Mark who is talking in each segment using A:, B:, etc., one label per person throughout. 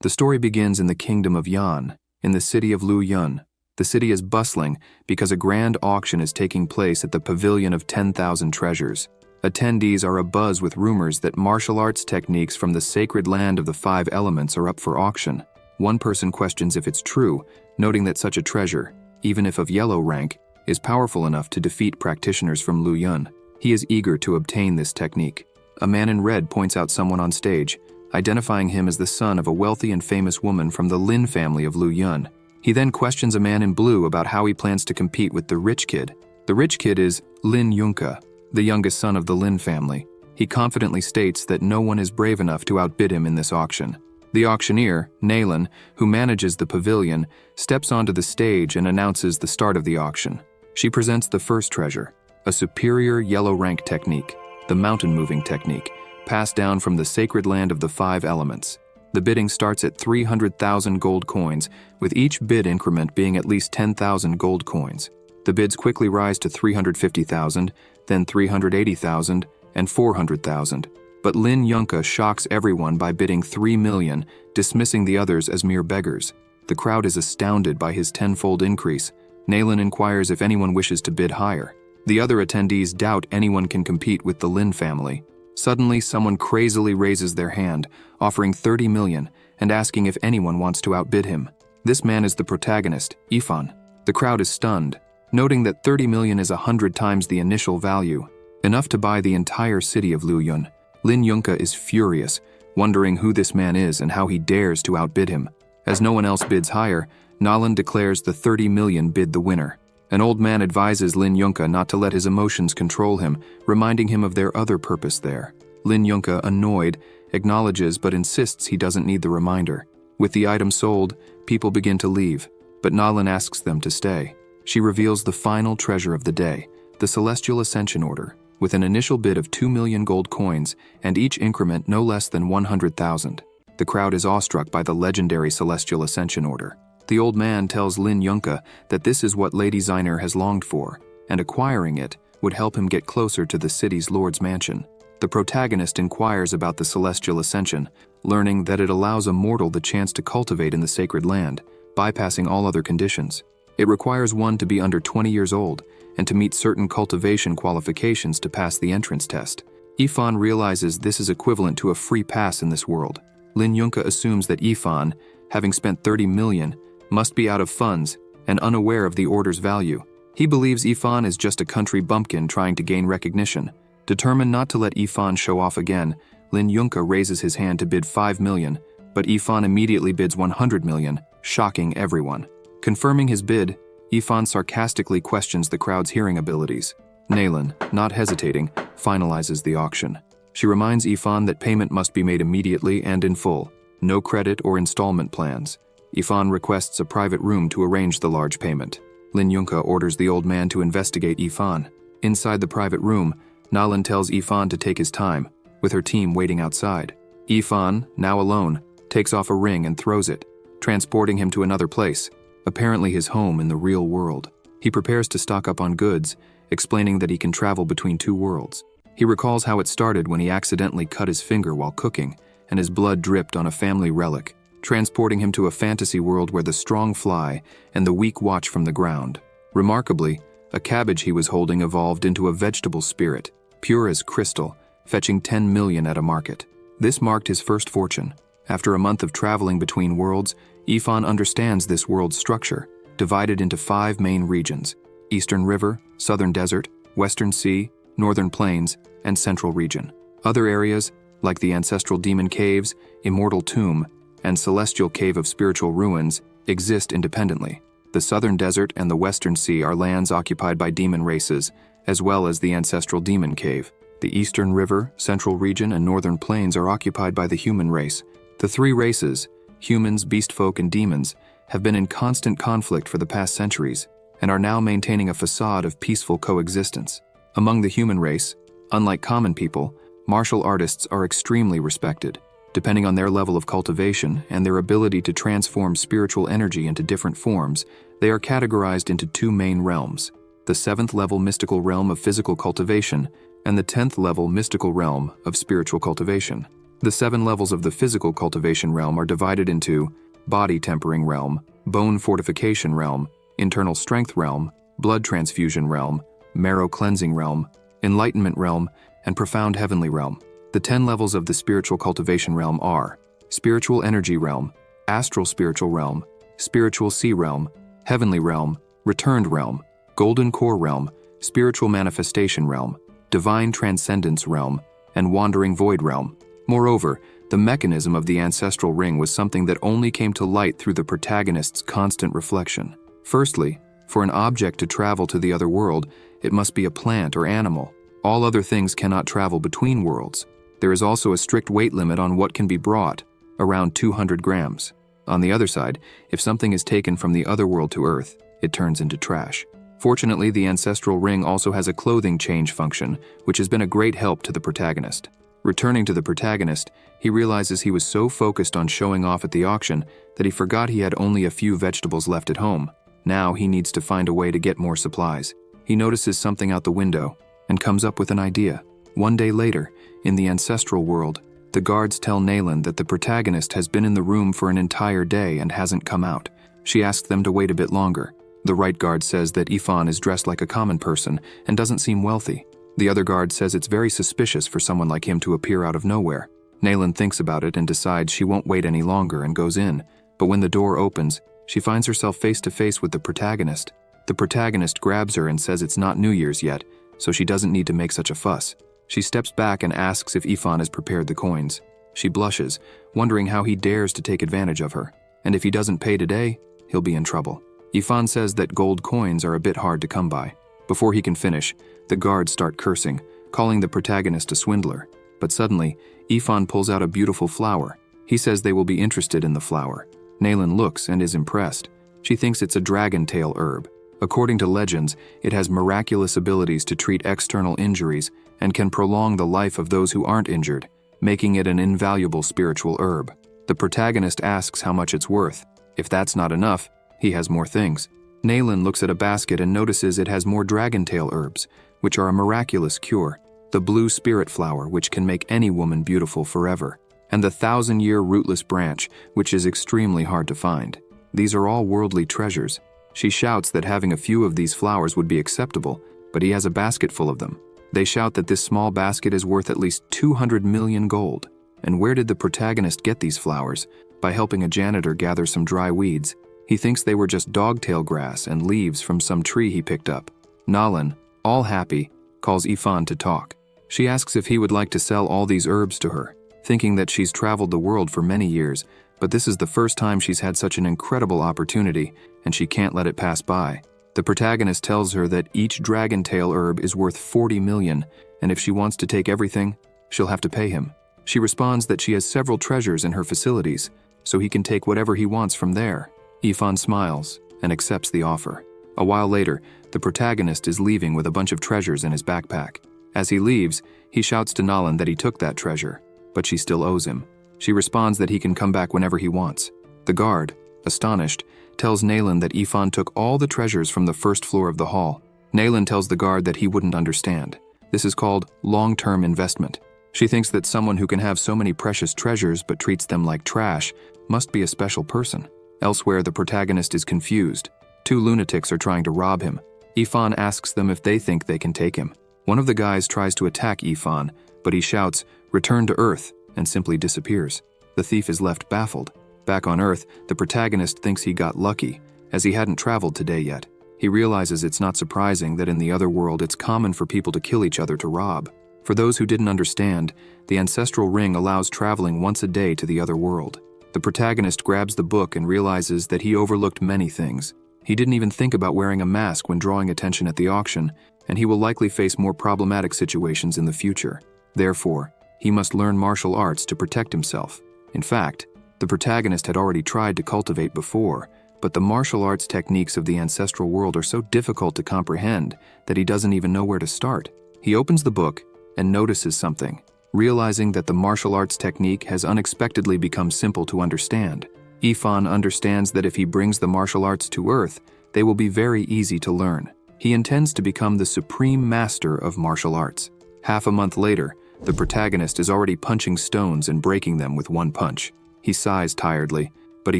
A: The story begins in the kingdom of Yan, in the city of Luyun. The city is bustling because a grand auction is taking place at the Pavilion of 10,000 Treasures. Attendees are abuzz with rumors that martial arts techniques from the sacred land of the 5 elements are up for auction. One person questions if it's true, noting that such a treasure, even if of yellow rank, is powerful enough to defeat practitioners from Luyun. He is eager to obtain this technique. A man in red points out someone on stage, identifying him as the son of a wealthy and famous woman from the Lin family of Luyun. He then questions a man in blue about how he plans to compete with the rich kid. The rich kid is Lin Yunka, the youngest son of the Lin family. He confidently states that no one is brave enough to outbid him in this auction. The auctioneer, Nalan, who manages the pavilion, steps onto the stage and announces the start of the auction. She presents the first treasure, a superior yellow rank technique, the mountain moving technique, passed down from the sacred land of the 5 elements. The bidding starts at 300,000 gold coins, with each bid increment being at least 10,000 gold coins. The bids quickly rise to 350,000, then 380,000, and 400,000. But Lin Yunka shocks everyone by bidding 3 million, dismissing the others as mere beggars. The crowd is astounded by his tenfold increase. Nalan inquires if anyone wishes to bid higher. The other attendees doubt anyone can compete with the Lin family. Suddenly, someone crazily raises their hand, offering 30 million, and asking if anyone wants to outbid him. This man is the protagonist, Ifan. The crowd is stunned, noting that 30 million is 100 times the initial value, enough to buy the entire city of Luyun. Lin Yunka is furious, wondering who this man is and how he dares to outbid him. As no one else bids higher, Nalan declares the 30 million bid the winner. An old man advises Lin Yunka not to let his emotions control him, reminding him of their other purpose there. Lin Yunka, annoyed, acknowledges but insists he doesn't need the reminder. With the item sold, people begin to leave, but Nalan asks them to stay. She reveals the final treasure of the day, the Celestial Ascension Order, with an initial bid of 2 million gold coins and each increment no less than 100,000. The crowd is awestruck by the legendary Celestial Ascension Order. The old man tells Lin Yunka that this is what Lady Ziner has longed for, and acquiring it would help him get closer to the city's lord's mansion. The protagonist inquires about the Celestial Ascension, learning that it allows a mortal the chance to cultivate in the sacred land, bypassing all other conditions. It requires one to be under 20 years old and to meet certain cultivation qualifications to pass the entrance test. Ifan realizes this is equivalent to a free pass in this world. Lin Yunka assumes that Ifan, having spent 30 million, must be out of funds and unaware of the order's value. He believes Ifan is just a country bumpkin trying to gain recognition. Determined not to let Ifan show off again, Lin Yunka raises his hand to bid 5 million, but Ifan immediately bids 100 million, shocking everyone. Confirming his bid, Ifan sarcastically questions the crowd's hearing abilities. Nalan, not hesitating, finalizes the auction. She reminds Ifan that payment must be made immediately and in full, no credit or installment plans. Ifan requests a private room to arrange the large payment. Lin Yunka orders the old man to investigate Ifan. Inside the private room, Nalan tells Ifan to take his time, with her team waiting outside. Ifan, now alone, takes off a ring and throws it, transporting him to another place, apparently his home in the real world. He prepares to stock up on goods, explaining that he can travel between 2 worlds. He recalls how it started when he accidentally cut his finger while cooking, and his blood dripped on a family relic, transporting him to a fantasy world where the strong fly and the weak watch from the ground. Remarkably, a cabbage he was holding evolved into a vegetable spirit, pure as crystal, fetching 10 million at a market. This marked his first fortune. After a month of traveling between worlds, Ifan understands this world's structure, divided into 5 main regions: Eastern River, Southern Desert, Western Sea, Northern Plains, and Central Region. Other areas, like the Ancestral Demon Caves, Immortal Tomb, and Celestial Cave of Spiritual Ruins, exist independently. The Southern Desert and the Western Sea are lands occupied by demon races, as well as the Ancestral Demon Cave. The Eastern River, Central Region, and Northern Plains are occupied by the human race. The 3 races, humans, beast folk, and demons, have been in constant conflict for the past centuries, and are now maintaining a facade of peaceful coexistence. Among the human race, unlike common people, martial artists are extremely respected. Depending on their level of cultivation and their ability to transform spiritual energy into different forms, they are categorized into 2 main realms: the 7th level mystical realm of physical cultivation and the 10th level mystical realm of spiritual cultivation. The 7 levels of the physical cultivation realm are divided into body tempering realm, bone fortification realm, internal strength realm, blood transfusion realm, marrow cleansing realm, enlightenment realm, and profound heavenly realm. The 10 levels of the spiritual cultivation realm are spiritual energy realm, astral spiritual realm, spiritual sea realm, heavenly realm, returned realm, golden core realm, spiritual manifestation realm, divine transcendence realm, and wandering void realm. Moreover, the mechanism of the ancestral ring was something that only came to light through the protagonist's constant reflection. Firstly, for an object to travel to the other world, it must be a plant or animal. All other things cannot travel between worlds. There is also a strict weight limit on what can be brought, around 200 grams. On the other side, if something is taken from the other world to Earth, it turns into trash. Fortunately, the ancestral ring also has a clothing change function, which has been a great help to the protagonist. Returning to the protagonist, he realizes he was so focused on showing off at the auction that he forgot he had only a few vegetables left at home. Now he needs to find a way to get more supplies. He notices something out the window and comes up with an idea. One day later, in the ancestral world, the guards tell Nayland that the protagonist has been in the room for an entire day and hasn't come out. She asks them to wait a bit longer. The right guard says that Ifan is dressed like a common person and doesn't seem wealthy. The other guard says it's very suspicious for someone like him to appear out of nowhere. Nayland thinks about it and decides she won't wait any longer and goes in. But when the door opens, she finds herself face to face with the protagonist. The protagonist grabs her and says it's not New Year's yet, so she doesn't need to make such a fuss. She steps back and asks if Ifan has prepared the coins. She blushes, wondering how he dares to take advantage of her. And if he doesn't pay today, he'll be in trouble. Ifan says that gold coins are a bit hard to come by. Before he can finish, the guards start cursing, calling the protagonist a swindler. But suddenly, Ifan pulls out a beautiful flower. He says they will be interested in the flower. Nayland looks and is impressed. She thinks it's a dragon tail herb. According to legends, it has miraculous abilities to treat external injuries and can prolong the life of those who aren't injured, making it an invaluable spiritual herb. The protagonist asks how much it's worth. If that's not enough, he has more things. Nayland looks at a basket and notices it has more dragon tail herbs, which are a miraculous cure, the blue spirit flower, which can make any woman beautiful forever, and the 1,000-year rootless branch, which is extremely hard to find. These are all worldly treasures. She shouts that having a few of these flowers would be acceptable, but he has a basket full of them. They shout that this small basket is worth at least 200 million gold. And where did the protagonist get these flowers? By helping a janitor gather some dry weeds. He thinks they were just dogtail grass and leaves from some tree he picked up. Nalan, all happy, calls Ifan to talk. She asks if he would like to sell all these herbs to her, thinking that she's traveled the world for many years, but this is the first time she's had such an incredible opportunity, and she can't let it pass by. The protagonist tells her that each dragon tail herb is worth 40 million, and if she wants to take everything, she'll have to pay him. She responds that she has several treasures in her facilities, so he can take whatever he wants from there. Ifan smiles and accepts the offer. A while later, the protagonist is leaving with a bunch of treasures in his backpack. As he leaves, he shouts to Nalan that he took that treasure, but she still owes him. She responds that he can come back whenever he wants. The guard, astonished, tells Nayland that Ifan took all the treasures from the first floor of the hall. Nayland tells the guard that he wouldn't understand. This is called long-term investment. She thinks that someone who can have so many precious treasures but treats them like trash must be a special person. Elsewhere, the protagonist is confused. 2 lunatics are trying to rob him. Ifan asks them if they think they can take him. One of the guys tries to attack Ifan, but he shouts, "Return to Earth," and simply disappears. The thief is left baffled. Back on Earth, the protagonist thinks he got lucky, as he hadn't traveled today yet. He realizes it's not surprising that in the other world it's common for people to kill each other to rob. For those who didn't understand, the ancestral ring allows traveling once a day to the other world. The protagonist grabs the book and realizes that he overlooked many things. He didn't even think about wearing a mask when drawing attention at the auction, and he will likely face more problematic situations in the future. Therefore, he must learn martial arts to protect himself. In fact, the protagonist had already tried to cultivate before, but the martial arts techniques of the ancestral world are so difficult to comprehend that he doesn't even know where to start. He opens the book and notices something, realizing that the martial arts technique has unexpectedly become simple to understand. Ifan understands that if he brings the martial arts to Earth, they will be very easy to learn. He intends to become the supreme master of martial arts. Half a month later, The protagonist is already punching stones and breaking them with one punch. He sighs tiredly, but he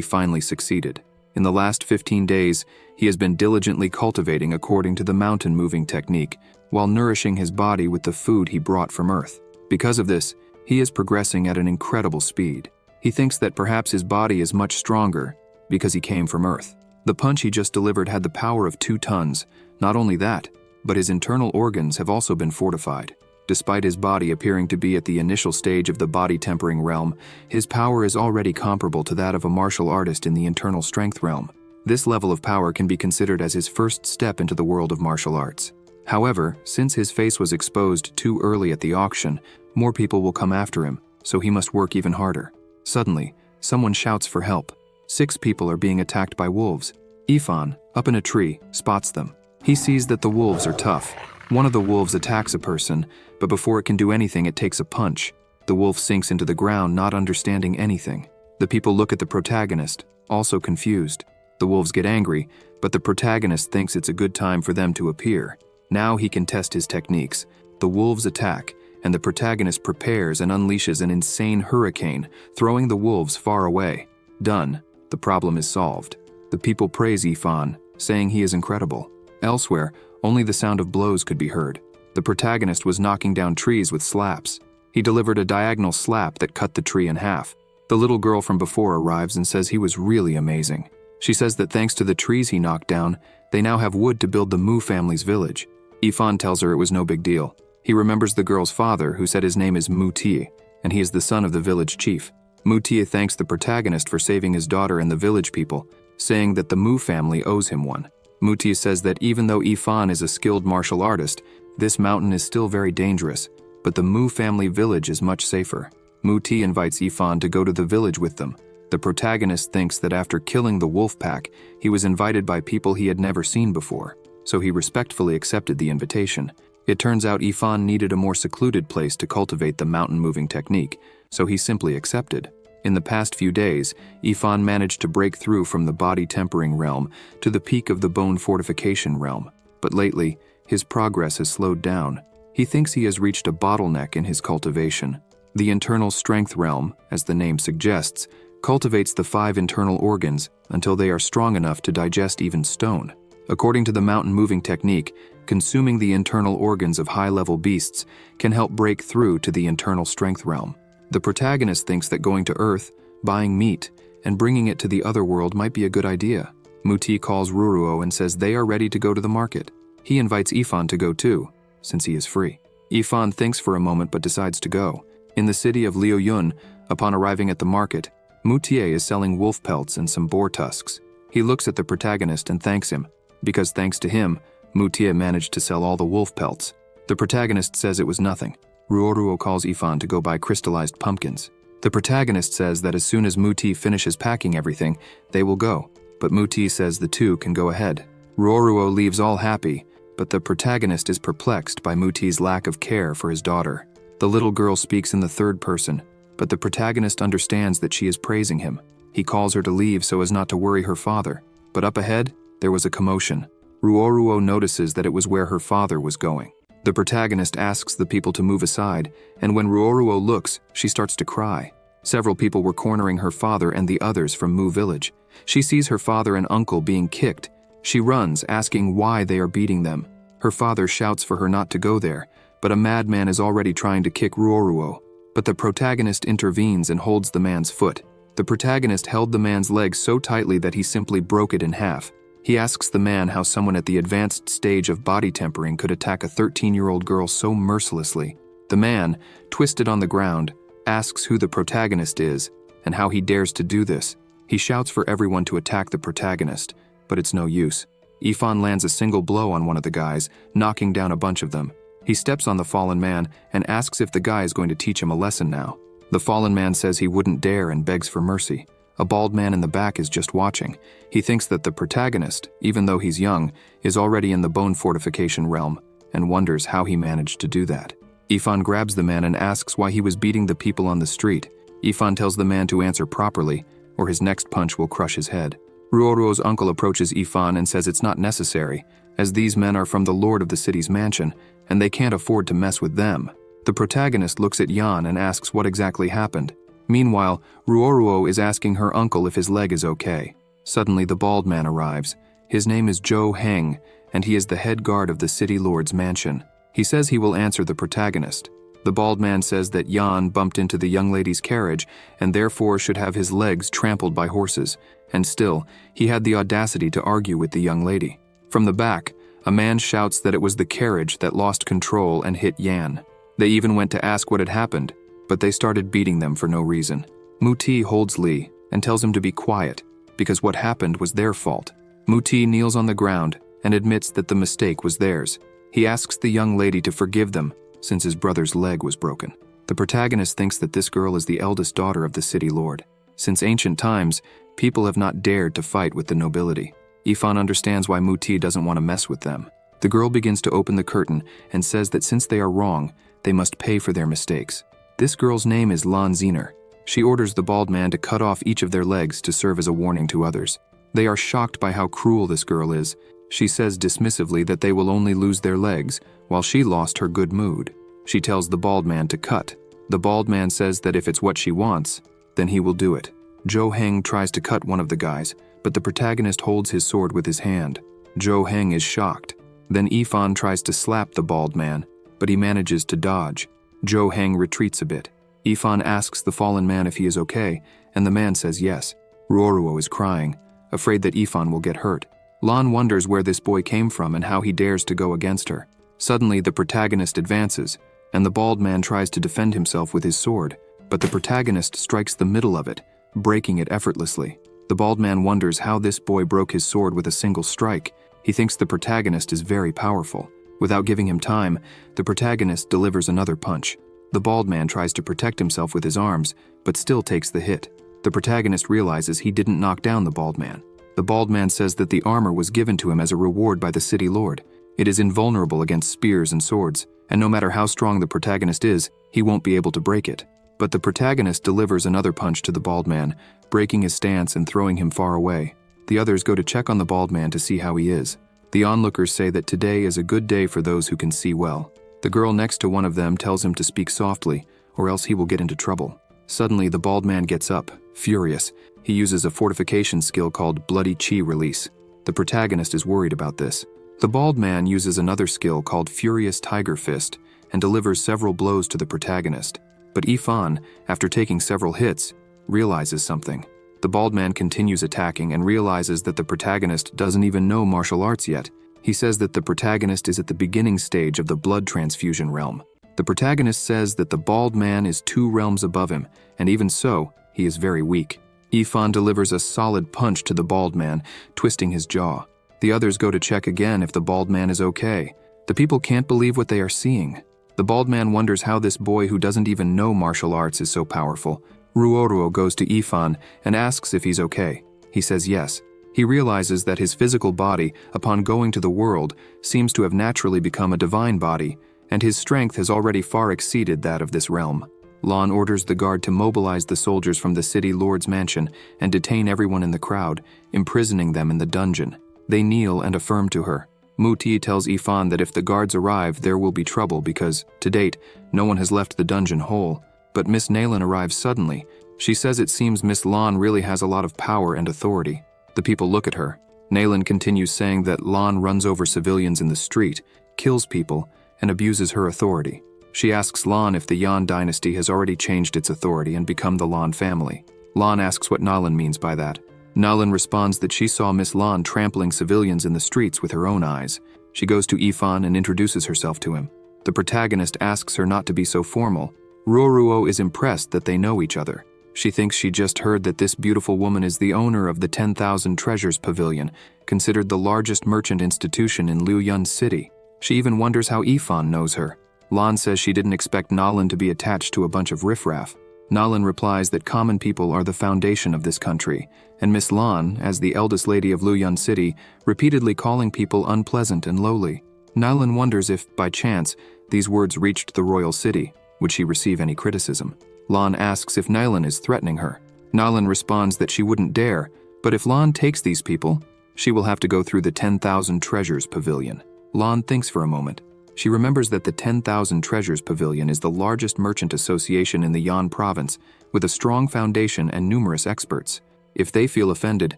A: finally succeeded. In the last 15 days, he has been diligently cultivating according to the mountain-moving technique, while nourishing his body with the food he brought from Earth. Because of this, he is progressing at an incredible speed. He thinks that perhaps his body is much stronger because he came from Earth. The punch he just delivered had the power of 2 tons. Not only that, but his internal organs have also been fortified. Despite his body appearing to be at the initial stage of the body-tempering realm, his power is already comparable to that of a martial artist in the internal strength realm. This level of power can be considered as his first step into the world of martial arts. However, since his face was exposed too early at the auction, more people will come after him, so he must work even harder. Suddenly, someone shouts for help. 6 people are being attacked by wolves. Ifan, up in a tree, spots them. He sees that the wolves are tough. One of the wolves attacks a person, but before it can do anything, it takes a punch. The wolf sinks into the ground, not understanding anything. The people look at the protagonist, also confused. The wolves get angry, but the protagonist thinks it's a good time for them to appear. Now he can test his techniques. The wolves attack, and the protagonist prepares and unleashes an insane hurricane, throwing the wolves far away. Done. The problem is solved. The people praise Ifan, saying he is incredible. Elsewhere, only the sound of blows could be heard. The protagonist was knocking down trees with slaps. He delivered a diagonal slap that cut the tree in half. The little girl from before arrives and says he was really amazing. She says that thanks to the trees he knocked down, they now have wood to build the Mu family's village. Ifan tells her it was no big deal. He remembers the girl's father, who said his name is Mutie, and he is the son of the village chief. Mutie thanks the protagonist for saving his daughter and the village people, saying that the Mu family owes him one. Mutie says that even though Ifan is a skilled martial artist, this mountain is still very dangerous, but the Mu family village is much safer. Mutie invites Ifan to go to the village with them. The protagonist thinks that after killing the wolf pack, he was invited by people he had never seen before, so he respectfully accepted the invitation. It turns out Ifan needed a more secluded place to cultivate the mountain-moving technique, so he simply accepted. In the past few days, Ifan managed to break through from the body-tempering realm to the peak of the bone fortification realm, but lately, his progress has slowed down. He thinks he has reached a bottleneck in his cultivation. The internal strength realm, as the name suggests, cultivates the 5 internal organs until they are strong enough to digest even stone. According to the mountain-moving technique, consuming the internal organs of high-level beasts can help break through to the internal strength realm. The protagonist thinks that going to Earth, buying meat, and bringing it to the other world might be a good idea. Muti calls Ruruo and says they are ready to go to the market. He invites Ifan to go too, since he is free. Ifan thinks for a moment but decides to go. In the city of Liuyun, upon arriving at the market, Mutie is selling wolf pelts and some boar tusks. He looks at the protagonist and thanks him, because thanks to him, Mutie managed to sell all the wolf pelts. The protagonist says it was nothing. Ruoruo calls Ifan to go buy crystallized pumpkins. The protagonist says that as soon as Muti finishes packing everything, they will go, but Muti says the two can go ahead. Ruoruo leaves all happy, but the protagonist is perplexed by Muti's lack of care for his daughter. The little girl speaks in the third person, but the protagonist understands that she is praising him. He calls her to leave so as not to worry her father, but up ahead, there was a commotion. Ruoruo notices that it was where her father was going. The protagonist asks the people to move aside, and when Ruoruo looks, she starts to cry. Several people were cornering her father and the others from Mu village. She sees her father and uncle being kicked. She runs, asking why they are beating them. Her father shouts for her not to go there, but a madman is already trying to kick Ruoruo. But the protagonist intervenes and holds the man's foot. The protagonist held the man's leg so tightly that he simply broke it in half. He asks the man how someone at the advanced stage of body tempering could attack a 13-year-old girl so mercilessly. The man, twisted on the ground, asks who the protagonist is and how he dares to do this. He shouts for everyone to attack the protagonist, but it's no use. Ifan lands a single blow on one of the guys, knocking down a bunch of them. He steps on the fallen man and asks if the guy is going to teach him a lesson now. The fallen man says he wouldn't dare and begs for mercy. A bald man in the back is just watching. He thinks that the protagonist, even though he's young, is already in the bone fortification realm and wonders how he managed to do that. Ifan grabs the man and asks why he was beating the people on the street. Ifan tells the man to answer properly, or his next punch will crush his head. Ruoruo's uncle approaches Ifan and says it's not necessary, as these men are from the lord of the city's mansion, and they can't afford to mess with them. The protagonist looks at Yan and asks what exactly happened. Meanwhile, Ruoruo is asking her uncle if his leg is okay. Suddenly, the bald man arrives. His name is Zhou Heng, and he is the head guard of the city lord's mansion. He says he will answer the protagonist. The bald man says that Yan bumped into the young lady's carriage and therefore should have his legs trampled by horses, and still, he had the audacity to argue with the young lady. From the back, a man shouts that it was the carriage that lost control and hit Yan. They even went to ask what had happened, but they started beating them for no reason. Muti holds Li and tells him to be quiet, because what happened was their fault. Muti kneels on the ground and admits that the mistake was theirs. He asks the young lady to forgive them, since his brother's leg was broken. The protagonist thinks that this girl is the eldest daughter of the city lord. Since ancient times, people have not dared to fight with the nobility. Ifan understands why Muti doesn't want to mess with them. The girl begins to open the curtain and says that since they are wrong, they must pay for their mistakes. This girl's name is Lan Zener. She orders the bald man to cut off each of their legs to serve as a warning to others. They are shocked by how cruel this girl is. She says dismissively that they will only lose their legs, while she lost her good mood. She tells the bald man to cut. The bald man says that if it's what she wants, then he will do it. Zhou Heng tries to cut one of the guys, but the protagonist holds his sword with his hand. Zhou Heng is shocked. Then Ifan tries to slap the bald man, but he manages to dodge. Zhou Heng retreats a bit. Ifan asks the fallen man if he is okay, and the man says yes. Ruoruo is crying, afraid that Ifan will get hurt. Lan wonders where this boy came from and how he dares to go against her. Suddenly, the protagonist advances, and the bald man tries to defend himself with his sword, but the protagonist strikes the middle of it, breaking it effortlessly. The bald man wonders how this boy broke his sword with a single strike. He thinks the protagonist is very powerful. Without giving him time, the protagonist delivers another punch. The bald man tries to protect himself with his arms, but still takes the hit. The protagonist realizes he didn't knock down the bald man. The bald man says that the armor was given to him as a reward by the city lord. It is invulnerable against spears and swords, and no matter how strong the protagonist is, he won't be able to break it. But the protagonist delivers another punch to the bald man, breaking his stance and throwing him far away. The others go to check on the bald man to see how he is. The onlookers say that today is a good day for those who can see well. The girl next to one of them tells him to speak softly, or else he will get into trouble. Suddenly, the bald man gets up, furious. He uses a fortification skill called Bloody Chi Release. The protagonist is worried about this. The bald man uses another skill called Furious Tiger Fist and delivers several blows to the protagonist. But Ifan, after taking several hits, realizes something. The bald man continues attacking and realizes that the protagonist doesn't even know martial arts yet. He says that the protagonist is at the beginning stage of the blood transfusion realm. The protagonist says that the bald man is 2 realms above him, and even so, he is very weak. Ifan delivers a solid punch to the bald man, twisting his jaw. The others go to check again if the bald man is okay. The people can't believe what they are seeing. The bald man wonders how this boy who doesn't even know martial arts is so powerful. Ruoruo goes to Ifan and asks if he's okay. He says yes. He realizes that his physical body, upon going to the world, seems to have naturally become a divine body, and his strength has already far exceeded that of this realm. Lan orders the guard to mobilize the soldiers from the city lord's mansion and detain everyone in the crowd, imprisoning them in the dungeon. They kneel and affirm to her. Muti tells Ifan that if the guards arrive, there will be trouble because, to date, no one has left the dungeon whole. But Miss Nalan arrives suddenly. She says it seems Miss Lan really has a lot of power and authority. The people look at her. Nalan continues saying that Lan runs over civilians in the street, kills people, and abuses her authority. She asks Lan if the Yan dynasty has already changed its authority and become the Lan family. Lan asks what Nalan means by that. Nalan responds that she saw Miss Lan trampling civilians in the streets with her own eyes. She goes to Ifan and introduces herself to him. The protagonist asks her not to be so formal. Ruoruo is impressed that they know each other. She thinks she just heard that this beautiful woman is the owner of the 10,000 Treasures Pavilion, considered the largest merchant institution in Luyun City. She even wonders how Ifan knows her. Lan says she didn't expect Nalan to be attached to a bunch of riffraff. Nalan replies that common people are the foundation of this country, and Miss Lan, as the eldest lady of Luyun City, repeatedly calling people unpleasant and lowly. Nalan wonders if, by chance, these words reached the royal city. Would she receive any criticism? Lan asks if Nalan is threatening her. Nalan responds that she wouldn't dare, but if Lan takes these people, she will have to go through the 10,000 Treasures Pavilion. Lan thinks for a moment. She remembers that the 10,000 Treasures Pavilion is the largest merchant association in the Yan province, with a strong foundation and numerous experts. If they feel offended,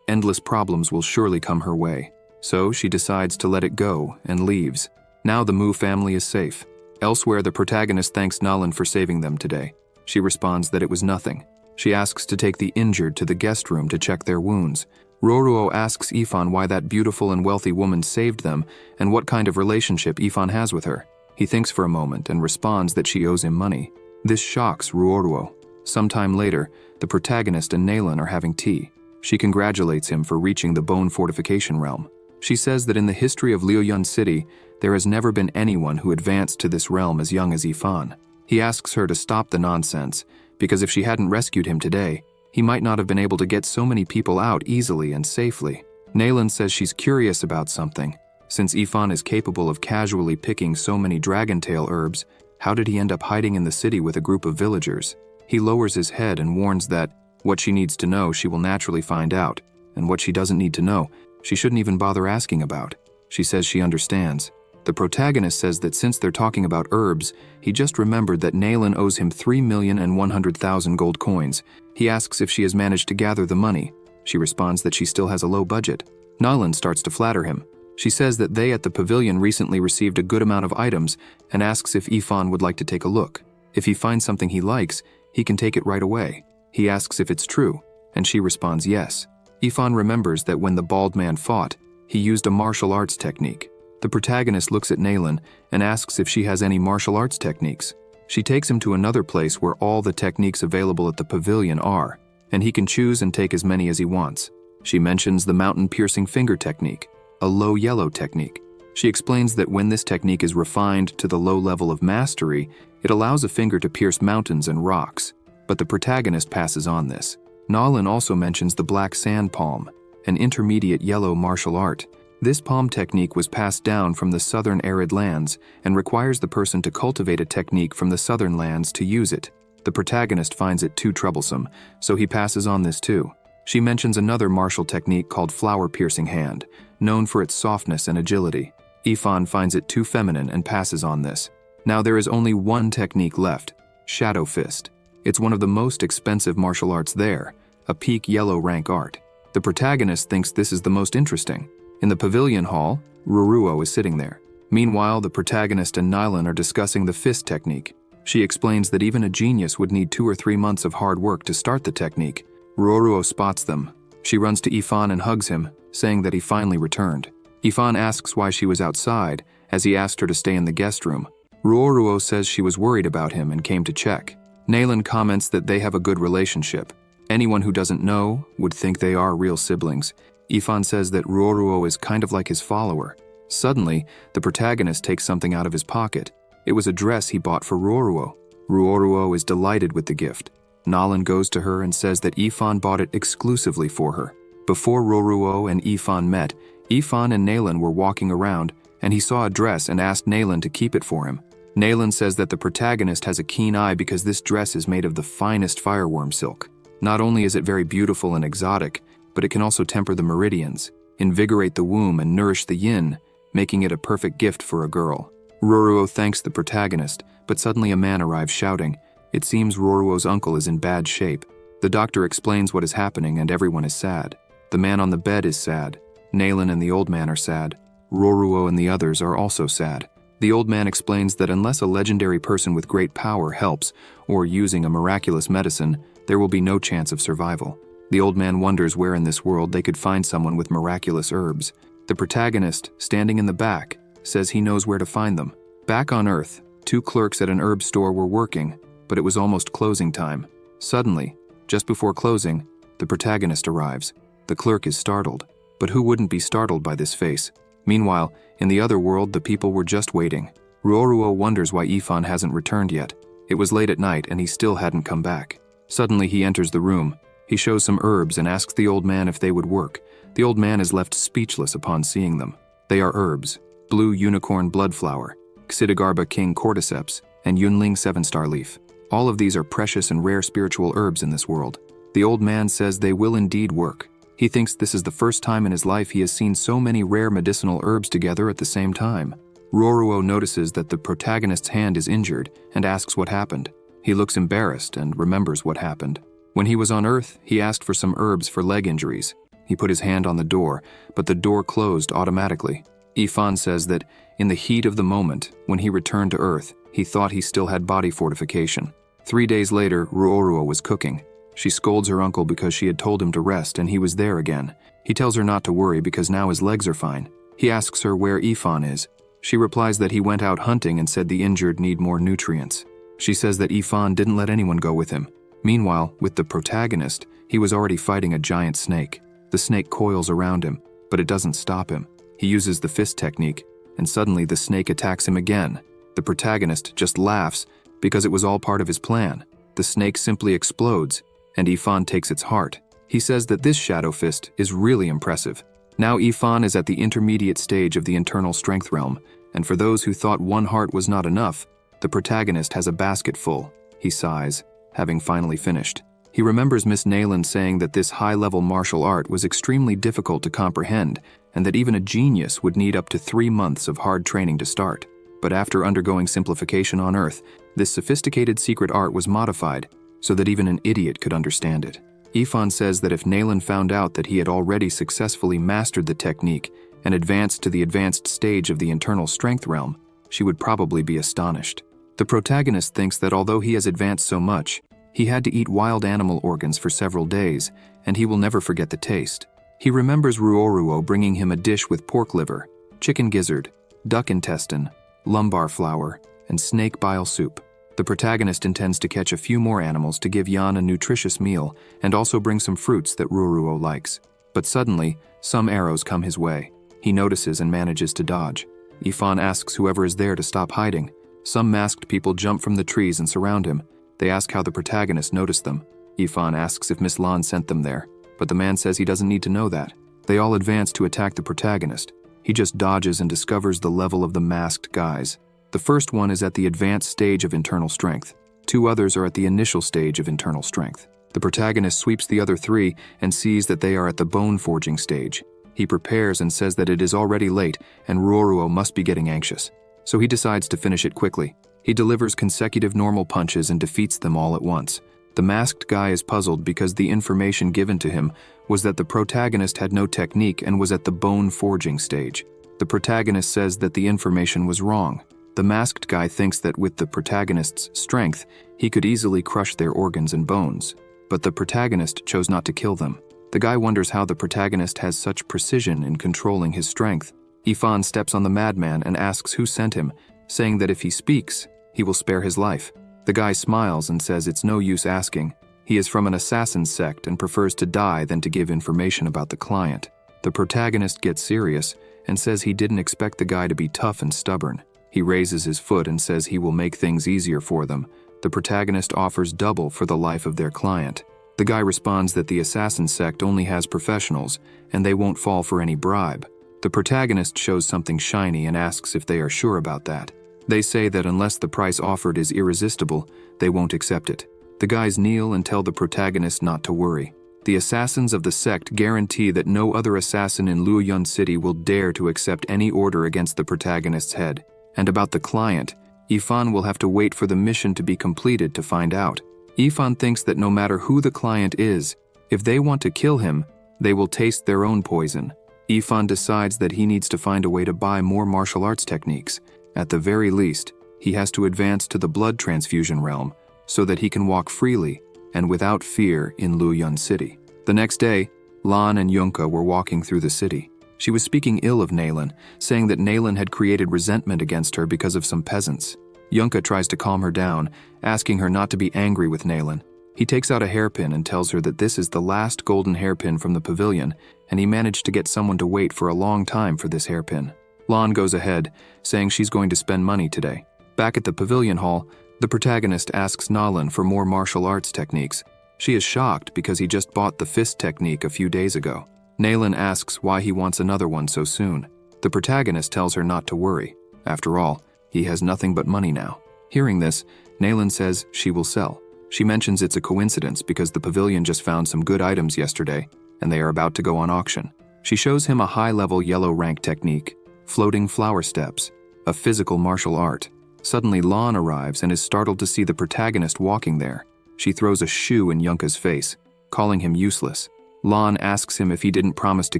A: endless problems will surely come her way. So she decides to let it go and leaves. Now the Mu family is safe. Elsewhere, the protagonist thanks Nalan for saving them today. She responds that it was nothing. She asks to take the injured to the guest room to check their wounds. Ruoruo asks Ifan why that beautiful and wealthy woman saved them and what kind of relationship Ifan has with her. He thinks for a moment and responds that she owes him money. This shocks Ruoruo. Sometime later, the protagonist and Nalan are having tea. She congratulates him for reaching the bone fortification realm. She says that in the history of Liuyun City, there has never been anyone who advanced to this realm as young as Ifan. He asks her to stop the nonsense, because if she hadn't rescued him today, he might not have been able to get so many people out easily and safely. Nalan says she's curious about something. Since Ifan is capable of casually picking so many dragon-tail herbs, how did he end up hiding in the city with a group of villagers? He lowers his head and warns that what she needs to know she will naturally find out, and what she doesn't need to know, she shouldn't even bother asking about. She says she understands. The protagonist says that since they're talking about herbs, he just remembered that Nalan owes him 3,100,000 gold coins. He asks if she has managed to gather the money. She responds that she still has a low budget. Nalan starts to flatter him. She says that they at the pavilion recently received a good amount of items and asks if Ifan would like to take a look. If he finds something he likes, he can take it right away. He asks if it's true, and she responds yes. Ifan remembers that when the bald man fought, he used a martial arts technique. The protagonist looks at Nalan and asks if she has any martial arts techniques. She takes him to another place where all the techniques available at the pavilion are, and he can choose and take as many as he wants. She mentions the mountain-piercing finger technique, a low yellow technique. She explains that when this technique is refined to the low level of mastery, it allows a finger to pierce mountains and rocks, but the protagonist passes on this. Nalan also mentions the black sand palm, an intermediate yellow martial art. This palm technique was passed down from the southern arid lands and requires the person to cultivate a technique from the southern lands to use it. The protagonist finds it too troublesome, so he passes on this too. She mentions another martial technique called flower-piercing hand, known for its softness and agility. Ifan finds it too feminine and passes on this. Now there is only one technique left, Shadow Fist. It's one of the most expensive martial arts there, a peak yellow rank art. The protagonist thinks this is the most interesting. In the pavilion hall, Ruoruo is sitting there. Meanwhile, the protagonist and Nalan are discussing the fist technique. She explains that even a genius would need 2 or 3 months of hard work to start the technique. Ruoruo spots them. She runs to Ifan and hugs him, saying that he finally returned. Ifan asks why she was outside, as he asked her to stay in the guest room. Ruoruo says she was worried about him and came to check. Nalan comments that they have a good relationship. Anyone who doesn't know would think they are real siblings. Ifan says that Ruoruo is kind of like his follower. Suddenly, the protagonist takes something out of his pocket. It was a dress he bought for Ruoruo. Ruoruo is delighted with the gift. Nalan goes to her and says that Ifan bought it exclusively for her. Before Ruoruo and Ifan met, Ifan and Nalan were walking around, and he saw a dress and asked Nalan to keep it for him. Nalan says that the protagonist has a keen eye because this dress is made of the finest fireworm silk. Not only is it very beautiful and exotic, but it can also temper the meridians, invigorate the womb and nourish the yin, making it a perfect gift for a girl. Ruoruo thanks the protagonist, but suddenly a man arrives shouting. It seems Ruoruo's uncle is in bad shape. The doctor explains what is happening and everyone is sad. The man on the bed is sad. Nalan and the old man are sad. Ruoruo and the others are also sad. The old man explains that unless a legendary person with great power helps, or using a miraculous medicine, there will be no chance of survival. The old man wonders where in this world they could find someone with miraculous herbs. The protagonist, standing in the back, says he knows where to find them. Back on Earth, 2 clerks at an herb store were working, but it was almost closing time. Suddenly, just before closing, the protagonist arrives. The clerk is startled, but who wouldn't be startled by this face? Meanwhile, in the other world, the people were just waiting. Ruoruo wonders why Ifan hasn't returned yet. It was late at night and he still hadn't come back. Suddenly he enters the room. He shows some herbs and asks the old man if they would work. The old man is left speechless upon seeing them. They are herbs: blue unicorn bloodflower, Xidigarba king cordyceps, and Yunling 7-star leaf. All of these are precious and rare spiritual herbs in this world. The old man says they will indeed work. He thinks this is the first time in his life he has seen so many rare medicinal herbs together at the same time. Ruoruo notices that the protagonist's hand is injured and asks what happened. He looks embarrassed and remembers what happened. When he was on Earth, he asked for some herbs for leg injuries. He put his hand on the door, but the door closed automatically. Ifan says that in the heat of the moment, when he returned to Earth, he thought he still had body fortification. 3 days later, Ruoruo was cooking. She scolds her uncle because she had told him to rest and he was there again. He tells her not to worry because now his legs are fine. He asks her where Ifan is. She replies that he went out hunting and said the injured need more nutrients. She says that Ifan didn't let anyone go with him. Meanwhile, with the protagonist, he was already fighting a giant snake. The snake coils around him, but it doesn't stop him. He uses the fist technique, and suddenly the snake attacks him again. The protagonist just laughs because it was all part of his plan. The snake simply explodes, and Ifan takes its heart. He says that this shadow fist is really impressive. Now Ifan is at the intermediate stage of the internal strength realm, and for those who thought one heart was not enough, the protagonist has a basket full. He sighs, having finally finished. He remembers Miss Nayland saying that this high-level martial art was extremely difficult to comprehend, and that even a genius would need up to 3 months of hard training to start. But after undergoing simplification on Earth, this sophisticated secret art was modified so that even an idiot could understand it. Ifan says that if Nayland found out that he had already successfully mastered the technique and advanced to the advanced stage of the internal strength realm, she would probably be astonished. The protagonist thinks that although he has advanced so much, he had to eat wild animal organs for several days, and he will never forget the taste. He remembers Ruoruo bringing him a dish with pork liver, chicken gizzard, duck intestine, lumbar flour, and snake bile soup. The protagonist intends to catch a few more animals to give Yan a nutritious meal and also bring some fruits that Ruoruo likes. But suddenly, some arrows come his way. He notices and manages to dodge. Ifan asks whoever is there to stop hiding. Some masked people jump from the trees and surround him. They ask how the protagonist noticed them. Ifan asks if Miss Lan sent them there, but the man says he doesn't need to know that. They all advance to attack the protagonist. He just dodges and discovers the level of the masked guys. The first one is at the advanced stage of internal strength. 2 others are at the initial stage of internal strength. The protagonist sweeps the other 3 and sees that they are at the bone forging stage. He prepares and says that it is already late and Ruoruo must be getting anxious. So he decides to finish it quickly. He delivers consecutive normal punches and defeats them all at once. The masked guy is puzzled because the information given to him was that the protagonist had no technique and was at the bone forging stage. The protagonist says that the information was wrong. The masked guy thinks that with the protagonist's strength, he could easily crush their organs and bones. But the protagonist chose not to kill them. The guy wonders how the protagonist has such precision in controlling his strength. Ifan steps on the madman and asks who sent him, saying that if he speaks, he will spare his life. The guy smiles and says it's no use asking. He is from an assassin sect and prefers to die than to give information about the client. The protagonist gets serious and says he didn't expect the guy to be tough and stubborn. He raises his foot and says he will make things easier for them. The protagonist offers double for the life of their client. The guy responds that the assassin sect only has professionals and they won't fall for any bribe. The protagonist shows something shiny and asks if they are sure about that. They say that unless the price offered is irresistible, they won't accept it. The guys kneel and tell the protagonist not to worry. The assassins of the sect guarantee that no other assassin in Luoyun City will dare to accept any order against the protagonist's head. And about the client, Ifan will have to wait for the mission to be completed to find out. Ifan thinks that no matter who the client is, if they want to kill him, they will taste their own poison. Ifan decides that he needs to find a way to buy more martial arts techniques. At the very least, he has to advance to the blood transfusion realm so that he can walk freely and without fear in Luoyun City. The next day, Lan and Yunka were walking through the city. She was speaking ill of Nayland, saying that Nayland had created resentment against her because of some peasants. Yunka tries to calm her down, asking her not to be angry with Nayland. He takes out a hairpin and tells her that this is the last golden hairpin from the pavilion, and he managed to get someone to wait for a long time for this hairpin. Lan goes ahead, saying she's going to spend money today. Back at the pavilion hall, the protagonist asks Nalan for more martial arts techniques. She is shocked because he just bought the fist technique a few days ago. Nayland asks why he wants another one so soon. The protagonist tells her not to worry. After all, he has nothing but money now. Hearing this, Nayland says she will sell. She mentions it's a coincidence because the pavilion just found some good items yesterday, and they are about to go on auction. She shows him a high-level yellow rank technique, floating flower steps. a physical martial art. Suddenly Lan arrives and is startled to see the protagonist walking there. She throws a shoe in Yunka's face, calling him useless. Lan asks him if he didn't promise to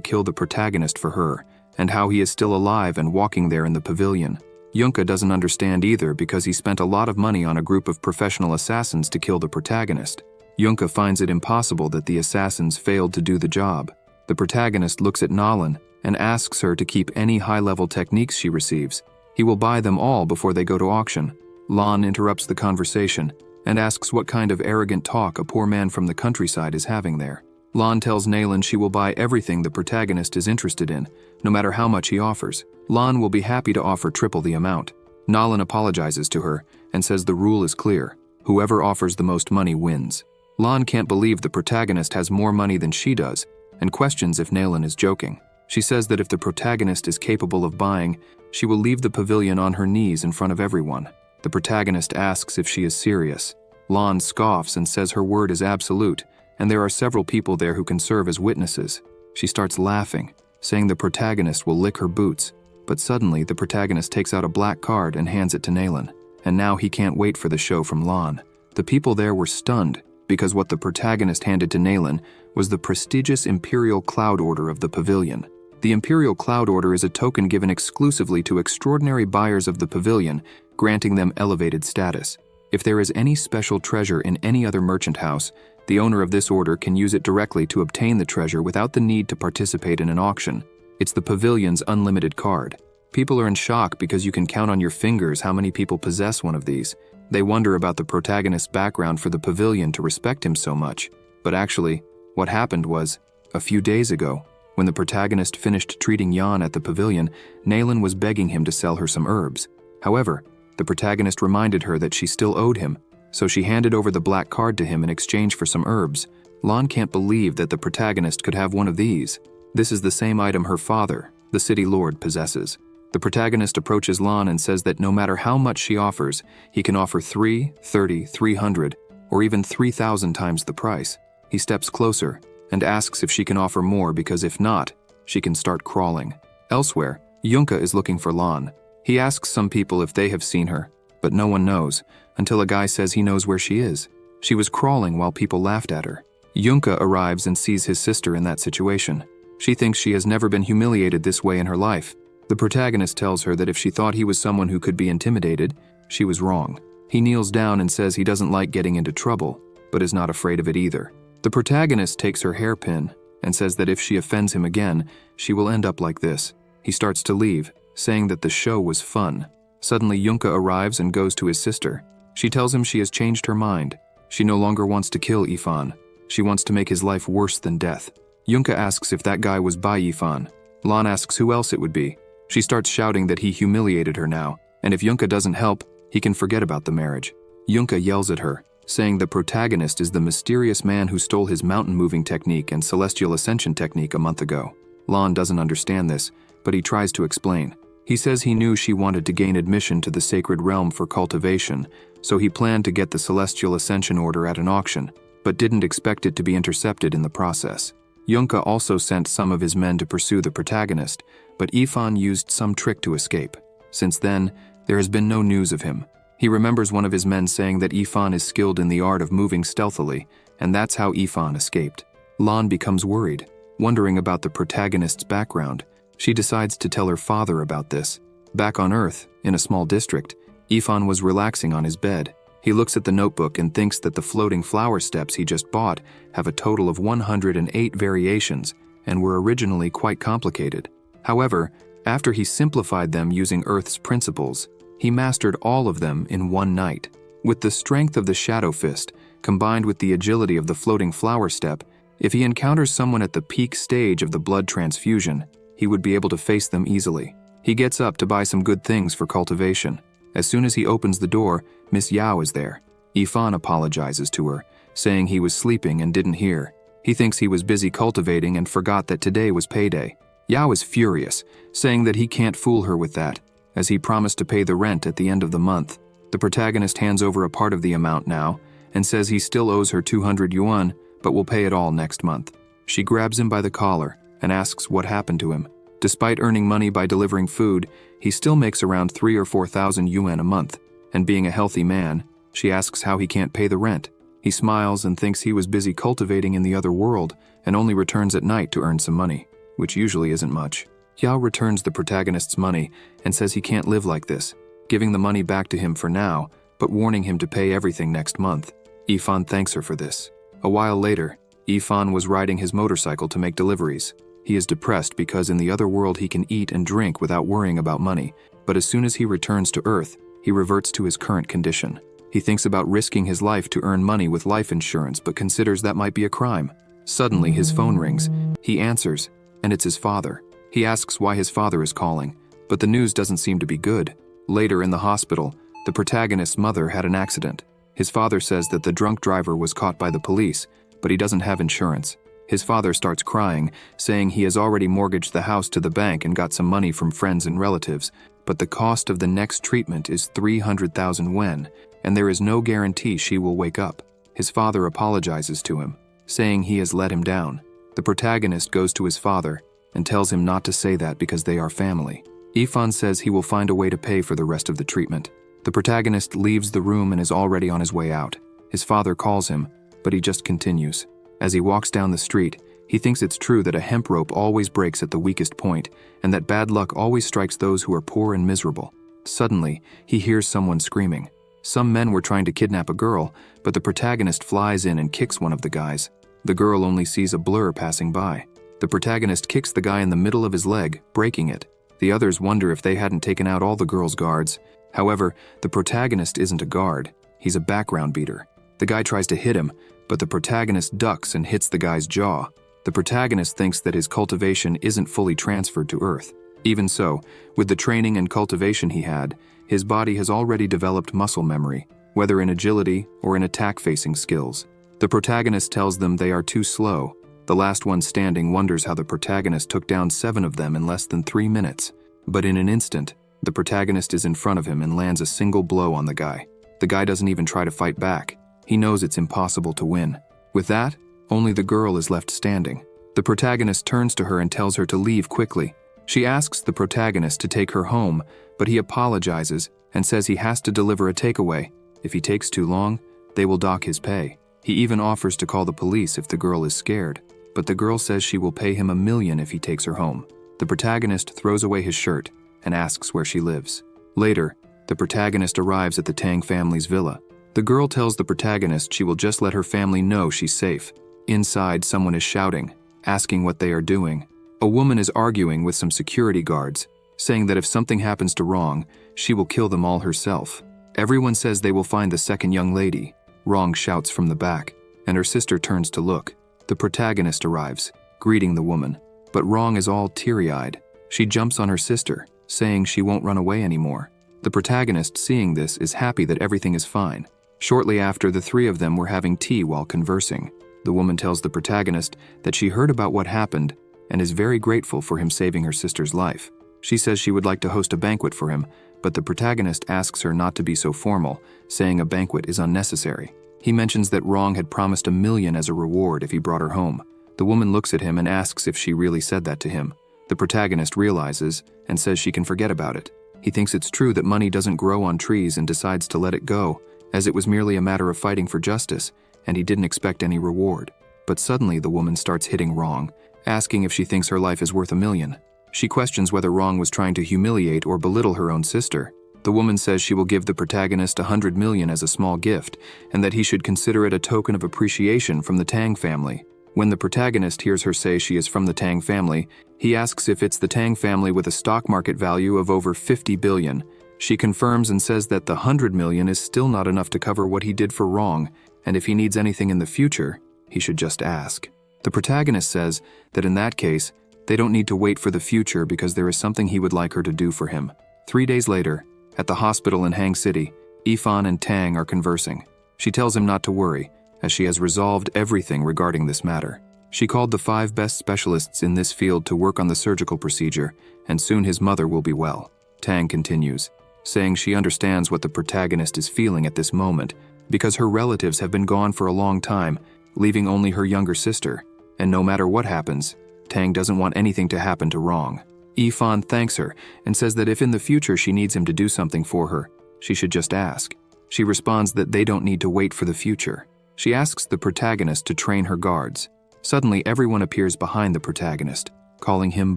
A: kill the protagonist for her, and how he is still alive and walking there in the pavilion. Yunka doesn't understand either because he spent a lot of money on a group of professional assassins to kill the protagonist. Yunka finds it impossible that the assassins failed to do the job. The protagonist looks at Nalan and asks her to keep any high-level techniques she receives. He will buy them all before they go to auction. Lan interrupts the conversation and asks what kind of arrogant talk a poor man from the countryside is having there. Lan tells Nalan she will buy everything the protagonist is interested in, no matter how much he offers. Lan will be happy to offer triple the amount. Nalan apologizes to her and says the rule is clear. Whoever offers the most money wins. Lan can't believe the protagonist has more money than she does and questions if Nalan is joking. She says that if the protagonist is capable of buying, she will leave the pavilion on her knees in front of everyone. The protagonist asks if she is serious. Lan scoffs and says her word is absolute, and there are several people there who can serve as witnesses. She starts laughing, saying the protagonist will lick her boots, but suddenly the protagonist takes out a black card and hands it to Nalan, and now he can't wait for the show from Lan. The people there were stunned because what the protagonist handed to Nalan was the prestigious Imperial Cloud Order of the pavilion. The Imperial Cloud Order is a token given exclusively to extraordinary buyers of the pavilion, granting them elevated status. If there is any special treasure in any other merchant house, the owner of this order can use it directly to obtain the treasure without the need to participate in an auction. It's the pavilion's unlimited card. People are in shock because you can count on your fingers how many people possess one of these. They wonder about the protagonist's background for the pavilion to respect him so much. But actually, what happened was, a few days ago, when the protagonist finished treating Yan at the pavilion, Nalan was begging him to sell her some herbs. However, the protagonist reminded her that she still owed him, so she handed over the black card to him in exchange for some herbs. Lan can't believe that the protagonist could have one of these. This is the same item her father, the city lord, possesses. The protagonist approaches Lan and says that no matter how much she offers, he can offer 3, 30, 300, or even 3,000 times the price. He steps closer and asks if she can offer more because if not, she can start crawling. Elsewhere, Yunka is looking for Lan. He asks some people if they have seen her, but no one knows, until a guy says he knows where she is. She was crawling while people laughed at her. Yunka arrives and sees his sister in that situation. She thinks she has never been humiliated this way in her life. The protagonist tells her that if she thought he was someone who could be intimidated, she was wrong. He kneels down and says he doesn't like getting into trouble, but is not afraid of it either. The protagonist takes her hairpin and says that if she offends him again, she will end up like this. He starts to leave, saying that the show was fun. Suddenly Yunka arrives and goes to his sister. She tells him she has changed her mind. She no longer wants to kill Yifan. She wants to make his life worse than death. Yunka asks if that guy was by Yifan. Lan asks who else it would be. She starts shouting that he humiliated her now, and if Yunka doesn't help, he can forget about the marriage. Yunka yells at her, saying the protagonist is the mysterious man who stole his mountain-moving technique and celestial ascension technique a month ago. Lan doesn't understand this, but he tries to explain. He says he knew she wanted to gain admission to the sacred realm for cultivation, so he planned to get the celestial ascension order at an auction, but didn't expect it to be intercepted in the process. Yunka also sent some of his men to pursue the protagonist, but Yifan used some trick to escape. Since then, there has been no news of him. He remembers one of his men saying that Yifan is skilled in the art of moving stealthily, and that's how Yifan escaped. Lan becomes worried, wondering about the protagonist's background. She decides to tell her father about this. Back on Earth, in a small district, Yifan was relaxing on his bed. He looks at the notebook and thinks that the floating flower steps he just bought have a total of 108 variations and were originally quite complicated. However, after he simplified them using Earth's principles, he mastered all of them in one night. With the strength of the Shadow Fist, combined with the agility of the floating flower step, if he encounters someone at the peak stage of the blood transfusion, he would be able to face them easily. He gets up to buy some good things for cultivation. As soon as he opens the door, Miss Yao is there. Yifan apologizes to her, saying he was sleeping and didn't hear. He thinks he was busy cultivating and forgot that today was payday. Yao is furious, saying that he can't fool her with that, as he promised to pay the rent at the end of the month. The protagonist hands over a part of the amount now, and says he still owes her 200 yuan, but will pay it all next month. She grabs him by the collar and asks what happened to him. Despite earning money by delivering food, he still makes around 3,000 or 4,000 yuan a month, and being a healthy man, she asks how he can't pay the rent. He smiles and thinks he was busy cultivating in the other world and only returns at night to earn some money, which usually isn't much. Yao returns the protagonist's money and says he can't live like this, giving the money back to him for now, but warning him to pay everything next month. Yifan thanks her for this. A while later, Yifan was riding his motorcycle to make deliveries. He is depressed because in the other world he can eat and drink without worrying about money, but as soon as he returns to Earth, he reverts to his current condition. He thinks about risking his life to earn money with life insurance but considers that might be a crime. Suddenly his phone rings. He answers, and it's his father. He asks why his father is calling, but the news doesn't seem to be good. Later in the hospital, the protagonist's mother had an accident. His father says that the drunk driver was caught by the police, but he doesn't have insurance. His father starts crying, saying he has already mortgaged the house to the bank and got some money from friends and relatives, but the cost of the next treatment is 300,000 yuan, and there is no guarantee she will wake up. His father apologizes to him, saying he has let him down. The protagonist goes to his father and tells him not to say that because they are family. Yifan says he will find a way to pay for the rest of the treatment. The protagonist leaves the room and is already on his way out. His father calls him, but he just continues. As he walks down the street, he thinks it's true that a hemp rope always breaks at the weakest point, and that bad luck always strikes those who are poor and miserable. Suddenly, he hears someone screaming. Some men were trying to kidnap a girl, but the protagonist flies in and kicks one of the guys. The girl only sees a blur passing by. The protagonist kicks the guy in the middle of his leg, breaking it. The others wonder if they hadn't taken out all the girl's guards. However, the protagonist isn't a guard. He's a background beater. The guy tries to hit him, but the protagonist ducks and hits the guy's jaw. The protagonist thinks that his cultivation isn't fully transferred to Earth. Even so, with the training and cultivation he had, his body has already developed muscle memory, whether in agility or in attack-facing skills. The protagonist tells them they are too slow. The last one standing wonders how the protagonist took down 7 of them in less than 3 minutes. But in an instant, the protagonist is in front of him and lands a single blow on the guy. The guy doesn't even try to fight back. He knows it's impossible to win. With that, only the girl is left standing. The protagonist turns to her and tells her to leave quickly. She asks the protagonist to take her home, but he apologizes and says he has to deliver a takeaway. If he takes too long, they will dock his pay. He even offers to call the police if the girl is scared, but the girl says she will pay him $1 million if he takes her home. The protagonist throws away his shirt and asks where she lives. Later, the protagonist arrives at the Tang family's villa. The girl tells the protagonist she will just let her family know she's safe. Inside, someone is shouting, asking what they are doing. A woman is arguing with some security guards, saying that if something happens to Rong, she will kill them all herself. Everyone says they will find the second young lady. Rong shouts from the back, and her sister turns to look. The protagonist arrives, greeting the woman, but Rong is all teary-eyed. She jumps on her sister, saying she won't run away anymore. The protagonist, seeing this, is happy that everything is fine. Shortly after, the 3 of them were having tea while conversing. The woman tells the protagonist that she heard about what happened and is very grateful for him saving her sister's life. She says she would like to host a banquet for him, but the protagonist asks her not to be so formal, saying a banquet is unnecessary. He mentions that Rong had promised $1 million as a reward if he brought her home. The woman looks at him and asks if she really said that to him. The protagonist realizes and says she can forget about it. He thinks it's true that money doesn't grow on trees and decides to let it go, as it was merely a matter of fighting for justice, and he didn't expect any reward. But suddenly the woman starts hitting Rong, asking if she thinks her life is worth $1 million. She questions whether Rong was trying to humiliate or belittle her own sister. The woman says she will give the protagonist $100 million as a small gift, and that he should consider it a token of appreciation from the Tang family. When the protagonist hears her say she is from the Tang family, he asks if it's the Tang family with a stock market value of over 50 billion. She confirms and says that the $100 million is still not enough to cover what he did for Rong, and if he needs anything in the future, he should just ask. The protagonist says that in that case, they don't need to wait for the future because there is something he would like her to do for him. 3 days later, at the hospital in Hang City, Yifan and Tang are conversing. She tells him not to worry, as she has resolved everything regarding this matter. She called the 5 best specialists in this field to work on the surgical procedure, and soon his mother will be well. Tang continues, saying she understands what the protagonist is feeling at this moment, because her relatives have been gone for a long time, leaving only her younger sister, and no matter what happens, Tang doesn't want anything to happen to Rong. Yifan thanks her and says that if in the future she needs him to do something for her, she should just ask. She responds that they don't need to wait for the future. She asks the protagonist to train her guards. Suddenly, everyone appears behind the protagonist, calling him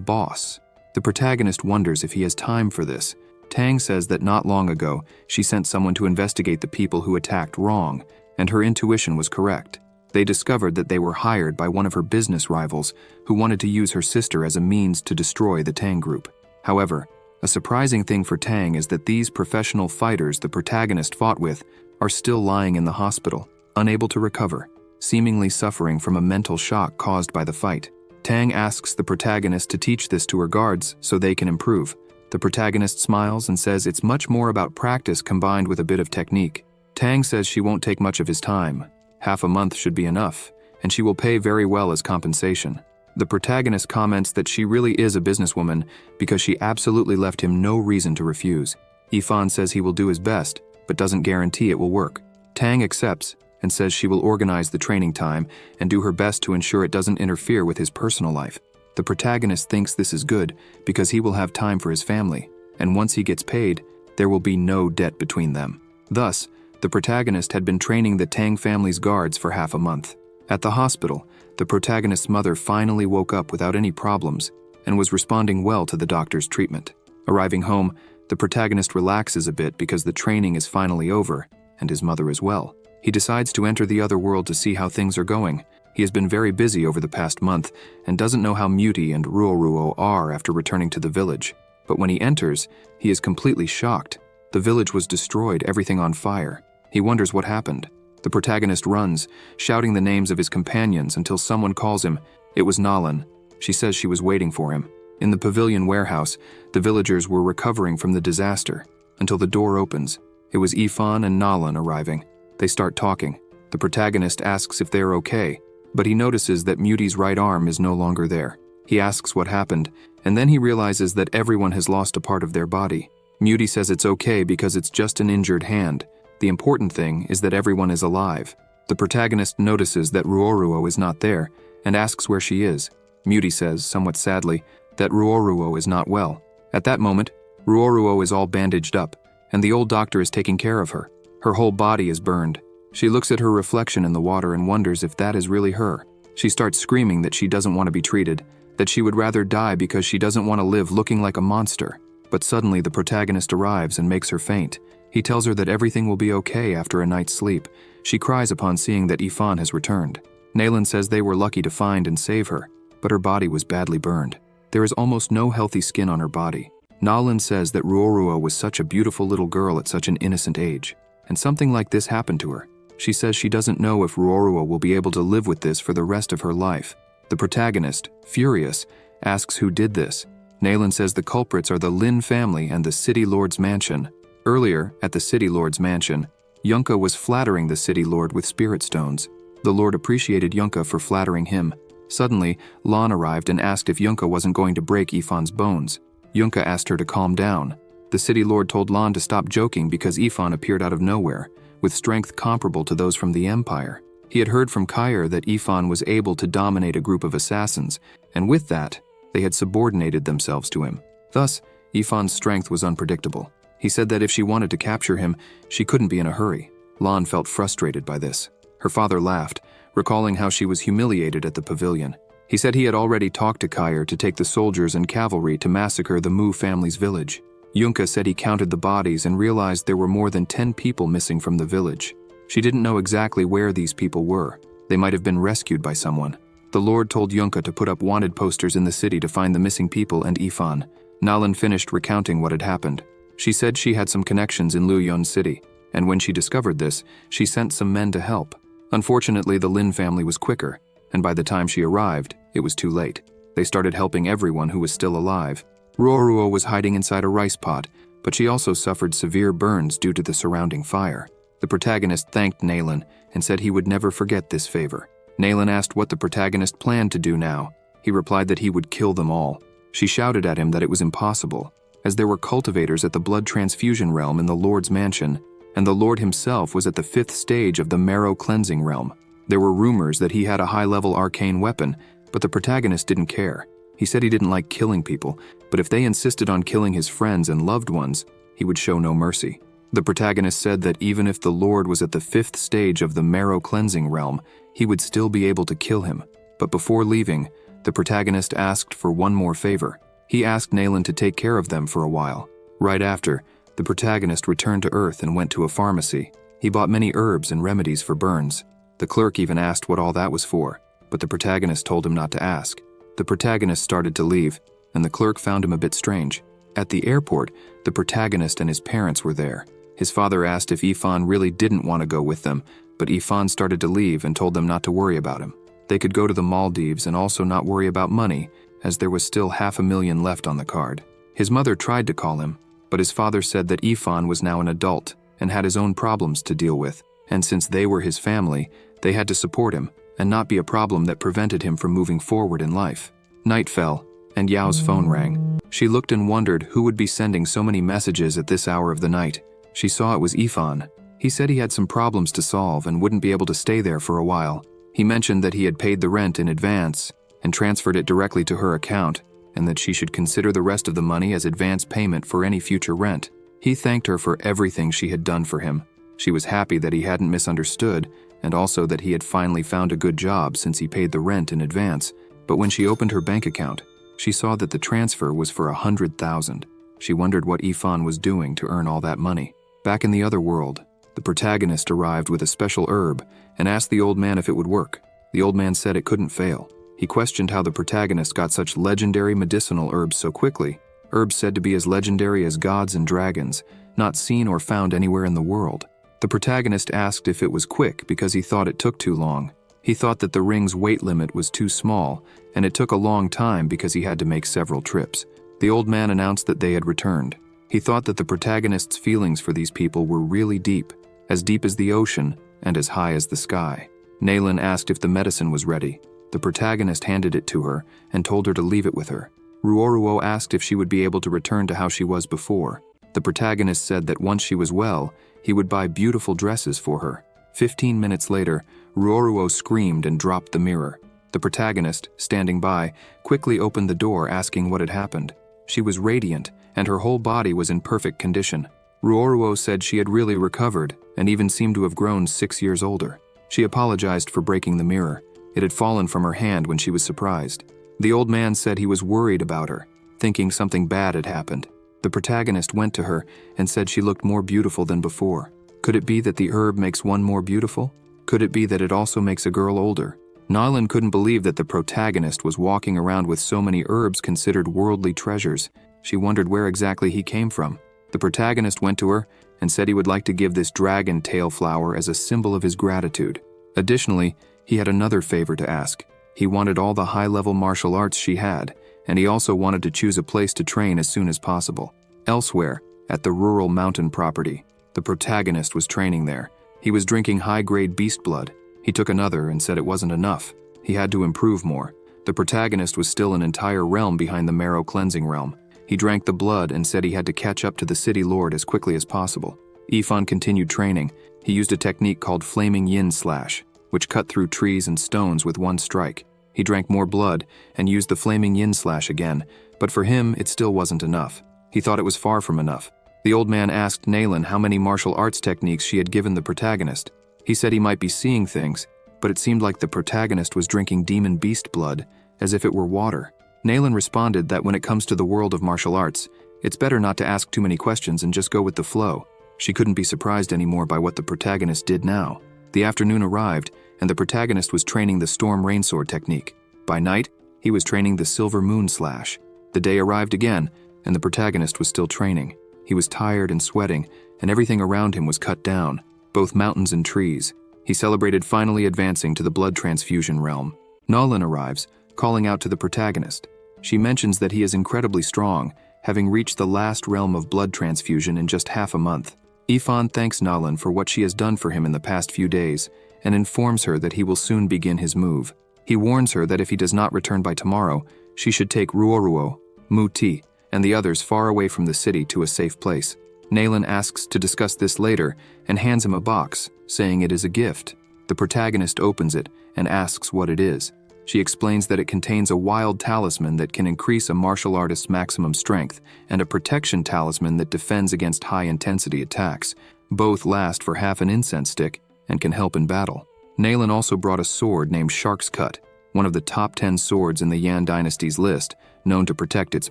A: boss. The protagonist wonders if he has time for this. Tang says that not long ago, she sent someone to investigate the people who attacked wrong, and her intuition was correct. They discovered that they were hired by one of her business rivals who wanted to use her sister as a means to destroy the Tang group. However, a surprising thing for Tang is that these professional fighters the protagonist fought with are still lying in the hospital, unable to recover, seemingly suffering from a mental shock caused by the fight. Tang asks the protagonist to teach this to her guards so they can improve. The protagonist smiles and says it's much more about practice combined with a bit of technique. Tang says she won't take much of his time. Half a month should be enough, and she will pay very well as compensation. The protagonist comments that she really is a businesswoman because she absolutely left him no reason to refuse. Yifan says he will do his best, but doesn't guarantee it will work. Tang accepts and says she will organize the training time and do her best to ensure it doesn't interfere with his personal life. The protagonist thinks this is good because he will have time for his family, and once he gets paid, there will be no debt between them. Thus, the protagonist had been training the Tang family's guards for half a month. At the hospital, the protagonist's mother finally woke up without any problems and was responding well to the doctor's treatment. Arriving home, the protagonist relaxes a bit because the training is finally over, and his mother as well. He decides to enter the other world to see how things are going. He has been very busy over the past month and doesn't know how Muti and Ruoruo are after returning to the village. But when he enters, he is completely shocked. The village was destroyed, everything on fire. He wonders what happened. The protagonist runs, shouting the names of his companions until someone calls him. It was Nalan. She says she was waiting for him. In the pavilion warehouse, the villagers were recovering from the disaster until the door opens. It was Yifan and Nalan arriving. They start talking. The protagonist asks if they are okay, but he notices that Muti's right arm is no longer there. He asks what happened, and then he realizes that everyone has lost a part of their body. Muti says it's okay because it's just an injured hand. The important thing is that everyone is alive. The protagonist notices that Ruoruo is not there and asks where she is. Muti says, somewhat sadly, that Ruoruo is not well. At that moment, Ruoruo is all bandaged up, and the old doctor is taking care of her. Her whole body is burned. She looks at her reflection in the water and wonders if that is really her. She starts screaming that she doesn't want to be treated, that she would rather die because she doesn't want to live looking like a monster. But suddenly the protagonist arrives and makes her faint. He tells her that everything will be okay after a night's sleep. She cries upon seeing that Yifan has returned. Nalan says they were lucky to find and save her, but her body was badly burned. There is almost no healthy skin on her body. Nalan says that Ruoruo was such a beautiful little girl at such an innocent age, and something like this happened to her. She says she doesn't know if Ruoruo will be able to live with this for the rest of her life. The protagonist, furious, asks who did this. Nalan says the culprits are the Lin family and the City Lord's mansion. Earlier, at the City Lord's mansion, Yunka was flattering the City Lord with spirit stones. The Lord appreciated Yunka for flattering him. Suddenly, Lan arrived and asked if Yunka wasn't going to break Yifan's bones. Yunka asked her to calm down. The City Lord told Lan to stop joking because Yifan appeared out of nowhere, with strength comparable to those from the Empire. He had heard from Kair that Yifan was able to dominate a group of assassins, and with that, they had subordinated themselves to him. Thus, Yifan's strength was unpredictable. He said that if she wanted to capture him, she couldn't be in a hurry. Lan felt frustrated by this. Her father laughed, recalling how she was humiliated at the pavilion. He said he had already talked to Kair to take the soldiers and cavalry to massacre the Mu family's village. Yunka said he counted the bodies and realized there were more than 10 people missing from the village. She didn't know exactly where these people were. They might have been rescued by someone. The Lord told Yunka to put up wanted posters in the city to find the missing people and Yifan. Nalan finished recounting what had happened. She said she had some connections in Luyun City, and when she discovered this, she sent some men to help. Unfortunately, the Lin family was quicker, and by the time she arrived, it was too late. They started helping everyone who was still alive. Ruoruo was hiding inside a rice pot, but she also suffered severe burns due to the surrounding fire. The protagonist thanked Nalan and said he would never forget this favor. Nalan asked what the protagonist planned to do now. He replied that he would kill them all. She shouted at him that it was impossible, as there were cultivators at the blood transfusion realm in the Lord's mansion, and the Lord himself was at the 5th stage of the marrow cleansing realm. There were rumors that he had a high-level arcane weapon, but the protagonist didn't care. He said he didn't like killing people, but if they insisted on killing his friends and loved ones, he would show no mercy. The protagonist said that even if the Lord was at the 5th stage of the marrow cleansing realm, he would still be able to kill him. But before leaving, the protagonist asked for one more favor. He asked Nayland to take care of them for a while. Right after, the protagonist returned to Earth and went to a pharmacy. He bought many herbs and remedies for burns. The clerk even asked what all that was for, but the protagonist told him not to ask. The protagonist started to leave, and the clerk found him a bit strange. At the airport, the protagonist and his parents were there. His father asked if Ifan really didn't want to go with them, but Ifan started to leave and told them not to worry about him. They could go to the Maldives and also not worry about money, as there was still $500,000 left on the card. His mother tried to call him, but his father said that Ifan was now an adult and had his own problems to deal with, and since they were his family, they had to support him and not be a problem that prevented him from moving forward in life. Night fell, and Yao's phone rang. She looked and wondered who would be sending so many messages at this hour of the night. She saw it was Ifan. He said he had some problems to solve and wouldn't be able to stay there for a while. He mentioned that he had paid the rent in advance and transferred it directly to her account, and that she should consider the rest of the money as advance payment for any future rent. He thanked her for everything she had done for him. She was happy that he hadn't misunderstood, and also that he had finally found a good job since he paid the rent in advance. But when she opened her bank account, she saw that the transfer was for $100,000. She wondered what Ifan was doing to earn all that money. Back in the other world, the protagonist arrived with a special herb and asked the old man if it would work. The old man said it couldn't fail. He questioned how the protagonist got such legendary medicinal herbs so quickly, herbs said to be as legendary as gods and dragons, not seen or found anywhere in the world. The protagonist asked if it was quick because he thought it took too long. He thought that the ring's weight limit was too small, and it took a long time because he had to make several trips. The old man announced that they had returned. He thought that the protagonist's feelings for these people were really deep as the ocean and as high as the sky. Nayland asked if the medicine was ready. The protagonist handed it to her and told her to leave it with her. Ruoruo asked if she would be able to return to how she was before. The protagonist said that once she was well, he would buy beautiful dresses for her. 15 minutes later, Ruoruo screamed and dropped the mirror. The protagonist, standing by, quickly opened the door asking what had happened. She was radiant, and her whole body was in perfect condition. Ruoruo said she had really recovered and even seemed to have grown 6 years older. She apologized for breaking the mirror. It had fallen from her hand when she was surprised. The old man said he was worried about her, thinking something bad had happened. The protagonist went to her and said she looked more beautiful than before. Could it be that the herb makes one more beautiful? Could it be that it also makes a girl older? Nayland couldn't believe that the protagonist was walking around with so many herbs considered worldly treasures. She wondered where exactly he came from. The protagonist went to her and said he would like to give this dragon tail flower as a symbol of his gratitude. Additionally, he had another favor to ask. He wanted all the high-level martial arts she had, and he also wanted to choose a place to train as soon as possible. Elsewhere, at the rural mountain property, the protagonist was training there. He was drinking high-grade beast blood. He took another and said it wasn't enough. He had to improve more. The protagonist was still an entire realm behind the marrow cleansing realm. He drank the blood and said he had to catch up to the city lord as quickly as possible. Ifan continued training. He used a technique called flaming yin slash, which cut through trees and stones with one strike. He drank more blood and used the flaming yin slash again, but for him it still wasn't enough. He thought it was far from enough. The old man asked Nayland how many martial arts techniques she had given the protagonist. He said he might be seeing things, but it seemed like the protagonist was drinking demon beast blood as if it were water. Nayland responded that when it comes to the world of martial arts, it's better not to ask too many questions and just go with the flow. She couldn't be surprised anymore by what the protagonist did now. The afternoon arrived, and the protagonist was training the Storm Rainsword technique. By night, he was training the Silver Moon Slash. The day arrived again, and the protagonist was still training. He was tired and sweating, and everything around him was cut down, both mountains and trees. He celebrated finally advancing to the blood transfusion realm. Nayland arrives, calling out to the protagonist. She mentions that he is incredibly strong, having reached the last realm of blood transfusion in just half a month. Ifan thanks Nayland for what she has done for him in the past few days, and informs her that he will soon begin his move. He warns her that if he does not return by tomorrow, she should take Ruoruo, Muti, and the others far away from the city to a safe place. Nayland asks to discuss this later and hands him a box, saying it is a gift. The protagonist opens it and asks what it is. She explains that it contains a wild talisman that can increase a martial artist's maximum strength and a protection talisman that defends against high-intensity attacks. Both last for half an incense stick and can help in battle. Naylan also brought a sword named Shark's Cut, one of the top 10 swords in the Yan dynasty's list, known to protect its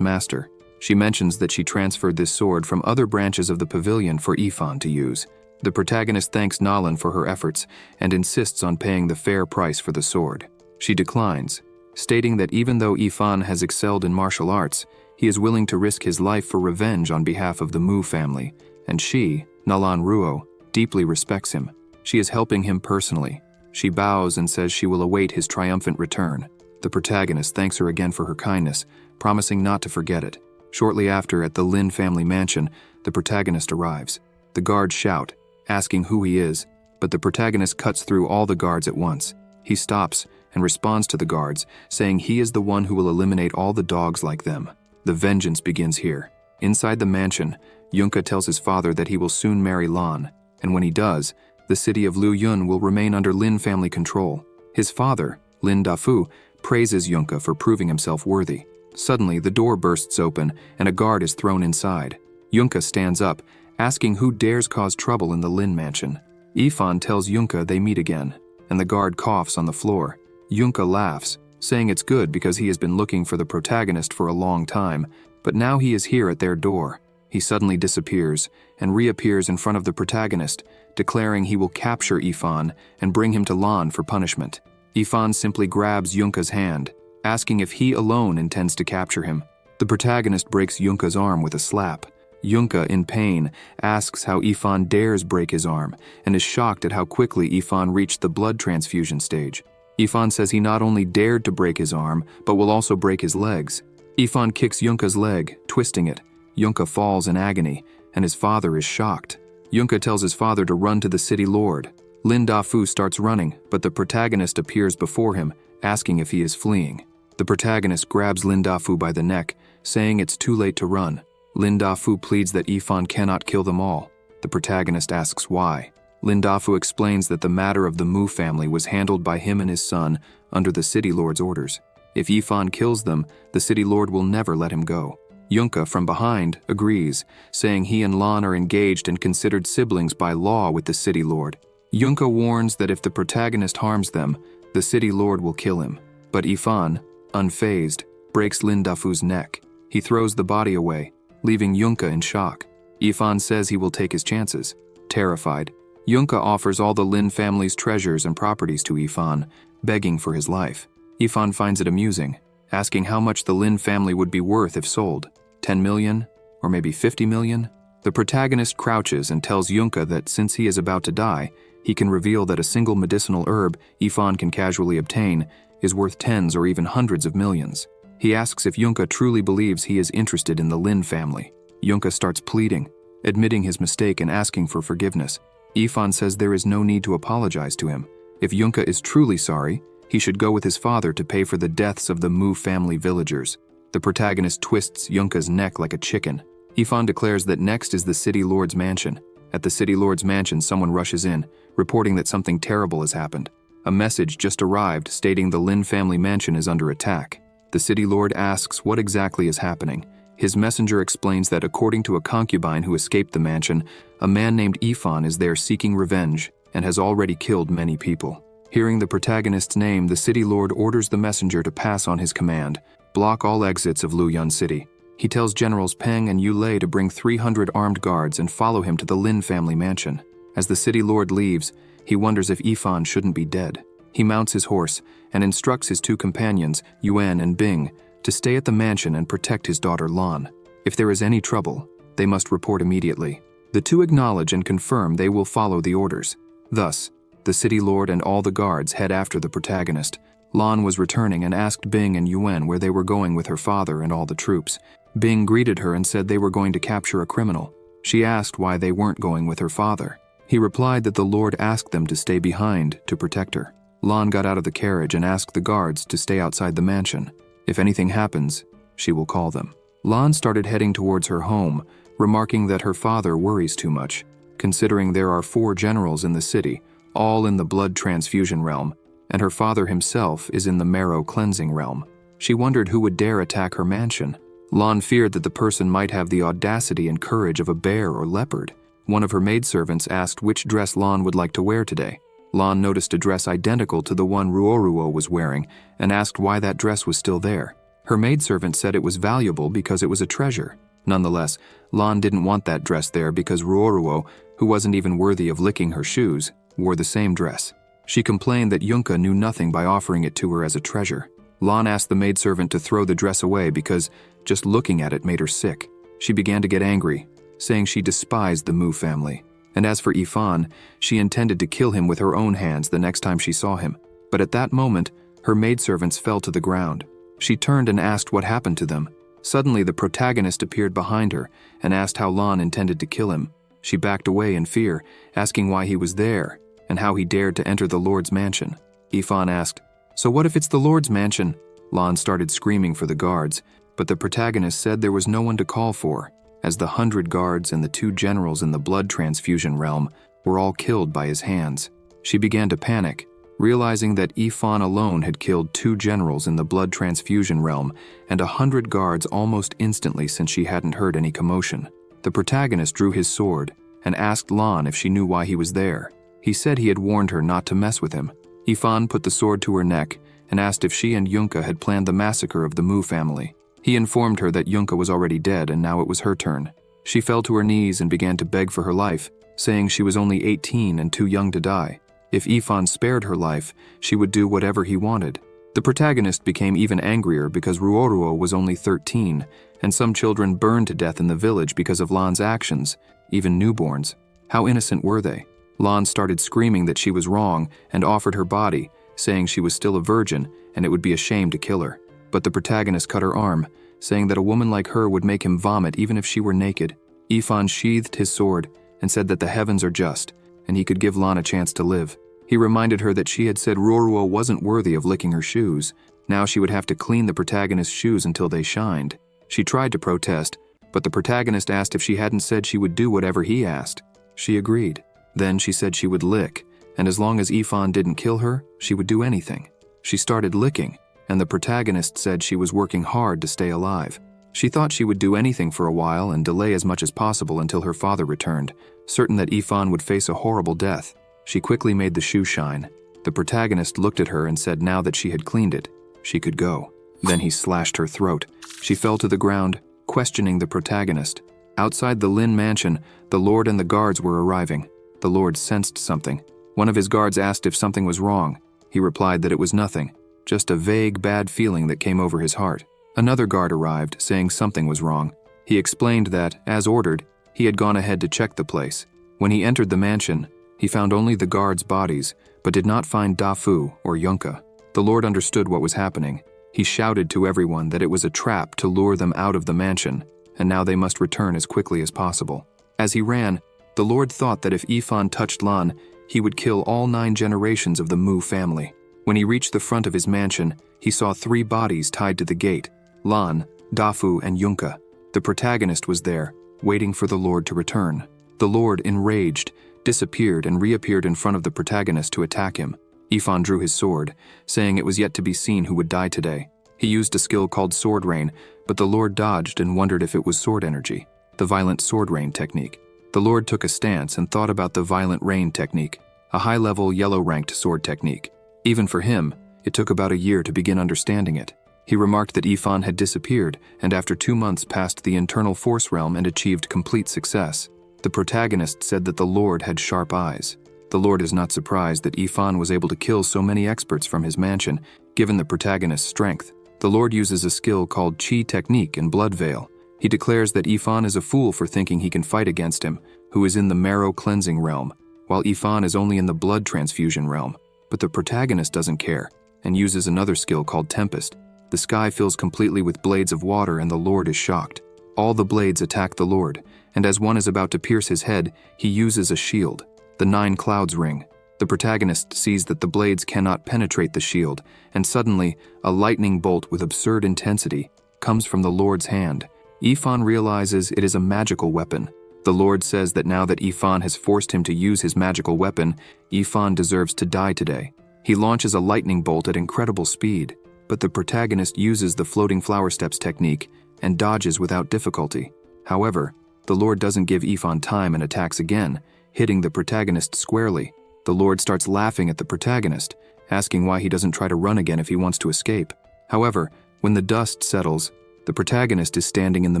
A: master. She mentions that she transferred this sword from other branches of the pavilion for Ifan to use. The protagonist thanks Naylan for her efforts and insists on paying the fair price for the sword. She declines, stating that even though Ifan has excelled in martial arts, he is willing to risk his life for revenge on behalf of the Mu family, and she, Nalan Ruo, deeply respects him. She is helping him personally. She bows and says she will await his triumphant return. The protagonist thanks her again for her kindness, promising not to forget it. Shortly after, at the Lin family mansion, the protagonist arrives. The guards shout, asking who he is, but the protagonist cuts through all the guards at once. He stops and responds to the guards, saying he is the one who will eliminate all the dogs like them. The vengeance begins here. Inside the mansion, Yunka tells his father that he will soon marry Lan, and when he does, the city of Lu Yun will remain under Lin family control. His father, Lin Dafu, praises Yunka for proving himself worthy. Suddenly, the door bursts open and a guard is thrown inside. Yunka stands up, asking who dares cause trouble in the Lin mansion. Ifan tells Yunka they meet again, and the guard coughs on the floor. Yunka laughs, saying it's good because he has been looking for the protagonist for a long time, but now he is here at their door. He suddenly disappears and reappears in front of the protagonist, declaring he will capture Ifan and bring him to Lan for punishment. Ifan simply grabs Yunka's hand, asking if he alone intends to capture him. The protagonist breaks Yunka's arm with a slap. Yunka, in pain, asks how Ifan dares break his arm and is shocked at how quickly Ifan reached the blood transfusion stage. Ifan says he not only dared to break his arm, but will also break his legs. Ifan kicks Yunka's leg, twisting it. Yunka falls in agony, and his father is shocked. Yunka tells his father to run to the city lord. Lin Dafu starts running, but the protagonist appears before him, asking if he is fleeing. The protagonist grabs Lin Dafu by the neck, saying it's too late to run. Lin Dafu pleads that Ifan cannot kill them all. The protagonist asks why. Lin Dafu explains that the matter of the Mu family was handled by him and his son under the city lord's orders. If Ifan kills them, the city lord will never let him go. Yunka, from behind, agrees, saying he and Lan are engaged and considered siblings by law with the city lord. Yunka warns that if the protagonist harms them, the city lord will kill him. But Ifan, unfazed, breaks Lin Dafu's neck. He throws the body away, leaving Yunka in shock. Ifan says he will take his chances. Terrified, Yunka offers all the Lin family's treasures and properties to Ifan, begging for his life. Ifan finds it amusing, asking how much the Lin family would be worth if sold. 10 million? Or maybe 50 million? The protagonist crouches and tells Yunka that since he is about to die, he can reveal that a single medicinal herb Ifan can casually obtain is worth tens or even hundreds of millions. He asks if Yunka truly believes he is interested in the Lin family. Yunka starts pleading, admitting his mistake and asking for forgiveness. Ifan says there is no need to apologize to him. If Yunka is truly sorry, he should go with his father to pay for the deaths of the Mu family villagers. The protagonist twists Yunka's neck like a chicken. Ifan declares that next is the city lord's mansion. At the city lord's mansion, someone rushes in, reporting that something terrible has happened. A message just arrived stating the Lin family mansion is under attack. The city lord asks what exactly is happening. His messenger explains that according to a concubine who escaped the mansion, a man named Ifan is there seeking revenge and has already killed many people. Hearing the protagonist's name, the city lord orders the messenger to pass on his command, block all exits of Luyun City. He tells Generals Peng and Yulei to bring 300 armed guards and follow him to the Lin family mansion. As the city lord leaves, he wonders if Ifan shouldn't be dead. He mounts his horse and instructs his two companions, Yuan and Bing, to stay at the mansion and protect his daughter Lan. If there is any trouble, they must report immediately. The two acknowledge and confirm they will follow the orders. Thus, the city lord and all the guards head after the protagonist. Lan was returning and asked Bing and Yuan where they were going with her father and all the troops. Bing greeted her and said they were going to capture a criminal. She asked why they weren't going with her father. He replied that the lord asked them to stay behind to protect her. Lan got out of the carriage and asked the guards to stay outside the mansion. If anything happens, she will call them. Lan started heading towards her home, remarking that her father worries too much, considering there are 4 generals in the city, all in the blood transfusion realm, and her father himself is in the marrow cleansing realm. She wondered who would dare attack her mansion. Lan feared that the person might have the audacity and courage of a bear or leopard. One of her maidservants asked which dress Lan would like to wear today. Lan noticed a dress identical to the one Ruoruo was wearing and asked why that dress was still there. Her maidservant said it was valuable because it was a treasure. Nonetheless, Lan didn't want that dress there because Ruoruo, who wasn't even worthy of licking her shoes, wore the same dress. She complained that Yunka knew nothing by offering it to her as a treasure. Lan asked the maidservant to throw the dress away because just looking at it made her sick. She began to get angry, saying she despised the Mu family. And as for Ifan, she intended to kill him with her own hands the next time she saw him. But at that moment, her maidservants fell to the ground. She turned and asked what happened to them. Suddenly, the protagonist appeared behind her and asked how Lan intended to kill him. She backed away in fear, asking why he was there and how he dared to enter the Lord's mansion. Ifan asked, "So what if it's the Lord's mansion?" Lan started screaming for the guards, but the protagonist said there was no one to call for, as the 100 guards and the 2 generals in the blood transfusion realm were all killed by his hands. She began to panic, realizing that Ifan alone had killed 2 generals in the blood transfusion realm and 100 guards almost instantly since she hadn't heard any commotion. The protagonist drew his sword and asked Lan if she knew why he was there. He said he had warned her not to mess with him. Ifan put the sword to her neck and asked if she and Yunka had planned the massacre of the Mu family. He informed her that Yunka was already dead and now it was her turn. She fell to her knees and began to beg for her life, saying she was only 18 and too young to die. If Ifan spared her life, she would do whatever he wanted. The protagonist became even angrier because Ruoruo was only 13, and some children burned to death in the village because of Lan's actions, even newborns. How innocent were they? Lan started screaming that she was wrong and offered her body, saying she was still a virgin and it would be a shame to kill her. But the protagonist cut her arm, saying that a woman like her would make him vomit even if she were naked. Ifan sheathed his sword and said that the heavens are just, and he could give Lan a chance to live. He reminded her that she had said Ruoruo wasn't worthy of licking her shoes. Now she would have to clean the protagonist's shoes until they shined. She tried to protest, but the protagonist asked if she hadn't said she would do whatever he asked. She agreed. Then she said she would lick, and as long as Ifan didn't kill her, she would do anything. She started licking, and the protagonist said she was working hard to stay alive. She thought she would do anything for a while and delay as much as possible until her father returned, certain that Ifan would face a horrible death. She quickly made the shoe shine. The protagonist looked at her and said now that she had cleaned it, she could go. Then he slashed her throat. She fell to the ground, questioning the protagonist. Outside the Lin mansion, the Lord and the guards were arriving. The Lord sensed something. One of his guards asked if something was wrong. He replied that it was nothing, just a vague bad feeling that came over his heart. Another guard arrived, saying something was wrong. He explained that, as ordered, he had gone ahead to check the place. When he entered the mansion, he found only the guards' bodies, but did not find Dafu or Yunka. The Lord understood what was happening. He shouted to everyone that it was a trap to lure them out of the mansion, and now they must return as quickly as possible. As he ran, the Lord thought that if Ifan touched Lan, he would kill all 9 generations of the Mu family. When he reached the front of his mansion, he saw 3 bodies tied to the gate: Lan, Dafu, and Yunka. The protagonist was there, waiting for the Lord to return. The Lord, enraged, disappeared and reappeared in front of the protagonist to attack him. Ifan drew his sword, saying it was yet to be seen who would die today. He used a skill called Sword Rain, but the Lord dodged and wondered if it was sword energy, the violent sword rain technique. The Lord took a stance and thought about the violent rain technique, a high-level yellow-ranked sword technique. Even for him, it took about a year to begin understanding it. He remarked that Ifan had disappeared and after 2 months passed the internal force realm and achieved complete success. The protagonist said that the Lord had sharp eyes. The Lord is not surprised that Ifan was able to kill so many experts from his mansion, given the protagonist's strength. The Lord uses a skill called Qi Technique in Blood Veil. He declares that Ifan is a fool for thinking he can fight against him, who is in the marrow cleansing realm, while Ifan is only in the blood transfusion realm. But the protagonist doesn't care, and uses another skill called Tempest. The sky fills completely with blades of water and the Lord is shocked. All the blades attack the Lord, and as one is about to pierce his head, he uses a shield. The 9 clouds ring. The protagonist sees that the blades cannot penetrate the shield, and suddenly, a lightning bolt with absurd intensity comes from the Lord's hand. Ifan realizes it is a magical weapon. The Lord says that now that Ifan has forced him to use his magical weapon, Ifan deserves to die today. He launches a lightning bolt at incredible speed, but the protagonist uses the floating flower steps technique and dodges without difficulty. However, the Lord doesn't give Ifan time and attacks again, hitting the protagonist squarely. The Lord starts laughing at the protagonist, asking why he doesn't try to run again if he wants to escape. However, when the dust settles, the protagonist is standing in the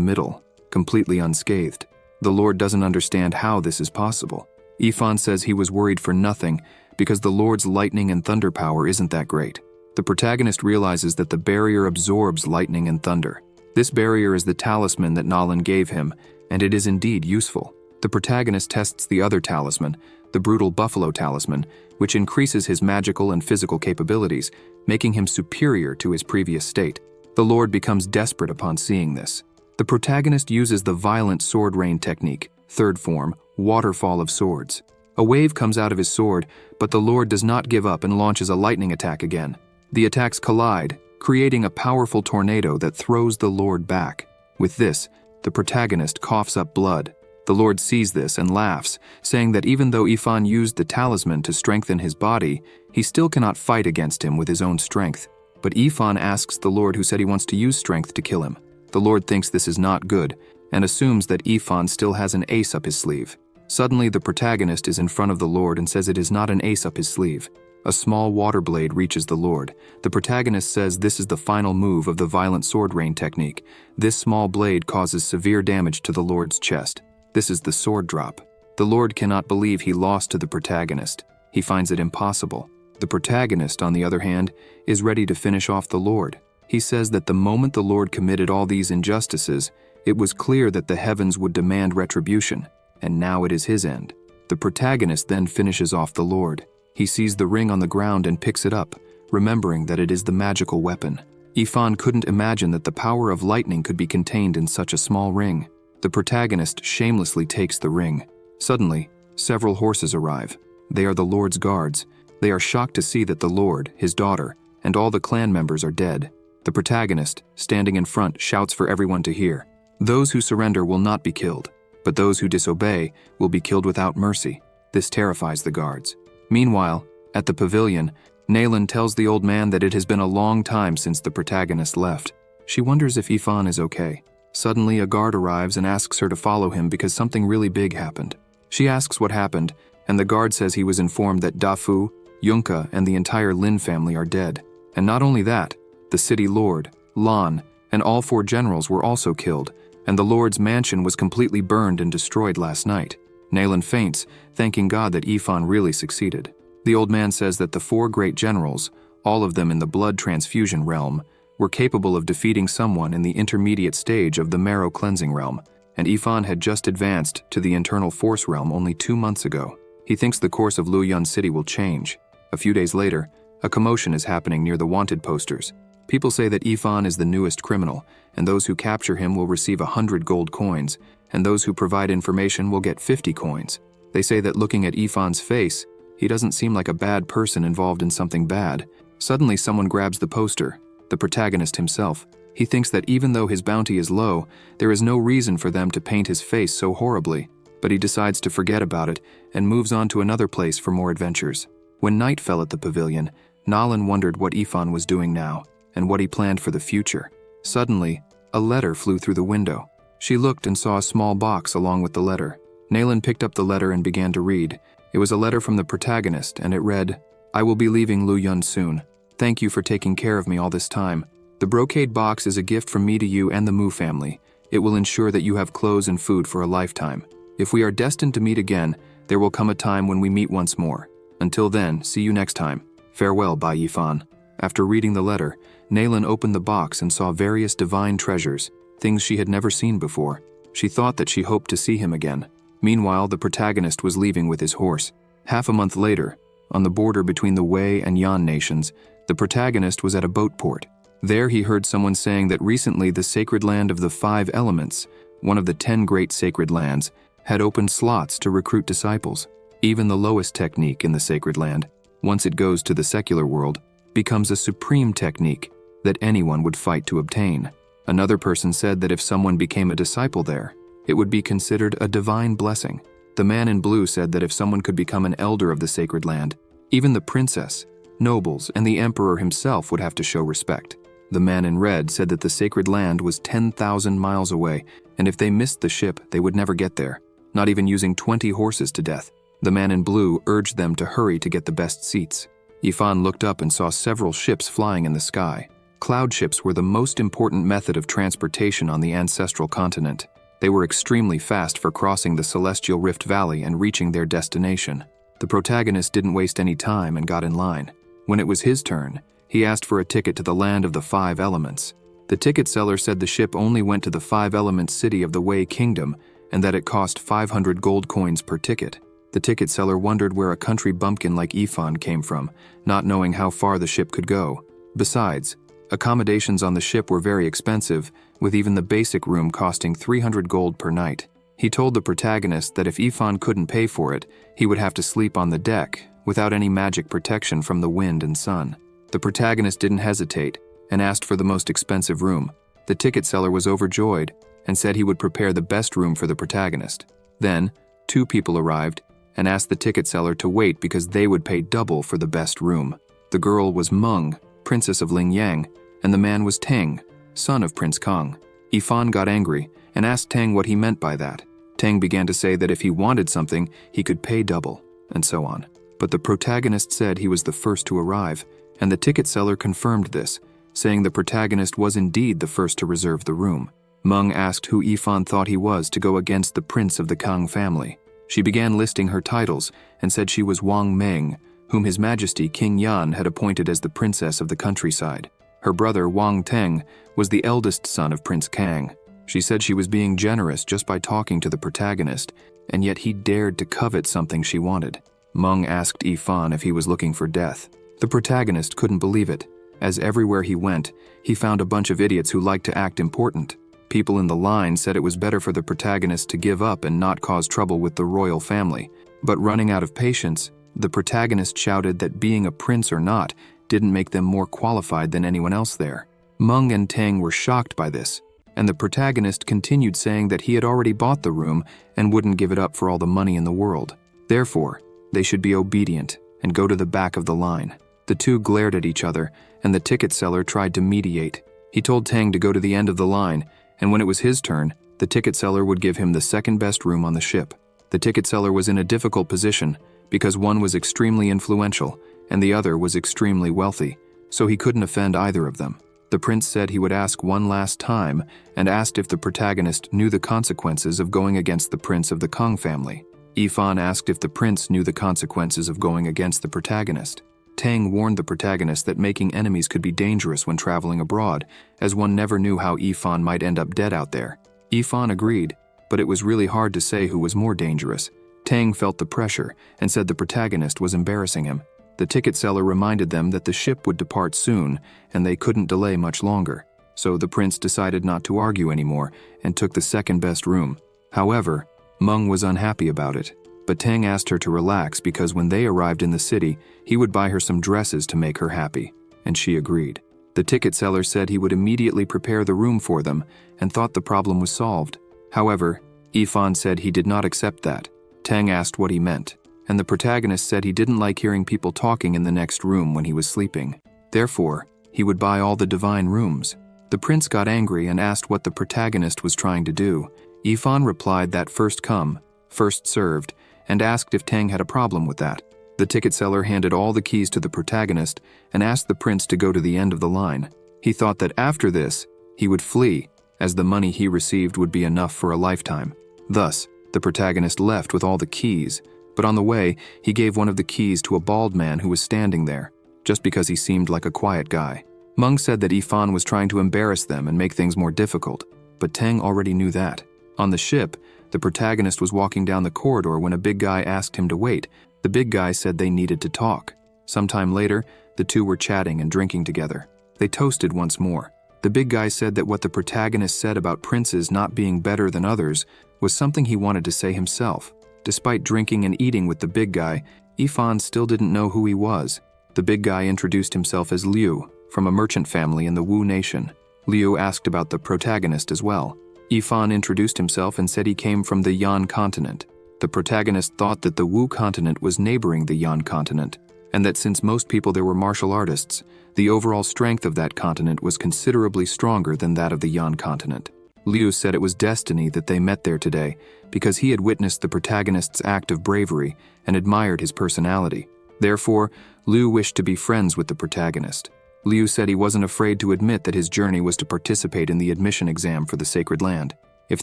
A: middle, completely unscathed. The Lord doesn't understand how this is possible. Ifan says he was worried for nothing because the Lord's lightning and thunder power isn't that great. The protagonist realizes that the barrier absorbs lightning and thunder. This barrier is the talisman that Nalan gave him, and it is indeed useful. The protagonist tests the other talisman, the brutal buffalo talisman, which increases his magical and physical capabilities, making him superior to his previous state. The Lord becomes desperate upon seeing this. The protagonist uses the violent sword rain technique, third form, waterfall of swords. A wave comes out of his sword, but the Lord does not give up and launches a lightning attack again. The attacks collide, creating a powerful tornado that throws the Lord back. With this, the protagonist coughs up blood. The Lord sees this and laughs, saying that even though Ifan used the talisman to strengthen his body, he still cannot fight against him with his own strength. But Ifan asks the Lord who said he wants to use strength to kill him. The Lord thinks this is not good, and assumes that Ifan still has an ace up his sleeve. Suddenly, the protagonist is in front of the Lord and says it is not an ace up his sleeve. A small water blade reaches the Lord. The protagonist says this is the final move of the violent sword rain technique. This small blade causes severe damage to the Lord's chest. This is the sword drop. The Lord cannot believe he lost to the protagonist. He finds it impossible. The protagonist, on the other hand, is ready to finish off the Lord. He says that the moment the Lord committed all these injustices, it was clear that the heavens would demand retribution, and now it is his end. The protagonist then finishes off the Lord. He sees the ring on the ground and picks it up, remembering that it is the magical weapon. Ifan couldn't imagine that the power of lightning could be contained in such a small ring. The protagonist shamelessly takes the ring. Suddenly, several horses arrive. They are the Lord's guards. They are shocked to see that the Lord, his daughter, and all the clan members are dead. The protagonist, standing in front, shouts for everyone to hear. Those who surrender will not be killed, but those who disobey will be killed without mercy. This terrifies the guards. Meanwhile, at the pavilion, Nalan tells the old man that it has been a long time since the protagonist left. She wonders if Ifan is okay. Suddenly, a guard arrives and asks her to follow him because something really big happened. She asks what happened, and the guard says he was informed that Dafu, Yunka, and the entire Lin family are dead. And not only that, the city lord, Lan, and all 4 generals were also killed, and the Lord's mansion was completely burned and destroyed last night. Nalan faints, thanking God that Ifan really succeeded. The old man says that the 4 great generals, all of them in the blood transfusion realm, were capable of defeating someone in the intermediate stage of the marrow cleansing realm, and Ifan had just advanced to the internal force realm only 2 months ago. He thinks the course of Luyun City will change. A few days later, a commotion is happening near the wanted posters. People say that Ifan is the newest criminal, and those who capture him will receive 100 gold coins, and those who provide information will get 50 coins. They say that looking at Ifan's face, he doesn't seem like a bad person involved in something bad. Suddenly someone grabs the poster, the protagonist himself. He thinks that even though his bounty is low, there is no reason for them to paint his face so horribly, but he decides to forget about it and moves on to another place for more adventures. When night fell at the pavilion, Nalan wondered what Ifan was doing now, and what he planned for the future. Suddenly, a letter flew through the window. She looked and saw a small box along with the letter. Nalan picked up the letter and began to read. It was a letter from the protagonist, and it read, "I will be leaving Luyun soon. Thank you for taking care of me all this time. The brocade box is a gift from me to you and the Mu family. It will ensure that you have clothes and food for a lifetime. If we are destined to meet again, there will come a time when we meet once more. Until then, see you next time. Farewell, Bai Yifan." After reading the letter, Nalan opened the box and saw various divine treasures, things she had never seen before. She thought that she hoped to see him again. Meanwhile, the protagonist was leaving with his horse. Half a month later, on the border between the Wei and Yan nations, the protagonist was at a boat port. There he heard someone saying that recently the sacred land of the 5 elements, one of the 10 great sacred lands, had opened slots to recruit disciples. Even the lowest technique in the sacred land, once it goes to the secular world, becomes a supreme technique that anyone would fight to obtain. Another person said that if someone became a disciple there, it would be considered a divine blessing. The man in blue said that if someone could become an elder of the sacred land, even the princess, Nobles and the emperor himself would have to show respect. The man in red said that the sacred land was 10,000 miles away, and if they missed the ship, they would never get there, not even using 20 horses to death. The man in blue urged them to hurry to get the best seats. Ifan looked up and saw several ships flying in the sky. Cloud ships were the most important method of transportation on the ancestral continent. They were extremely fast for crossing the Celestial Rift Valley and reaching their destination. The protagonist didn't waste any time and got in line. When it was his turn, he asked for a ticket to the land of the 5 elements. The ticket seller said the ship only went to the 5 elements city of the Wei Kingdom and that it cost 500 gold coins per ticket. The ticket seller wondered where a country bumpkin like Ifan came from, not knowing how far the ship could go. Besides, accommodations on the ship were very expensive, with even the basic room costing 300 gold per night. He told the protagonist that if Ifan couldn't pay for it, he would have to sleep on the deck, without any magic protection from the wind and sun. The protagonist didn't hesitate, and asked for the most expensive room. The ticket seller was overjoyed, and said he would prepare the best room for the protagonist. Then, 2 people arrived, and asked the ticket seller to wait because they would pay double for the best room. The girl was Meng, princess of Lingyang, and the man was Teng, son of Prince Kong. Ifan got angry and asked Teng what he meant by that. Teng began to say that if he wanted something, he could pay double, and so on. But the protagonist said he was the first to arrive, and the ticket seller confirmed this, saying the protagonist was indeed the first to reserve the room. Meng asked who Ifan thought he was to go against the prince of the Kang family. She began listing her titles and said she was Wang Meng, whom His Majesty King Yan had appointed as the princess of the countryside. Her brother Wang Teng was the eldest son of Prince Kang. She said she was being generous just by talking to the protagonist, and yet he dared to covet something she wanted. Meng asked Ifan if he was looking for death. The protagonist couldn't believe it, as everywhere he went, he found a bunch of idiots who liked to act important. People in the line said it was better for the protagonist to give up and not cause trouble with the royal family. But running out of patience, the protagonist shouted that being a prince or not didn't make them more qualified than anyone else there. Meng and Teng were shocked by this, and the protagonist continued saying that he had already bought the room and wouldn't give it up for all the money in the world. Therefore, they should be obedient and go to the back of the line. The two glared at each other, and the ticket seller tried to mediate. He told Teng to go to the end of the line, and when it was his turn, the ticket seller would give him the second best room on the ship. The ticket seller was in a difficult position because one was extremely influential and the other was extremely wealthy, so he couldn't offend either of them. The prince said he would ask one last time and asked if the protagonist knew the consequences of going against the prince of the Kong family. Ifan asked if the prince knew the consequences of going against the protagonist. Teng warned the protagonist that making enemies could be dangerous when traveling abroad, as one never knew how Ifan might end up dead out there. Ifan agreed, but it was really hard to say who was more dangerous. Teng felt the pressure and said the protagonist was embarrassing him. The ticket seller reminded them that the ship would depart soon and they couldn't delay much longer. So the prince decided not to argue anymore and took the second best room. However, Meng was unhappy about it. But Teng asked her to relax because when they arrived in the city, he would buy her some dresses to make her happy, and she agreed. The ticket seller said he would immediately prepare the room for them and thought the problem was solved. However, Ifan said he did not accept that. Teng asked what he meant, and the protagonist said he didn't like hearing people talking in the next room when he was sleeping. Therefore, he would buy all the divine rooms. The prince got angry and asked what the protagonist was trying to do. Ifan replied that first come, first served, and asked if Teng had a problem with that. The ticket seller handed all the keys to the protagonist and asked the prince to go to the end of the line. He thought that after this, he would flee, as the money he received would be enough for a lifetime. Thus, the protagonist left with all the keys, but on the way, he gave one of the keys to a bald man who was standing there, just because he seemed like a quiet guy. Meng said that Ifan was trying to embarrass them and make things more difficult, but Teng already knew that. On the ship, the protagonist was walking down the corridor when a big guy asked him to wait. The big guy said they needed to talk. Sometime later, the two were chatting and drinking together. They toasted once more. The big guy said that what the protagonist said about princes not being better than others was something he wanted to say himself. Despite drinking and eating with the big guy, Ifan still didn't know who he was. The big guy introduced himself as Liu, from a merchant family in the Wu nation. Liu asked about the protagonist as well. Ifan introduced himself and said he came from the Yan continent. The protagonist thought that the Wu continent was neighboring the Yan continent. and that since most people there were martial artists, the overall strength of that continent was considerably stronger than that of the Yan continent. Liu said it was destiny that they met there today because he had witnessed the protagonist's act of bravery and admired his personality. Therefore, Liu wished to be friends with the protagonist. Liu said he wasn't afraid to admit that his journey was to participate in the admission exam for the Sacred Land. If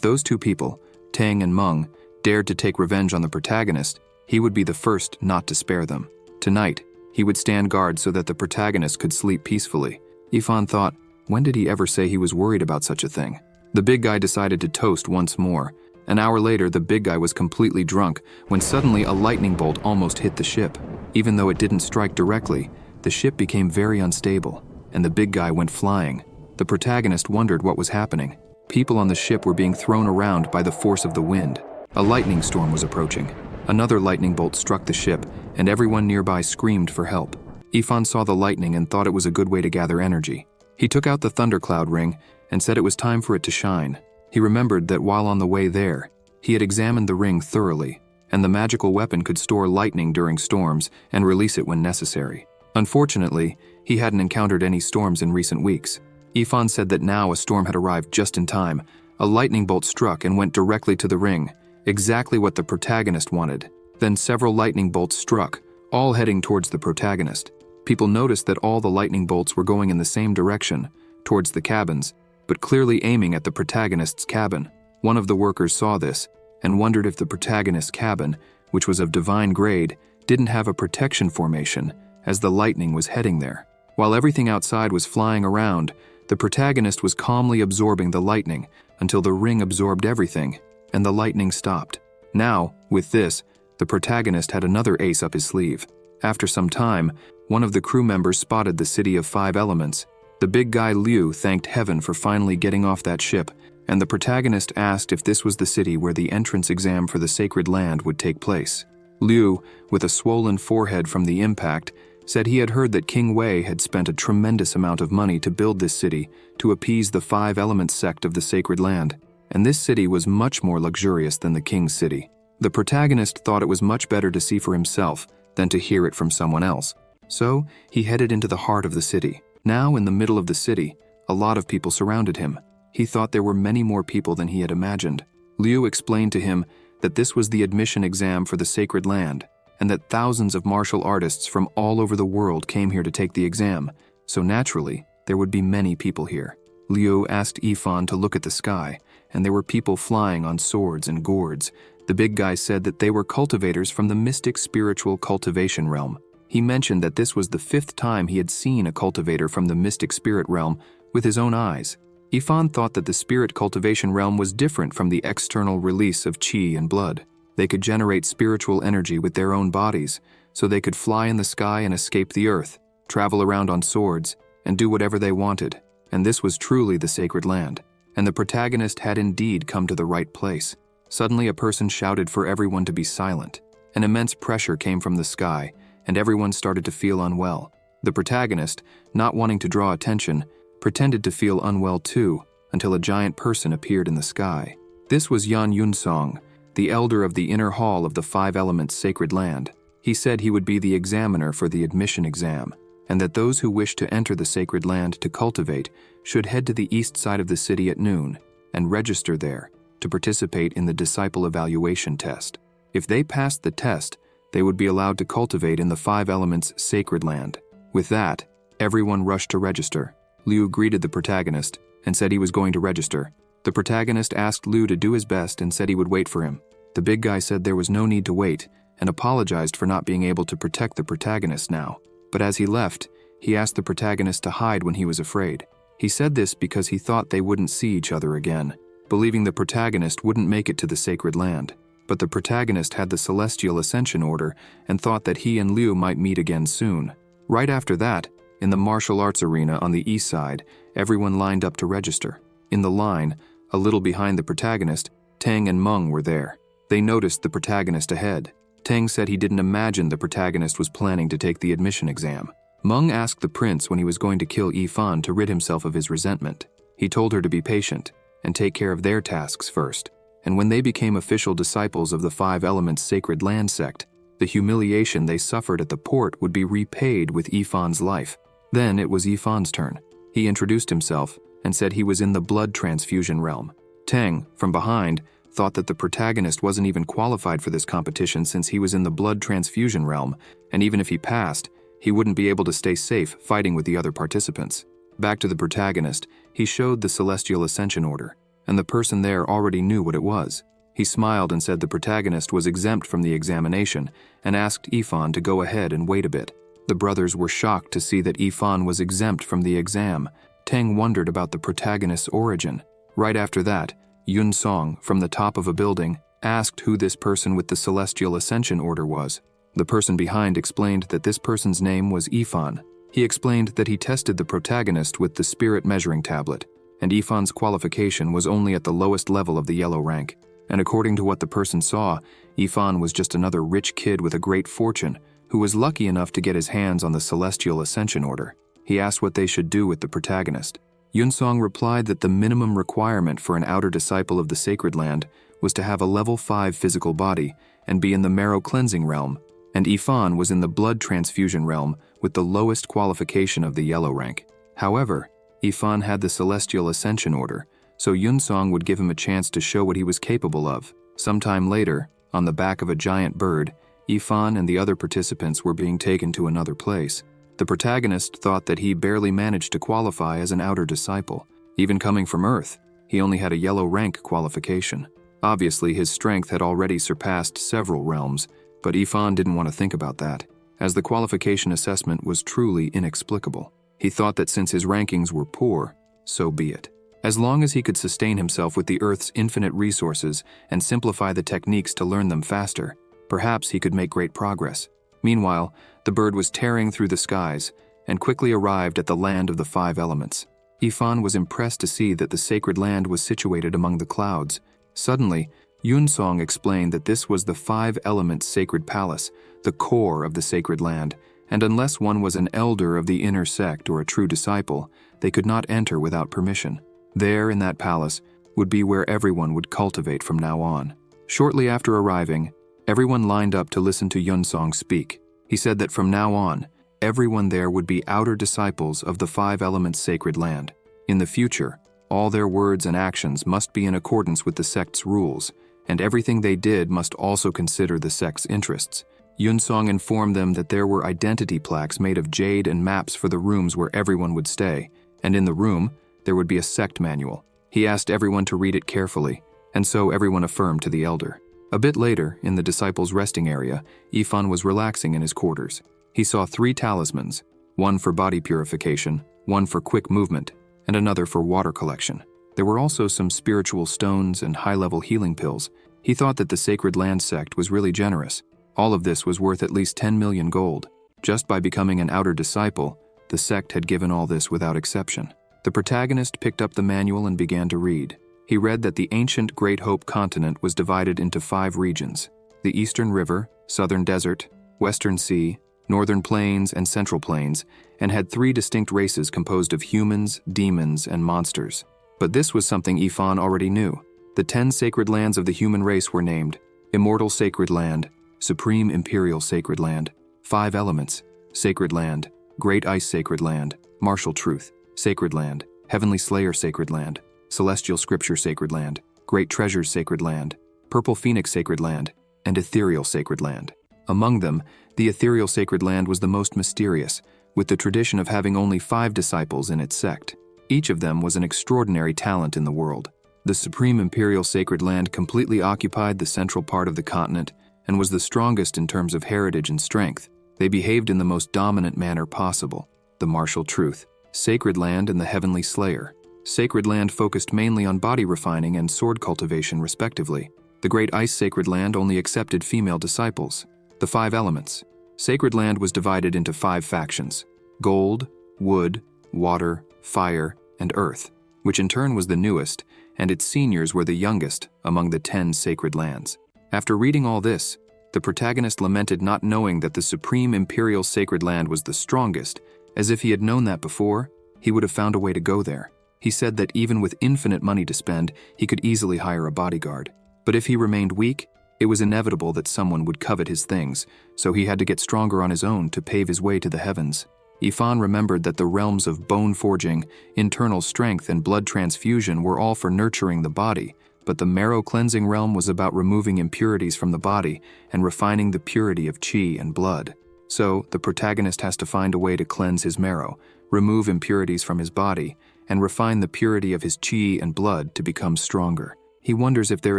A: those two people, Tang and Meng, dared to take revenge on the protagonist, he would be the first not to spare them. Tonight, he would stand guard so that the protagonist could sleep peacefully. Yifan thought, when did he ever say he was worried about such a thing? The big guy decided to toast once more. An hour later, the big guy was completely drunk when suddenly a lightning bolt almost hit the ship. Even though it didn't strike directly, the ship became very unstable, and the big guy went flying. The protagonist wondered what was happening. People on the ship were being thrown around by the force of the wind. A lightning storm was approaching. Another lightning bolt struck the ship, and everyone nearby screamed for help. Yifan saw the lightning and thought it was a good way to gather energy. He took out the thundercloud ring and said it was time for it to shine. He remembered that while on the way there, he had examined the ring thoroughly, and the magical weapon could store lightning during storms and release it when necessary. Unfortunately, he hadn't encountered any storms in recent weeks. Yifan said that now a storm had arrived just in time. A lightning bolt struck and went directly to the ring, exactly what the protagonist wanted. Then several lightning bolts struck, all heading towards the protagonist. People noticed that all the lightning bolts were going in the same direction, towards the cabins, but clearly aiming at the protagonist's cabin. One of the workers saw this and wondered if the protagonist's cabin, which was of divine grade, didn't have a protection formation as the lightning was heading there. While everything outside was flying around, the protagonist was calmly absorbing the lightning until the ring absorbed everything and the lightning stopped. Now, with this, the protagonist had another ace up his sleeve. After some time, one of the crew members spotted the City of Five Elements. The big guy Liu thanked heaven for finally getting off that ship, and the protagonist asked if this was the city where the entrance exam for the Sacred Land would take place. Liu, with a swollen forehead from the impact, said he had heard that King Wei had spent a tremendous amount of money to build this city to appease the Five Elements sect of the Sacred Land, and this city was much more luxurious than the King's city. The protagonist thought it was much better to see for himself than to hear it from someone else. So, he headed into the heart of the city. Now, in the middle of the city, a lot of people surrounded him. He thought there were many more people than he had imagined. Liu explained to him that this was the admission exam for the Sacred Land, and that thousands of martial artists from all over the world came here to take the exam, so naturally, there would be many people here. Liu asked Yifan to look at the sky, and there were people flying on swords and gourds. The big guy said that they were cultivators from the mystic spiritual cultivation realm. He mentioned that this was the 5th time he had seen a cultivator from the mystic spirit realm with his own eyes. Yifan thought that the spirit cultivation realm was different from the external release of qi and blood. They could generate spiritual energy with their own bodies, so they could fly in the sky and escape the earth, travel around on swords, and do whatever they wanted. And this was truly the Sacred Land. And the protagonist had indeed come to the right place. Suddenly a person shouted for everyone to be silent. An immense pressure came from the sky, and everyone started to feel unwell. The protagonist, not wanting to draw attention, pretended to feel unwell too, until a giant person appeared in the sky. This was Yan Yunsong, the elder of the inner hall of the Five Elements Sacred Land. He said he would be the examiner for the admission exam, and that those who wished to enter the Sacred Land to cultivate should head to the east side of the city at noon and register there to participate in the disciple evaluation test. If they passed the test, they would be allowed to cultivate in the Five Elements Sacred Land. With that, everyone rushed to register. Liu greeted the protagonist and said he was going to register. The protagonist asked Liu to do his best and said he would wait for him. The big guy said there was no need to wait and apologized for not being able to protect the protagonist now. But as he left, he asked the protagonist to hide when he was afraid. He said this because he thought they wouldn't see each other again, believing the protagonist wouldn't make it to the Sacred Land. But the protagonist had the Celestial Ascension Order and thought that he and Liu might meet again soon. Right after that, in the martial arts arena on the east side, everyone lined up to register. In the line, a little behind the protagonist, Tang and Meng were there. They noticed the protagonist ahead. Tang said he didn't imagine the protagonist was planning to take the admission exam. Meng asked the prince when he was going to kill Yifan to rid himself of his resentment. He told her to be patient and take care of their tasks first. And when they became official disciples of the Five Elements Sacred Land sect, The humiliation they suffered at the port would be repaid with Ifan's life. Then it was Ifan's turn. He introduced himself and said he was in the blood transfusion realm. Teng, from behind, thought that the protagonist wasn't even qualified for this competition since he was in the blood transfusion realm, and even if he passed, he wouldn't be able to stay safe fighting with the other participants. Back to the protagonist, he showed the Celestial Ascension Order, and the person there already knew what it was. He smiled and said the protagonist was exempt from the examination and asked Ifan to go ahead and wait a bit. The brothers were shocked to see that Ifan was exempt from the exam. Teng wondered about the protagonist's origin. Right after that, Yun Song, from the top of a building, asked who this person with the Celestial Ascension Order was. The person behind explained that this person's name was Ifan. He explained that he tested the protagonist with the spirit measuring tablet, and Ifan's qualification was only at the lowest level of the yellow rank. And according to what the person saw, Ifan was just another rich kid with a great fortune who was lucky enough to get his hands on the Celestial Ascension Order. He asked what they should do with the protagonist. Yunsong replied that the minimum requirement for an outer disciple of the Sacred Land was to have a level 5 physical body and be in the marrow cleansing realm, and Ifan was in the blood transfusion realm with the lowest qualification of the yellow rank. However, Ifan had the Celestial Ascension Order, so Yunsong would give him a chance to show what he was capable of. Sometime later, on the back of a giant bird, Ifan and the other participants were being taken to another place. The protagonist thought that he barely managed to qualify as an outer disciple. Even coming from Earth, he only had a yellow rank qualification. Obviously, his strength had already surpassed several realms, but Ifan didn't want to think about that, as the qualification assessment was truly inexplicable. He thought that since his rankings were poor, so be it. As long as he could sustain himself with the Earth's infinite resources and simplify the techniques to learn them faster, perhaps he could make great progress. Meanwhile, the bird was tearing through the skies and quickly arrived at the land of the 5 elements. Ifan was impressed to see that the sacred land was situated among the clouds. Suddenly, Yunsong explained that this was the 5 elements sacred palace, the core of the sacred land, and unless one was an elder of the inner sect or a true disciple, they could not enter without permission. There, in that palace, would be where everyone would cultivate from now on. Shortly after arriving, everyone lined up to listen to Yunsong speak. He said that from now on, everyone there would be outer disciples of the 5 elements sacred land. In the future, all their words and actions must be in accordance with the sect's rules, and everything they did must also consider the sect's interests. Yunsong informed them that there were identity plaques made of jade and maps for the rooms where everyone would stay, and in the room, there would be a sect manual. He asked everyone to read it carefully, and so everyone affirmed to the elder. A bit later, in the disciples' resting area, Ifan was relaxing in his quarters. He saw 3 talismans, one for body purification, one for quick movement, and another for water collection. There were also some spiritual stones and high-level healing pills. He thought that the Sacred Land sect was really generous. All of this was worth at least 10 million gold. Just by becoming an outer disciple, the sect had given all this without exception. The protagonist picked up the manual and began to read. He read that the ancient Great Hope continent was divided into 5 regions: the Eastern River, Southern Desert, Western Sea, Northern Plains, and Central Plains, and had 3 distinct races composed of humans, demons, and monsters. But this was something Ifan already knew. The 10 sacred lands of the human race were named: Immortal Sacred Land, Supreme Imperial Sacred Land, 5 Elements, Sacred Land, Great Ice Sacred Land, Martial Truth, Sacred Land, Heavenly Slayer Sacred Land, Celestial Scripture Sacred Land, Great Treasures Sacred Land, Purple Phoenix Sacred Land, and Ethereal Sacred Land. Among them, the Ethereal Sacred Land was the most mysterious, with the tradition of having only 5 disciples in its sect. Each of them was an extraordinary talent in the world. The Supreme Imperial Sacred Land completely occupied the central part of the continent and was the strongest in terms of heritage and strength. They behaved in the most dominant manner possible. The Martial Truth, Sacred Land, and the Heavenly Slayer. Sacred Land focused mainly on body refining and sword cultivation, respectively. The Great Ice Sacred Land only accepted female disciples. The 5 Elements. Sacred Land was divided into 5 factions: Gold, Wood, Water, Fire, and Earth, which in turn was the newest, and its seniors were the youngest among the 10 sacred lands. After reading all this, the protagonist lamented not knowing that the Supreme Imperial Sacred Land was the strongest, as if he had known that before, he would have found a way to go there. He said that even with infinite money to spend, he could easily hire a bodyguard. But if he remained weak, It was inevitable that someone would covet his things, so he had to get stronger on his own to pave his way to the heavens. Ifan remembered that the realms of bone forging, internal strength, and blood transfusion were all for nurturing the body, but the marrow cleansing realm was about removing impurities from the body and refining the purity of qi and blood. So, the protagonist has to find a way to cleanse his marrow, remove impurities from his body, and refine the purity of his qi and blood to become stronger. He wonders if there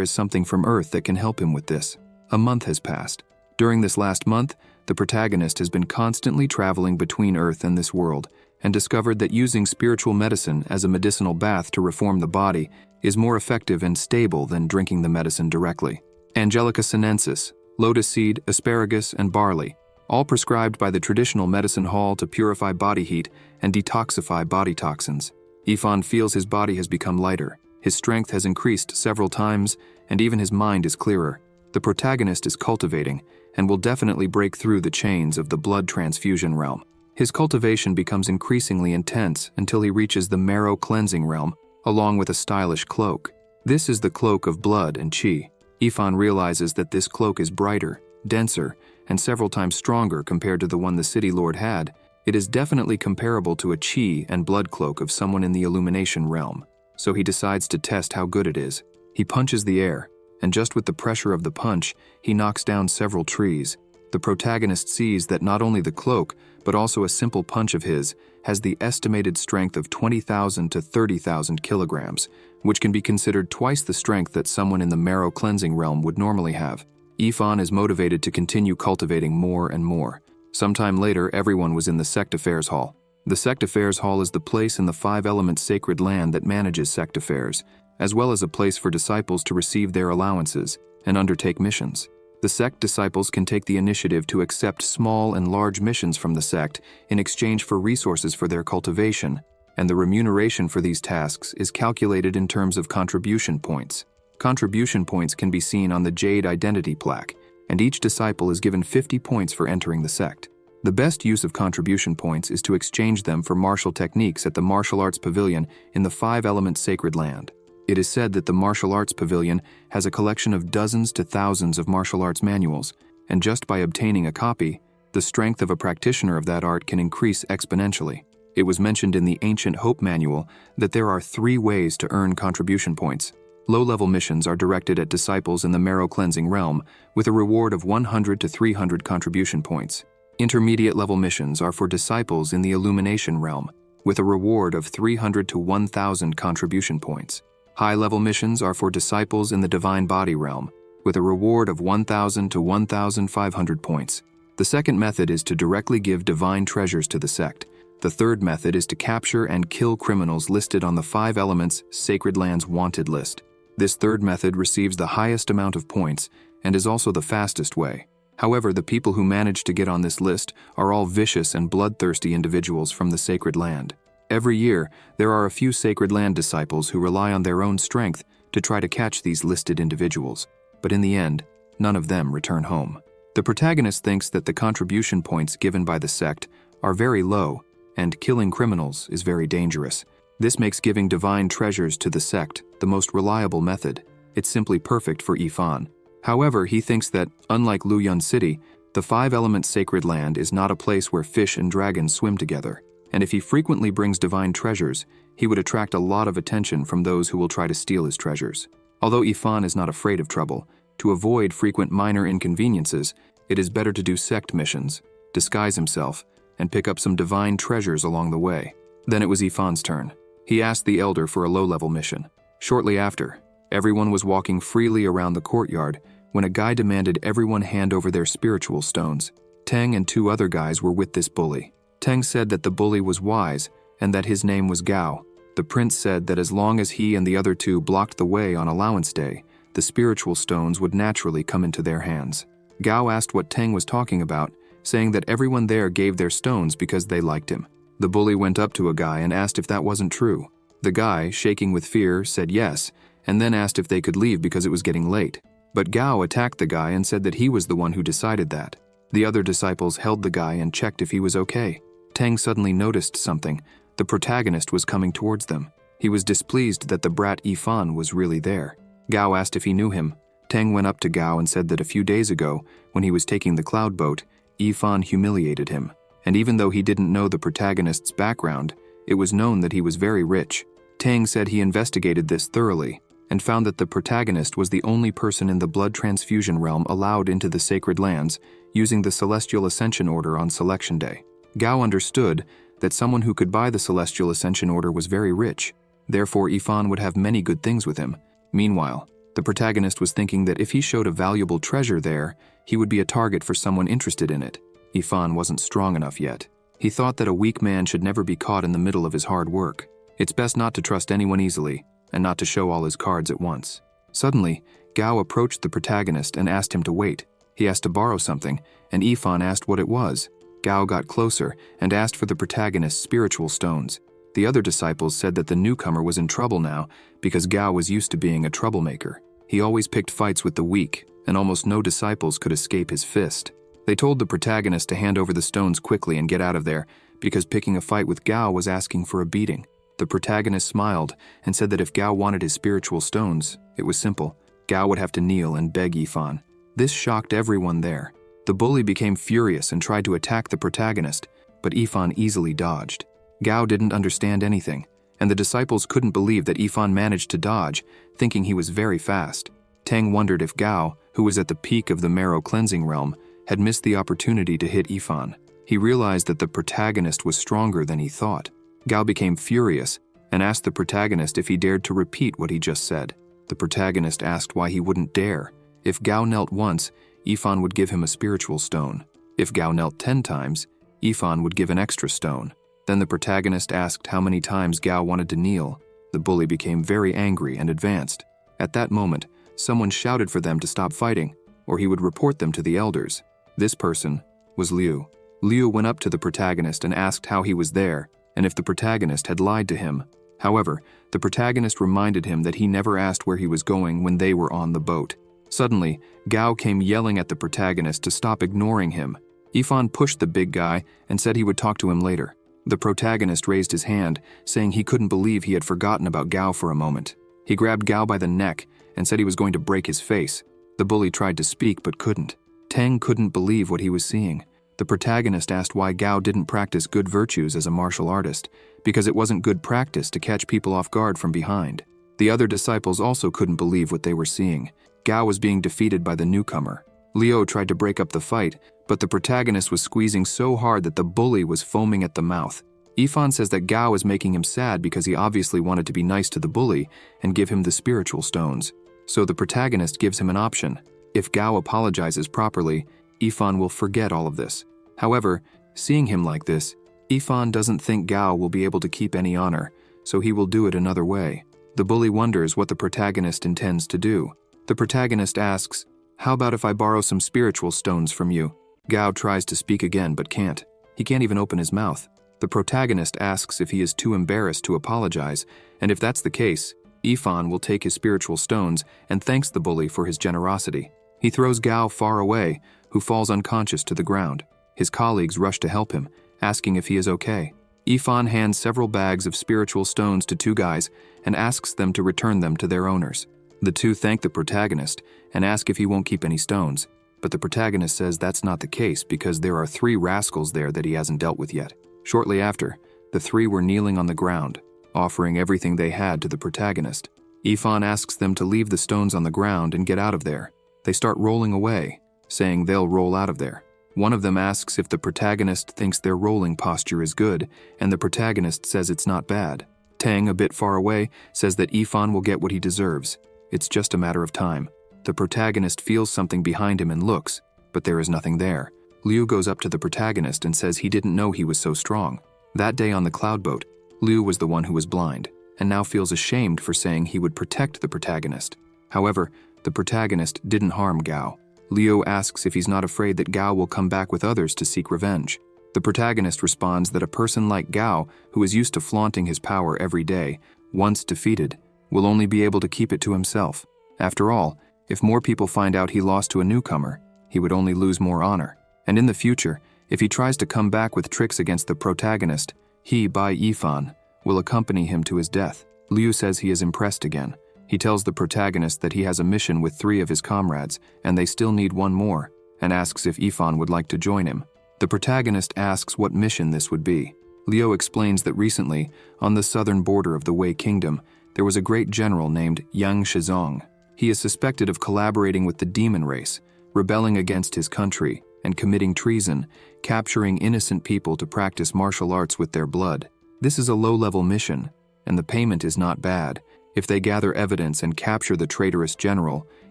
A: is something from Earth that can help him with this. A month has passed. During this last month, the protagonist has been constantly traveling between Earth and this world, and discovered that using spiritual medicine as a medicinal bath to reform the body is more effective and stable than drinking the medicine directly. Angelica sinensis, lotus seed, asparagus, and barley, all prescribed by the traditional medicine hall to purify body heat and detoxify body toxins. Ifan feels his body has become lighter, his strength has increased several times, and even his mind is clearer. The protagonist is cultivating, and will definitely break through the chains of the blood transfusion realm. His cultivation becomes increasingly intense until he reaches the marrow cleansing realm, along with a stylish cloak. This is the cloak of blood and qi. Ifan realizes that this cloak is brighter, denser, and several times stronger compared to the one the city lord had. It is definitely comparable to a qi and blood cloak of someone in the illumination realm. So he decides to test how good it is. He punches the air, and just with the pressure of the punch, he knocks down several trees. The protagonist sees that not only the cloak, but also a simple punch of his, has the estimated strength of 20,000 to 30,000 kilograms, which can be considered twice the strength that someone in the marrow cleansing realm would normally have. Ifan is motivated to continue cultivating more and more. Sometime later, everyone was in the sect affairs hall. The sect affairs hall is the place in the 5-element sacred land that manages sect affairs, as well as a place for disciples to receive their allowances and undertake missions. The sect disciples can take the initiative to accept small and large missions from the sect in exchange for resources for their cultivation, and the remuneration for these tasks is calculated in terms of contribution points. Contribution points can be seen on the Jade Identity plaque, and each disciple is given 50 points for entering the sect. The best use of contribution points is to exchange them for martial techniques at the Martial Arts Pavilion in the 5-element sacred land. It is said that the Martial Arts Pavilion has a collection of dozens to thousands of martial arts manuals, and just by obtaining a copy, the strength of a practitioner of that art can increase exponentially. It was mentioned in the Ancient Hope Manual that there are 3 ways to earn contribution points. Low-level missions are directed at disciples in the marrow cleansing realm with a reward of 100 to 300 contribution points. Intermediate-level missions are for disciples in the illumination realm with a reward of 300 to 1,000 contribution points. High-level missions are for disciples in the divine body realm with a reward of 1,000 to 1,500 points. The second method is to directly give divine treasures to the sect. The third method is to capture and kill criminals listed on the 5 elements Sacred Land's wanted list. This third method receives the highest amount of points and is also the fastest way. However, the people who manage to get on this list are all vicious and bloodthirsty individuals from the Sacred Land. Every year, there are a few Sacred Land disciples who rely on their own strength to try to catch these listed individuals, but in the end, none of them return home. The protagonist thinks that the contribution points given by the sect are very low, and killing criminals is very dangerous. This makes giving divine treasures to the sect the most reliable method. It's simply perfect for Ifan. However, he thinks that, unlike Luyun City, the 5-element sacred land is not a place where fish and dragons swim together, and if he frequently brings divine treasures, he would attract a lot of attention from those who will try to steal his treasures. Although Ifan is not afraid of trouble, to avoid frequent minor inconveniences, it is better to do sect missions, disguise himself, and pick up some divine treasures along the way. Then it was Ifan's turn. He asked the elder for a low-level mission. Shortly after, everyone was walking freely around the courtyard when a guy demanded everyone hand over their spiritual stones. Teng and 2 other guys were with this bully. Teng said that the bully was wise and that his name was Gao. The prince said that as long as he and the other 2 blocked the way on allowance day, the spiritual stones would naturally come into their hands. Gao asked what Teng was talking about, saying that everyone there gave their stones because they liked him. The bully went up to a guy and asked if that wasn't true. The guy, shaking with fear, said yes, and then asked if they could leave because it was getting late. But Gao attacked the guy and said that he was the one who decided that. The other disciples held the guy and checked if he was okay. Teng suddenly noticed something. The protagonist was coming towards them. He was displeased that the brat Ifan was really there. Gao asked if he knew him, Tang went up to Gao and said that a few days ago, when he was taking the cloud boat, Yifan humiliated him, and even though he didn't know the protagonist's background, it was known that he was very rich. Tang said he investigated this thoroughly and found that the protagonist was the only person in the blood transfusion realm allowed into the sacred lands using the Celestial Ascension Order on Selection Day. Gao understood that someone who could buy the Celestial Ascension Order was very rich, therefore Yifan would have many good things with him. Meanwhile, the protagonist was thinking that if he showed a valuable treasure there, he would be a target for someone interested in it. Yifan wasn't strong enough yet. He thought that a weak man should never be caught in the middle of his hard work. It's best not to trust anyone easily, and not to show all his cards at once. Suddenly, Gao approached the protagonist and asked him to wait. He asked to borrow something, and Yifan asked what it was. Gao got closer and asked for the protagonist's spiritual stones. The other disciples said that the newcomer was in trouble now because Gao was used to being a troublemaker. He always picked fights with the weak, and almost no disciples could escape his fist. They told the protagonist to hand over the stones quickly and get out of there, because picking a fight with Gao was asking for a beating. The protagonist smiled and said that if Gao wanted his spiritual stones, it was simple. Gao would have to kneel and beg Yifan. This shocked everyone there. The bully became furious and tried to attack the protagonist, but Yifan easily dodged. Gao didn't understand anything, and the disciples couldn't believe that Yifan managed to dodge, thinking he was very fast. Tang wondered if Gao, who was at the peak of the marrow cleansing realm, had missed the opportunity to hit Yifan. He realized that the protagonist was stronger than he thought. Gao became furious and asked the protagonist if he dared to repeat what he just said. The protagonist asked why he wouldn't dare. If Gao knelt once, Yifan would give him a spiritual stone. If Gao knelt 10 times, Yifan would give an extra stone. Then the protagonist asked how many times Gao wanted to kneel. The bully became very angry and advanced. At that moment, someone shouted for them to stop fighting, or he would report them to the elders. This person was Liu. Liu went up to the protagonist and asked how he was there, and if the protagonist had lied to him. However, the protagonist reminded him that he never asked where he was going when they were on the boat. Suddenly, Gao came yelling at the protagonist to stop ignoring him. Yifan pushed the big guy and said he would talk to him later. The protagonist raised his hand, saying he couldn't believe he had forgotten about Gao for a moment. He grabbed Gao by the neck and said he was going to break his face. The bully tried to speak but couldn't. Tang couldn't believe what he was seeing. The protagonist asked why Gao didn't practice good virtues as a martial artist, because it wasn't good practice to catch people off guard from behind. The other disciples also couldn't believe what they were seeing. Gao was being defeated by the newcomer. Liu tried to break up the fight, but the protagonist was squeezing so hard that the bully was foaming at the mouth. Yifan says that Gao is making him sad because he obviously wanted to be nice to the bully and give him the spiritual stones. So the protagonist gives him an option. If Gao apologizes properly, Yifan will forget all of this. However, seeing him like this, Yifan doesn't think Gao will be able to keep any honor, so he will do it another way. The bully wonders what the protagonist intends to do. The protagonist asks, "How about if I borrow some spiritual stones from you?" Gao tries to speak again but can't. He can't even open his mouth. The protagonist asks if he is too embarrassed to apologize, and if that's the case, Yifan will take his spiritual stones and thanks the bully for his generosity. He throws Gao far away, who falls unconscious to the ground. His colleagues rush to help him, asking if he is okay. Yifan hands several bags of spiritual stones to 2 guys and asks them to return them to their owners. The 2 thank the protagonist and ask if he won't keep any stones, but the protagonist says that's not the case because there are 3 rascals there that he hasn't dealt with yet. Shortly after, the 3 were kneeling on the ground, offering everything they had to the protagonist. Yifan asks them to leave the stones on the ground and get out of there. They start rolling away, saying they'll roll out of there. One of them asks if the protagonist thinks their rolling posture is good, and the protagonist says it's not bad. Tang, a bit far away, says that Yifan will get what he deserves. It's just a matter of time. The protagonist feels something behind him and looks, but there is nothing there. Liu goes up to the protagonist and says he didn't know he was so strong. That day on the cloud boat, Liu was the one who was blind, and now feels ashamed for saying he would protect the protagonist. However, the protagonist didn't harm Gao. Liu asks if he's not afraid that Gao will come back with others to seek revenge. The protagonist responds that a person like Gao, who is used to flaunting his power every day, once defeated, will only be able to keep it to himself. After all, if more people find out he lost to a newcomer, he would only lose more honor. And in the future, if he tries to come back with tricks against the protagonist, he, by Yifan, will accompany him to his death. Liu says he is impressed again. He tells the protagonist that he has a mission with 3 of his comrades, and they still need 1 more, and asks if Ifan would like to join him. The protagonist asks what mission this would be. Liu explains that recently, on the southern border of the Wei Kingdom, there was a great general named Yang Shizong. He is suspected of collaborating with the demon race, rebelling against his country, and committing treason, capturing innocent people to practice martial arts with their blood. This is a low-level mission, and the payment is not bad. If they gather evidence and capture the traitorous general,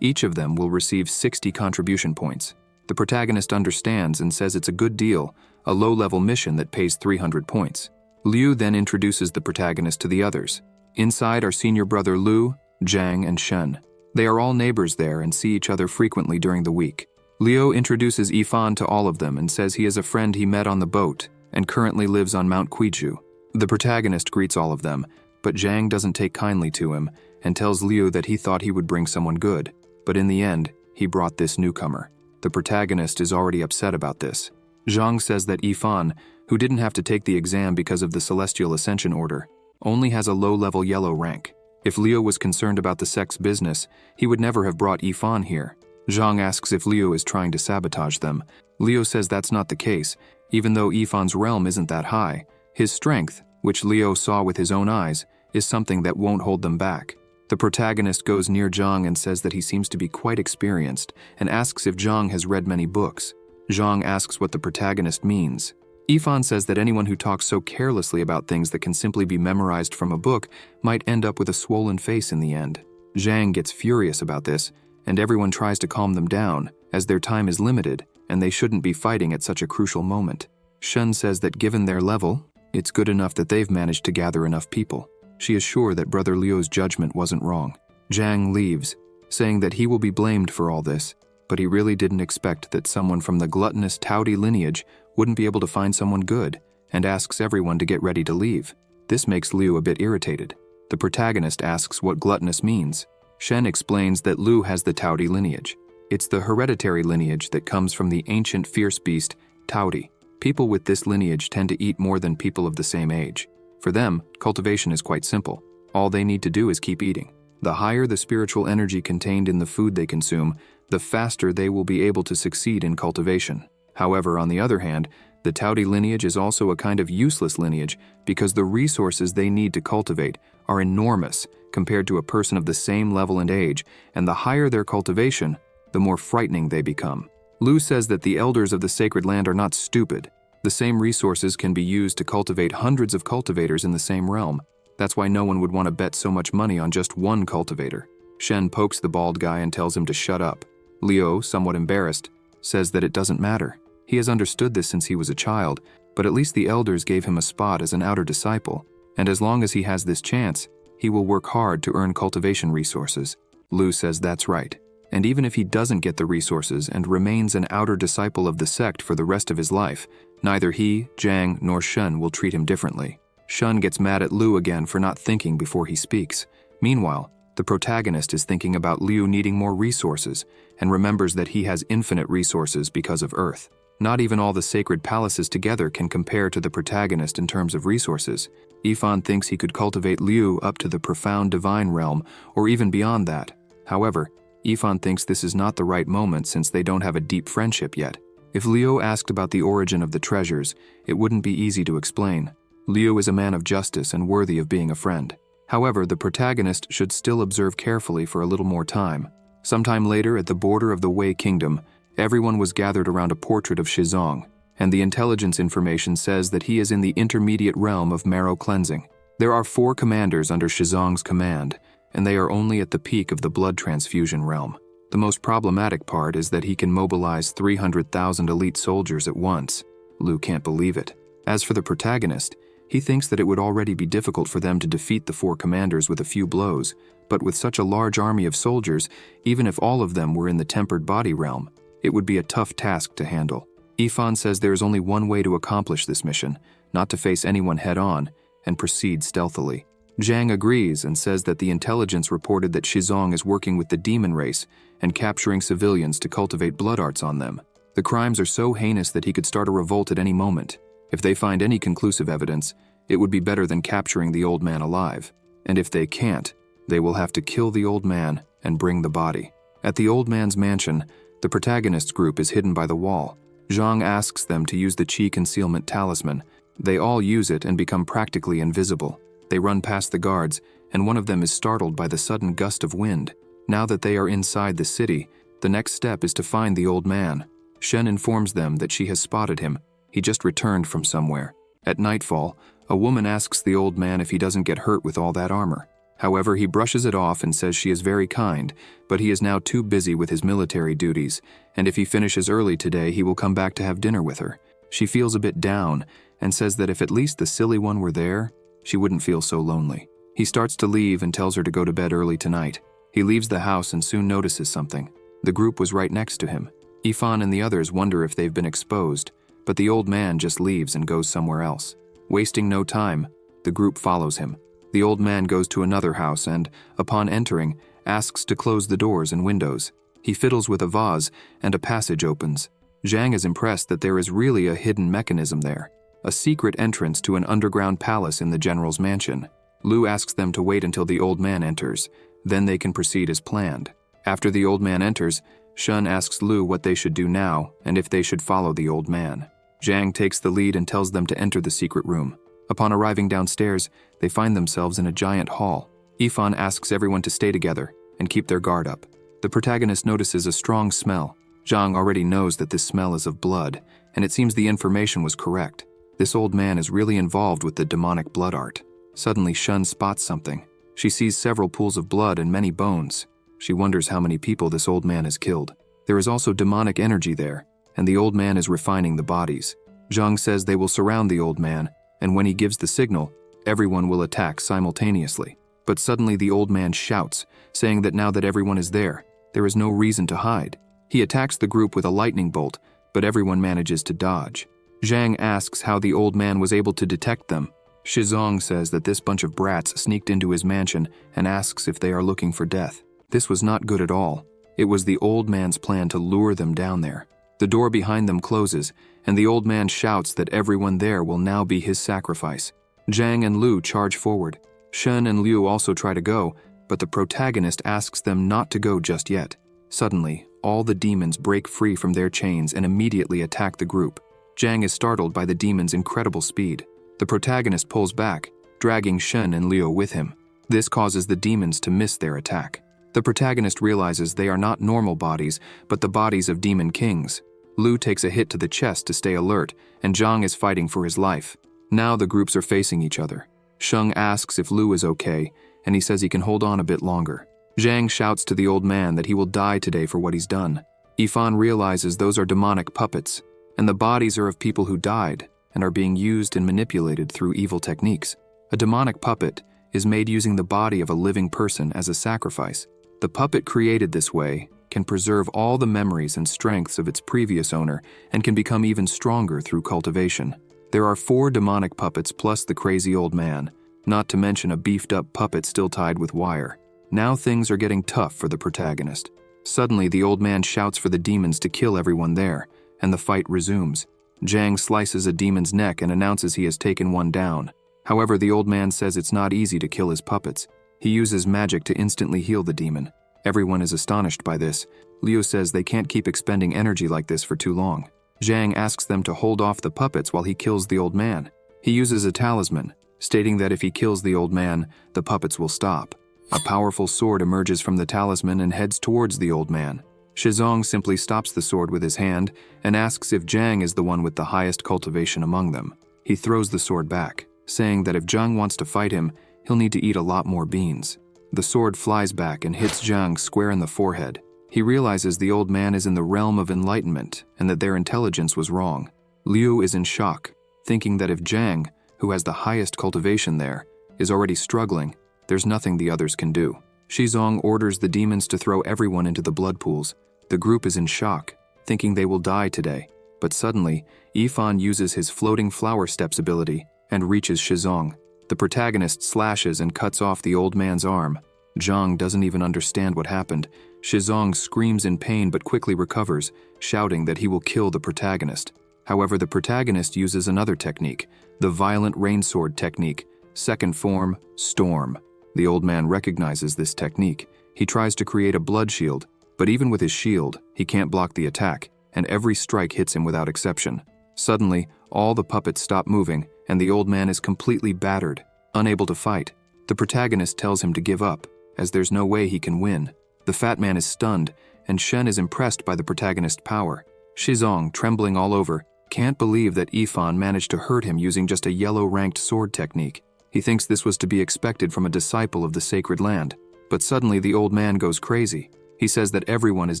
A: each of them will receive 60 contribution points. The protagonist understands and says it's a good deal, a low-level mission that pays 300 points. Liu then introduces the protagonist to the others. Inside are senior brother Lu, Zhang, and Shen. They are all neighbors there and see each other frequently during the week. Liu introduces Ifan to all of them and says he is a friend he met on the boat and currently lives on Mount Quiju. The protagonist greets all of them, but Zhang doesn't take kindly to him and tells Liu that he thought he would bring someone good, but in the end, he brought this newcomer. The protagonist is already upset about this. Zhang says that Ifan, who didn't have to take the exam because of the Celestial Ascension Order, only has a low-level yellow rank. If Liu was concerned about the sect's business, he would never have brought Ifan here. Zhang asks if Liu is trying to sabotage them. Liu says that's not the case, even though Ifan's realm isn't that high. His strength, which Liu saw with his own eyes, is something that won't hold them back. The protagonist goes near Zhang and says that he seems to be quite experienced and asks if Zhang has read many books. Zhang asks what the protagonist means. Ifan says that anyone who talks so carelessly about things that can simply be memorized from a book might end up with a swollen face in the end. Zhang gets furious about this, and everyone tries to calm them down, as their time is limited and they shouldn't be fighting at such a crucial moment. Shen says that given their level, it's good enough that they've managed to gather enough people. She is sure that Brother Liu's judgment wasn't wrong. Zhang leaves, saying that he will be blamed for all this, but he really didn't expect that someone from the gluttonous Taudi lineage wouldn't be able to find someone good, and asks everyone to get ready to leave. This makes Liu a bit irritated. The protagonist asks what gluttonous means. Shen explains that Liu has the Taudi lineage. It's the hereditary lineage that comes from the ancient fierce beast, Taudi. People with this lineage tend to eat more than people of the same age. For them, cultivation is quite simple. All they need to do is keep eating. The higher the spiritual energy contained in the food they consume, the faster they will be able to succeed in cultivation. However, on the other hand, the Taudi lineage is also a kind of useless lineage because the resources they need to cultivate are enormous compared to a person of the same level and age, and the higher their cultivation, the more frightening they become. Liu says that the elders of the sacred land are not stupid. The same resources can be used to cultivate hundreds of cultivators in the same realm. That's why no one would want to bet so much money on just one cultivator. Shen pokes the bald guy and tells him to shut up. Liu, somewhat embarrassed, says that it doesn't matter. He has understood this since he was a child, but at least the elders gave him a spot as an outer disciple, and as long as he has this chance, he will work hard to earn cultivation resources. Liu says that's right. And even if he doesn't get the resources and remains an outer disciple of the sect for the rest of his life, neither he, Zhang, nor Shen will treat him differently. Shen gets mad at Liu again for not thinking before he speaks. Meanwhile, the protagonist is thinking about Liu needing more resources and remembers that he has infinite resources because of Earth. Not even all the sacred palaces together can compare to the protagonist in terms of resources. Ifan thinks he could cultivate Liu up to the profound divine realm or even beyond that. However, Ifan thinks this is not the right moment since they don't have a deep friendship yet. If Liu asked about the origin of the treasures, it wouldn't be easy to explain. Liu is a man of justice and worthy of being a friend. However, the protagonist should still observe carefully for a little more time. Sometime later, at the border of the Wei Kingdom, everyone was gathered around a portrait of Shizong, and the intelligence information says that he is in the intermediate realm of marrow cleansing. There are 4 commanders under Shizong's command, and they are only at the peak of the blood transfusion realm. The most problematic part is that he can mobilize 300,000 elite soldiers at once. Liu can't believe it. As for the protagonist, he thinks that it would already be difficult for them to defeat the 4 commanders with a few blows, but with such a large army of soldiers, even if all of them were in the tempered body realm, it would be a tough task to handle. Ifan says there is only one way to accomplish this mission, not to face anyone head-on, and proceed stealthily. Zhang agrees and says that the intelligence reported that Shizong is working with the demon race and capturing civilians to cultivate blood arts on them. The crimes are so heinous that he could start a revolt at any moment. If they find any conclusive evidence, it would be better than capturing the old man alive. And if they can't, They will have to kill the old man and bring the body. At the old man's mansion, the protagonist's group is hidden by the wall. Zhang asks them to use the Qi concealment talisman. They all use it and become practically invisible. They run past the guards, and one of them is startled by the sudden gust of wind. Now that they are inside the city, the next step is to find the old man. Shen informs them that she has spotted him. He just returned from somewhere. At nightfall, a woman asks the old man if he doesn't get hurt with all that armor. However, he brushes it off and says she is very kind, but he is now too busy with his military duties, and if he finishes early today, he will come back to have dinner with her. She feels a bit down and says that if at least the silly one were there, she wouldn't feel so lonely. He starts to leave and tells her to go to bed early tonight. He leaves the house and soon notices something. The group was right next to him. Ifan and the others wonder if they've been exposed, but the old man just leaves and goes somewhere else. Wasting no time, the group follows him. The old man goes to another house and, upon entering, asks to close the doors and windows. He fiddles with a vase and a passage opens. Zhang is impressed that there is really a hidden mechanism there, a secret entrance to an underground palace in the general's mansion. Lu asks them to wait until the old man enters, then they can proceed as planned. After the old man enters, Shun asks Lu what they should do now and if they should follow the old man. Zhang takes the lead and tells them to enter the secret room. Upon arriving downstairs, they find themselves in a giant hall. Ifan asks everyone to stay together and keep their guard up. The protagonist notices a strong smell. Zhang already knows that this smell is of blood, and it seems the information was correct. This old man is really involved with the demonic blood art. Suddenly, Shun spots something. She sees several pools of blood and many bones. She wonders how many people this old man has killed. There is also demonic energy there, and the old man is refining the bodies. Zhang says they will surround the old man, and when he gives the signal, everyone will attack simultaneously. But suddenly the old man shouts, saying that now that everyone is there is no reason to hide. He attacks the group with a lightning bolt, but everyone manages to dodge. Zhang asks how the old man was able to detect them. Shizong says that this bunch of brats sneaked into his mansion and asks if they are looking for death. This was not good at all. It was the old man's plan to lure them down there. The door behind them closes, and the old man shouts that everyone there will now be his sacrifice. Zhang and Lu charge forward. Shen and Liu also try to go, but the protagonist asks them not to go just yet. Suddenly, all the demons break free from their chains and immediately attack the group. Zhang is startled by the demons' incredible speed. The protagonist pulls back, dragging Shen and Liu with him. This causes the demons to miss their attack. The protagonist realizes they are not normal bodies, but the bodies of demon kings. Lu takes a hit to the chest to stay alert, and Zhang is fighting for his life. Now the groups are facing each other. Sheng asks if Lu is okay, and he says he can hold on a bit longer. Zhang shouts to the old man that he will die today for what he's done. Ifan realizes those are demonic puppets, and the bodies are of people who died and are being used and manipulated through evil techniques. A demonic puppet is made using the body of a living person as a sacrifice. The puppet created this way can preserve all the memories and strengths of its previous owner and can become even stronger through cultivation. There are 4 demonic puppets plus the crazy old man, not to mention a beefed-up puppet still tied with wire. Now things are getting tough for the protagonist. Suddenly, the old man shouts for the demons to kill everyone there, and the fight resumes. Zhang slices a demon's neck and announces he has taken one down. However, the old man says it's not easy to kill his puppets. He uses magic to instantly heal the demon. Everyone is astonished by this. Liu says they can't keep expending energy like this for too long. Zhang asks them to hold off the puppets while he kills the old man. He uses a talisman, stating that if he kills the old man, the puppets will stop. A powerful sword emerges from the talisman and heads towards the old man. Shizong simply stops the sword with his hand and asks if Zhang is the one with the highest cultivation among them. He throws the sword back, saying that if Zhang wants to fight him, he'll need to eat a lot more beans. The sword flies back and hits Zhang square in the forehead. He realizes the old man is in the realm of enlightenment and that their intelligence was wrong. Liu is in shock, thinking that if Zhang, who has the highest cultivation there, is already struggling, there's nothing the others can do. Shizong orders the demons to throw everyone into the blood pools. The group is in shock, thinking they will die today. But suddenly, Ifan uses his floating flower steps ability and reaches Shizong. The protagonist slashes and cuts off the old man's arm. Zhang doesn't even understand what happened. Shizong screams in pain but quickly recovers, shouting that he will kill the protagonist. However, the protagonist uses another technique, the violent rainsword technique, second form, storm. The old man recognizes this technique. He tries to create a blood shield, but even with his shield, he can't block the attack, and every strike hits him without exception. Suddenly, all the puppets stop moving, and the old man is completely battered, unable to fight. The protagonist tells him to give up, as there's no way he can win. The fat man is stunned, and Shen is impressed by the protagonist's power. Shizong, trembling all over, can't believe that Yifan managed to hurt him using just a yellow-ranked sword technique. He thinks this was to be expected from a disciple of the sacred land. But suddenly the old man goes crazy. He says that everyone is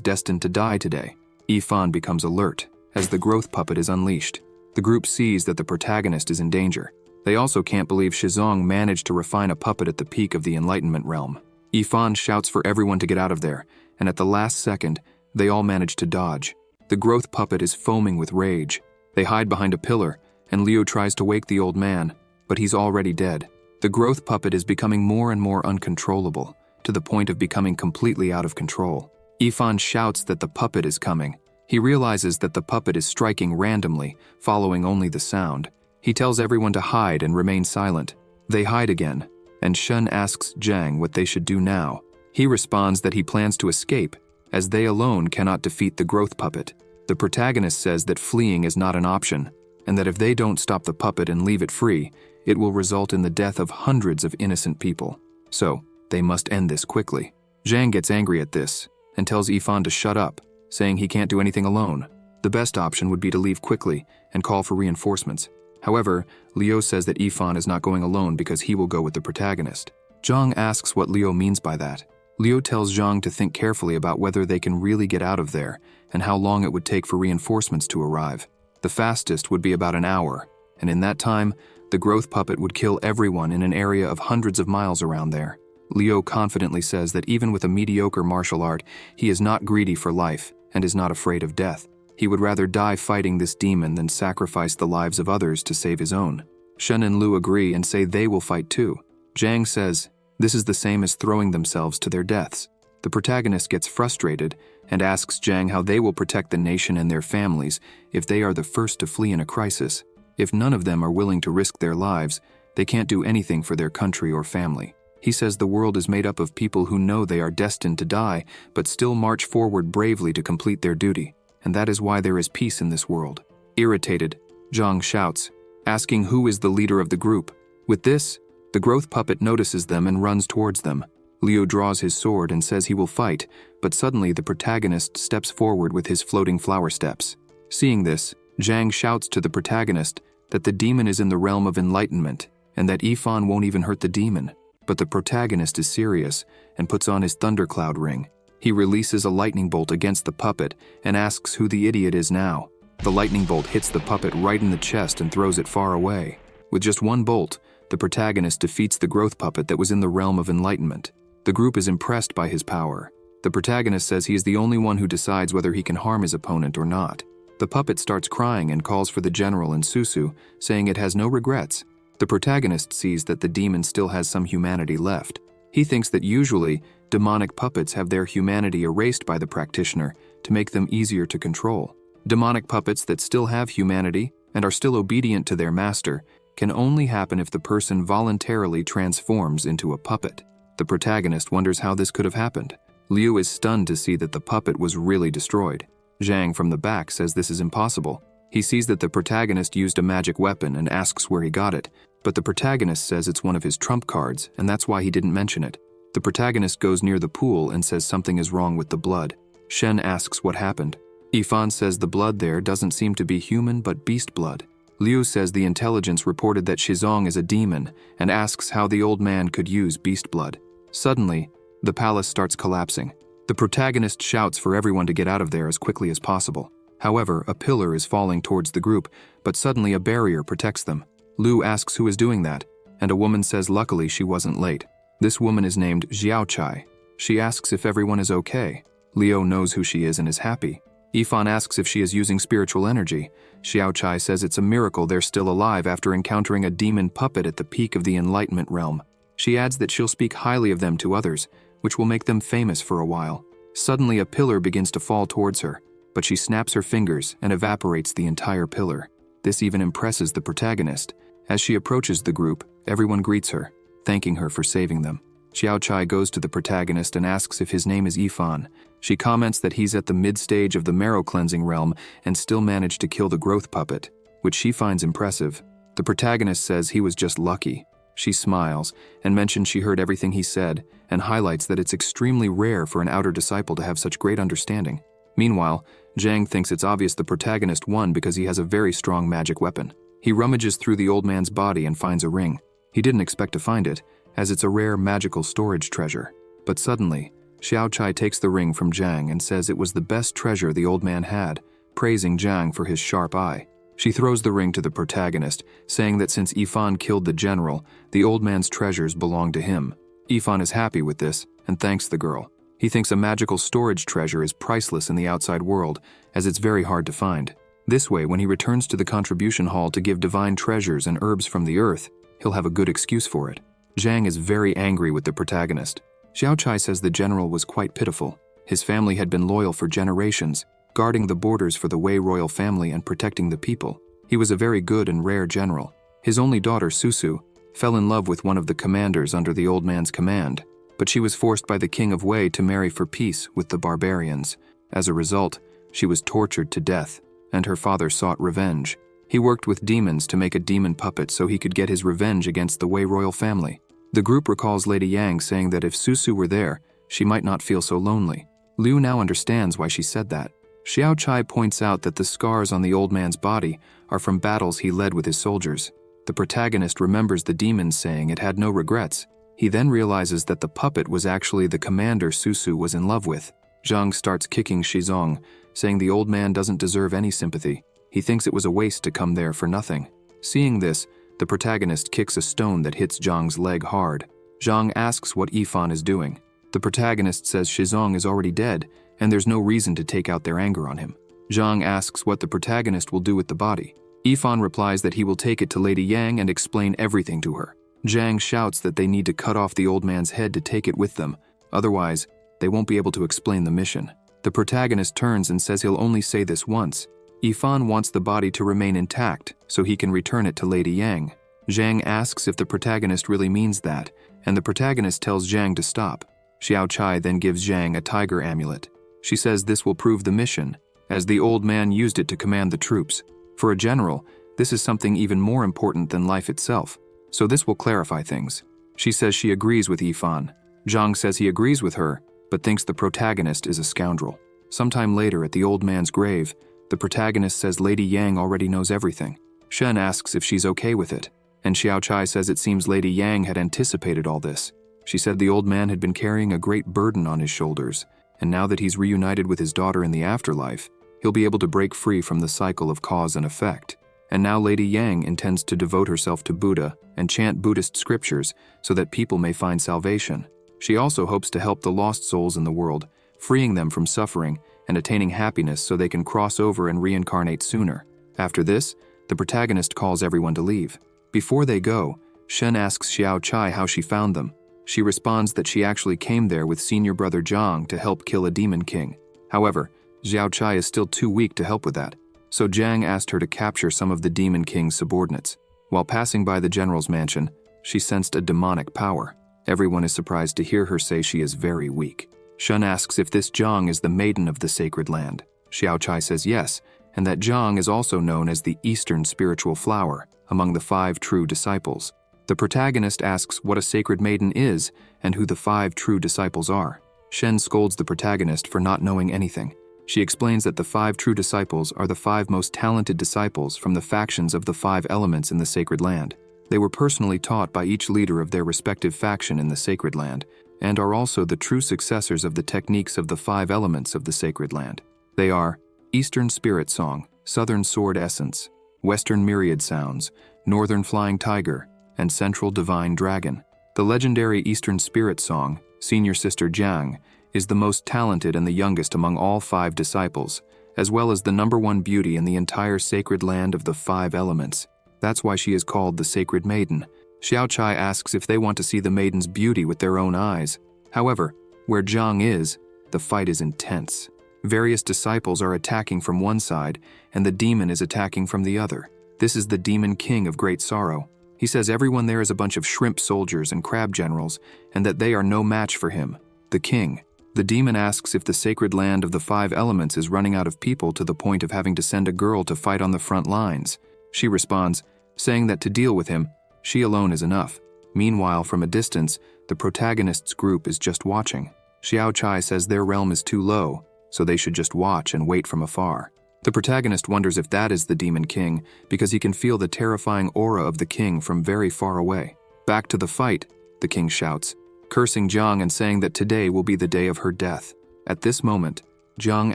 A: destined to die today. Yifan becomes alert, as the growth puppet is unleashed. The group sees that the protagonist is in danger. They also can't believe Shizong managed to refine a puppet at the peak of the Enlightenment realm. Yifan shouts for everyone to get out of there, and at the last second, they all manage to dodge. The growth puppet is foaming with rage. They hide behind a pillar, and Liu tries to wake the old man, but he's already dead. The growth puppet is becoming more and more uncontrollable, to the point of becoming completely out of control. Yifan shouts that the puppet is coming. He realizes that the puppet is striking randomly, following only the sound. He tells everyone to hide and remain silent. They hide again, and Shen asks Zhang what they should do now. He responds that he plans to escape, as they alone cannot defeat the growth puppet. The protagonist says that fleeing is not an option, and that if they don't stop the puppet and leave it free, it will result in the death of hundreds of innocent people. So, they must end this quickly. Zhang gets angry at this, and tells Yifan to shut up, saying he can't do anything alone. The best option would be to leave quickly and call for reinforcements. However, Liu says that Yifan is not going alone because he will go with the protagonist. Zhang asks what Liu means by that. Liu tells Zhang to think carefully about whether they can really get out of there and how long it would take for reinforcements to arrive. The fastest would be about an hour, and in that time, the growth puppet would kill everyone in an area of hundreds of miles around there. Liu confidently says that even with a mediocre martial art, he is not greedy for life and is not afraid of death. He would rather die fighting this demon than sacrifice the lives of others to save his own. Shen and Liu agree and say they will fight too. Zhang says this is the same as throwing themselves to their deaths. The protagonist gets frustrated and asks Zhang how they will protect the nation and their families if they are the first to flee in a crisis. If none of them are willing to risk their lives, they can't do anything for their country or family. He says the world is made up of people who know they are destined to die, but still march forward bravely to complete their duty, and that is why there is peace in this world. Irritated, Zhang shouts, asking who is the leader of the group. With this, the growth puppet notices them and runs towards them. Liu draws his sword and says he will fight, but suddenly the protagonist steps forward with his floating flower steps. Seeing this, Zhang shouts to the protagonist that the demon is in the realm of enlightenment, and that Yifan won't even hurt the demon. But the protagonist is serious and puts on his thundercloud ring. He releases a lightning bolt against the puppet and asks who the idiot is now. The lightning bolt hits the puppet right in the chest and throws it far away. With just one bolt, the protagonist defeats the growth puppet that was in the realm of enlightenment. The group is impressed by his power. The protagonist says he is the only one who decides whether he can harm his opponent or not. The puppet starts crying and calls for the general and Susu, saying it has no regrets. The protagonist sees that the demon still has some humanity left. He thinks that usually, demonic puppets have their humanity erased by the practitioner to make them easier to control. Demonic puppets that still have humanity and are still obedient to their master can only happen if the person voluntarily transforms into a puppet. The protagonist wonders how this could have happened. Liu is stunned to see that the puppet was really destroyed. Zhang from the back says this is impossible. He sees that the protagonist used a magic weapon and asks where he got it, but the protagonist says it's one of his trump cards, and that's why he didn't mention it. The protagonist goes near the pool and says something is wrong with the blood. Shen asks what happened. Yifan says the blood there doesn't seem to be human but beast blood. Liu says the intelligence reported that Shizong is a demon and asks how the old man could use beast blood. Suddenly, the palace starts collapsing. The protagonist shouts for everyone to get out of there as quickly as possible. However, a pillar is falling towards the group, but suddenly a barrier protects them. Liu asks who is doing that, and a woman says luckily she wasn't late. This woman is named Xiaochai. She asks if everyone is okay. Liu knows who she is and is happy. Yifan asks if she is using spiritual energy. Xiaochai says it's a miracle they're still alive after encountering a demon puppet at the peak of the Enlightenment realm. She adds that she'll speak highly of them to others, which will make them famous for a while. Suddenly a pillar begins to fall towards her, but she snaps her fingers and evaporates the entire pillar. This even impresses the protagonist. As she approaches the group, everyone greets her, thanking her for saving them. Xiao Chai goes to the protagonist and asks if his name is Yifan. She comments that he's at the mid-stage of the marrow-cleansing realm and still managed to kill the growth puppet, which she finds impressive. The protagonist says he was just lucky. She smiles and mentions she heard everything he said and highlights that it's extremely rare for an outer disciple to have such great understanding. Meanwhile, Zhang thinks it's obvious the protagonist won because he has a very strong magic weapon. He rummages through the old man's body and finds a ring. He didn't expect to find it, as it's a rare magical storage treasure. But suddenly, Xiao Chai takes the ring from Zhang and says it was the best treasure the old man had, praising Zhang for his sharp eye. She throws the ring to the protagonist, saying that since Yifan killed the general, the old man's treasures belong to him. Yifan is happy with this and thanks the girl. He thinks a magical storage treasure is priceless in the outside world, as it's very hard to find. This way, when he returns to the contribution hall to give divine treasures and herbs from the earth, he'll have a good excuse for it. Zhang is very angry with the protagonist. Xiao Chai says the general was quite pitiful. His family had been loyal for generations, guarding the borders for the Wei royal family and protecting the people. He was a very good and rare general. His only daughter, Susu, fell in love with one of the commanders under the old man's command, but she was forced by the king of Wei to marry for peace with the barbarians. As a result, she was tortured to death, and her father sought revenge. He worked with demons to make a demon puppet so he could get his revenge against the Wei royal family. The group recalls Lady Yang saying that if Susu were there, she might not feel so lonely. Liu now understands why she said that. Xiao Chai points out that the scars on the old man's body are from battles he led with his soldiers. The protagonist remembers the demons saying it had no regrets. He then realizes that the puppet was actually the commander Susu was in love with. Zhang starts kicking Shizong, saying the old man doesn't deserve any sympathy. He thinks it was a waste to come there for nothing. Seeing this, the protagonist kicks a stone that hits Zhang's leg hard. Zhang asks what Yifan is doing. The protagonist says Shizong is already dead, and there's no reason to take out their anger on him. Zhang asks what the protagonist will do with the body. Yifan replies that he will take it to Lady Yang and explain everything to her. Zhang shouts that they need to cut off the old man's head to take it with them, otherwise, they won't be able to explain the mission. The protagonist turns and says he'll only say this once. Yifan wants the body to remain intact so he can return it to Lady Yang. Zhang asks if the protagonist really means that, and the protagonist tells Zhang to stop. Xiao Chai then gives Zhang a tiger amulet. She says this will prove the mission, as the old man used it to command the troops. For a general, this is something even more important than life itself, so this will clarify things. She says she agrees with Yifan. Zhang says he agrees with her, but thinks the protagonist is a scoundrel. Sometime later at the old man's grave, the protagonist says Lady Yang already knows everything. Shen asks if she's okay with it, and Xiao Chai says it seems Lady Yang had anticipated all this. She said the old man had been carrying a great burden on his shoulders, and now that he's reunited with his daughter in the afterlife, he'll be able to break free from the cycle of cause and effect. And now Lady Yang intends to devote herself to Buddha and chant Buddhist scriptures so that people may find salvation. She also hopes to help the lost souls in the world, freeing them from suffering and attaining happiness so they can cross over and reincarnate sooner. After this, the protagonist calls everyone to leave. Before they go, Shen asks Xiao Chai how she found them. She responds that she actually came there with senior brother Zhang to help kill a demon king. However, Xiao Chai is still too weak to help with that, so Zhang asked her to capture some of the demon king's subordinates. While passing by the general's mansion, she sensed a demonic power. Everyone is surprised to hear her say she is very weak. Shen asks if this Zhang is the maiden of the sacred land. Xiao Chai says yes, and that Zhang is also known as the Eastern spiritual flower among the 5 true disciples. The protagonist asks what a sacred maiden is and who the 5 true disciples are. Shen scolds the protagonist for not knowing anything. She explains that the 5 true disciples are the 5 most talented disciples from the factions of the 5 elements in the sacred land. They were personally taught by each leader of their respective faction in the sacred land, and are also the true successors of the techniques of the 5 elements of the sacred land. They are Eastern Spirit Song, Southern Sword Essence, Western Myriad Sounds, Northern Flying Tiger, and Central Divine Dragon. The legendary Eastern Spirit Song, Senior Sister Jiang, is the most talented and the youngest among all 5 disciples, as well as the #1 beauty in the entire sacred land of the 5 elements. That's why she is called the Sacred Maiden. Xiao Chai asks if they want to see the maiden's beauty with their own eyes. However, where Zhang is, the fight is intense. Various disciples are attacking from one side, and the demon is attacking from the other. This is the demon king of great sorrow. He says everyone there is a bunch of shrimp soldiers and crab generals, and that they are no match for him, the king. The demon asks if the sacred land of the 5 elements is running out of people to the point of having to send a girl to fight on the front lines. She responds, saying that to deal with him, she alone is enough. Meanwhile, from a distance, the protagonist's group is just watching. Xiao Chai says their realm is too low, so they should just watch and wait from afar. The protagonist wonders if that is the demon king, because he can feel the terrifying aura of the king from very far away. Back to the fight, the king shouts, cursing Jiang and saying that today will be the day of her death. At this moment, Jiang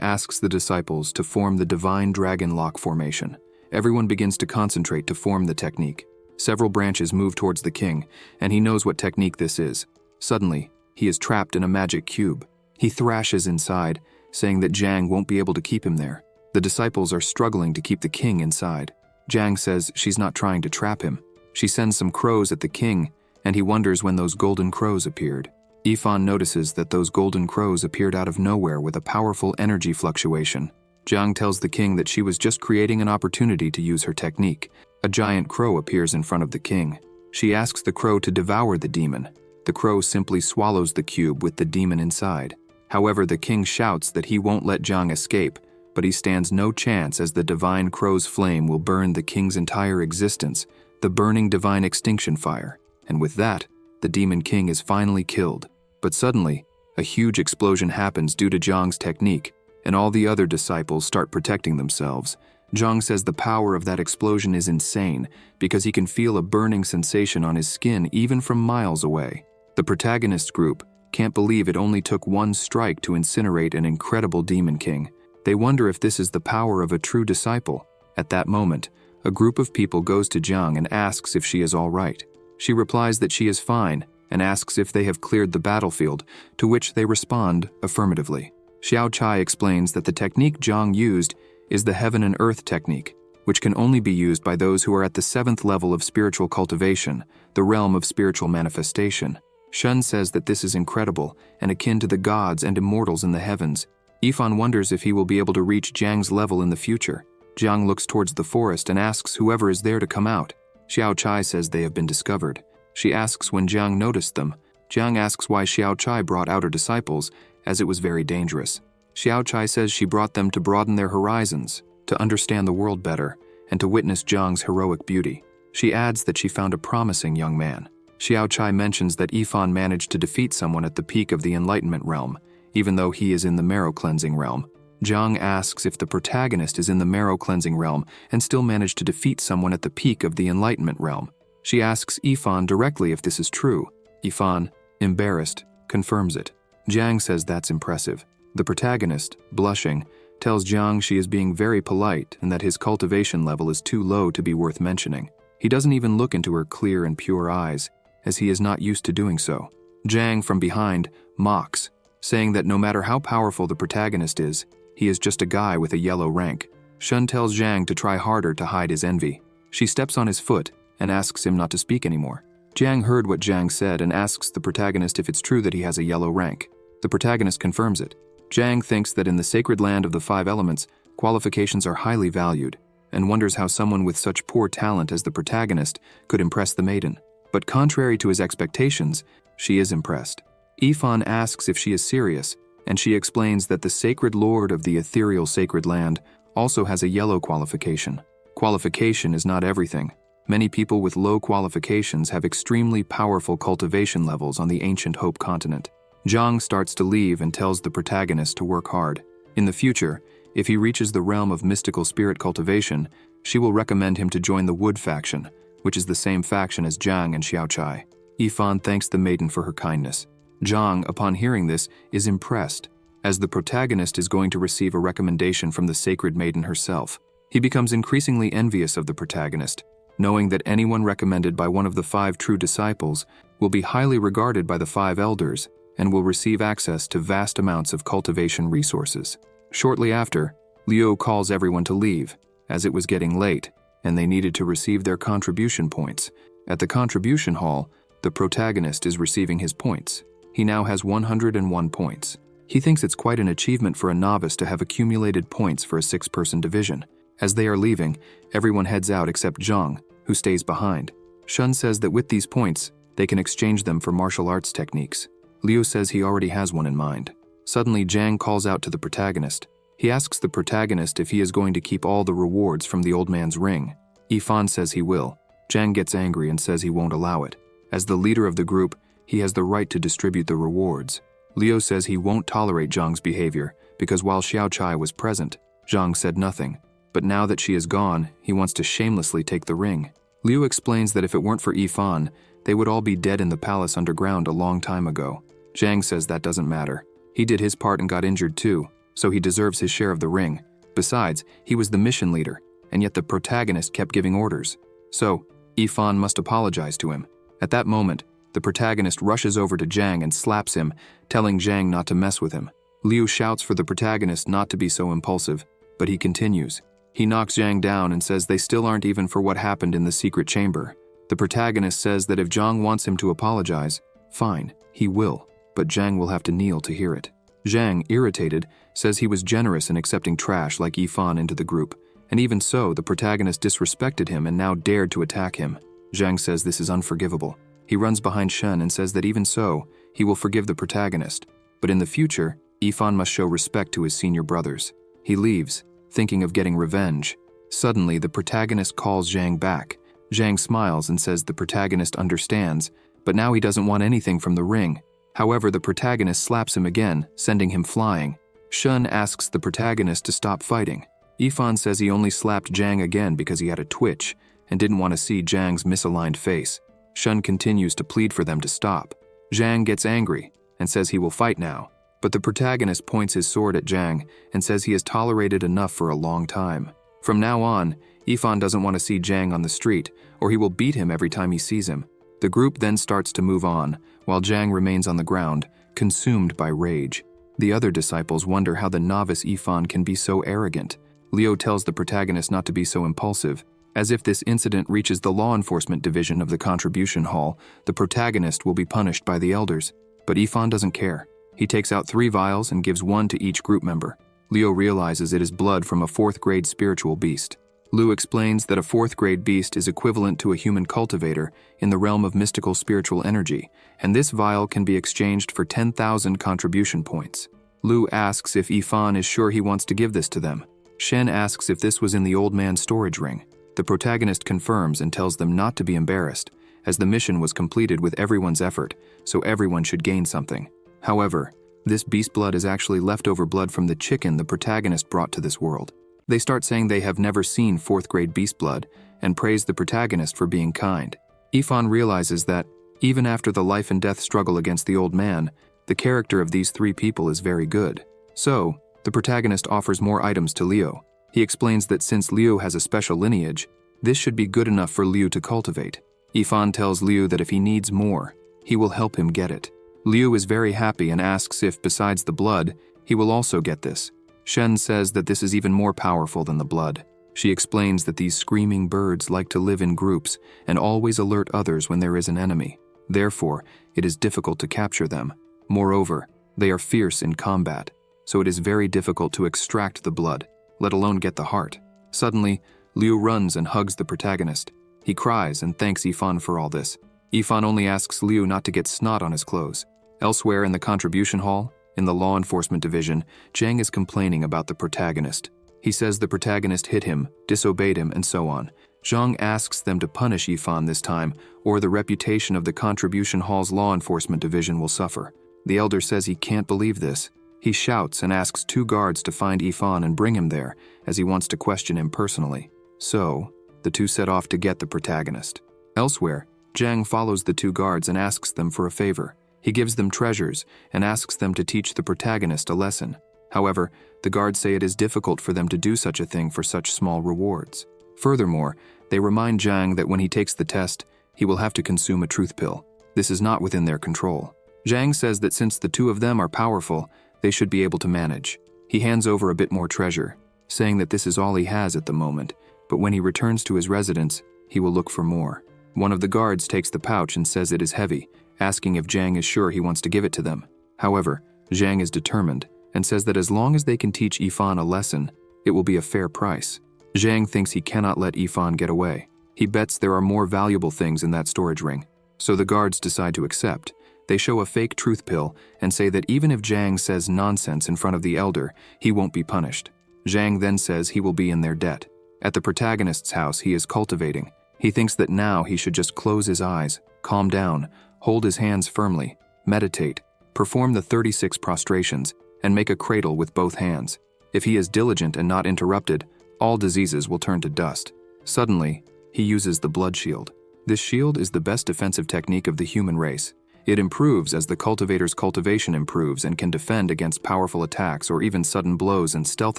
A: asks the disciples to form the divine dragon lock formation. Everyone begins to concentrate to form the technique. Several branches move towards the king, and he knows what technique this is. Suddenly, he is trapped in a magic cube. He thrashes inside, saying that Jiang won't be able to keep him there. The disciples are struggling to keep the king inside. Jiang says she's not trying to trap him. She sends some crows at the king, and he wonders when those golden crows appeared. Yifan notices that those golden crows appeared out of nowhere with a powerful energy fluctuation. Jiang tells the king that she was just creating an opportunity to use her technique. A giant crow appears in front of the king. She asks the crow to devour the demon. The crow simply swallows the cube with the demon inside. However, the king shouts that he won't let Jiang escape, but he stands no chance as the divine crow's flame will burn the king's entire existence, the burning divine extinction fire. And with that, the demon king is finally killed. But suddenly, a huge explosion happens due to Jiang's technique, and all the other disciples start protecting themselves. Jiang says the power of that explosion is insane because he can feel a burning sensation on his skin even from miles away. The protagonist group can't believe it only took one strike to incinerate an incredible demon king. They wonder if this is the power of a true disciple. At that moment, a group of people goes to Jiang and asks if she is all right. She replies that she is fine and asks if they have cleared the battlefield, to which they respond affirmatively. Xiao Chai explains that the technique Jiang used is the heaven and earth technique, which can only be used by those who are at the 7th level of spiritual cultivation, the realm of spiritual manifestation. Shun says that this is incredible and akin to the gods and immortals in the heavens. Yifan wonders if he will be able to reach Jiang's level in the future. Jiang looks towards the forest and asks whoever is there to come out. Xiao Chai says they have been discovered. She asks when Jiang noticed them. Jiang asks why Xiao Chai brought out her disciples, as it was very dangerous. Xiao Chai says she brought them to broaden their horizons, to understand the world better, and to witness Jiang's heroic beauty. She adds that she found a promising young man. Xiao Chai mentions that Yifan managed to defeat someone at the peak of the Enlightenment realm, even though he is in the marrow cleansing realm. Jiang asks if the protagonist is in the marrow cleansing realm and still managed to defeat someone at the peak of the Enlightenment realm. She asks Yifan directly if this is true. Yifan, embarrassed, confirms it. Jiang says that's impressive. The protagonist, blushing, tells Jiang she is being very polite and that his cultivation level is too low to be worth mentioning. He doesn't even look into her clear and pure eyes, as he is not used to doing so. Jiang, from behind, mocks, saying that no matter how powerful the protagonist is, he is just a guy with a yellow rank. Shun tells Jiang to try harder to hide his envy. She steps on his foot and asks him not to speak anymore. Jiang heard what Jiang said and asks the protagonist if it's true that he has a yellow rank. The protagonist confirms it. Jiang thinks that in the sacred land of the 5 elements, qualifications are highly valued, and wonders how someone with such poor talent as the protagonist could impress the maiden. But contrary to his expectations, she is impressed. Yifan asks if she is serious, and she explains that the sacred lord of the ethereal sacred land also has a yellow qualification. Qualification is not everything. Many people with low qualifications have extremely powerful cultivation levels on the ancient Hope continent. Jiang starts to leave and tells the protagonist to work hard. In the future, if he reaches the realm of mystical spirit cultivation, she will recommend him to join the Wood faction, which is the same faction as Jiang and Xiao Chai. Yifan thanks the maiden for her kindness. Jiang, upon hearing this, is impressed, as the protagonist is going to receive a recommendation from the sacred maiden herself. He becomes increasingly envious of the protagonist, knowing that anyone recommended by one of the 5 true disciples will be highly regarded by the 5 elders and will receive access to vast amounts of cultivation resources. Shortly after, Liu calls everyone to leave, as it was getting late, and they needed to receive their contribution points. At the contribution hall, the protagonist is receiving his points. He now has 101 points. He thinks it's quite an achievement for a novice to have accumulated points for a 6-person division. As they are leaving, everyone heads out except Zhang, who stays behind. Shun says that with these points, they can exchange them for martial arts techniques. Liu says he already has one in mind. Suddenly, Jang calls out to the protagonist. He asks the protagonist if he is going to keep all the rewards from the old man's ring. Yifan says he will. Jang gets angry and says he won't allow it. As the leader of the group, he has the right to distribute the rewards. Liu says he won't tolerate Zhang's behavior because while Xiao Chai was present, Zhang said nothing. But now that she is gone, he wants to shamelessly take the ring. Liu explains that if it weren't for Yifan, they would all be dead in the palace underground a long time ago. Zhang says that doesn't matter. He did his part and got injured too, so he deserves his share of the ring. Besides, he was the mission leader, and yet the protagonist kept giving orders. So, Yifan must apologize to him. At that moment, the protagonist rushes over to Zhang and slaps him, telling Zhang not to mess with him. Liu shouts for the protagonist not to be so impulsive, but he continues. He knocks Zhang down and says they still aren't even for what happened in the secret chamber. The protagonist says that if Zhang wants him to apologize, fine, he will, but Zhang will have to kneel to hear it. Zhang, irritated, says he was generous in accepting trash like Yifan into the group, and even so, the protagonist disrespected him and now dared to attack him. Zhang says this is unforgivable. He runs behind Shen and says that even so, he will forgive the protagonist, but in the future, Yifan must show respect to his senior brothers. He leaves, thinking of getting revenge. Suddenly, the protagonist calls Zhang back. Zhang smiles and says the protagonist understands, but now he doesn't want anything from the ring. However, the protagonist slaps him again, sending him flying. Shun asks the protagonist to stop fighting. Yifan says he only slapped Zhang again because he had a twitch and didn't want to see Zhang's misaligned face. Shun continues to plead for them to stop. Zhang gets angry and says he will fight now, but the protagonist points his sword at Zhang and says he has tolerated enough for a long time. From now on, Yifan doesn't want to see Zhang on the street, or he will beat him every time he sees him. The group then starts to move on, while Zhang remains on the ground, consumed by rage. The other disciples wonder how the novice Yifan can be so arrogant. Liu tells the protagonist not to be so impulsive. As if this incident reaches the law enforcement division of the contribution hall, the protagonist will be punished by the elders. But Yifan doesn't care. He takes out 3 vials and gives 1 to each group member. Liu realizes it is blood from a 4th-grade spiritual beast. Liu explains that a 4th-grade beast is equivalent to a human cultivator in the realm of mystical spiritual energy, and this vial can be exchanged for 10,000 contribution points. Liu asks if Yifan is sure he wants to give this to them. Shen asks if this was in the old man's storage ring. The protagonist confirms and tells them not to be embarrassed, as the mission was completed with everyone's effort, so everyone should gain something. However, this beast blood is actually leftover blood from the chicken the protagonist brought to this world. They start saying they have never seen 4th-grade beast blood and praise the protagonist for being kind. Yifan realizes that, even after the life and death struggle against the old man, the character of these 3 people is very good. So, the protagonist offers more items to Liu. He explains that since Liu has a special lineage, this should be good enough for Liu to cultivate. Yifan tells Liu that if he needs more, he will help him get it. Liu is very happy and asks if, besides the blood, he will also get this. Shen says that this is even more powerful than the blood. She explains that these screaming birds like to live in groups and always alert others when there is an enemy. Therefore, it is difficult to capture them. Moreover, they are fierce in combat, so it is very difficult to extract the blood, let alone get the heart. Suddenly, Liu runs and hugs the protagonist. He cries and thanks Yifan for all this. Yifan only asks Liu not to get snot on his clothes. Elsewhere in the contribution hall, in the law enforcement division, Zhang is complaining about the protagonist. He says the protagonist hit him, disobeyed him, and so on. Zhang asks them to punish Yifan this time, or the reputation of the contribution hall's law enforcement division will suffer. The elder says he can't believe this. He shouts and asks 2 guards to find Yifan and bring him there, as he wants to question him personally. So, the 2 set off to get the protagonist. Elsewhere, Zhang follows the 2 guards and asks them for a favor. He gives them treasures and asks them to teach the protagonist a lesson. However, the guards say it is difficult for them to do such a thing for such small rewards. Furthermore, they remind Zhang that when he takes the test, he will have to consume a truth pill. This is not within their control. Zhang says that since the 2 of them are powerful, they should be able to manage. He hands over a bit more treasure, saying that this is all he has at the moment, but when he returns to his residence, he will look for more. One of the guards takes the pouch and says it is heavy, asking if Zhang is sure he wants to give it to them. However, Zhang is determined and says that as long as they can teach Yifan a lesson, it will be a fair price. Zhang thinks he cannot let Yifan get away. He bets there are more valuable things in that storage ring. So the guards decide to accept. They show a fake truth pill and say that even if Zhang says nonsense in front of the elder, he won't be punished. Zhang then says he will be in their debt. At the protagonist's house, he is cultivating. He thinks that now he should just close his eyes, calm down, hold his hands firmly, meditate, perform the 36 prostrations, and make a cradle with both hands. If he is diligent and not interrupted, all diseases will turn to dust. Suddenly, he uses the blood shield. This shield is the best defensive technique of the human race. It improves as the cultivator's cultivation improves and can defend against powerful attacks or even sudden blows and stealth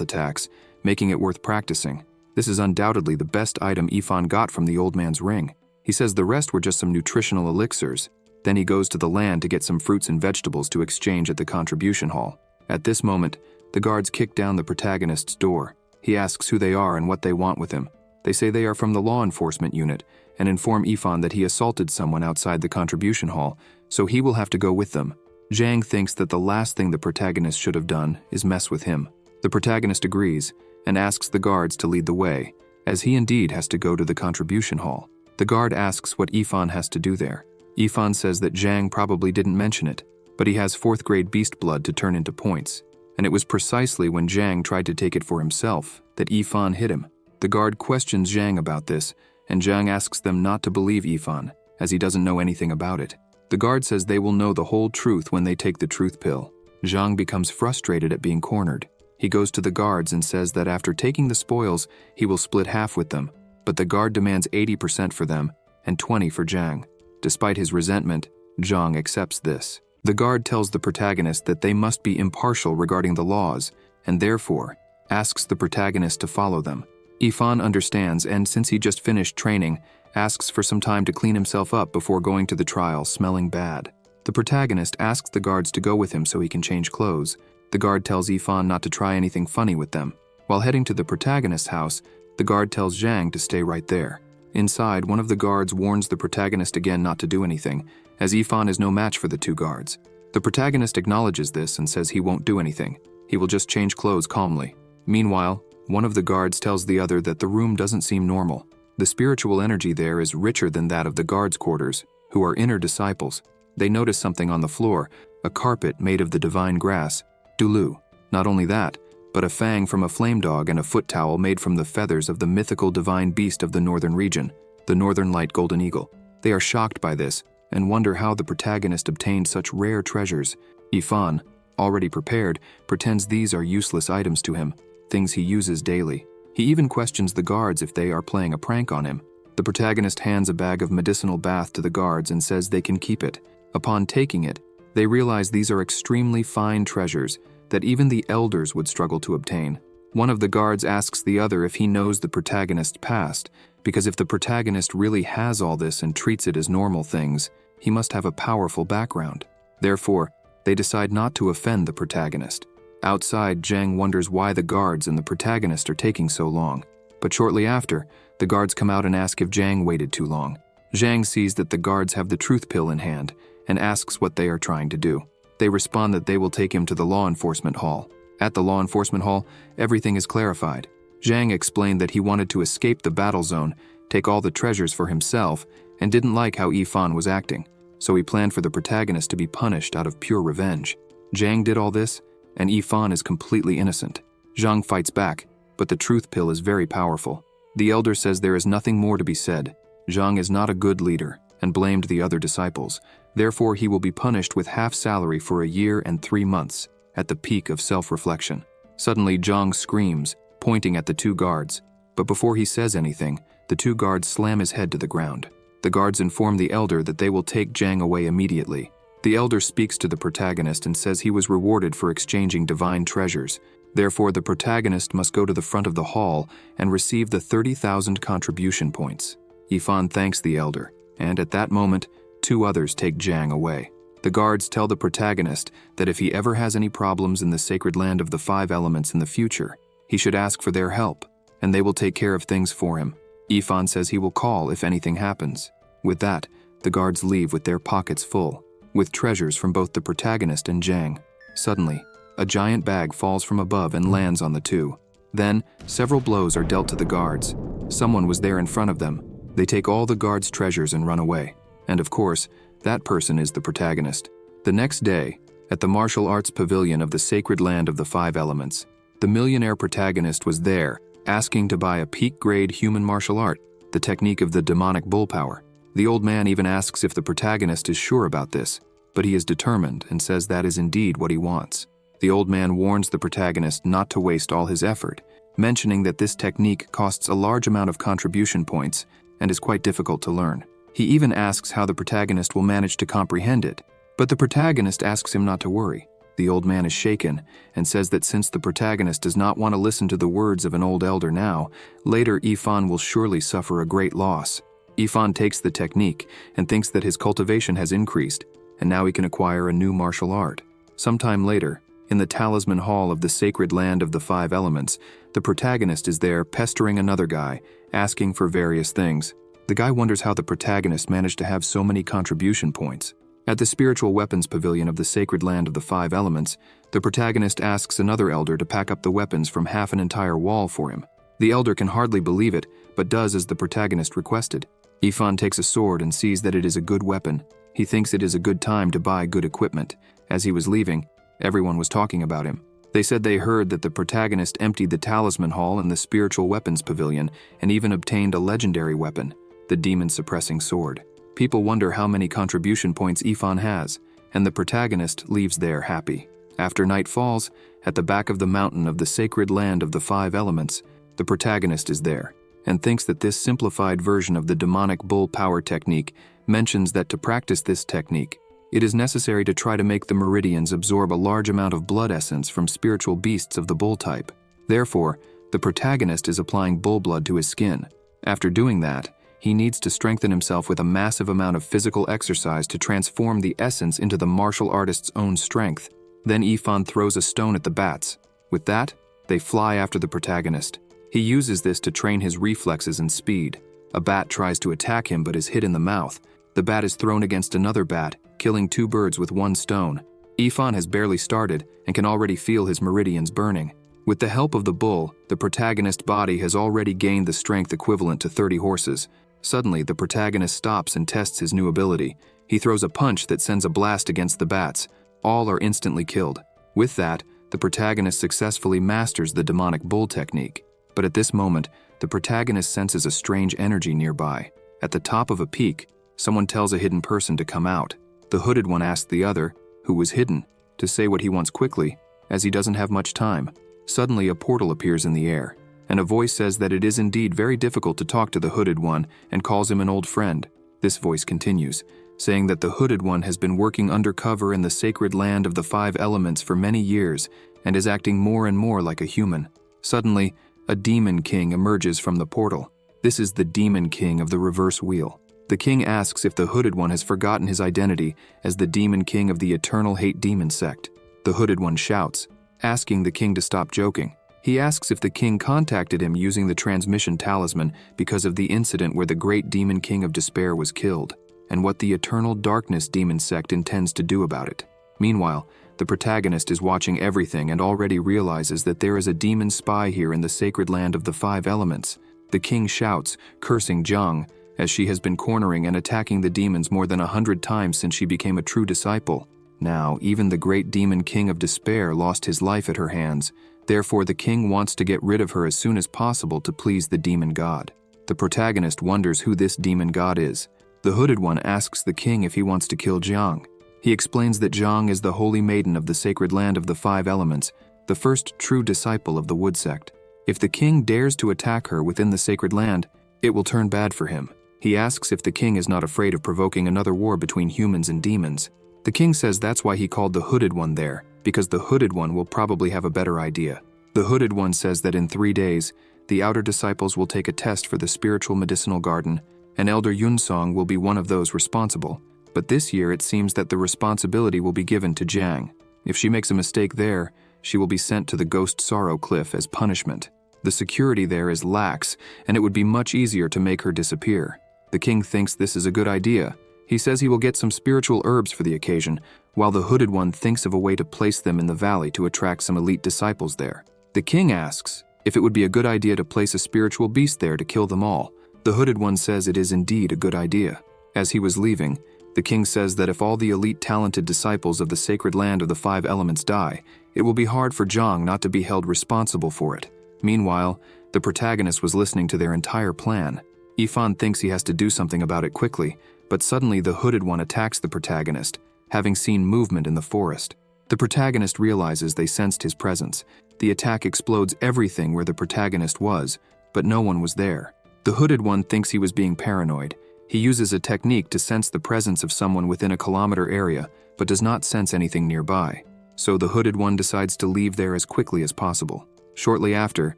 A: attacks, making it worth practicing. This is undoubtedly the best item Ifan got from the old man's ring. He says the rest were just some nutritional elixirs. Then he goes to the land to get some fruits and vegetables to exchange at the contribution hall. At this moment, the guards kick down the protagonist's door. He asks who they are and what they want with him. They say they are from the law enforcement unit and inform Ifan that he assaulted someone outside the contribution hall, so he will have to go with them. Zhang thinks that the last thing the protagonist should have done is mess with him. The protagonist agrees and asks the guards to lead the way, as he indeed has to go to the contribution hall. The guard asks what Ifan has to do there. Ifan says that Zhang probably didn't mention it, but he has 4th grade beast blood to turn into points, and it was precisely when Zhang tried to take it for himself that Ifan hit him. The guard questions Zhang about this, and Zhang asks them not to believe Ifan, as he doesn't know anything about it. The guard says they will know the whole truth when they take the truth pill. Zhang becomes frustrated at being cornered. He goes to the guards and says that after taking the spoils, he will split half with them, but the guard demands 80% for them and 20% for Zhang. Despite his resentment, Zhang accepts this. The guard tells the protagonist that they must be impartial regarding the laws, and therefore asks the protagonist to follow them. Ifan understands, and since he just finished training, asks for some time to clean himself up before going to the trial smelling bad. The protagonist asks the guards to go with him so he can change clothes. The guard tells Ifan not to try anything funny with them. While heading to the protagonist's house, the guard tells Zhang to stay right there. Inside, one of the guards warns the protagonist again not to do anything, as Ifan is no match for the 2 guards. The protagonist acknowledges this and says he won't do anything. He will just change clothes calmly. Meanwhile, one of the guards tells the other that the room doesn't seem normal. The spiritual energy there is richer than that of the guards' quarters, who are inner disciples. They notice something on the floor, a carpet made of the divine grass, Dulu. Not only that, but a fang from a flame dog and a foot towel made from the feathers of the mythical divine beast of the northern region, the northern light golden eagle. They are shocked by this and wonder how the protagonist obtained such rare treasures. Ifan, already prepared, pretends these are useless items to him, things he uses daily. He even questions the guards if they are playing a prank on him. The protagonist hands a bag of medicinal bath to the guards and says they can keep it. Upon taking it, they realize these are extremely fine treasures that even the elders would struggle to obtain. One of the guards asks the other if he knows the protagonist's past, because if the protagonist really has all this and treats it as normal things, he must have a powerful background. Therefore, they decide not to offend the protagonist. Outside, Zhang wonders why the guards and the protagonist are taking so long. But shortly after, the guards come out and ask if Zhang waited too long. Zhang sees that the guards have the truth pill in hand and asks what they are trying to do. They respond that they will take him to the law enforcement hall. At the law enforcement hall, everything is clarified. Zhang explained that he wanted to escape the battle zone, take all the treasures for himself, and didn't like how Ifan was acting, so he planned for the protagonist to be punished out of pure revenge. Zhang did all this, and Ifan is completely innocent. Zhang fights back, but the truth pill is very powerful. The elder says there is nothing more to be said. Zhang is not a good leader and blamed the other disciples. Therefore, he will be punished with half salary for a year and 3 months, at the peak of self-reflection. Suddenly, Zhang screams, pointing at the 2 guards. But before he says anything, the 2 guards slam his head to the ground. The guards inform the elder that they will take Zhang away immediately. The elder speaks to the protagonist and says he was rewarded for exchanging divine treasures. Therefore, the protagonist must go to the front of the hall and receive the 30,000 contribution points. Ifan thanks the elder, and at that moment, 2 others take Zhang away. The guards tell the protagonist that if he ever has any problems in the sacred land of the 5 elements in the future, he should ask for their help, and they will take care of things for him. Ifan says he will call if anything happens. With that, the guards leave with their pockets full, with treasures from both the protagonist and Zhang. Suddenly, a giant bag falls from above and lands on the 2. Then, several blows are dealt to the guards. Someone was there in front of them. They take all the guards' treasures and run away. And of course, that person is the protagonist. The next day, at the martial arts pavilion of the sacred land of the five elements, the millionaire protagonist was there, asking to buy a peak-grade human martial art, the technique of the demonic bull power. The old man even asks if the protagonist is sure about this, but he is determined and says that is indeed what he wants. The old man warns the protagonist not to waste all his effort, mentioning that this technique costs a large amount of contribution points and is quite difficult to learn. He even asks how the protagonist will manage to comprehend it, but the protagonist asks him not to worry. The old man is shaken and says that since the protagonist does not want to listen to the words of an old elder now, later Ifan will surely suffer a great loss. Ifan takes the technique and thinks that his cultivation has increased, and now he can acquire a new martial art. Sometime later, in the talisman hall of the sacred land of the five elements, the protagonist is there pestering another guy, asking for various things. The guy wonders how the protagonist managed to have so many contribution points. At the spiritual weapons pavilion of the sacred land of the five elements, the protagonist asks another elder to pack up the weapons from half an entire wall for him. The elder can hardly believe it, but does as the protagonist requested. Ifan takes a sword and sees that it is a good weapon. He thinks it is a good time to buy good equipment. As he was leaving, everyone was talking about him. They said they heard that the protagonist emptied the talisman hall and the spiritual weapons pavilion and even obtained a legendary weapon, the demon-suppressing sword. People wonder how many contribution points Ifan has, and the protagonist leaves there happy. After night falls, at the back of the mountain of the sacred land of the five elements, the protagonist is there, and thinks that this simplified version of the demonic bull power technique mentions that to practice this technique, it is necessary to try to make the meridians absorb a large amount of blood essence from spiritual beasts of the bull type. Therefore, the protagonist is applying bull blood to his skin. After doing that, he needs to strengthen himself with a massive amount of physical exercise to transform the essence into the martial artist's own strength. Then Ifan throws a stone at the bats. With that, they fly after the protagonist. He uses this to train his reflexes and speed. A bat tries to attack him but is hit in the mouth. The bat is thrown against another bat, killing two birds with one stone. Ifan has barely started and can already feel his meridians burning. With the help of the bull, the protagonist's body has already gained the strength equivalent to 30 horses. Suddenly, the protagonist stops and tests his new ability. He throws a punch that sends a blast against the bats. All are instantly killed. With that, the protagonist successfully masters the demonic bull technique. But at this moment, the protagonist senses a strange energy nearby. At the top of a peak, someone tells a hidden person to come out. The hooded one asks the other, who was hidden, to say what he wants quickly, as he doesn't have much time. Suddenly, a portal appears in the air, and a voice says that it is indeed very difficult to talk to the hooded one and calls him an old friend. This voice continues, saying that the hooded one has been working undercover in the sacred land of the five elements for many years and is acting more and more like a human. Suddenly, a demon king emerges from the portal. This is the demon king of the reverse wheel. The king asks if the hooded one has forgotten his identity as the demon king of the eternal hate demon sect. The hooded one shouts, asking the king to stop joking. He asks if the king contacted him using the transmission talisman because of the incident where the great demon king of despair was killed, and what the eternal darkness demon sect intends to do about it. Meanwhile, the protagonist is watching everything and already realizes that there is a demon spy here in the sacred land of the five elements. The king shouts, cursing Zhang, as she has been cornering and attacking the demons more than 100 times since she became a true disciple. Now, even the great demon king of despair lost his life at her hands. Therefore, the king wants to get rid of her as soon as possible to please the demon god. The protagonist wonders who this demon god is. The hooded one asks the king if he wants to kill Zhang. He explains that Zhang is the holy maiden of the sacred land of the five elements, the first true disciple of the wood sect. If the king dares to attack her within the sacred land, it will turn bad for him. He asks if the king is not afraid of provoking another war between humans and demons. The king says that's why he called the hooded one there, because the hooded one will probably have a better idea. The hooded one says that in 3 days, the outer disciples will take a test for the spiritual medicinal garden, and Elder Yunsong will be one of those responsible. But this year it seems that the responsibility will be given to Jiang. If she makes a mistake there, she will be sent to the Ghost Sorrow Cliff as punishment. The security there is lax, and it would be much easier to make her disappear. The king thinks this is a good idea. He says he will get some spiritual herbs for the occasion, while the hooded one thinks of a way to place them in the valley to attract some elite disciples there. The king asks if it would be a good idea to place a spiritual beast there to kill them all, The Hooded One says it is indeed a good idea. As he was leaving, the king says that if all the elite talented disciples of the sacred land of the 5 elements die, it will be hard for Zhang not to be held responsible for it. Meanwhile, the protagonist was listening to their entire plan. Yifan thinks he has to do something about it quickly, but suddenly the Hooded One attacks the protagonist, having seen movement in the forest. The protagonist realizes they sensed his presence. The attack explodes everything where the protagonist was, but no one was there. The Hooded One thinks he was being paranoid. He uses a technique to sense the presence of someone within a kilometer area, but does not sense anything nearby. So the Hooded One decides to leave there as quickly as possible. Shortly after,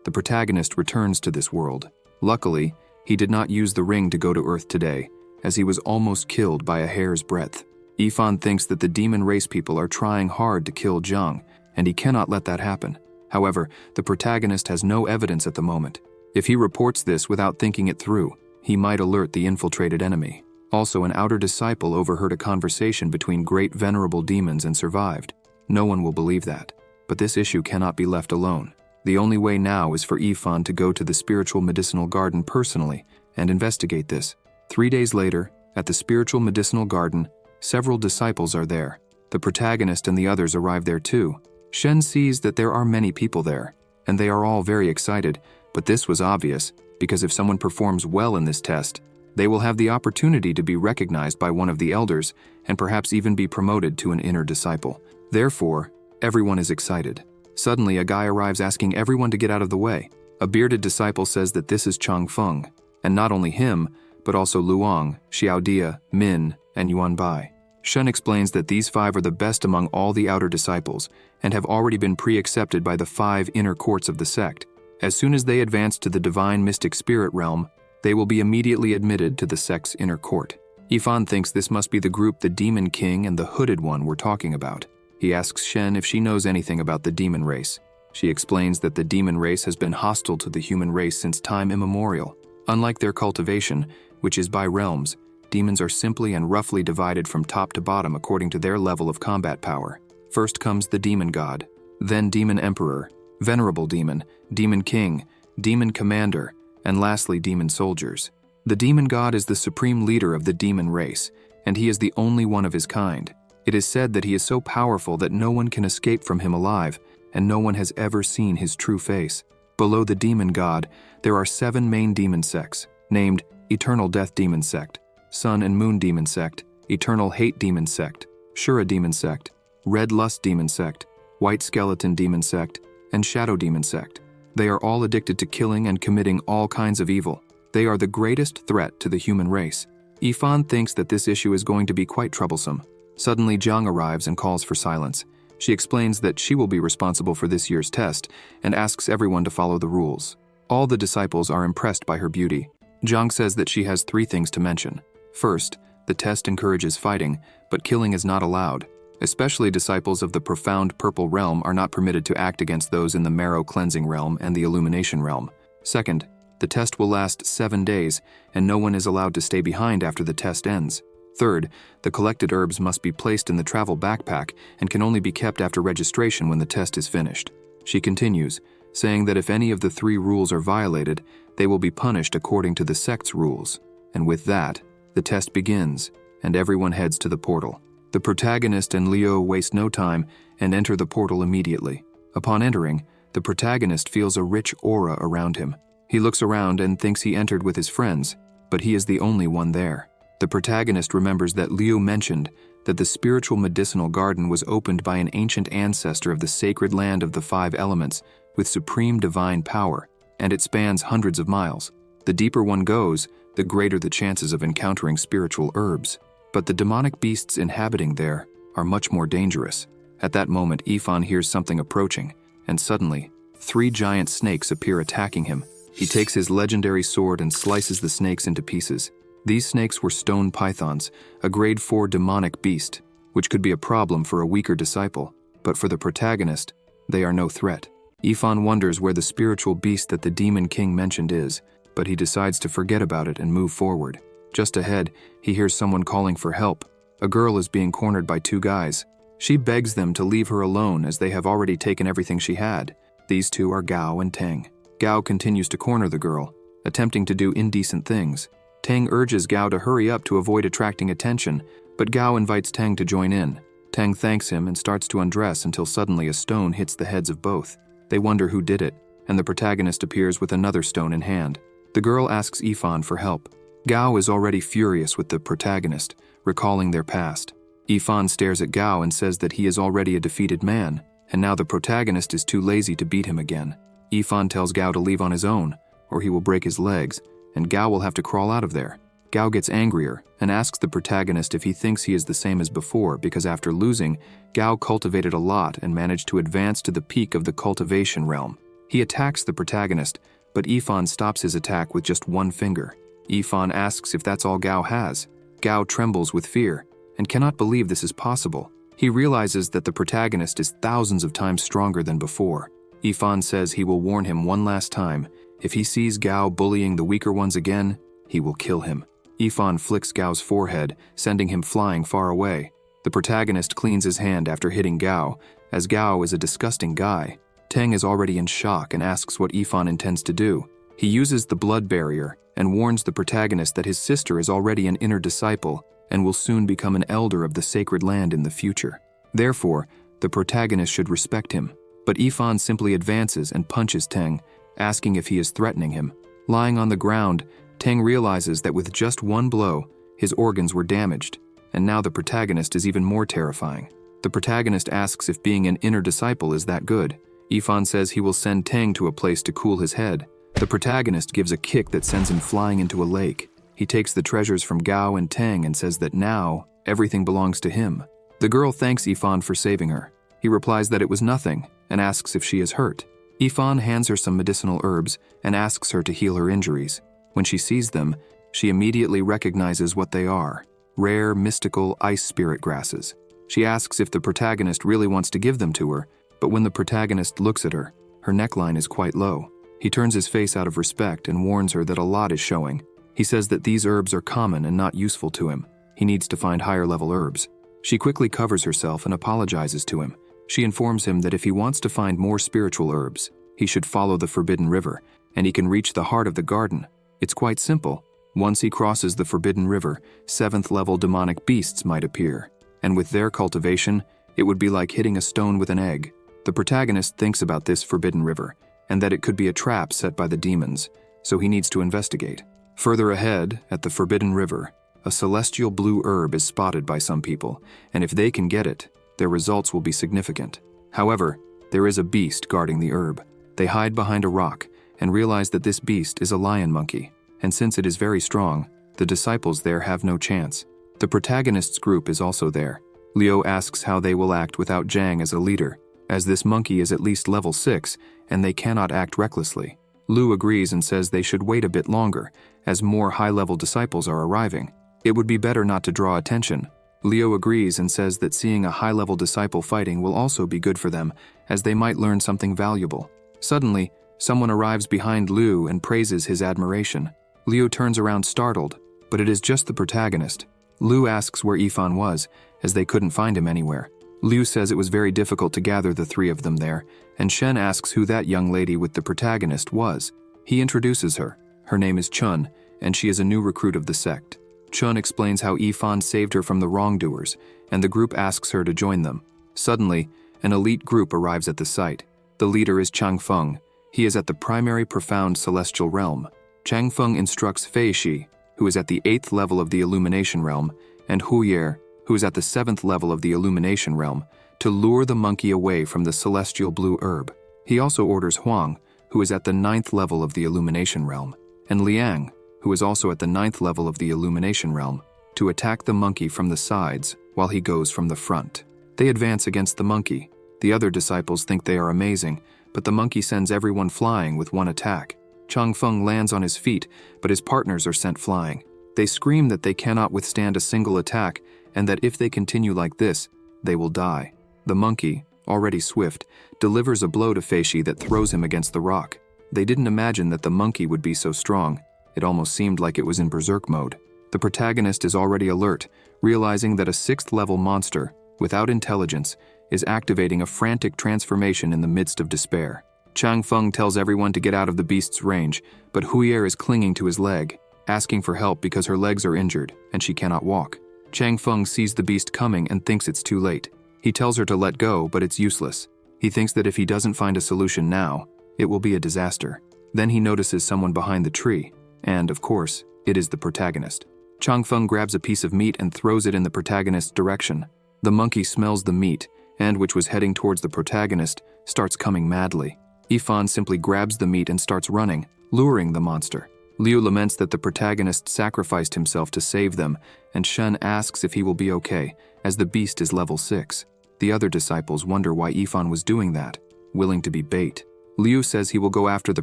A: the protagonist returns to this world. Luckily, he did not use the ring to go to Earth today, as he was almost killed by a hair's breadth. Yifan thinks that the demon race people are trying hard to kill Zhang, and he cannot let that happen. However, the protagonist has no evidence at the moment. If he reports this without thinking it through, he might alert the infiltrated enemy. Also, an outer disciple overheard a conversation between great venerable demons and survived. No one will believe that. But this issue cannot be left alone. The only way now is for Yifan to go to the spiritual medicinal garden personally and investigate this. 3 days later, at the spiritual medicinal garden, several disciples are there. The protagonist and the others arrive there too. Shen sees that there are many people there, and they are all very excited, but this was obvious, because if someone performs well in this test, they will have the opportunity to be recognized by one of the elders and perhaps even be promoted to an inner disciple. Therefore, everyone is excited. Suddenly, a guy arrives asking everyone to get out of the way. A bearded disciple says that this is Chang Feng, and not only him, but also Luang, Xiaodia, Min, and Yuan Bai. Shen explains that these 5 are the best among all the outer disciples and have already been pre-accepted by the 5 inner courts of the sect. As soon as they advance to the divine mystic spirit realm, they will be immediately admitted to the sect's inner court. Yifan thinks this must be the group the Demon King and the Hooded One were talking about. He asks Shen if she knows anything about the demon race. She explains that the demon race has been hostile to the human race since time immemorial. Unlike their cultivation, which is by realms, demons are simply and roughly divided from top to bottom according to their level of combat power. First comes the Demon God, then Demon Emperor, Venerable Demon, Demon King, Demon Commander, and lastly Demon Soldiers. The Demon God is the supreme leader of the demon race, and he is the only one of his kind. It is said that he is so powerful that no one can escape from him alive, and no one has ever seen his true face. Below the Demon God, there are 7 main demon sects, named Eternal Death Demon Sect, Sun and Moon Demon Sect, Eternal Hate Demon Sect, Shura Demon Sect, Red Lust Demon Sect, White Skeleton Demon Sect, and Shadow Demon Sect. They are all addicted to killing and committing all kinds of evil. They are the greatest threat to the human race. Yifan thinks that this issue is going to be quite troublesome. Suddenly, Zhang arrives and calls for silence. She explains that she will be responsible for this year's test and asks everyone to follow the rules. All the disciples are impressed by her beauty. Zhang says that she has 3 things to mention. First, the test encourages fighting, but killing is not allowed. Especially disciples of the profound purple realm are not permitted to act against those in the marrow cleansing realm and the illumination realm. Second, the test will last 7 days, and no one is allowed to stay behind after the test ends. Third, the collected herbs must be placed in the travel backpack and can only be kept after registration when the test is finished. She continues, saying that if any of the 3 rules are violated, they will be punished according to the sect's rules. And with that, the test begins, and everyone heads to the portal. The protagonist and Leo waste no time and enter the portal immediately. Upon entering, the protagonist feels a rich aura around him. He looks around and thinks he entered with his friends, but he is the only one there. The protagonist remembers that Liu mentioned that the spiritual medicinal garden was opened by an ancient ancestor of the sacred land of the 5 elements with supreme divine power, and it spans hundreds of miles. The deeper one goes, the greater the chances of encountering spiritual herbs. But the demonic beasts inhabiting there are much more dangerous. At that moment, Yifan hears something approaching, and suddenly, 3 giant snakes appear attacking him. He takes his legendary sword and slices the snakes into pieces. These snakes were stone pythons, a grade 4 demonic beast, which could be a problem for a weaker disciple, but for the protagonist, they are no threat. Yifan wonders where the spiritual beast that the Demon King mentioned is, but he decides to forget about it and move forward. Just ahead, he hears someone calling for help. A girl is being cornered by 2 guys. She begs them to leave her alone as they have already taken everything she had. These 2 are Gao and Teng. Gao continues to corner the girl. attempting to do indecent things. Tang urges Gao to hurry up to avoid attracting attention, but Gao invites Tang to join in. Tang thanks him and starts to undress until suddenly a stone hits the heads of both. They wonder who did it, and the protagonist appears with another stone in hand. The girl asks Yifan for help. Gao is already furious with the protagonist, recalling their past. Yifan stares at Gao and says that he is already a defeated man, and now the protagonist is too lazy to beat him again. Yifan tells Gao to leave on his own, or he will break his legs, and Gao will have to crawl out of there. Gao gets angrier and asks the protagonist if he thinks he is the same as before because after losing, Gao cultivated a lot and managed to advance to the peak of the cultivation realm. He attacks the protagonist, but Yifan stops his attack with just one finger. Yifan asks if that's all Gao has. Gao trembles with fear and cannot believe this is possible. He realizes that the protagonist is thousands of times stronger than before. Yifan says he will warn him one last time. If he sees Gao bullying the weaker ones again, he will kill him. Yifan flicks Gao's forehead, sending him flying far away. The protagonist cleans his hand after hitting Gao, as Gao is a disgusting guy. Tang is already in shock and asks what Yifan intends to do. He uses the blood barrier and warns the protagonist that his sister is already an inner disciple and will soon become an elder of the sacred land in the future. Therefore, the protagonist should respect him. But Yifan simply advances and punches Tang, asking if he is threatening him. Lying on the ground, Tang realizes that with just one blow, his organs were damaged, and now the protagonist is even more terrifying. The protagonist asks if being an inner disciple is that good. Yifan says he will send Tang to a place to cool his head. The protagonist gives a kick that sends him flying into a lake. He takes the treasures from Gao and Tang and says that now, everything belongs to him. The girl thanks Yifan for saving her. He replies that it was nothing, and asks if she is hurt. Yifan hands her some medicinal herbs and asks her to heal her injuries. When she sees them, she immediately recognizes what they are: rare, mystical ice spirit grasses. She asks if the protagonist really wants to give them to her, but when the protagonist looks at her, her neckline is quite low. He turns his face out of respect and warns her that a lot is showing. He says that these herbs are common and not useful to him. He needs to find higher-level herbs. She quickly covers herself and apologizes to him. She informs him that if he wants to find more spiritual herbs, he should follow the Forbidden River, and he can reach the heart of the garden. It's quite simple. Once he crosses the Forbidden River, 7th-level demonic beasts might appear, and with their cultivation, it would be like hitting a stone with an egg. The protagonist thinks about this Forbidden River, and that it could be a trap set by the demons, so he needs to investigate. Further ahead, at the Forbidden River, a celestial blue herb is spotted by some people, and if they can get it, their results will be significant. However, there is a beast guarding the herb. They hide behind a rock and realize that this beast is a lion monkey, and since it is very strong, the disciples there have no chance. The protagonist's group is also there. Liu asks how they will act without Zhang as a leader, as this monkey is at least level 6 and they cannot act recklessly. Liu agrees and says they should wait a bit longer, as more high-level disciples are arriving. It would be better not to draw attention. Liu agrees and says that seeing a high-level disciple fighting will also be good for them, as they might learn something valuable. Suddenly, someone arrives behind Liu and praises his admiration. Liu turns around startled, but it is just the protagonist. Liu asks where Yifan was, as they couldn't find him anywhere. Liu says it was very difficult to gather the three of them there, and Shen asks who that young lady with the protagonist was. He introduces her. Her name is Chun, and she is a new recruit of the sect. Chun explains how Yifan saved her from the wrongdoers, and the group asks her to join them. Suddenly, an elite group arrives at the site. The leader is Chang Feng. He is at the primary profound celestial realm. Chang Feng instructs Fei Shi, who is at the 8th level of the illumination realm, and Hu Yer, who is at the 7th level of the illumination realm, to lure the monkey away from the celestial blue herb. He also orders Huang, who is at the 9th level of the illumination realm, and Liang, who is also at the 9th level of the illumination realm, to attack the monkey from the sides while he goes from the front. They advance against the monkey. The other disciples think they are amazing, but the monkey sends everyone flying with one attack. Chang Feng lands on his feet, but his partners are sent flying. They scream that they cannot withstand a single attack, and that if they continue like this, they will die. The monkey, already swift, delivers a blow to Feishi that throws him against the rock. They didn't imagine that the monkey would be so strong. It almost seemed like it was in berserk mode. The protagonist is already alert, realizing that a 6th-level monster, without intelligence, is activating a frantic transformation in the midst of despair. Chang Feng tells everyone to get out of the beast's range, but Huier is clinging to his leg, asking for help because her legs are injured and she cannot walk. Chang Feng sees the beast coming and thinks it's too late. He tells her to let go, but it's useless. He thinks that if he doesn't find a solution now, it will be a disaster. Then he notices someone behind the tree, and, of course, it is the protagonist. Chang Feng grabs a piece of meat and throws it in the protagonist's direction. The monkey smells the meat, and which was heading towards the protagonist, starts coming madly. Yifan simply grabs the meat and starts running, luring the monster. Liu laments that the protagonist sacrificed himself to save them, and Shen asks if he will be okay, as the beast is level 6. The other disciples wonder why Yifan was doing that, willing to be bait. Liu says he will go after the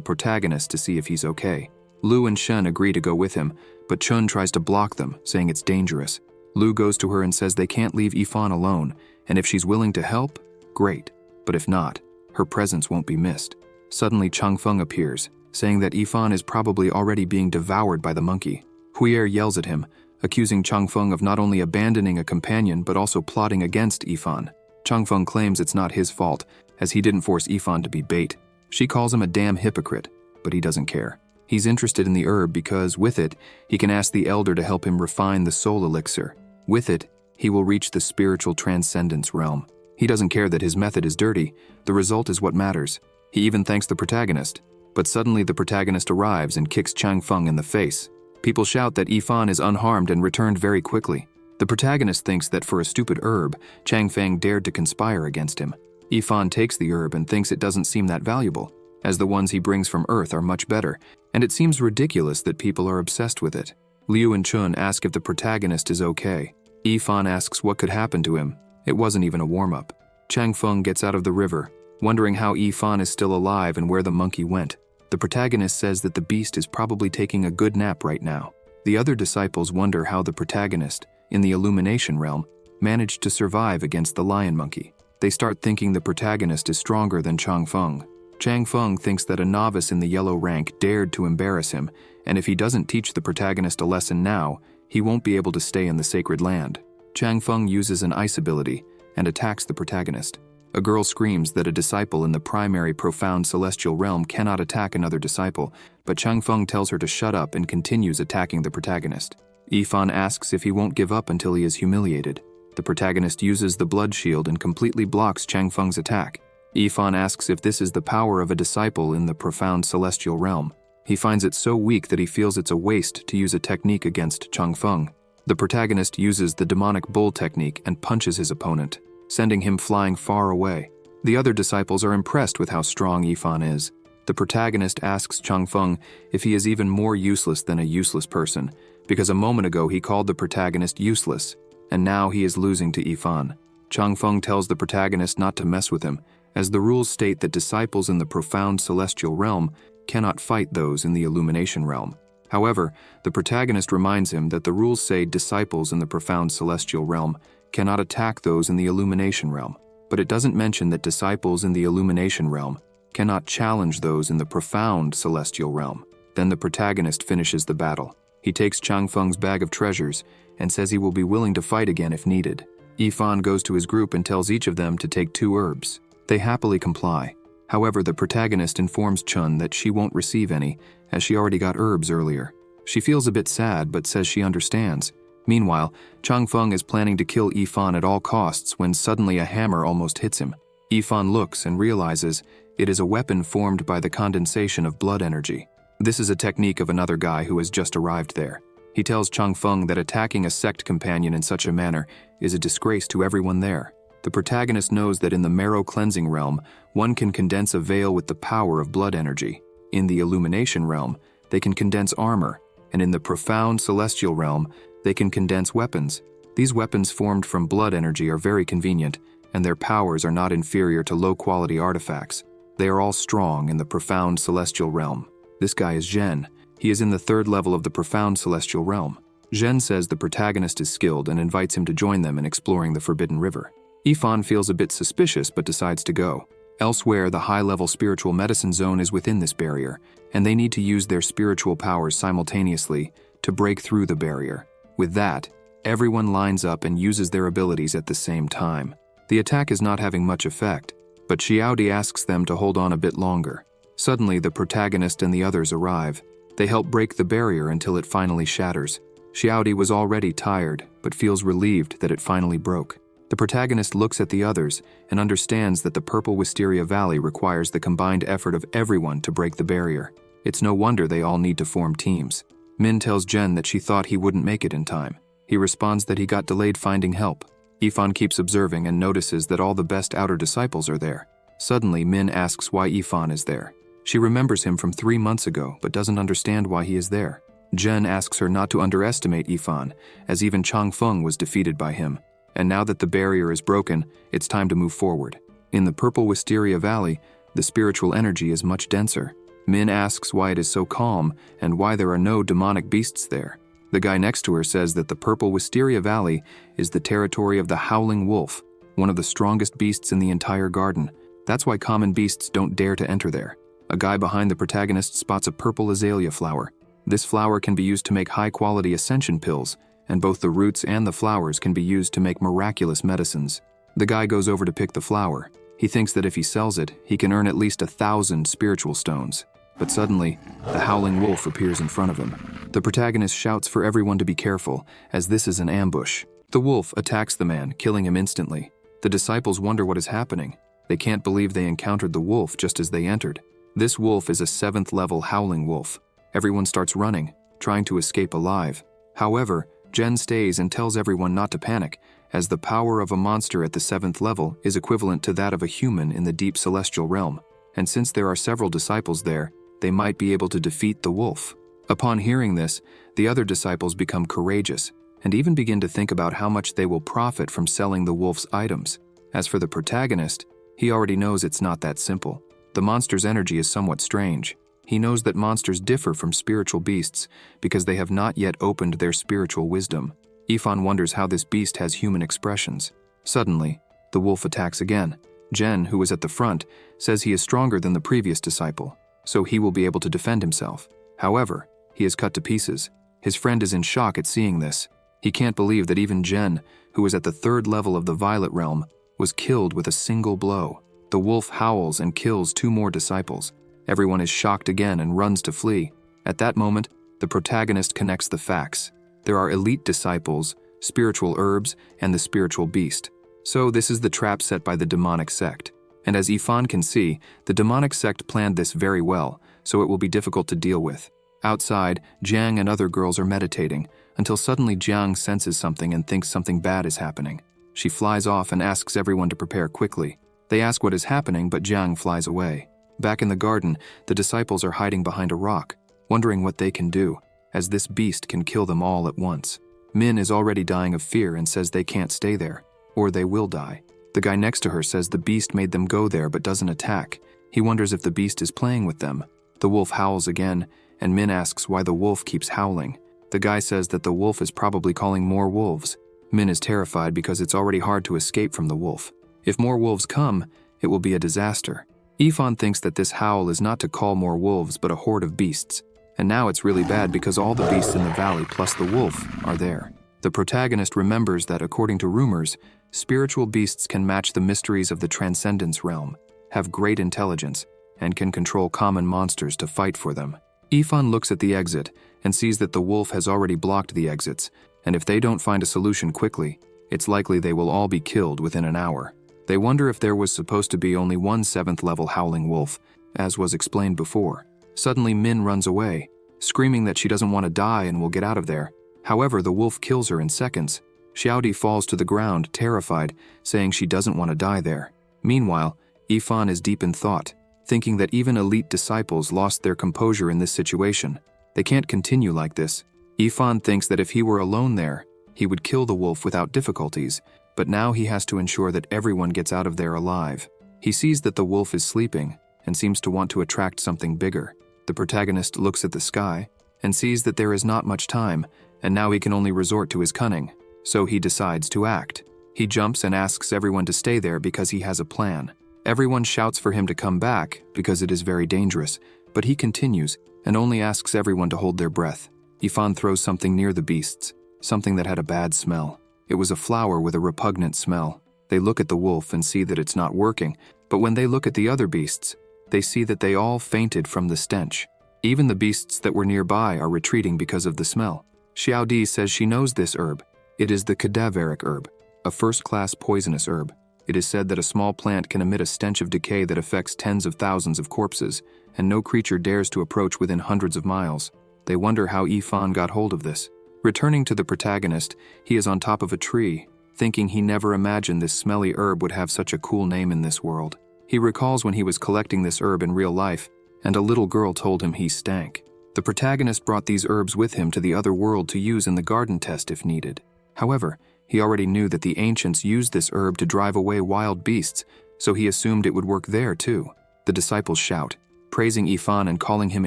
A: protagonist to see if he's okay. Liu and Shen agree to go with him, but Chun tries to block them, saying it's dangerous. Liu goes to her and says they can't leave Yifan alone, and if she's willing to help, great, but if not, her presence won't be missed. Suddenly Chang Feng appears, saying that Yifan is probably already being devoured by the monkey. Huier yells at him, accusing Chang Feng of not only abandoning a companion but also plotting against Yifan. Chang Feng claims it's not his fault, as he didn't force Yifan to be bait. She calls him a damn hypocrite, but he doesn't care. He's interested in the herb because, with it, he can ask the elder to help him refine the soul elixir. With it, he will reach the spiritual transcendence realm. He doesn't care that his method is dirty, the result is what matters. He even thanks the protagonist. But suddenly the protagonist arrives and kicks Chang Feng in the face. People shout that Yifan is unharmed and returned very quickly. The protagonist thinks that for a stupid herb, Chang Feng dared to conspire against him. Yifan takes the herb and thinks it doesn't seem that valuable, as the ones he brings from Earth are much better, and it seems ridiculous that people are obsessed with it. Liu and Chun ask if the protagonist is okay. Yifan asks what could happen to him. It wasn't even a warm-up. Chang Feng gets out of the river, wondering how Yifan is still alive and where the monkey went. The protagonist says that the beast is probably taking a good nap right now. The other disciples wonder how the protagonist, in the illumination realm, managed to survive against the lion monkey. They start thinking the protagonist is stronger than Chang Feng. Chang Feng thinks that a novice in the yellow rank dared to embarrass him, and if he doesn't teach the protagonist a lesson now, he won't be able to stay in the sacred land. Chang Feng uses an ice ability and attacks the protagonist. A girl screams that a disciple in the primary profound celestial realm cannot attack another disciple, but Chang Feng tells her to shut up and continues attacking the protagonist. Yifan asks if he won't give up until he is humiliated. The protagonist uses the blood shield and completely blocks Chang Feng's attack. Yifan asks if this is the power of a disciple in the profound celestial realm. He finds it so weak that he feels it's a waste to use a technique against Chang Feng. The protagonist uses the demonic bull technique and punches his opponent, sending him flying far away. The other disciples are impressed with how strong Yifan is. The protagonist asks Chang Feng if he is even more useless than a useless person, because a moment ago he called the protagonist useless, and now he is losing to Yifan. Chang Feng tells the protagonist not to mess with him, as the rules state that disciples in the profound celestial realm cannot fight those in the illumination realm. However, the protagonist reminds him that the rules say disciples in the profound celestial realm cannot attack those in the illumination realm, but it doesn't mention that disciples in the illumination realm cannot challenge those in the profound celestial realm. Then the protagonist finishes the battle. He takes Chang Feng's bag of treasures and says he will be willing to fight again if needed. Yifan goes to his group and tells each of them to take 2 herbs. They happily comply. However, the protagonist informs Chun that she won't receive any, as she already got herbs earlier. She feels a bit sad but says she understands. Meanwhile, Chang Feng is planning to kill Yifan at all costs when suddenly a hammer almost hits him. Yifan looks and realizes it is a weapon formed by the condensation of blood energy. This is a technique of another guy who has just arrived there. He tells Chang Feng that attacking a sect companion in such a manner is a disgrace to everyone there. The protagonist knows that in the marrow cleansing realm, one can condense a veil with the power of blood energy. In the illumination realm, they can condense armor, and in the profound celestial realm, they can condense weapons. These weapons formed from blood energy are very convenient, and their powers are not inferior to low-quality artifacts. They are all strong in the profound celestial realm. This guy is Zhen. He is in the 3rd level of the profound celestial realm. Zhen says the protagonist is skilled and invites him to join them in exploring the Forbidden River. Yifan feels a bit suspicious but decides to go. Elsewhere, the high-level spiritual medicine zone is within this barrier, and they need to use their spiritual powers simultaneously to break through the barrier. With that, everyone lines up and uses their abilities at the same time. The attack is not having much effect. but Xiaodi asks them to hold on a bit longer. Suddenly, the protagonist and the others arrive. They help break the barrier until it finally shatters. Xiaodi was already tired, but feels relieved that it finally broke. The protagonist looks at the others and understands that the Purple Wisteria Valley requires the combined effort of everyone to break the barrier. It's no wonder they all need to form teams. Min tells Jen that she thought he wouldn't make it in time. He responds that he got delayed finding help. Ifan keeps observing and notices that all the best outer disciples are there. Suddenly, Min asks why Ifan is there. She remembers him from 3 months ago, but doesn't understand why he is there. Jen asks her not to underestimate Ifan, as even Changfeng was defeated by him. And now that the barrier is broken, it's time to move forward. In the Purple Wisteria Valley, the spiritual energy is much denser. Min asks why it is so calm and why there are no demonic beasts there. The guy next to her says that the Purple Wisteria Valley is the territory of the Howling Wolf, one of the strongest beasts in the entire garden. That's why common beasts don't dare to enter there. A guy behind the protagonist spots a purple azalea flower. This flower can be used to make high-quality ascension pills, and both the roots and the flowers can be used to make miraculous medicines. The guy goes over to pick the flower. He thinks that if he sells it, he can earn at least 1,000 spiritual stones. But suddenly, the Howling Wolf appears in front of him. The protagonist shouts for everyone to be careful, as this is an ambush. The wolf attacks the man, killing him instantly. The disciples wonder what is happening. They can't believe they encountered the wolf just as they entered. This wolf is a 7th-level Howling Wolf. Everyone starts running, trying to escape alive. However, Jen stays and tells everyone not to panic, as the power of a monster at the 7th level is equivalent to that of a human in the deep celestial realm. And since there are several disciples there, they might be able to defeat the wolf. Upon hearing this, the other disciples become courageous and even begin to think about how much they will profit from selling the wolf's items. As for the protagonist, he already knows it's not that simple. The monster's energy is somewhat strange. He knows that monsters differ from spiritual beasts because they have not yet opened their spiritual wisdom. Ifan wonders how this beast has human expressions. Suddenly, the wolf attacks again. Jen, who is at the front, says he is stronger than the previous disciple, so he will be able to defend himself. However, he is cut to pieces. His friend is in shock at seeing this. He can't believe that even Jen, who is at the 3rd level of the Violet Realm, was killed with a single blow. The wolf howls and kills 2 more disciples. Everyone is shocked again and runs to flee. At that moment, the protagonist connects the facts. There are elite disciples, spiritual herbs, and the spiritual beast. So this is the trap set by the demonic sect. And as Ifan can see, the demonic sect planned this very well, so it will be difficult to deal with. Outside, Jiang and other girls are meditating, until suddenly Jiang senses something and thinks something bad is happening. She flies off and asks everyone to prepare quickly. They ask what is happening, but Jiang flies away. Back in the garden, the disciples are hiding behind a rock, wondering what they can do, as this beast can kill them all at once. Min is already dying of fear and says they can't stay there, or they will die. The guy next to her says the beast made them go there but doesn't attack. He wonders if the beast is playing with them. The wolf howls again, and Min asks why the wolf keeps howling. The guy says that the wolf is probably calling more wolves. Min is terrified because it's already hard to escape from the wolf. If more wolves come, it will be a disaster. Ifan thinks that this howl is not to call more wolves but a horde of beasts. And now it's really bad because all the beasts in the valley plus the wolf are there. The protagonist remembers that according to rumors, spiritual beasts can match the mysteries of the Transcendence realm, have great intelligence, and can control common monsters to fight for them. Ifan looks at the exit and sees that the wolf has already blocked the exits, and if they don't find a solution quickly, it's likely they will all be killed within an hour. They wonder if there was supposed to be only one 7th-level Howling Wolf, as was explained before. Suddenly Min runs away, screaming that she doesn't want to die and will get out of there. However, the wolf kills her in seconds. Xiaodi falls to the ground, terrified, saying she doesn't want to die there. Meanwhile, Ifan is deep in thought, thinking that even elite disciples lost their composure in this situation. They can't continue like this. Ifan thinks that if he were alone there, he would kill the wolf without difficulties, but now he has to ensure that everyone gets out of there alive. He sees that the wolf is sleeping and seems to want to attract something bigger. The protagonist looks at the sky and sees that there is not much time, and now he can only resort to his cunning, so he decides to act. He jumps and asks everyone to stay there because he has a plan. Everyone shouts for him to come back because it is very dangerous, but he continues and only asks everyone to hold their breath. Ifan throws something near the beasts, something that had a bad smell. It was a flower with a repugnant smell. They look at the wolf and see that it's not working, but when they look at the other beasts, they see that they all fainted from the stench. Even the beasts that were nearby are retreating because of the smell. Xiao Di says she knows this herb. It is the cadaveric herb, a first-class poisonous herb. It is said that a small plant can emit a stench of decay that affects tens of thousands of corpses, and no creature dares to approach within hundreds of miles. They wonder how Yifan got hold of this. Returning to the protagonist, he is on top of a tree, thinking he never imagined this smelly herb would have such a cool name in this world. He recalls when he was collecting this herb in real life, and a little girl told him he stank. The protagonist brought these herbs with him to the other world to use in the garden test if needed. However, he already knew that the ancients used this herb to drive away wild beasts, so he assumed it would work there too. The disciples shout, praising Yifan and calling him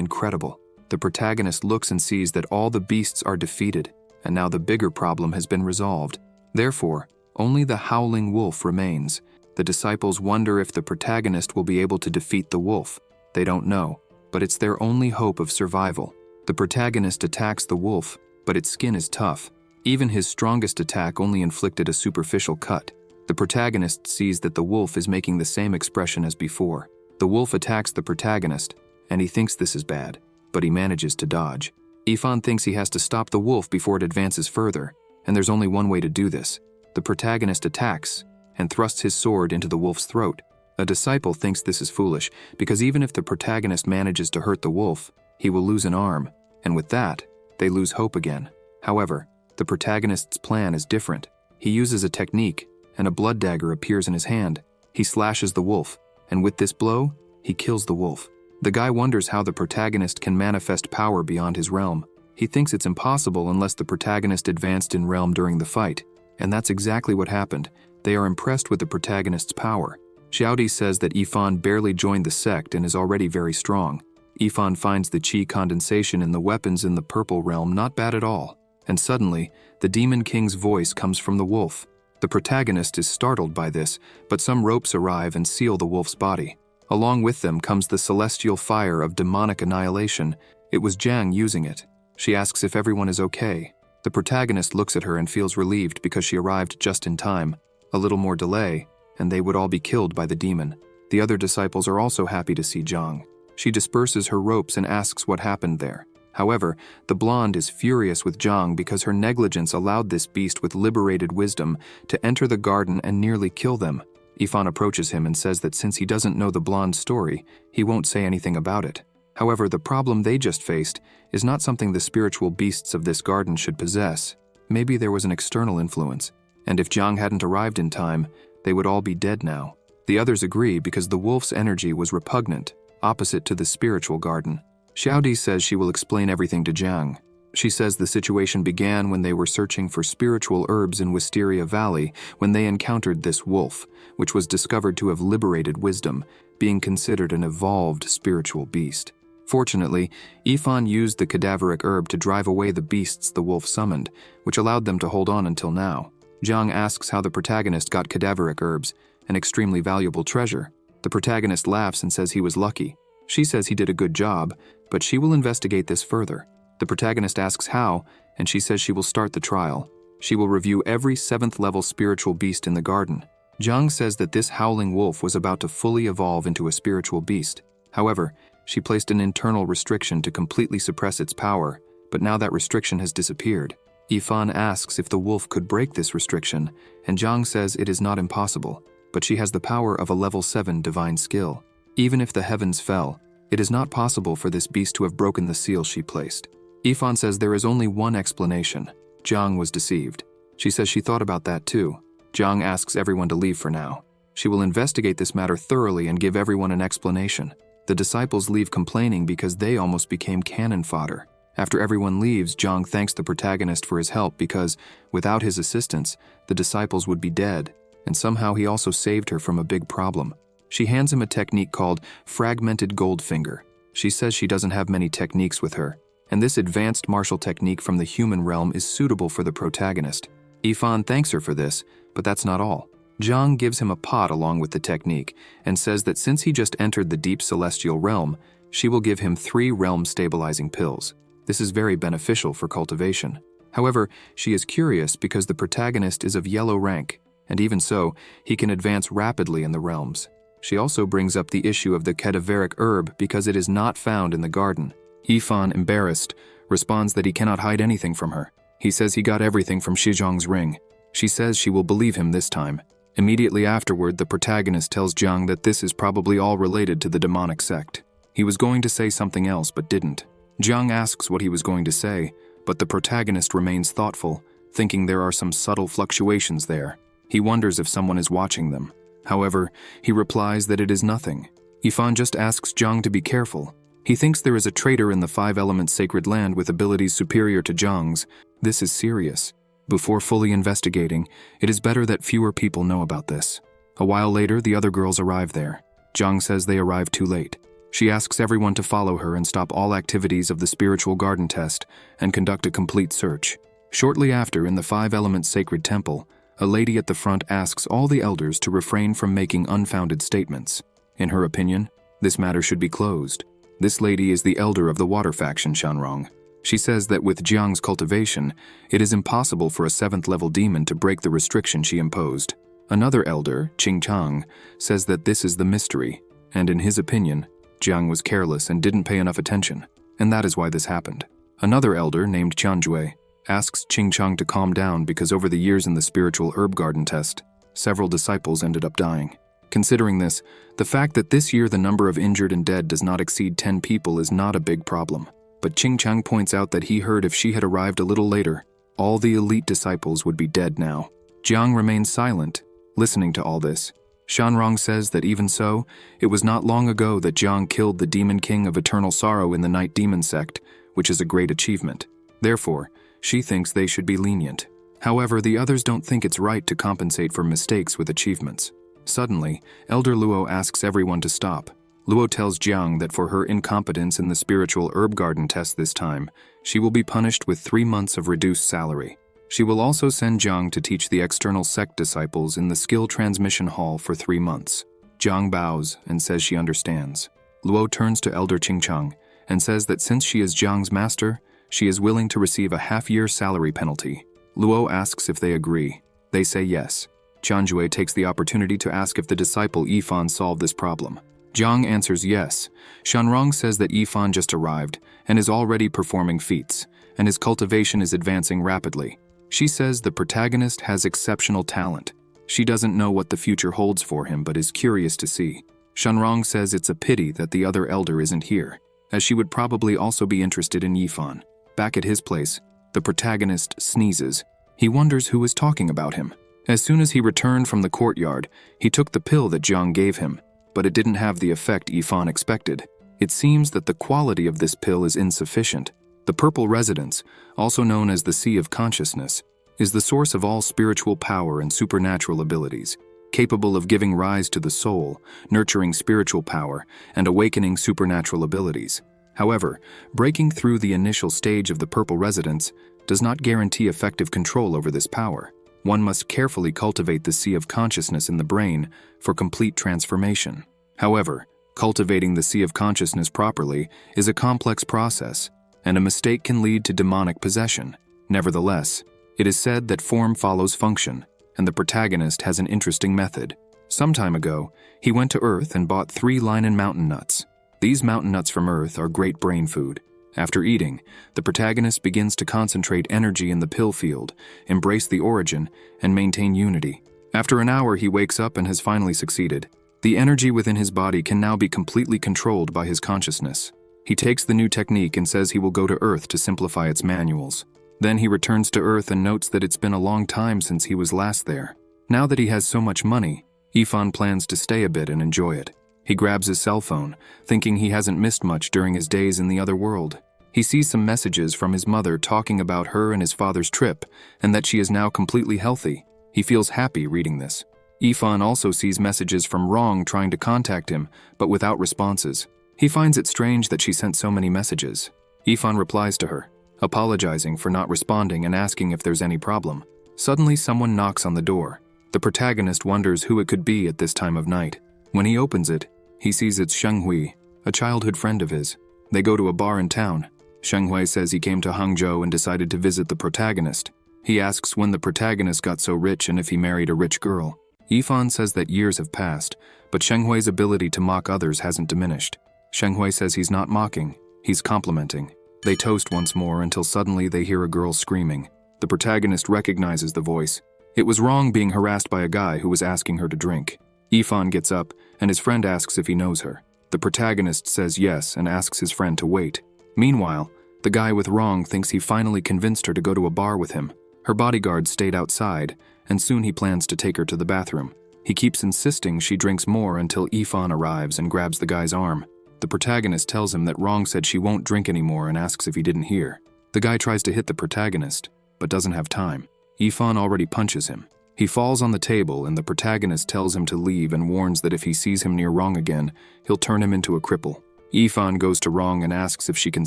A: incredible. The protagonist looks and sees that all the beasts are defeated, and now the bigger problem has been resolved. Therefore, only the howling wolf remains. The disciples wonder if the protagonist will be able to defeat the wolf. They don't know, but it's their only hope of survival. The protagonist attacks the wolf, but its skin is tough. Even his strongest attack only inflicted a superficial cut. The protagonist sees that the wolf is making the same expression as before. The wolf attacks the protagonist, and he thinks this is bad, but he manages to dodge. Yifan thinks he has to stop the wolf before it advances further, and there's only one way to do this. The protagonist attacks and thrusts his sword into the wolf's throat. A disciple thinks this is foolish, because even if the protagonist manages to hurt the wolf, he will lose an arm, and with that, they lose hope again. However, the protagonist's plan is different. He uses a technique, and a blood dagger appears in his hand. He slashes the wolf, and with this blow, he kills the wolf. The guy wonders how the protagonist can manifest power beyond his realm. He thinks it's impossible unless the protagonist advanced in realm during the fight, and that's exactly what happened. They are impressed with the protagonist's power. Xiaodi says that Yifan barely joined the sect and is already very strong. Yifan finds the chi condensation in the weapons in the purple realm not bad at all. And suddenly, the Demon King's voice comes from the wolf. The protagonist is startled by this, but some ropes arrive and seal the wolf's body. Along with them comes the celestial fire of demonic annihilation. It was Jiang using it. She asks if everyone is okay. The protagonist looks at her and feels relieved because she arrived just in time. A little more delay, and they would all be killed by the demon. The other disciples are also happy to see Jiang. She disperses her ropes and asks what happened there. However, the blonde is furious with Jiang because her negligence allowed this beast with liberated wisdom to enter the garden and nearly kill them. Yifan approaches him and says that since he doesn't know the blonde's story, he won't say anything about it. However, the problem they just faced is not something the spiritual beasts of this garden should possess. Maybe there was an external influence, and if Jiang hadn't arrived in time, they would all be dead now. The others agree because the wolf's energy was repugnant, opposite to the spiritual garden. Xiaodi says she will explain everything to Jiang. She says the situation began when they were searching for spiritual herbs in Wisteria Valley when they encountered this wolf, which was discovered to have liberated wisdom, being considered an evolved spiritual beast. Fortunately, Yifan used the cadaveric herb to drive away the beasts the wolf summoned, which allowed them to hold on until now. Jiang asks how the protagonist got cadaveric herbs, an extremely valuable treasure. The protagonist laughs and says he was lucky. She says he did a good job, but she will investigate this further. The protagonist asks how, and she says she will start the trial. She will review every 7th level spiritual beast in the garden. Jiang says that this howling wolf was about to fully evolve into a spiritual beast. However, she placed an internal restriction to completely suppress its power, but now that restriction has disappeared. Yifan asks if the wolf could break this restriction, and Jiang says it is not impossible, but she has the power of a level 7 divine skill. Even if the heavens fell, it is not possible for this beast to have broken the seal she placed. Yifan says there is only one explanation. Jiang was deceived. She says she thought about that too. Jiang asks everyone to leave for now. She will investigate this matter thoroughly and give everyone an explanation. The disciples leave complaining because they almost became cannon fodder. After everyone leaves, Jiang thanks the protagonist for his help because, without his assistance, the disciples would be dead, and somehow he also saved her from a big problem. She hands him a technique called Fragmented Goldfinger. She says she doesn't have many techniques with her, and this advanced martial technique from the human realm is suitable for the protagonist. Yifan thanks her for this, but that's not all. Jiang gives him a pot along with the technique and says that since he just entered the deep celestial realm, she will give him 3 realm-stabilizing pills. This is very beneficial for cultivation. However, she is curious because the protagonist is of yellow rank. and even so, he can advance rapidly in the realms. She also brings up the issue of the cadaveric herb because it is not found in the garden. Yifan, embarrassed, responds that he cannot hide anything from her. He says he got everything from Shizhong's ring. She says she will believe him this time. Immediately afterward, the protagonist tells Jiang that this is probably all related to the demonic sect. He was going to say something else but didn't. Jiang asks what he was going to say, but the protagonist remains thoughtful, thinking there are some subtle fluctuations there. He wonders if someone is watching them. However, he replies that it is nothing. Yifan just asks Jiang to be careful. He thinks there is a traitor in the 5-element sacred land with abilities superior to Jiang's. This is serious. Before fully investigating, it is better that fewer people know about this. A while later, the other girls arrive there. Jiang says they arrived too late. She asks everyone to follow her and stop all activities of the spiritual garden test and conduct a complete search. Shortly after, in the 5-element sacred temple, a lady at the front asks all the elders to refrain from making unfounded statements. In her opinion, this matter should be closed. This lady is the elder of the water faction, Shanrong. She says that with Jiang's cultivation, it is impossible for a 7th-level demon to break the restriction she imposed. Another elder, Qingchang, says that this is the mystery, and in his opinion, Jiang was careless and didn't pay enough attention, and that is why this happened. Another elder, named Qianjue, asks Qingchang to calm down because over the years in the spiritual herb garden test, several disciples ended up dying. Considering this, the fact that this year the number of injured and dead does not exceed 10 people is not a big problem. But Qingchang points out that he heard if she had arrived a little later, all the elite disciples would be dead now. Jiang remains silent, listening to all this. Shanrong says that even so, it was not long ago that Jiang killed the demon king of eternal sorrow in the night demon sect, which is a great achievement. Therefore, she thinks they should be lenient. However, the others don't think it's right to compensate for mistakes with achievements. Suddenly, Elder Luo asks everyone to stop. Luo tells Jiang that for her incompetence in the spiritual herb garden test this time, she will be punished with 3 months of reduced salary. She will also send Jiang to teach the external sect disciples in the skill transmission hall for 3 months. Jiang bows and says she understands. Luo turns to Elder Qingchang and says that since she is Jiang's master, she is willing to receive a half-year salary penalty. Luo asks if they agree. They say yes. Qianjue takes the opportunity to ask if the disciple Yifan solved this problem. Jiang answers yes. Shanrong says that Yifan just arrived and is already performing feats, and his cultivation is advancing rapidly. She says the protagonist has exceptional talent. She doesn't know what the future holds for him but is curious to see. Shanrong says it's a pity that the other elder isn't here, as she would probably also be interested in Yifan. Back at his place, the protagonist sneezes. He wonders who is talking about him. As soon as he returned from the courtyard, he took the pill that Jiang gave him, but it didn't have the effect Yifan expected. It seems that the quality of this pill is insufficient. The purple residence, also known as the Sea of Consciousness, is the source of all spiritual power and supernatural abilities, capable of giving rise to the soul, nurturing spiritual power, and awakening supernatural abilities. However, breaking through the initial stage of the purple residence does not guarantee effective control over this power. One must carefully cultivate the Sea of Consciousness in the brain for complete transformation. However, cultivating the Sea of Consciousness properly is a complex process, and a mistake can lead to demonic possession. Nevertheless, it is said that form follows function, and the protagonist has an interesting method. Some time ago, he went to Earth and bought 3 Linen mountain nuts. These mountain nuts from Earth are great brain food. After eating, the protagonist begins to concentrate energy in the pill field, embrace the origin, and maintain unity. After an hour, he wakes up and has finally succeeded. The energy within his body can now be completely controlled by his consciousness. He takes the new technique and says he will go to Earth to simplify its manuals. Then he returns to Earth and notes that it's been a long time since he was last there. Now that he has so much money, Yifan plans to stay a bit and enjoy it. He grabs his cell phone, thinking he hasn't missed much during his days in the other world. He sees some messages from his mother talking about her and his father's trip, and that she is now completely healthy. He feels happy reading this. Yifan also sees messages from Rong trying to contact him, but without responses. He finds it strange that she sent so many messages. Yifan replies to her, apologizing for not responding and asking if there's any problem. Suddenly, someone knocks on the door. The protagonist wonders who it could be at this time of night. When he opens it, he sees it's Shenghui, a childhood friend of his. They go to a bar in town. Shenghui says he came to Hangzhou and decided to visit the protagonist. He asks when the protagonist got so rich and if he married a rich girl. Yifan says that years have passed, but Shenghui's ability to mock others hasn't diminished. Shenghui says he's not mocking, he's complimenting. They toast once more until suddenly they hear a girl screaming. The protagonist recognizes the voice. It was Rong being harassed by a guy who was asking her to drink. Yifan gets up, and his friend asks if he knows her. The protagonist says yes and asks his friend to wait. Meanwhile, the guy with Rong thinks he finally convinced her to go to a bar with him. Her bodyguard stayed outside, and soon he plans to take her to the bathroom. He keeps insisting she drinks more until Yifan arrives and grabs the guy's arm. The protagonist tells him that Rong said she won't drink anymore and asks if he didn't hear. The guy tries to hit the protagonist, but doesn't have time. Yifan already punches him. He falls on the table and the protagonist tells him to leave and warns that if he sees him near Rong again, he'll turn him into a cripple. Yifan goes to Rong and asks if she can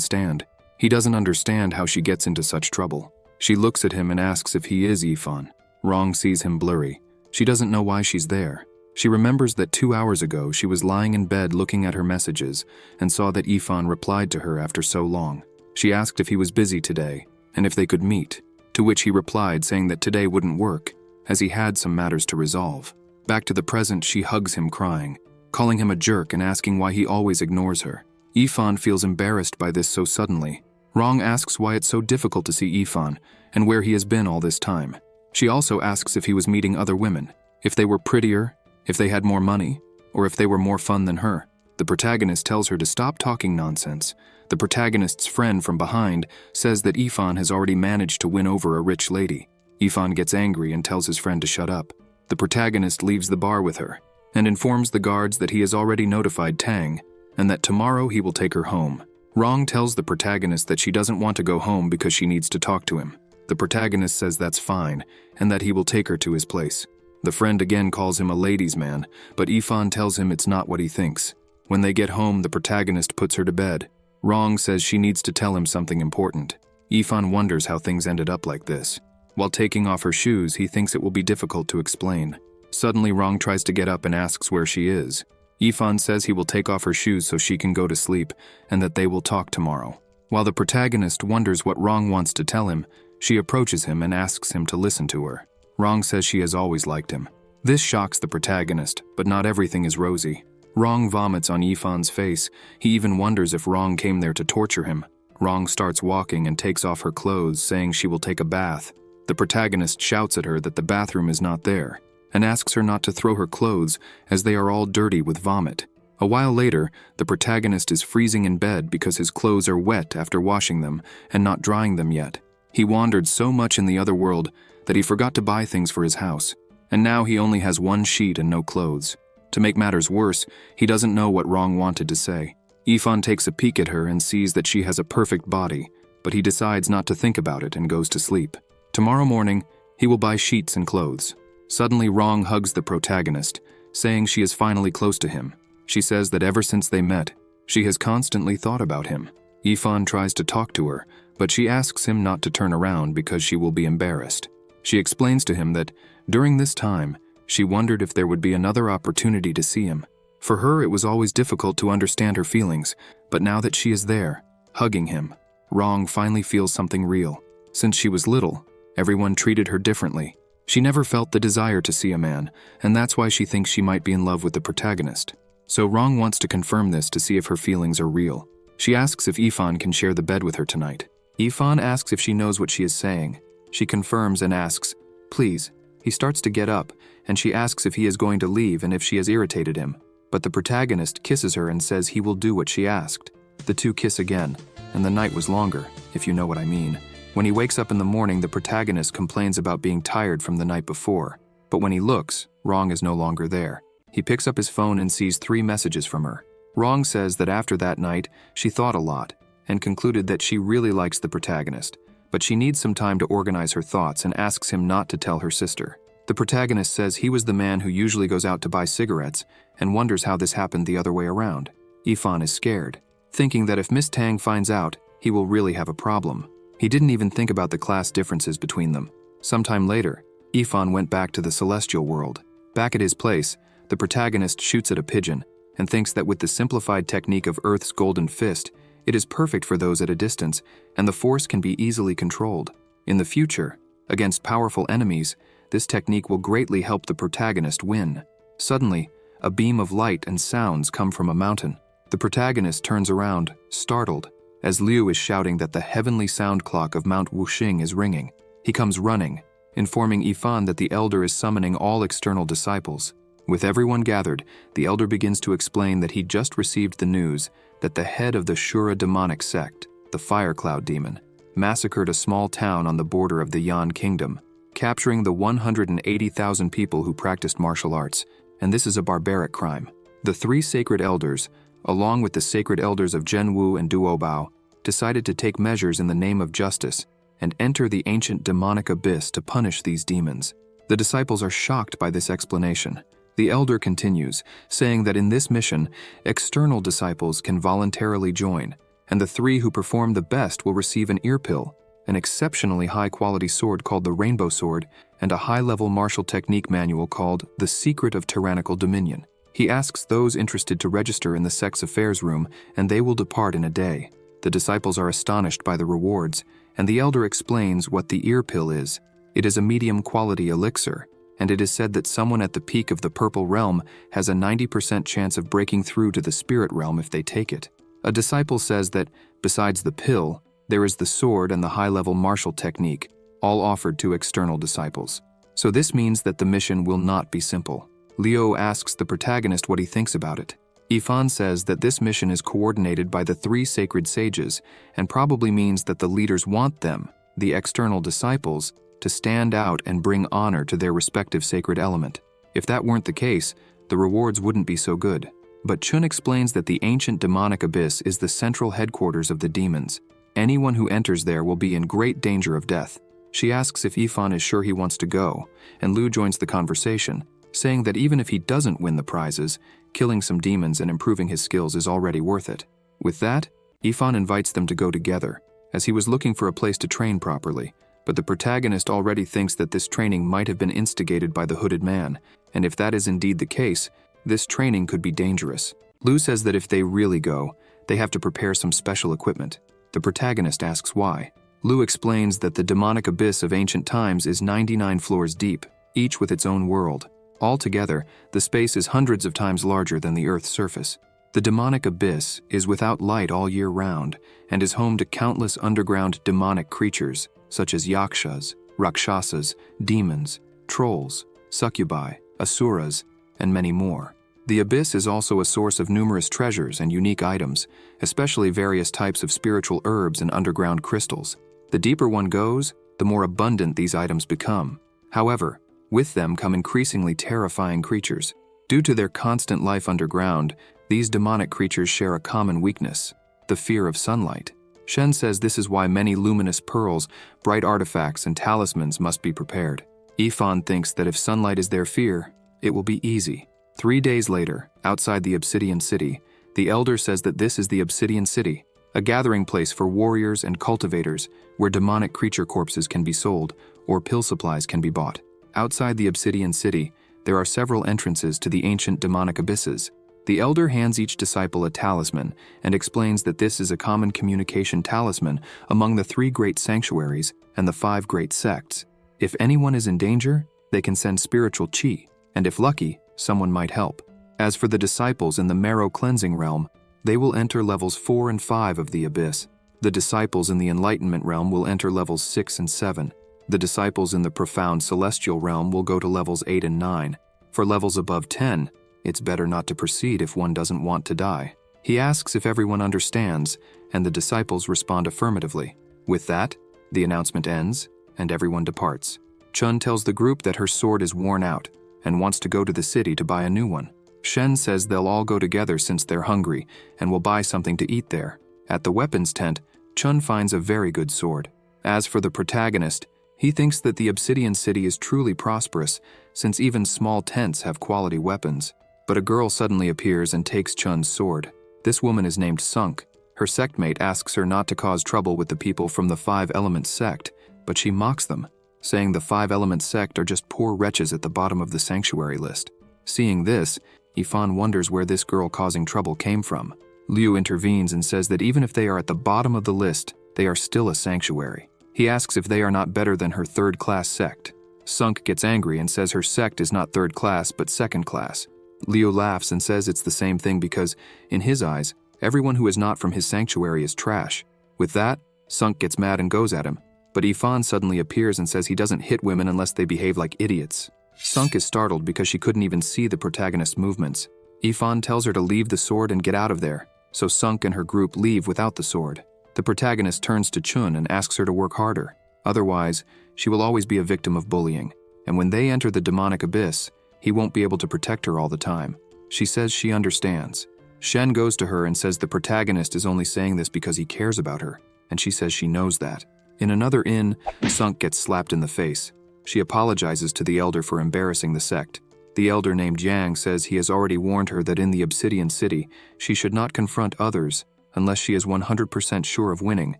A: stand. He doesn't understand how she gets into such trouble. She looks at him and asks if he is Yifan. Rong sees him blurry. She doesn't know why she's there. She remembers that 2 hours ago she was lying in bed looking at her messages and saw that Yifan replied to her after so long. She asked if he was busy today and if they could meet, to which he replied saying that today wouldn't work, as he had some matters to resolve. Back to the present, she hugs him crying, calling him a jerk and asking why he always ignores her. Yifan feels embarrassed by this so suddenly. Rong asks why it's so difficult to see Yifan and where he has been all this time. She also asks if he was meeting other women, if they were prettier, if they had more money, or if they were more fun than her. The protagonist tells her to stop talking nonsense. The protagonist's friend from behind says that Yifan has already managed to win over a rich lady. Yifan gets angry and tells his friend to shut up. The protagonist leaves the bar with her and informs the guards that he has already notified Tang and that tomorrow he will take her home. Rong tells the protagonist that she doesn't want to go home because she needs to talk to him. The protagonist says that's fine and that he will take her to his place. The friend again calls him a ladies' man, but Yifan tells him it's not what he thinks. When they get home, the protagonist puts her to bed. Rong says she needs to tell him something important. Yifan wonders how things ended up like this. While taking off her shoes, he thinks it will be difficult to explain. Suddenly, Rong tries to get up and asks where she is. Yifan says he will take off her shoes so she can go to sleep and that they will talk tomorrow. While the protagonist wonders what Rong wants to tell him, she approaches him and asks him to listen to her. Rong says she has always liked him. This shocks the protagonist, but not everything is rosy. Rong vomits on Yifan's face. He even wonders if Rong came there to torture him. Rong starts walking and takes off her clothes, saying she will take a bath. The protagonist shouts at her that the bathroom is not there, and asks her not to throw her clothes as they are all dirty with vomit. A while later, the protagonist is freezing in bed because his clothes are wet after washing them and not drying them yet. He wandered so much in the other world that he forgot to buy things for his house, and now he only has one sheet and no clothes. To make matters worse, he doesn't know what Rong wanted to say. Yifan takes a peek at her and sees that she has a perfect body, but he decides not to think about it and goes to sleep. Tomorrow morning, he will buy sheets and clothes. Suddenly, Rong hugs the protagonist, saying she is finally close to him. She says that ever since they met, she has constantly thought about him. Yifan tries to talk to her, but she asks him not to turn around because she will be embarrassed. She explains to him that, during this time, she wondered if there would be another opportunity to see him. For her, it was always difficult to understand her feelings, but now that she is there, hugging him, Rong finally feels something real. Since she was little, everyone treated her differently. She never felt the desire to see a man, and that's why she thinks she might be in love with the protagonist. So Rong wants to confirm this to see if her feelings are real. She asks if Yifan can share the bed with her tonight. Yifan asks if she knows what she is saying. She confirms and asks, "Please." He starts to get up, and she asks if he is going to leave and if she has irritated him. But the protagonist kisses her and says he will do what she asked. The two kiss again, and the night was longer, if you know what I mean. When he wakes up in the morning, the protagonist complains about being tired from the night before. But when he looks, Rong is no longer there. He picks up his phone and sees 3 messages from her. Rong says that after that night, she thought a lot and concluded that she really likes the protagonist, but she needs some time to organize her thoughts and asks him not to tell her sister. The protagonist says he was the man who usually goes out to buy cigarettes and wonders how this happened the other way around. Yifan is scared, thinking that if Miss Tang finds out, he will really have a problem. He didn't even think about the class differences between them. Sometime later, Yifan went back to the celestial world. Back at his place, the protagonist shoots at a pigeon and thinks that with the simplified technique of Earth's golden fist, it is perfect for those at a distance and the force can be easily controlled. In the future, Against powerful enemies, this technique will greatly help the protagonist win. Suddenly, a beam of light and sounds come from a mountain. The protagonist turns around, startled, as Liu is shouting that the heavenly sound clock of Mount Wuxing is ringing. He comes running, informing Yifan that the elder is summoning all external disciples. With everyone gathered, the elder begins to explain that he just received the news that the head of the Shura demonic sect, the Fire Cloud Demon, massacred a small town on the border of the Yan Kingdom, capturing the 180,000 people who practiced martial arts, and this is a barbaric crime. The three sacred elders, along with the sacred elders of Zhenwu and Duobao, decided to take measures in the name of justice and enter the ancient demonic abyss to punish these demons. The disciples are shocked by this explanation. The elder continues, saying that in this mission, external disciples can voluntarily join, and the three who perform the best will receive an earpill, an exceptionally high-quality sword called the Rainbow Sword, and a high-level martial technique manual called The Secret of Tyrannical Dominion. He asks those interested to register in the Sex Affairs room, and they will depart in a day. The disciples are astonished by the rewards, and the elder explains what the ear pill is. It is a medium-quality elixir, and it is said that someone at the peak of the Purple Realm has a 90% chance of breaking through to the Spirit Realm if they take it. A disciple says that, besides the pill, there is the sword and the high-level martial technique, all offered to external disciples. So this means that the mission will not be simple. Liu asks the protagonist what he thinks about it. Yifan says that this mission is coordinated by the three sacred sages and probably means that the leaders want them, the external disciples, to stand out and bring honor to their respective sacred element. If that weren't the case, the rewards wouldn't be so good. But Chun explains that the ancient demonic abyss is the central headquarters of the demons. Anyone who enters there will be in great danger of death. She asks if Yifan is sure he wants to go, and Liu joins the conversation, saying that even if he doesn't win the prizes, killing some demons and improving his skills is already worth it. With that, Yifan invites them to go together, as he was looking for a place to train properly, but the protagonist already thinks that this training might have been instigated by the hooded man, and if that is indeed the case, this training could be dangerous. Liu says that if they really go, they have to prepare some special equipment. The protagonist asks why. Liu explains that the demonic abyss of ancient times is 99 floors deep, each with its own world. Altogether, the space is hundreds of times larger than the Earth's surface. The demonic abyss is without light all year round and is home to countless underground demonic creatures such as yakshas, rakshasas, demons, trolls, succubi, asuras, and many more. The abyss is also a source of numerous treasures and unique items, especially various types of spiritual herbs and underground crystals. The deeper one goes, the more abundant these items become. However, with them come increasingly terrifying creatures. Due to their constant life underground, these demonic creatures share a common weakness: the fear of sunlight. Shen says this is why many luminous pearls, bright artifacts, and talismans must be prepared. Yifan thinks that if sunlight is their fear, it will be easy. 3 days later, outside the Obsidian City, the elder says that this is the Obsidian City, a gathering place for warriors and cultivators where demonic creature corpses can be sold or pill supplies can be bought. Outside the Obsidian City, there are several entrances to the ancient demonic abysses. The elder hands each disciple a talisman and explains that this is a common communication talisman among the 3 great sanctuaries and the 5 great sects. If anyone is in danger, they can send spiritual chi, and if lucky, someone might help. As for the disciples in the marrow cleansing realm, they will enter levels 4 and 5 of the abyss. The disciples in the enlightenment realm will enter levels 6 and 7. The disciples in the profound celestial realm will go to levels 8 and 9. For levels above 10, it's better not to proceed if one doesn't want to die. He asks if everyone understands, and the disciples respond affirmatively. With that, the announcement ends, and everyone departs. Chun tells the group that her sword is worn out, and wants to go to the city to buy a new one. Shen says they'll all go together since they're hungry, and will buy something to eat there. At the weapons tent, Chun finds a very good sword. As for the protagonist, he thinks that the Obsidian City is truly prosperous, since even small tents have quality weapons. But a girl suddenly appears and takes Chun's sword. This woman is named Sunk. Her sectmate asks her not to cause trouble with the people from the 5 Elements sect, but she mocks them, saying the 5 Elements sect are just poor wretches at the bottom of the sanctuary list. Seeing this, Yifan wonders where this girl causing trouble came from. Liu intervenes and says that even if they are at the bottom of the list, they are still a sanctuary. He asks if they are not better than her third-class sect. Sunk gets angry and says her sect is not third class but second class. Liu laughs and says it's the same thing because, in his eyes, everyone who is not from his sanctuary is trash. With that, Sunk gets mad and goes at him, but Yifan suddenly appears and says he doesn't hit women unless they behave like idiots. Sunk is startled because she couldn't even see the protagonist's movements. Yifan tells her to leave the sword and get out of there, so Sunk and her group leave without the sword. The protagonist turns to Chun and asks her to work harder. Otherwise, she will always be a victim of bullying, and when they enter the demonic abyss, he won't be able to protect her all the time. She says she understands. Shen goes to her and says the protagonist is only saying this because he cares about her, and she says she knows that. In another inn, Sunk gets slapped in the face. She apologizes to the elder for embarrassing the sect. The elder named Yang says he has already warned her that in the Obsidian City, she should not confront others unless she is 100% sure of winning,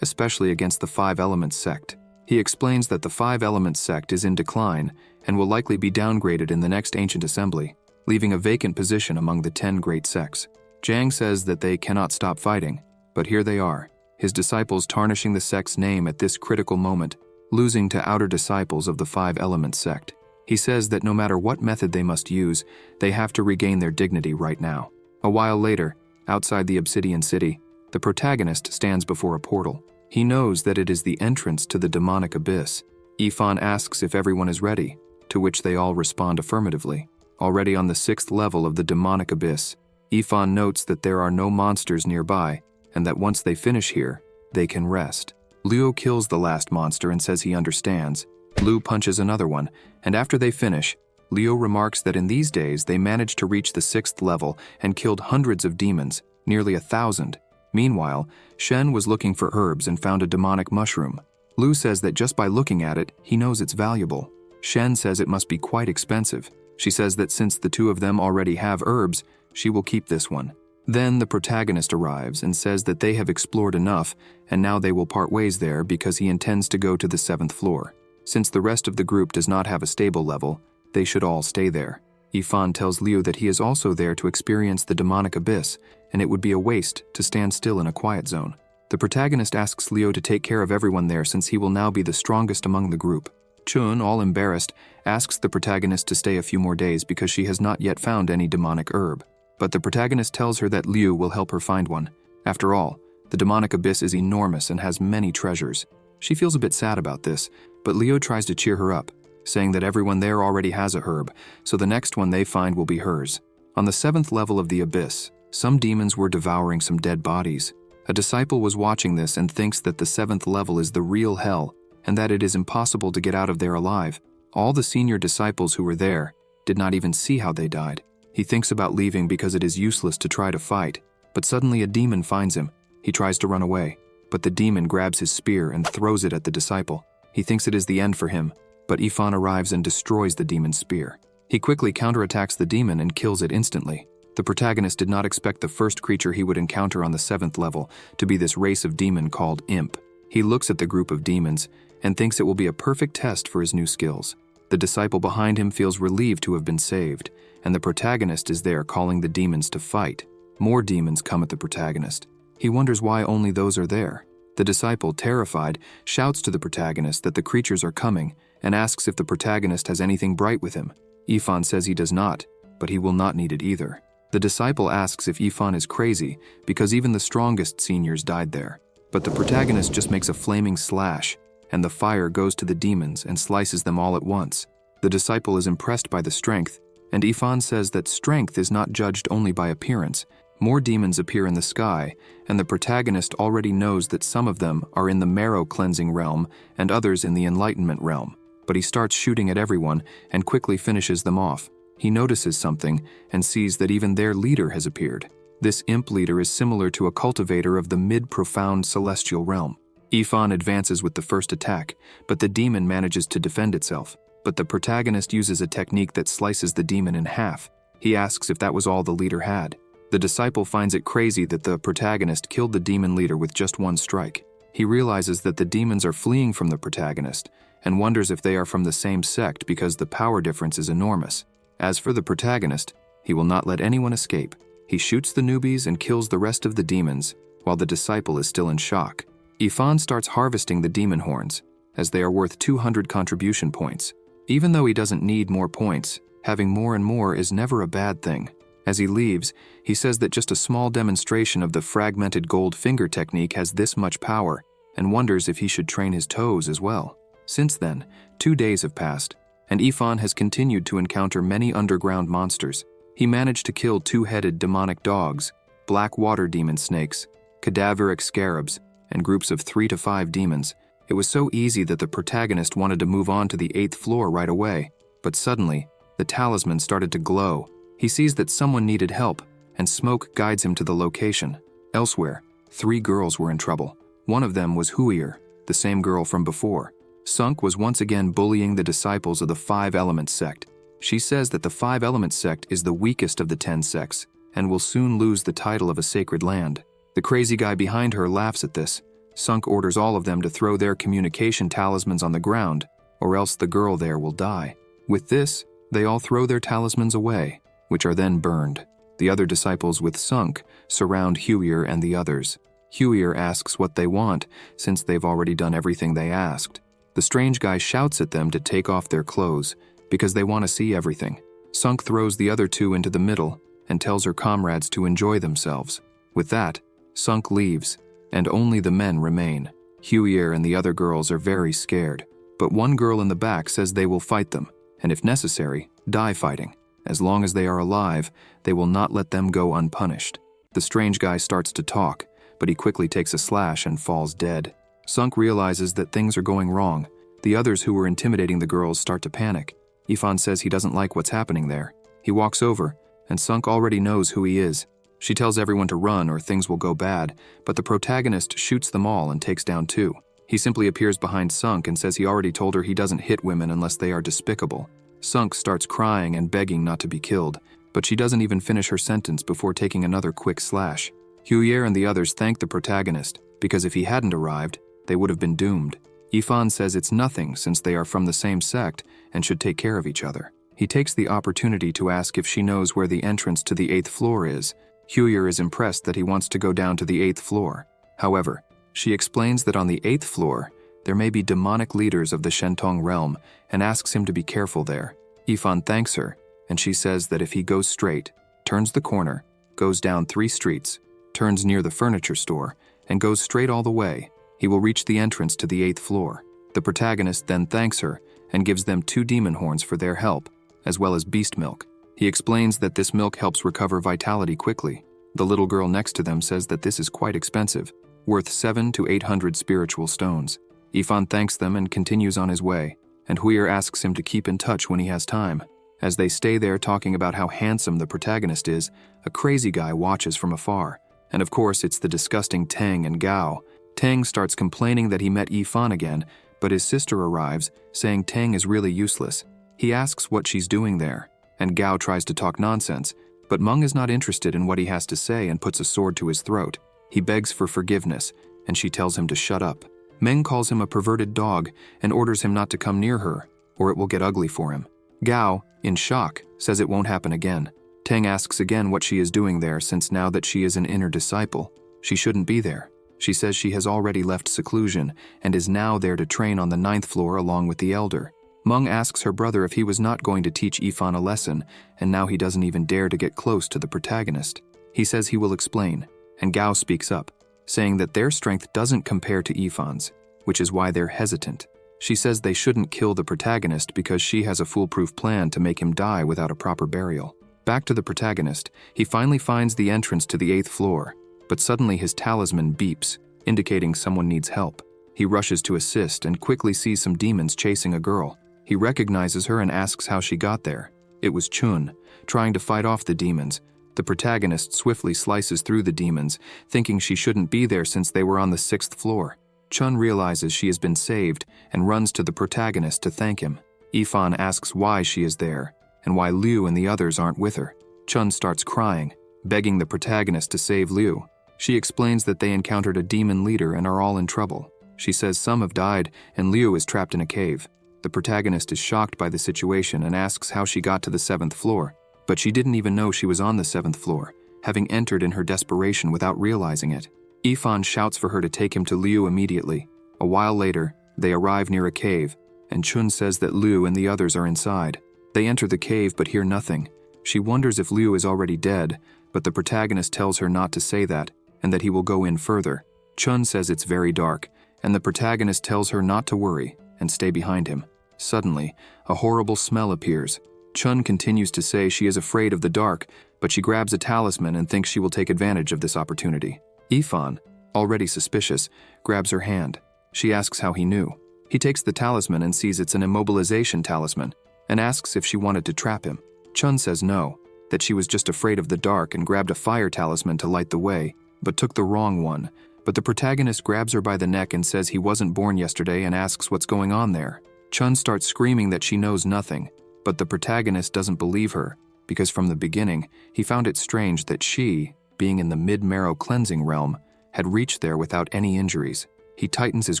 A: especially against the Five Elements sect. He explains that the Five Elements sect is in decline and will likely be downgraded in the next ancient assembly, leaving a vacant position among the 10 great sects. Jiang says that they cannot stop fighting, but here they are, his disciples tarnishing the sect's name at this critical moment, losing to outer disciples of the Five Elements sect. He says that no matter what method they must use, they have to regain their dignity right now. A while later, outside the Obsidian City, the protagonist stands before a portal. He knows that it is the entrance to the demonic abyss. Yifan asks if everyone is ready, to which they all respond affirmatively. Already on the 6th level of the demonic abyss, Yifan notes that there are no monsters nearby, and that once they finish here, they can rest. Liu kills the last monster and says he understands. Liu punches another one, and after they finish, Liu remarks that in these days they managed to reach the 6th level and killed hundreds of demons, nearly 1,000. Meanwhile, Shen was looking for herbs and found a demonic mushroom. Liu says that just by looking at it, he knows it's valuable. Shen says it must be quite expensive. She says that since the two of them already have herbs, she will keep this one. Then the protagonist arrives and says that they have explored enough and now they will part ways there because he intends to go to the 7th floor. Since the rest of the group does not have a stable level, they should all stay there. Yifan tells Liu that he is also there to experience the demonic abyss, and it would be a waste to stand still in a quiet zone. The protagonist asks Liu to take care of everyone there since he will now be the strongest among the group. Chun, all embarrassed, asks the protagonist to stay a few more days because she has not yet found any demonic herb. But the protagonist tells her that Liu will help her find one. After all, the demonic abyss is enormous and has many treasures. She feels a bit sad about this, but Liu tries to cheer her up, saying that everyone there already has a herb, so the next one they find will be hers. On the 7th level of the abyss, some demons were devouring some dead bodies. A disciple was watching this and thinks that the 7th level is the real hell, and that it is impossible to get out of there alive. All the senior disciples who were there did not even see how they died. He thinks about leaving because it is useless to try to fight, but suddenly a demon finds him. He tries to run away, but the demon grabs his spear and throws it at the disciple. He thinks it is the end for him, but Yifan arrives and destroys the demon's spear. He quickly counterattacks the demon and kills it instantly. The protagonist did not expect the first creature he would encounter on the 7th level to be this race of demon called Imp. He looks at the group of demons and thinks it will be a perfect test for his new skills. The disciple behind him feels relieved to have been saved, and the protagonist is there calling the demons to fight. More demons come at the protagonist. He wonders why only those are there. The disciple, terrified, shouts to the protagonist that the creatures are coming and asks if the protagonist has anything bright with him. Yifan says he does not, but he will not need it either. The disciple asks if Yifan is crazy because even the strongest seniors died there. But the protagonist just makes a flaming slash, and the fire goes to the demons and slices them all at once. The disciple is impressed by the strength, and Yifan says that strength is not judged only by appearance. More demons appear in the sky, and the protagonist already knows that some of them are in the marrow cleansing realm and others in the enlightenment realm. But he starts shooting at everyone and quickly finishes them off. He notices something and sees that even their leader has appeared. This imp leader is similar to a cultivator of the mid-profound celestial realm. Yifan advances with the first attack, but the demon manages to defend itself. But the protagonist uses a technique that slices the demon in half. He asks if that was all the leader had. The disciple finds it crazy that the protagonist killed the demon leader with just one strike. He realizes that the demons are fleeing from the protagonist and wonders if they are from the same sect because the power difference is enormous. As for the protagonist, he will not let anyone escape. He shoots the newbies and kills the rest of the demons, while the disciple is still in shock. Ifan starts harvesting the demon horns, as they are worth 200 contribution points. Even though he doesn't need more points, having more and more is never a bad thing. As he leaves, he says that just a small demonstration of the fragmented gold finger technique has this much power, and wonders if he should train his toes as well. Since then, 2 days have passed, and Ifan has continued to encounter many underground monsters. He managed to kill 2-headed demonic dogs, black water demon snakes, cadaveric scarabs, and groups of 3 to 5 demons. It was so easy that the protagonist wanted to move on to the 8th floor right away, but suddenly, the talisman started to glow. He sees that someone needed help, and smoke guides him to the location. Elsewhere, 3 girls were in trouble. One of them was Huir, the same girl from before. Sunk was once again bullying the disciples of the 5 Elements sect. She says that the 5 Elements sect is the weakest of the 10 sects, and will soon lose the title of a sacred land. The crazy guy behind her laughs at this. Sunk orders all of them to throw their communication talismans on the ground, or else the girl there will die. With this, they all throw their talismans away, which are then burned. The other disciples with Sunk surround Huir and the others. Huir asks what they want, since they've already done everything they asked. The strange guy shouts at them to take off their clothes, because they want to see everything. Sunk throws the other 2 into the middle, and tells her comrades to enjoy themselves. With that, Sunk leaves, and only the men remain. Huir and the other girls are very scared, but one girl in the back says they will fight them, and if necessary, die fighting. As long as they are alive, they will not let them go unpunished. The strange guy starts to talk, but he quickly takes a slash and falls dead. Sunk realizes that things are going wrong. The others who were intimidating the girls start to panic. Ifan says he doesn't like what's happening there. He walks over, and Sunk already knows who he is. She tells everyone to run or things will go bad, but the protagonist shoots them all and takes down 2. He simply appears behind Sunk and says he already told her he doesn't hit women unless they are despicable. Sunk starts crying and begging not to be killed, but she doesn't even finish her sentence before taking another quick slash. Huir and the others thank the protagonist, because if he hadn't arrived, they would have been doomed. Ifan says it's nothing since they are from the same sect and should take care of each other. He takes the opportunity to ask if she knows where the entrance to the 8th floor is. Huir is impressed that he wants to go down to the 8th floor. However, she explains that on the 8th floor, there may be demonic leaders of the Shentong realm and asks him to be careful there. Ifan thanks her, and she says that if he goes straight, turns the corner, goes down 3 streets, turns near the furniture store, and goes straight all the way, he will reach the entrance to the 8th floor. The protagonist then thanks her and gives them 2 demon horns for their help, as well as beast milk. He explains that this milk helps recover vitality quickly. The little girl next to them says that this is quite expensive, worth 700 to 800 spiritual stones. Ifan thanks them and continues on his way, and Huir asks him to keep in touch when he has time. As they stay there talking about how handsome the protagonist is, a crazy guy watches from afar. And of course, it's the disgusting Tang and Gao. Tang starts complaining that he met Ifan again, but his sister arrives, saying Tang is really useless. He asks what she's doing there, and Gao tries to talk nonsense, but Meng is not interested in what he has to say and puts a sword to his throat. He begs for forgiveness, and she tells him to shut up. Meng calls him a perverted dog and orders him not to come near her, or it will get ugly for him. Gao, in shock, says it won't happen again. Tang asks again what she is doing there since now that she is an inner disciple, she shouldn't be there. She says she has already left seclusion and is now there to train on the 9th floor along with the elder. Meng asks her brother if he was not going to teach Ifan a lesson, and now he doesn't even dare to get close to the protagonist. He says he will explain, and Gao speaks up, saying that their strength doesn't compare to Ifan's, which is why they're hesitant. She says they shouldn't kill the protagonist because she has a foolproof plan to make him die without a proper burial. Back to the protagonist, he finally finds the entrance to the 8th floor, but suddenly his talisman beeps, indicating someone needs help. He rushes to assist and quickly sees some demons chasing a girl. He recognizes her and asks how she got there. It was Chun, trying to fight off the demons. The protagonist swiftly slices through the demons, thinking she shouldn't be there since they were on the 6th floor. Chun realizes she has been saved and runs to the protagonist to thank him. Ifan asks why she is there, and why Liu and the others aren't with her. Chun starts crying, begging the protagonist to save Liu. She explains that they encountered a demon leader and are all in trouble. She says some have died and Liu is trapped in a cave. The protagonist is shocked by the situation and asks how she got to the 7th floor, but she didn't even know she was on the 7th floor, having entered in her desperation without realizing it. Ifan shouts for her to take him to Liu immediately. A while later, they arrive near a cave, and Chun says that Liu and the others are inside. They enter the cave but hear nothing. She wonders if Liu is already dead, but the protagonist tells her not to say that, and that he will go in further. Chun says it's very dark, and the protagonist tells her not to worry and stay behind him. Suddenly, a horrible smell appears. Chun continues to say she is afraid of the dark, but she grabs a talisman and thinks she will take advantage of this opportunity. Ifan, already suspicious, grabs her hand. She asks how he knew. He takes the talisman and sees it's an immobilization talisman, and asks if she wanted to trap him. Chun says no, that she was just afraid of the dark and grabbed a fire talisman to light the way, but took the wrong one. But the protagonist grabs her by the neck and says he wasn't born yesterday and asks what's going on there. Chun starts screaming that she knows nothing, but the protagonist doesn't believe her, because from the beginning, he found it strange that she, being in the mid-marrow cleansing realm, had reached there without any injuries. He tightens his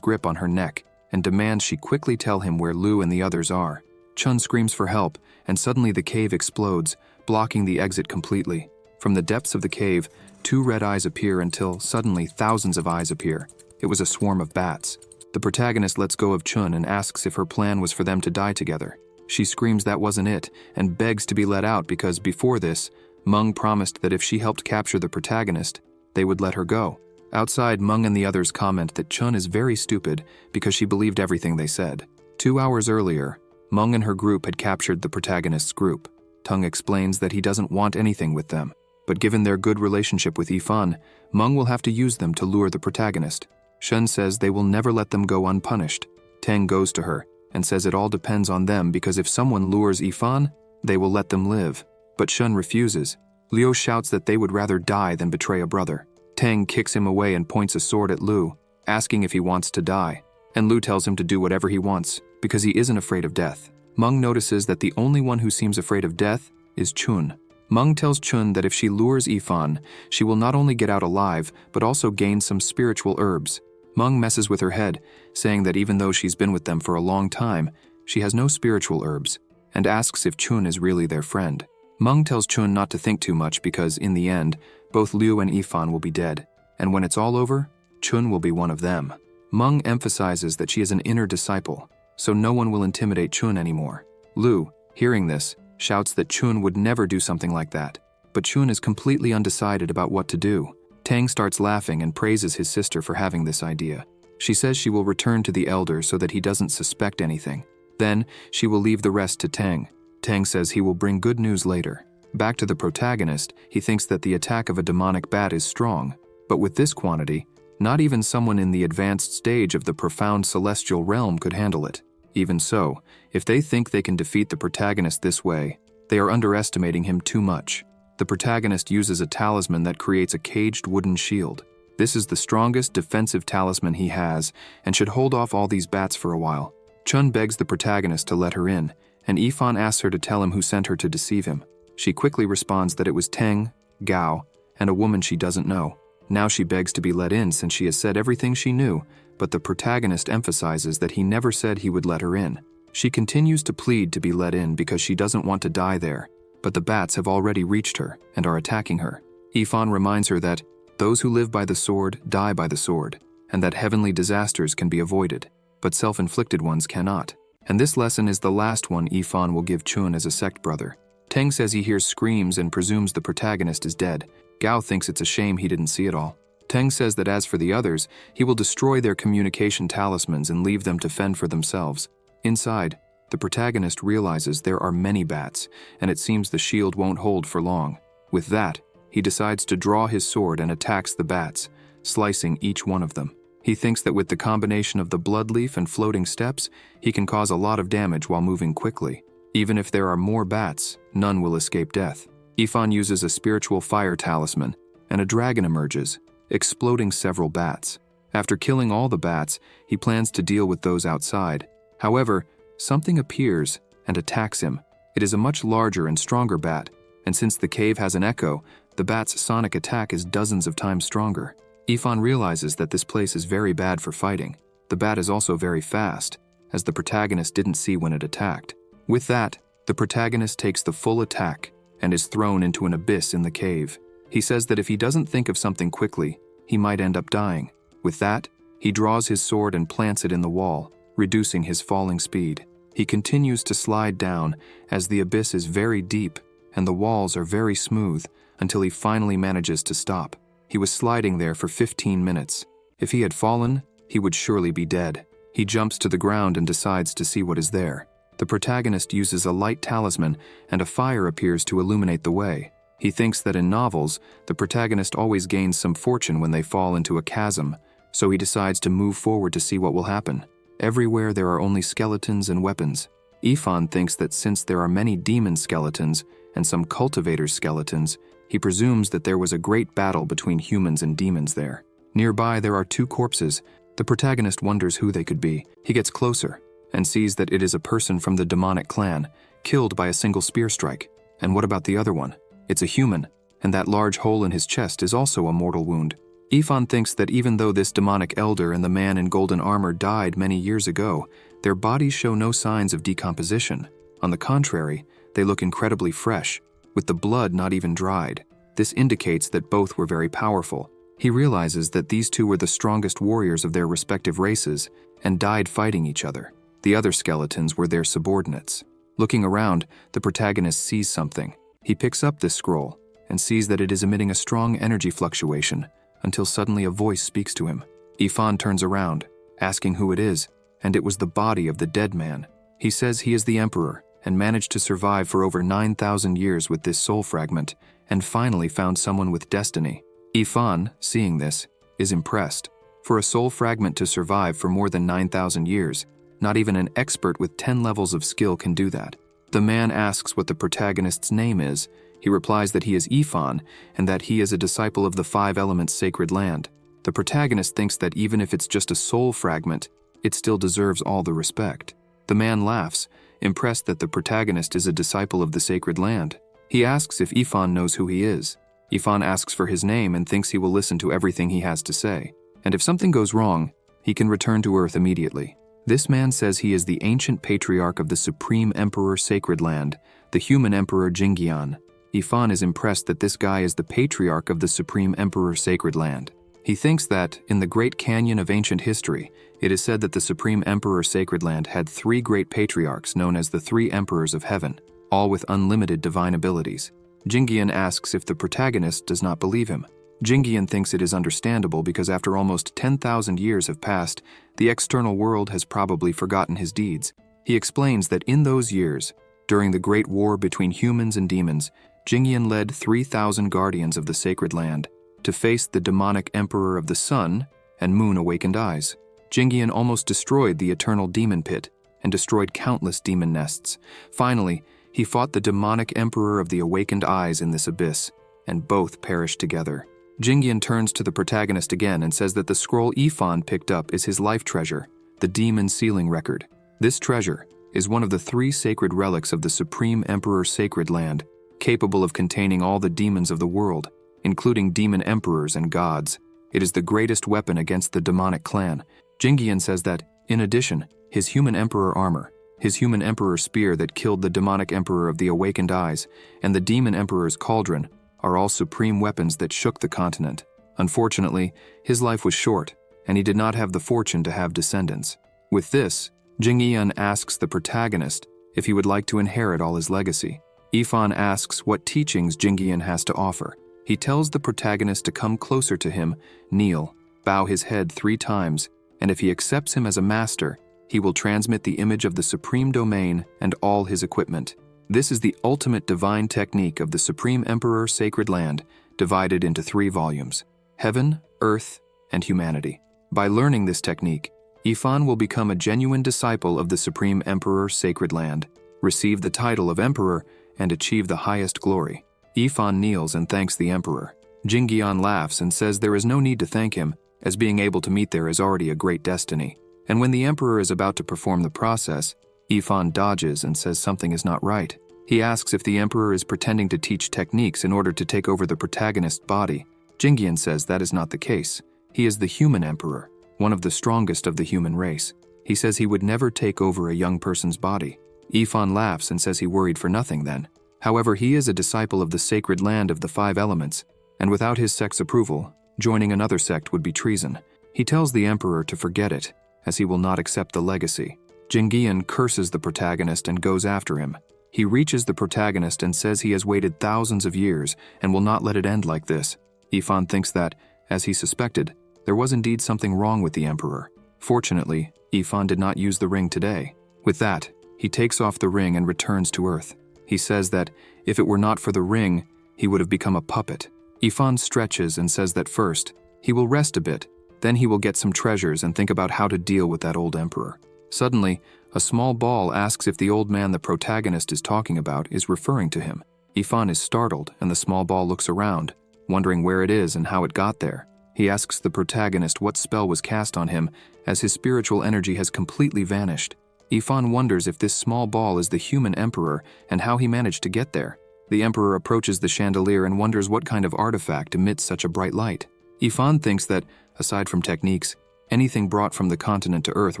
A: grip on her neck and demands she quickly tell him where Liu and the others are. Chun screams for help, and suddenly the cave explodes, blocking the exit completely. From the depths of the cave, 2 red eyes appear until suddenly thousands of eyes appear. It was a swarm of bats. The protagonist lets go of Chun and asks if her plan was for them to die together. She screams that wasn't it, and begs to be let out because before this, Meng promised that if she helped capture the protagonist, they would let her go. Outside, Meng and the others comment that Chun is very stupid because she believed everything they said. 2 hours earlier, Meng and her group had captured the protagonist's group. Tung explains that he doesn't want anything with them, but given their good relationship with Ifan, Meng will have to use them to lure the protagonist. Shen says they will never let them go unpunished. Teng goes to her and says it all depends on them because if someone lures Ifan, they will let them live. But Shen refuses. Liu shouts that they would rather die than betray a brother. Teng kicks him away and points a sword at Liu, asking if he wants to die, and Liu tells him to do whatever he wants because he isn't afraid of death. Meng notices that the only one who seems afraid of death is Chun. Meng tells Chun that if she lures Ifan, she will not only get out alive, but also gain some spiritual herbs. Meng messes with her head, saying that even though she's been with them for a long time, she has no spiritual herbs, and asks if Chun is really their friend. Meng tells Chun not to think too much because, in the end, both Liu and Ifan will be dead, and when it's all over, Chun will be one of them. Meng emphasizes that she is an inner disciple, so no one will intimidate Chun anymore. Liu, hearing this, shouts that Chun would never do something like that, but Chun is completely undecided about what to do. Tang starts laughing and praises his sister for having this idea. She says she will return to the elder so that he doesn't suspect anything. Then, she will leave the rest to Tang. Tang says he will bring good news later. Back to the protagonist, he thinks that the attack of a demonic bat is strong, but with this quantity, not even someone in the advanced stage of the profound celestial realm could handle it. Even so, if they think they can defeat the protagonist this way, they are underestimating him too much. The protagonist uses a talisman that creates a caged wooden shield. This is the strongest defensive talisman he has, and should hold off all these bats for a while. Chun begs the protagonist to let her in, and Ifan asks her to tell him who sent her to deceive him. She quickly responds that it was Teng, Gao, and a woman she doesn't know. Now she begs to be let in since she has said everything she knew, but the protagonist emphasizes that he never said he would let her in. She continues to plead to be let in because she doesn't want to die there, but the bats have already reached her and are attacking her. Ifan reminds her that those who live by the sword die by the sword, and that heavenly disasters can be avoided, but self-inflicted ones cannot. And this lesson is the last one Ifan will give Chun as a sect brother. Teng says he hears screams and presumes the protagonist is dead. Gao thinks it's a shame he didn't see it all. Teng says that as for the others, he will destroy their communication talismans and leave them to fend for themselves. Inside, the protagonist realizes there are many bats, and it seems the shield won't hold for long. With that, he decides to draw his sword and attacks the bats, slicing each one of them. He thinks that with the combination of the blood leaf and floating steps, he can cause a lot of damage while moving quickly. Even if there are more bats, none will escape death. Ifan uses a spiritual fire talisman, and a dragon emerges, exploding several bats. After killing all the bats, he plans to deal with those outside. However, something appears and attacks him. It is a much larger and stronger bat, and since the cave has an echo, the bat's sonic attack is dozens of times stronger. Ifan realizes that this place is very bad for fighting. The bat is also very fast, as the protagonist didn't see when it attacked. With that, the protagonist takes the full attack and is thrown into an abyss in the cave. He says that if he doesn't think of something quickly, he might end up dying. With that, he draws his sword and plants it in the wall, reducing his falling speed. He continues to slide down as the abyss is very deep and the walls are very smooth until he finally manages to stop. He was sliding there for 15 minutes. If he had fallen, he would surely be dead. He jumps to the ground and decides to see what is there. The protagonist uses a light talisman and a fire appears to illuminate the way. He thinks that in novels, the protagonist always gains some fortune when they fall into a chasm, so he decides to move forward to see what will happen. Everywhere there are only skeletons and weapons. Ifan thinks that since there are many demon skeletons and some cultivator skeletons, he presumes that there was a great battle between humans and demons there. Nearby there are 2 corpses. The protagonist wonders who they could be. He gets closer and sees that it is a person from the demonic clan, killed by a single spear strike. And what about the other one? It's a human, and that large hole in his chest is also a mortal wound. Ifan thinks that even though this demonic elder and the man in golden armor died many years ago, their bodies show no signs of decomposition. On the contrary, they look incredibly fresh, with the blood not even dried. This indicates that both were very powerful. He realizes that these 2 were the strongest warriors of their respective races and died fighting each other. The other skeletons were their subordinates. Looking around, the protagonist sees something. He picks up this scroll and sees that it is emitting a strong energy fluctuation until suddenly a voice speaks to him. Ifan turns around, asking who it is, and it was the body of the dead man. He says he is the emperor and managed to survive for over 9,000 years with this soul fragment and finally found someone with destiny. Ifan, seeing this, is impressed. For a soul fragment to survive for more than 9,000 years, not even an expert with 10 levels of skill can do that. The man asks what the protagonist's name is. He replies that he is Ifan and that he is a disciple of the 5 Elements sacred land. The protagonist thinks that even if it's just a soul fragment, it still deserves all the respect. The man laughs, impressed that the protagonist is a disciple of the sacred land. He asks if Ifan knows who he is. Ifan asks for his name and thinks he will listen to everything he has to say. And if something goes wrong, he can return to Earth immediately. This man says he is the ancient patriarch of the Supreme Emperor Sacred Land, the human emperor Jingyan. Ifan is impressed that this guy is the patriarch of the Supreme Emperor Sacred Land. He thinks that, in the Great Canyon of ancient history, it is said that the Supreme Emperor Sacred Land had 3 great patriarchs known as the 3 Emperors of Heaven, all with unlimited divine abilities. Jingyan asks if the protagonist does not believe him. Jingyan thinks it is understandable because after almost 10,000 years have passed, the external world has probably forgotten his deeds. He explains that in those years, during the great war between humans and demons, Jingyan led 3,000 guardians of the sacred land to face the demonic emperor of the sun and moon awakened eyes. Jingyan almost destroyed the eternal demon pit and destroyed countless demon nests. Finally, he fought the demonic emperor of the awakened eyes in this abyss, and both perished together. Jingyan turns to the protagonist again and says that the scroll Ifan picked up is his life treasure, the demon sealing record. This treasure is one of the 3 sacred relics of the Supreme Emperor Sacred Land, capable of containing all the demons of the world, including demon emperors and gods. It is the greatest weapon against the demonic clan. Jingyan says that, in addition, his human emperor armor, his human emperor spear that killed the demonic emperor of the awakened eyes, and the demon emperor's cauldron are all supreme weapons that shook the continent. Unfortunately, his life was short, and he did not have the fortune to have descendants. With this, Jingyan asks the protagonist if he would like to inherit all his legacy. Ifan asks what teachings Jingyan has to offer. He tells the protagonist to come closer to him, kneel, bow his head 3 times, and if he accepts him as a master, he will transmit the image of the supreme domain and all his equipment. This is the ultimate divine technique of the Supreme Emperor Sacred Land, divided into 3 volumes: Heaven, Earth, and Humanity. By learning this technique, Ifan will become a genuine disciple of the Supreme Emperor Sacred Land, receive the title of Emperor, and achieve the highest glory. Ifan kneels and thanks the Emperor. Jingyan laughs and says there is no need to thank him, as being able to meet there is already a great destiny. And when the Emperor is about to perform the process, Ifan dodges and says something is not right. He asks if the Emperor is pretending to teach techniques in order to take over the protagonist's body. Jingyan says that is not the case. He is the human Emperor, one of the strongest of the human race. He says he would never take over a young person's body. Ifan laughs and says he worried for nothing then. However, he is a disciple of the sacred land of the 5 elements, and without his sex approval, Joining another sect would be treason. He tells the emperor to forget it, as he will not accept the legacy. Jingyan curses the protagonist and goes after him. He reaches the protagonist and says he has waited thousands of years and will not let it end like this. Yifan thinks that, as he suspected, there was indeed something wrong with the emperor. Fortunately, Yifan did not use the ring today. With that, he takes off the ring and returns to Earth. He says that, if it were not for the ring, he would have become a puppet. Yifan stretches and says that first, he will rest a bit, then he will get some treasures and think about how to deal with that old emperor. Suddenly, a small ball asks if the old man the protagonist is talking about is referring to him. Yifan is startled and the small ball looks around, wondering where it is and how it got there. He asks the protagonist what spell was cast on him, as his spiritual energy has completely vanished. Yifan wonders if this small ball is the human emperor and how he managed to get there. The emperor approaches the chandelier and wonders what kind of artifact emits such a bright light. Yifan thinks that, aside from techniques, anything brought from the continent to Earth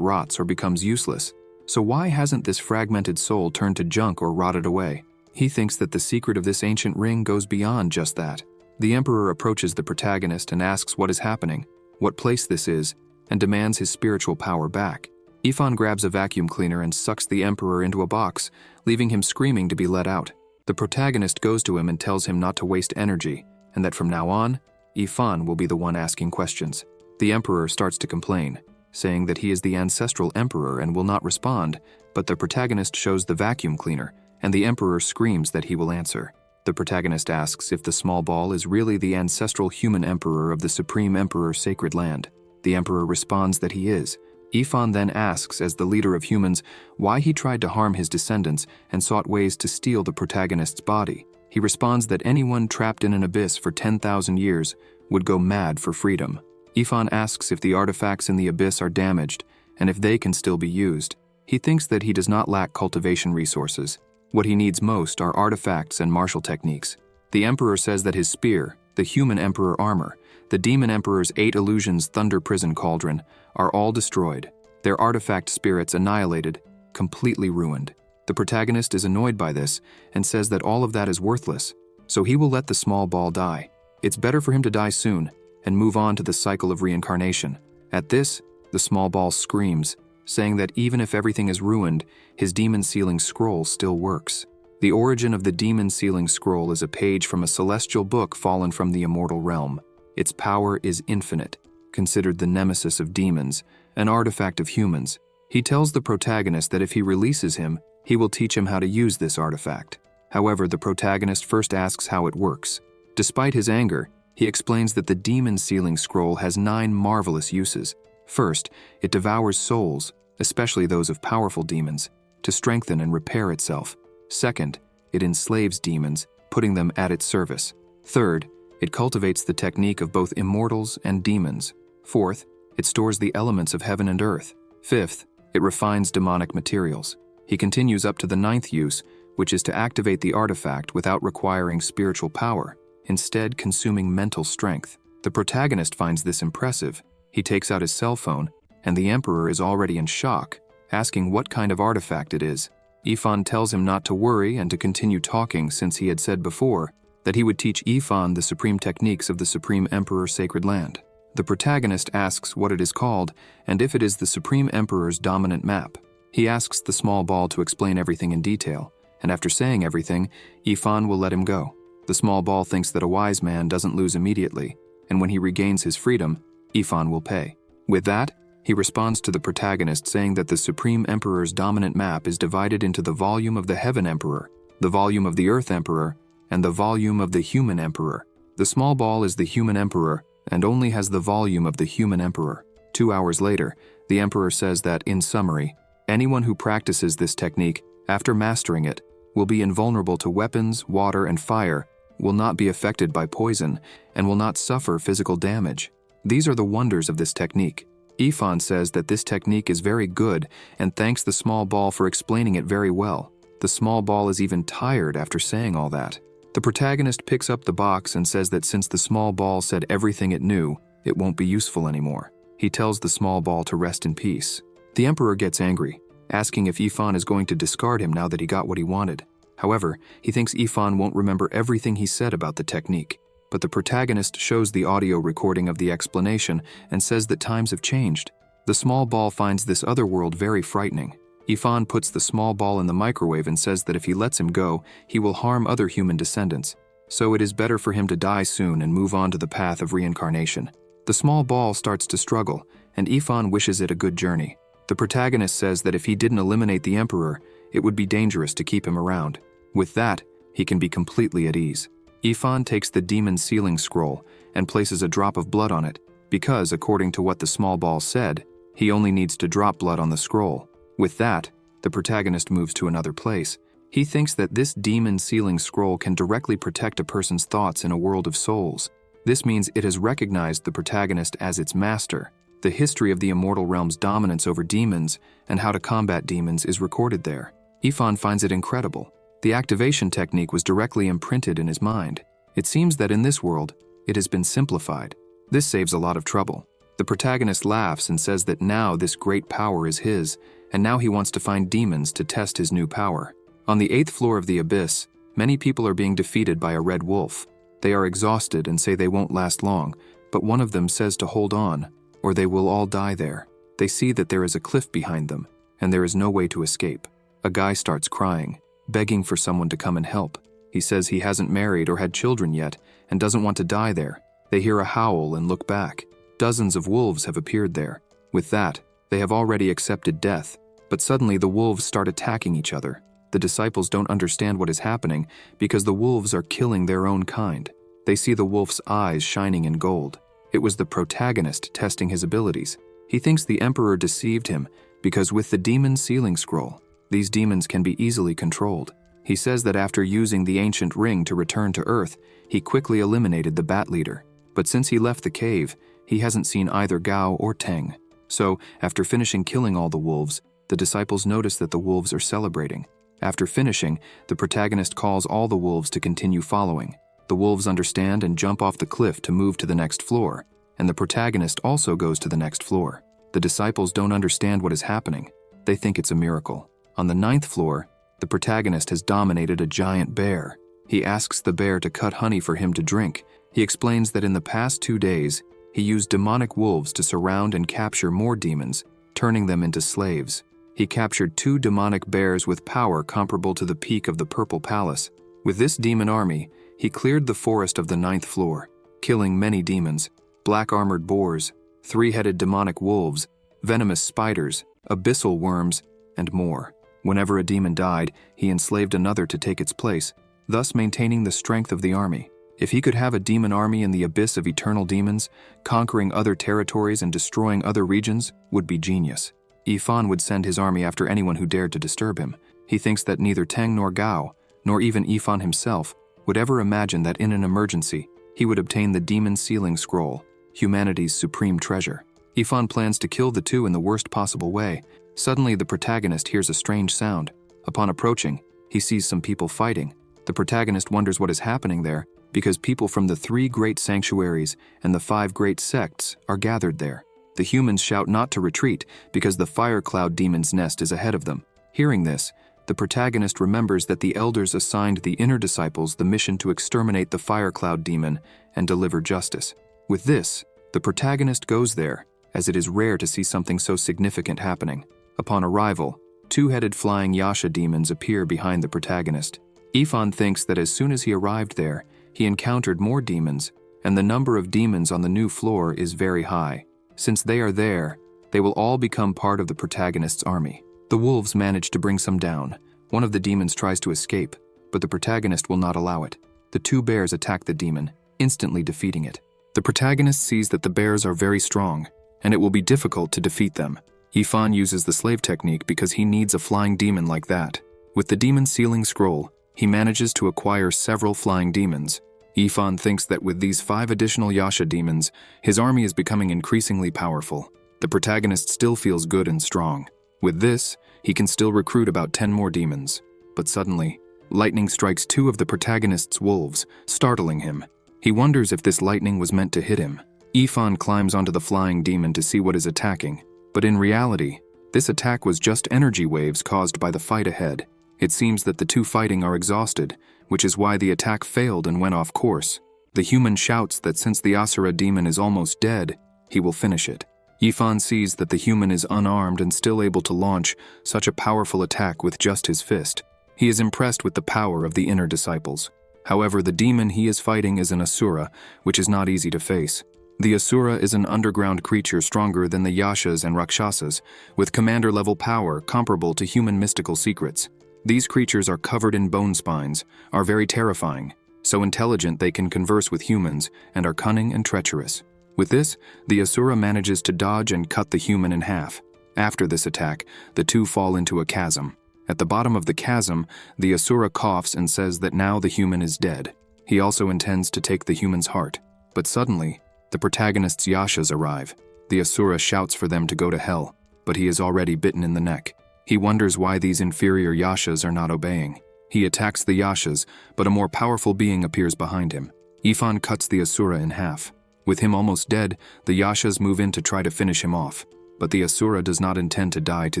A: rots or becomes useless. So why hasn't this fragmented soul turned to junk or rotted away? He thinks that the secret of this ancient ring goes beyond just that. The emperor approaches the protagonist and asks what is happening, what place this is, and demands his spiritual power back. Yifan grabs a vacuum cleaner and sucks the emperor into a box, leaving him screaming to be let out. The protagonist goes to him and tells him not to waste energy, and that from now on, Yifan will be the one asking questions. The emperor starts to complain, saying that he is the ancestral emperor and will not respond, but the protagonist shows the vacuum cleaner, and the emperor screams that he will answer. The protagonist asks if the small ball is really the ancestral human emperor of the Supreme Emperor Sacred Land. The emperor responds that he is. Yifan then asks, as the leader of humans, why he tried to harm his descendants and sought ways to steal the protagonist's body. He responds that anyone trapped in an abyss for 10,000 years would go mad for freedom. Yifan asks if the artifacts in the abyss are damaged and if they can still be used. He thinks that he does not lack cultivation resources. What he needs most are artifacts and martial techniques. The emperor says that his spear, the human emperor armor, the demon emperor's 8 illusions thunder prison cauldron are all destroyed, their artifact spirits annihilated, completely ruined. The protagonist is annoyed by this and says that all of that is worthless, so he will let the small ball die. It's better for him to die soon and move on to the cycle of reincarnation. At this, the small ball screams, saying that even if everything is ruined, his demon sealing scroll still works. The origin of the demon sealing scroll is a page from a celestial book fallen from the immortal realm. Its power is infinite, considered the nemesis of demons, an artifact of humans. He tells the protagonist that if he releases him, he will teach him how to use this artifact. However, the protagonist first asks how it works. Despite his anger, he explains that the demon sealing scroll has 9 marvelous uses. First, it devours souls, especially those of powerful demons, to strengthen and repair itself. Second, it enslaves demons, putting them at its service. Third, it cultivates the technique of both immortals and demons. Fourth, it stores the elements of heaven and earth. Fifth, it refines demonic materials. He continues up to the 9th use, which is to activate the artifact without requiring spiritual power, instead consuming mental strength. The protagonist finds this impressive. He takes out his cell phone, and the emperor is already in shock, asking what kind of artifact it is. Yifan tells him not to worry and to continue talking, since he had said before that he would teach Yifan the supreme techniques of the Supreme Emperor Sacred Land. The protagonist asks what it is called and if it is the Supreme Emperor's dominant map. He asks the small ball to explain everything in detail, and after saying everything, Yifan will let him go. The small ball thinks that a wise man doesn't lose immediately, and when he regains his freedom, Yifan will pay. With that, he responds to the protagonist saying that the Supreme Emperor's dominant map is divided into the volume of the Heaven Emperor, the volume of the Earth Emperor, and the volume of the Human Emperor. The small ball is the Human Emperor and only has the volume of the Human Emperor. 2 hours later, the Emperor says that, in summary, anyone who practices this technique, after mastering it, will be invulnerable to weapons, water, and fire, will not be affected by poison, and will not suffer physical damage. These are the wonders of this technique. Yifan says that this technique is very good and thanks the small ball for explaining it very well. The small ball is even tired after saying all that. The protagonist picks up the box and says that since the small ball said everything it knew, it won't be useful anymore. He tells the small ball to rest in peace. The emperor gets angry, asking if Yifan is going to discard him now that he got what he wanted. However, he thinks Yifan won't remember everything he said about the technique. but the protagonist shows the audio recording of the explanation and says that times have changed. The small ball finds this other world very frightening. Ifan puts the small ball in the microwave and says that if he lets him go, he will harm other human descendants. So it is better for him to die soon and move on to the path of reincarnation. The small ball starts to struggle, and Ifan wishes it a good journey. The protagonist says that if he didn't eliminate the emperor, it would be dangerous to keep him around. With that, he can be completely at ease. Ifan takes the demon sealing scroll and places a drop of blood on it, because, according to what the small ball said, he only needs to drop blood on the scroll. With that, the protagonist moves to another place. He thinks that this demon sealing scroll can directly protect a person's thoughts in a world of souls. This means it has recognized the protagonist as its master. The history of the immortal realm's dominance over demons and how to combat demons is recorded there. Ifan finds it incredible. The activation technique was directly imprinted in his mind. It seems that in this world, it has been simplified. This saves a lot of trouble. The protagonist laughs and says that now this great power is his, and now he wants to find demons to test his new power. On the 8th floor of the abyss, many people are being defeated by a red wolf. They are exhausted and say they won't last long, but one of them says to hold on, or they will all die there. They see that there is a cliff behind them, and there is no way to escape. A guy starts crying, begging for someone to come and help. He says he hasn't married or had children yet, and doesn't want to die there. They hear a howl and look back. Dozens of wolves have appeared there. With that, they have already accepted death, but suddenly the wolves start attacking each other. The disciples don't understand what is happening because the wolves are killing their own kind. They see the wolf's eyes shining in gold. It was the protagonist testing his abilities. He thinks the emperor deceived him because with the demon sealing scroll, these demons can be easily controlled. He says that after using the ancient ring to return to Earth, he quickly eliminated the bat leader. But since he left the cave, he hasn't seen either Gao or Teng. So, after finishing killing all the wolves, the disciples notice that the wolves are celebrating. After finishing, the protagonist calls all the wolves to continue following. The wolves understand and jump off the cliff to move to the next floor, and the protagonist also goes to the next floor. The disciples don't understand what is happening. They think it's a miracle. On the 9th floor, the protagonist has dominated a giant bear. He asks the bear to cut honey for him to drink. He explains that in the past 2 days, he used demonic wolves to surround and capture more demons, turning them into slaves. He captured 2 demonic bears with power comparable to the peak of the Purple Palace. With this demon army, he cleared the forest of the 9th floor, killing many demons, black-armored boars, 3-headed demonic wolves, venomous spiders, abyssal worms, and more. Whenever a demon died, he enslaved another to take its place, thus maintaining the strength of the army. If he could have a demon army in the abyss of eternal demons, conquering other territories and destroying other regions would be genius. Ifan would send his army after anyone who dared to disturb him. He thinks that neither Teng nor Gao, nor even Ifan himself, would ever imagine that in an emergency, he would obtain the demon sealing scroll, humanity's supreme treasure. Ifan plans to kill the 2 in the worst possible way. Suddenly, the protagonist hears a strange sound. Upon approaching, he sees some people fighting. The protagonist wonders what is happening there, because people from the 3 great sanctuaries and the 5 great sects are gathered there. The humans shout not to retreat because the fire cloud demon's nest is ahead of them. Hearing this, the protagonist remembers that the elders assigned the inner disciples the mission to exterminate the fire cloud demon and deliver justice. With this, the protagonist goes there, as it is rare to see something so significant happening. Upon arrival, 2-headed flying Yasha demons appear behind the protagonist. Ifan thinks that as soon as he arrived there, he encountered more demons, and the number of demons on the new floor is very high. Since they are there, they will all become part of the protagonist's army. The wolves manage to bring some down. One of the demons tries to escape, but the protagonist will not allow it. The 2 bears attack the demon, instantly defeating it. The protagonist sees that the bears are very strong, and it will be difficult to defeat them. Ifan uses the slave technique because he needs a flying demon like that. With the demon sealing scroll, he manages to acquire several flying demons. Ifan thinks that with these 5 additional Yasha demons, his army is becoming increasingly powerful. The protagonist still feels good and strong. With this, he can still recruit about 10 more demons. But suddenly, lightning strikes 2 of the protagonist's wolves, startling him. He wonders if this lightning was meant to hit him. Ifan climbs onto the flying demon to see what is attacking. But in reality, this attack was just energy waves caused by the fight ahead. It seems that the 2 fighting are exhausted, which is why the attack failed and went off course. The human shouts that since the Asura demon is almost dead, he will finish it. Yifan sees that the human is unarmed and still able to launch such a powerful attack with just his fist. He is impressed with the power of the inner disciples. However, the demon he is fighting is an Asura, which is not easy to face. The Asura is an underground creature stronger than the Yashas and Rakshasas, with commander-level power comparable to human mystical secrets. These creatures are covered in bone spines, are very terrifying, so intelligent they can converse with humans, and are cunning and treacherous. With this, the Asura manages to dodge and cut the human in half. After this attack, the two fall into a chasm. At the bottom of the chasm, the Asura coughs and says that now the human is dead. He also intends to take the human's heart. But suddenly, the protagonist's Yashas arrive. The Asura shouts for them to go to hell, but he is already bitten in the neck. He wonders why these inferior Yashas are not obeying. He attacks the Yashas, but a more powerful being appears behind him. Yifan cuts the Asura in half. With him almost dead, the Yashas move in to try to finish him off. But the Asura does not intend to die to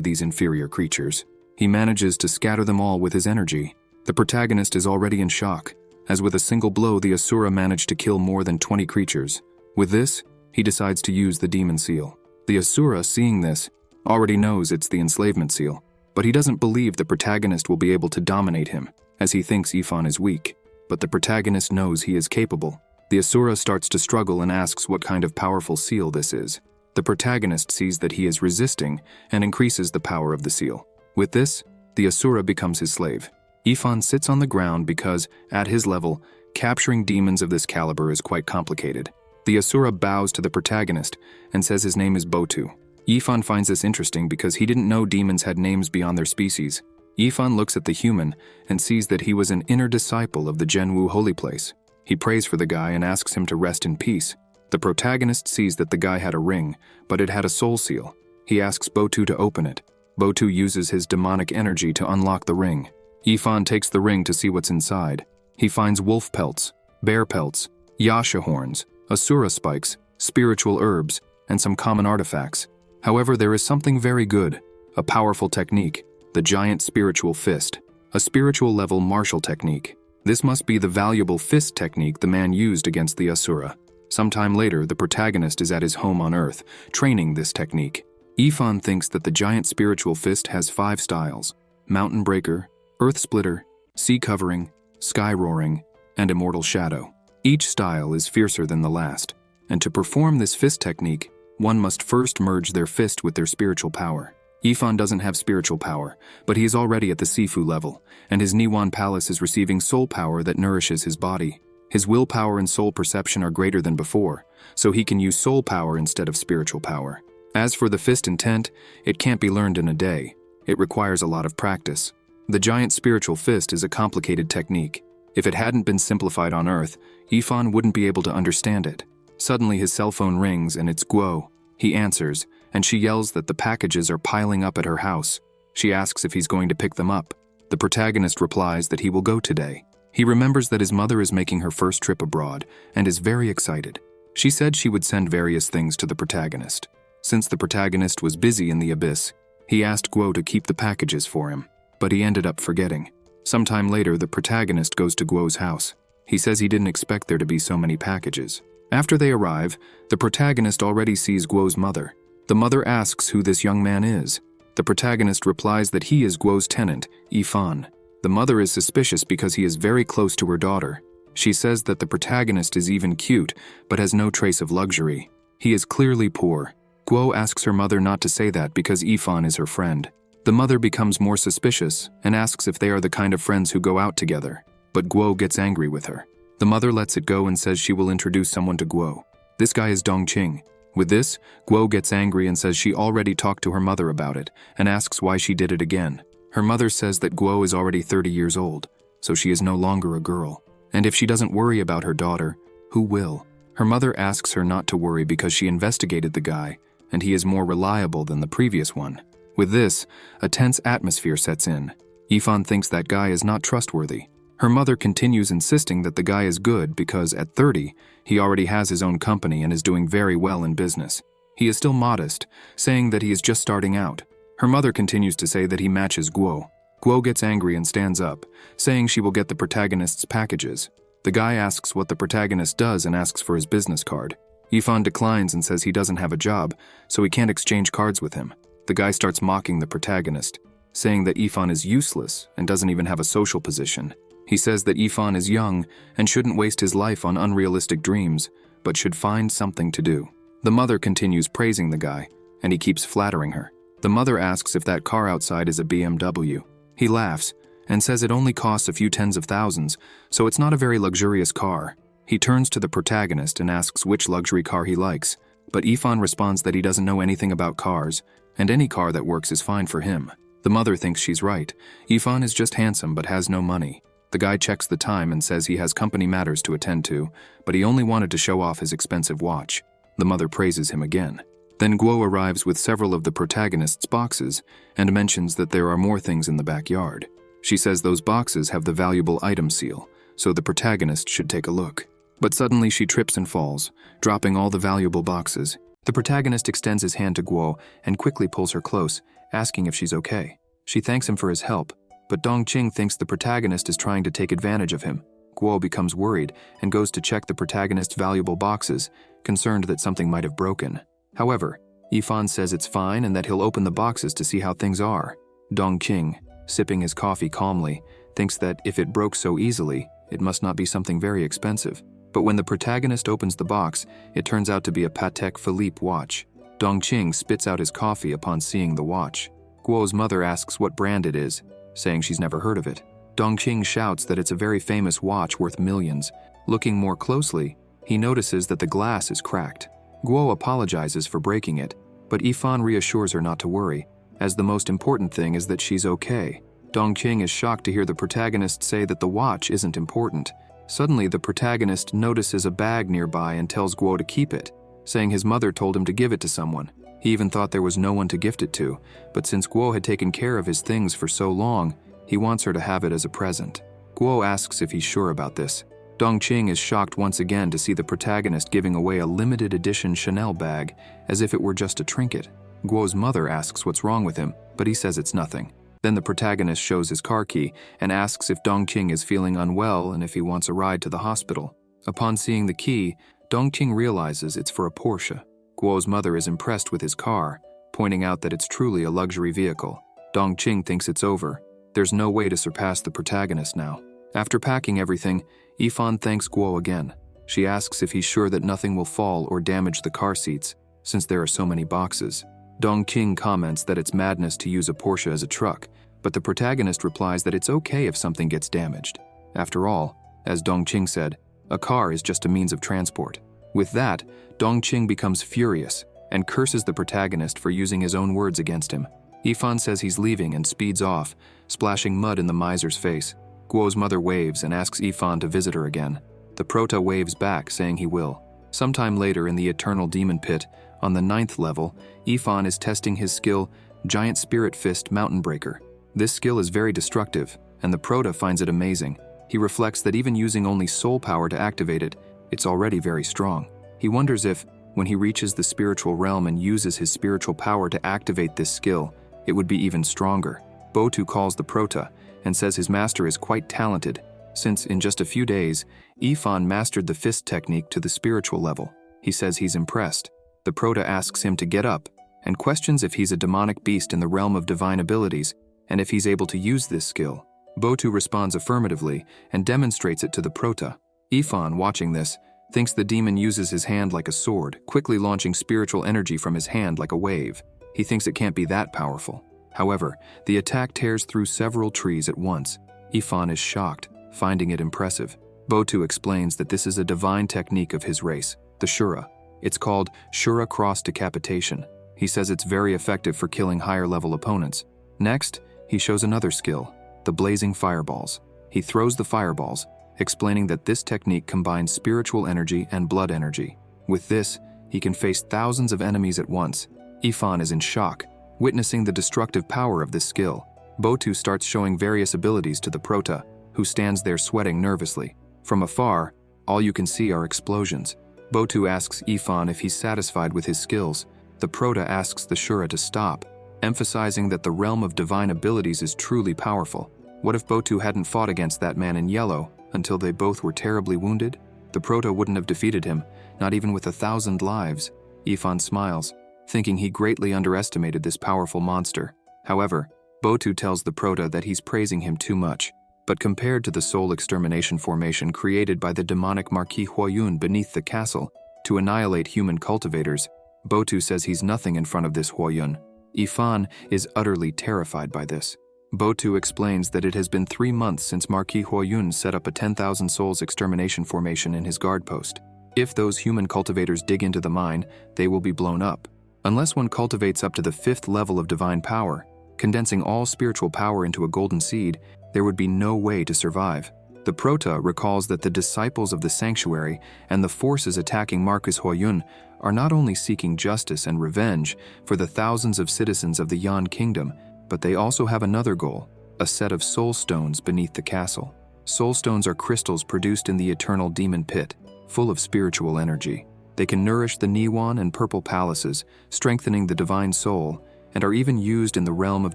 A: these inferior creatures. He manages to scatter them all with his energy. The protagonist is already in shock, as with a single blow the Asura managed to kill more than 20 creatures. With this, he decides to use the demon seal. The Asura, seeing this, already knows it's the enslavement seal, but he doesn't believe the protagonist will be able to dominate him, as he thinks Yifan is weak. But the protagonist knows he is capable. The Asura starts to struggle and asks what kind of powerful seal this is. The protagonist sees that he is resisting and increases the power of the seal. With this, the Asura becomes his slave. Yifan sits on the ground because, at his level, capturing demons of this caliber is quite complicated. The Asura bows to the protagonist and says his name is Botu. Yifan finds this interesting because he didn't know demons had names beyond their species. Yifan looks at the human and sees that he was an inner disciple of the Zhenwu holy place. He prays for the guy and asks him to rest in peace. The protagonist sees that the guy had a ring, but it had a soul seal. He asks Botu to open it. Botu uses his demonic energy to unlock the ring. Yifan takes the ring to see what's inside. He finds wolf pelts, bear pelts, Yasha horns, Asura spikes, spiritual herbs, and some common artifacts. However, there is something very good, a powerful technique, the giant spiritual fist, a spiritual level martial technique. This must be the valuable fist technique the man used against the Asura. Sometime later, the protagonist is at his home on Earth, training this technique. Yifan thinks that the giant spiritual fist has 5 styles: Mountain Breaker, Earth Splitter, Sea Covering, Sky Roaring, and Immortal Shadow. Each style is fiercer than the last, and to perform this fist technique, one must first merge their fist with their spiritual power. Yifan doesn't have spiritual power, but he is already at the Sifu level, and his Niwan Palace is receiving soul power that nourishes his body. His willpower and soul perception are greater than before, so he can use soul power instead of spiritual power. As for the fist intent, it can't be learned in a day. It requires a lot of practice. The giant spiritual fist is a complicated technique. If it hadn't been simplified on Earth, Yifan wouldn't be able to understand it. Suddenly his cell phone rings and it's Guo. He answers, and she yells that the packages are piling up at her house. She asks if he's going to pick them up. The protagonist replies that he will go today. He remembers that his mother is making her first trip abroad and is very excited. She said she would send various things to the protagonist. Since the protagonist was busy in the abyss, he asked Guo to keep the packages for him, but he ended up forgetting. Sometime later, the protagonist goes to Guo's house. He says he didn't expect there to be so many packages. After they arrive, the protagonist already sees Guo's mother. The mother asks who this young man is. The protagonist replies that he is Guo's tenant, Yifan. The mother is suspicious because he is very close to her daughter. She says that the protagonist is even cute, but has no trace of luxury. He is clearly poor. Guo asks her mother not to say that because Yifan is her friend. The mother becomes more suspicious and asks if they are the kind of friends who go out together, but Guo gets angry with her. The mother lets it go and says she will introduce someone to Guo. This guy is Dongqing. With this, Guo gets angry and says she already talked to her mother about it and asks why she did it again. Her mother says that Guo is already 30 years old, so she is no longer a girl. And if she doesn't worry about her daughter, who will? Her mother asks her not to worry because she investigated the guy, and he is more reliable than the previous one. With this, a tense atmosphere sets in. Yifan thinks that guy is not trustworthy. Her mother continues insisting that the guy is good because at 30, he already has his own company and is doing very well in business. He is still modest, saying that he is just starting out. Her mother continues to say that he matches Guo. Guo gets angry and stands up, saying she will get the protagonist's packages. The guy asks what the protagonist does and asks for his business card. Ifan declines and says he doesn't have a job, so he can't exchange cards with him. The guy starts mocking the protagonist, saying that Ifan is useless and doesn't even have a social position. He says that Ifan is young and shouldn't waste his life on unrealistic dreams, but should find something to do. The mother continues praising the guy, and he keeps flattering her. The mother asks if that car outside is a BMW. He laughs and says it only costs a few tens of thousands, so it's not a very luxurious car. He turns to the protagonist and asks which luxury car he likes, but Ifan responds that he doesn't know anything about cars, and any car that works is fine for him. The mother thinks she's right. Ifan is just handsome but has no money. The guy checks the time and says he has company matters to attend to, but he only wanted to show off his expensive watch. The mother praises him again. Then Guo arrives with several of the protagonist's boxes and mentions that there are more things in the backyard. She says those boxes have the valuable item seal, so the protagonist should take a look. But suddenly she trips and falls, dropping all the valuable boxes. The protagonist extends his hand to Guo and quickly pulls her close, asking if she's okay. She thanks him for his help, but Dongqing thinks the protagonist is trying to take advantage of him. Guo becomes worried and goes to check the protagonist's valuable boxes, concerned that something might have broken. However, Ifan says it's fine and that he'll open the boxes to see how things are. Dongqing, sipping his coffee calmly, thinks that if it broke so easily, it must not be something very expensive. But when the protagonist opens the box, it turns out to be a Patek Philippe watch. Dongqing spits out his coffee upon seeing the watch. Guo's mother asks what brand it is, saying she's never heard of it. Dongqing shouts that it's a very famous watch worth millions. Looking more closely, he notices that the glass is cracked. Guo apologizes for breaking it, but Ifan reassures her not to worry, as the most important thing is that she's okay. Dongqing is shocked to hear the protagonist say that the watch isn't important. Suddenly, the protagonist notices a bag nearby and tells Guo to keep it, saying his mother told him to give it to someone. He even thought there was no one to gift it to, but since Guo had taken care of his things for so long, he wants her to have it as a present. Guo asks if he's sure about this. Dongqing is shocked once again to see the protagonist giving away a limited edition Chanel bag as if it were just a trinket. Guo's mother asks what's wrong with him, but he says it's nothing. Then the protagonist shows his car key and asks if Dongqing is feeling unwell and if he wants a ride to the hospital. Upon seeing the key, Dongqing realizes it's for a Porsche. Guo's mother is impressed with his car, pointing out that it's truly a luxury vehicle. Dongqing thinks it's over. There's no way to surpass the protagonist now. After packing everything, Ifan thanks Guo again. She asks if he's sure that nothing will fall or damage the car seats, since there are so many boxes. Dongqing comments that it's madness to use a Porsche as a truck, but the protagonist replies that it's okay if something gets damaged. After all, as Dongqing said, a car is just a means of transport. With that, Dongqing becomes furious and curses the protagonist for using his own words against him. Ifan says he's leaving and speeds off, splashing mud in the miser's face. Guo's mother waves and asks Ifan to visit her again. The prota waves back, saying he will. Sometime later in the Eternal Demon Pit, on the 9th level, Ifan is testing his skill, Giant Spirit Fist Mountain Breaker. This skill is very destructive, and the prota finds it amazing. He reflects that even using only soul power to activate it, it's already very strong. He wonders if, when he reaches the spiritual realm and uses his spiritual power to activate this skill, it would be even stronger. Botu calls the prota and says his master is quite talented, since in just a few days, Ifan mastered the fist technique to the spiritual level. He says he's impressed. The prota asks him to get up and questions if he's a demonic beast in the realm of divine abilities and if he's able to use this skill. Botu responds affirmatively and demonstrates it to the prota. Ifan, watching this, thinks the demon uses his hand like a sword, quickly launching spiritual energy from his hand like a wave. He thinks it can't be that powerful. However, the attack tears through several trees at once. Ifan is shocked, finding it impressive. Botu explains that this is a divine technique of his race, the Shura. It's called Shura Cross Decapitation. He says it's very effective for killing higher-level opponents. Next, he shows another skill, the Blazing Fireballs. He throws the fireballs, explaining that this technique combines spiritual energy and blood energy. With this, he can face thousands of enemies at once. Ifan is in shock, witnessing the destructive power of this skill. Botu starts showing various abilities to the prota, who stands there sweating nervously. From afar, all you can see are explosions. Botu asks Ifan if he's satisfied with his skills. The prota asks the Shura to stop, emphasizing that the realm of divine abilities is truly powerful. What if Botu hadn't fought against that man in yellow, until they both were terribly wounded? The Prota wouldn't have defeated him, not even with 1,000 lives. Ifan smiles, thinking he greatly underestimated this powerful monster. However, Botu tells the Prota that he's praising him too much. But compared to the soul extermination formation created by the demonic Marquis Huoyun beneath the castle to annihilate human cultivators, Botu says he's nothing in front of this Huoyun. Ifan is utterly terrified by this. Botu explains that it has been 3 months since Marquis Huoyun set up a 10,000 souls extermination formation in his guard post. If those human cultivators dig into the mine, they will be blown up. Unless one cultivates up to the 5th level of divine power, condensing all spiritual power into a golden seed, there would be no way to survive. The Prota recalls that the disciples of the sanctuary and the forces attacking Marquis Huoyun are not only seeking justice and revenge for the thousands of citizens of the Yan Kingdom, but they also have another goal, a set of soul stones beneath the castle. Soul stones are crystals produced in the eternal demon pit, full of spiritual energy. They can nourish the Niwan and Purple palaces, strengthening the divine soul, and are even used in the realm of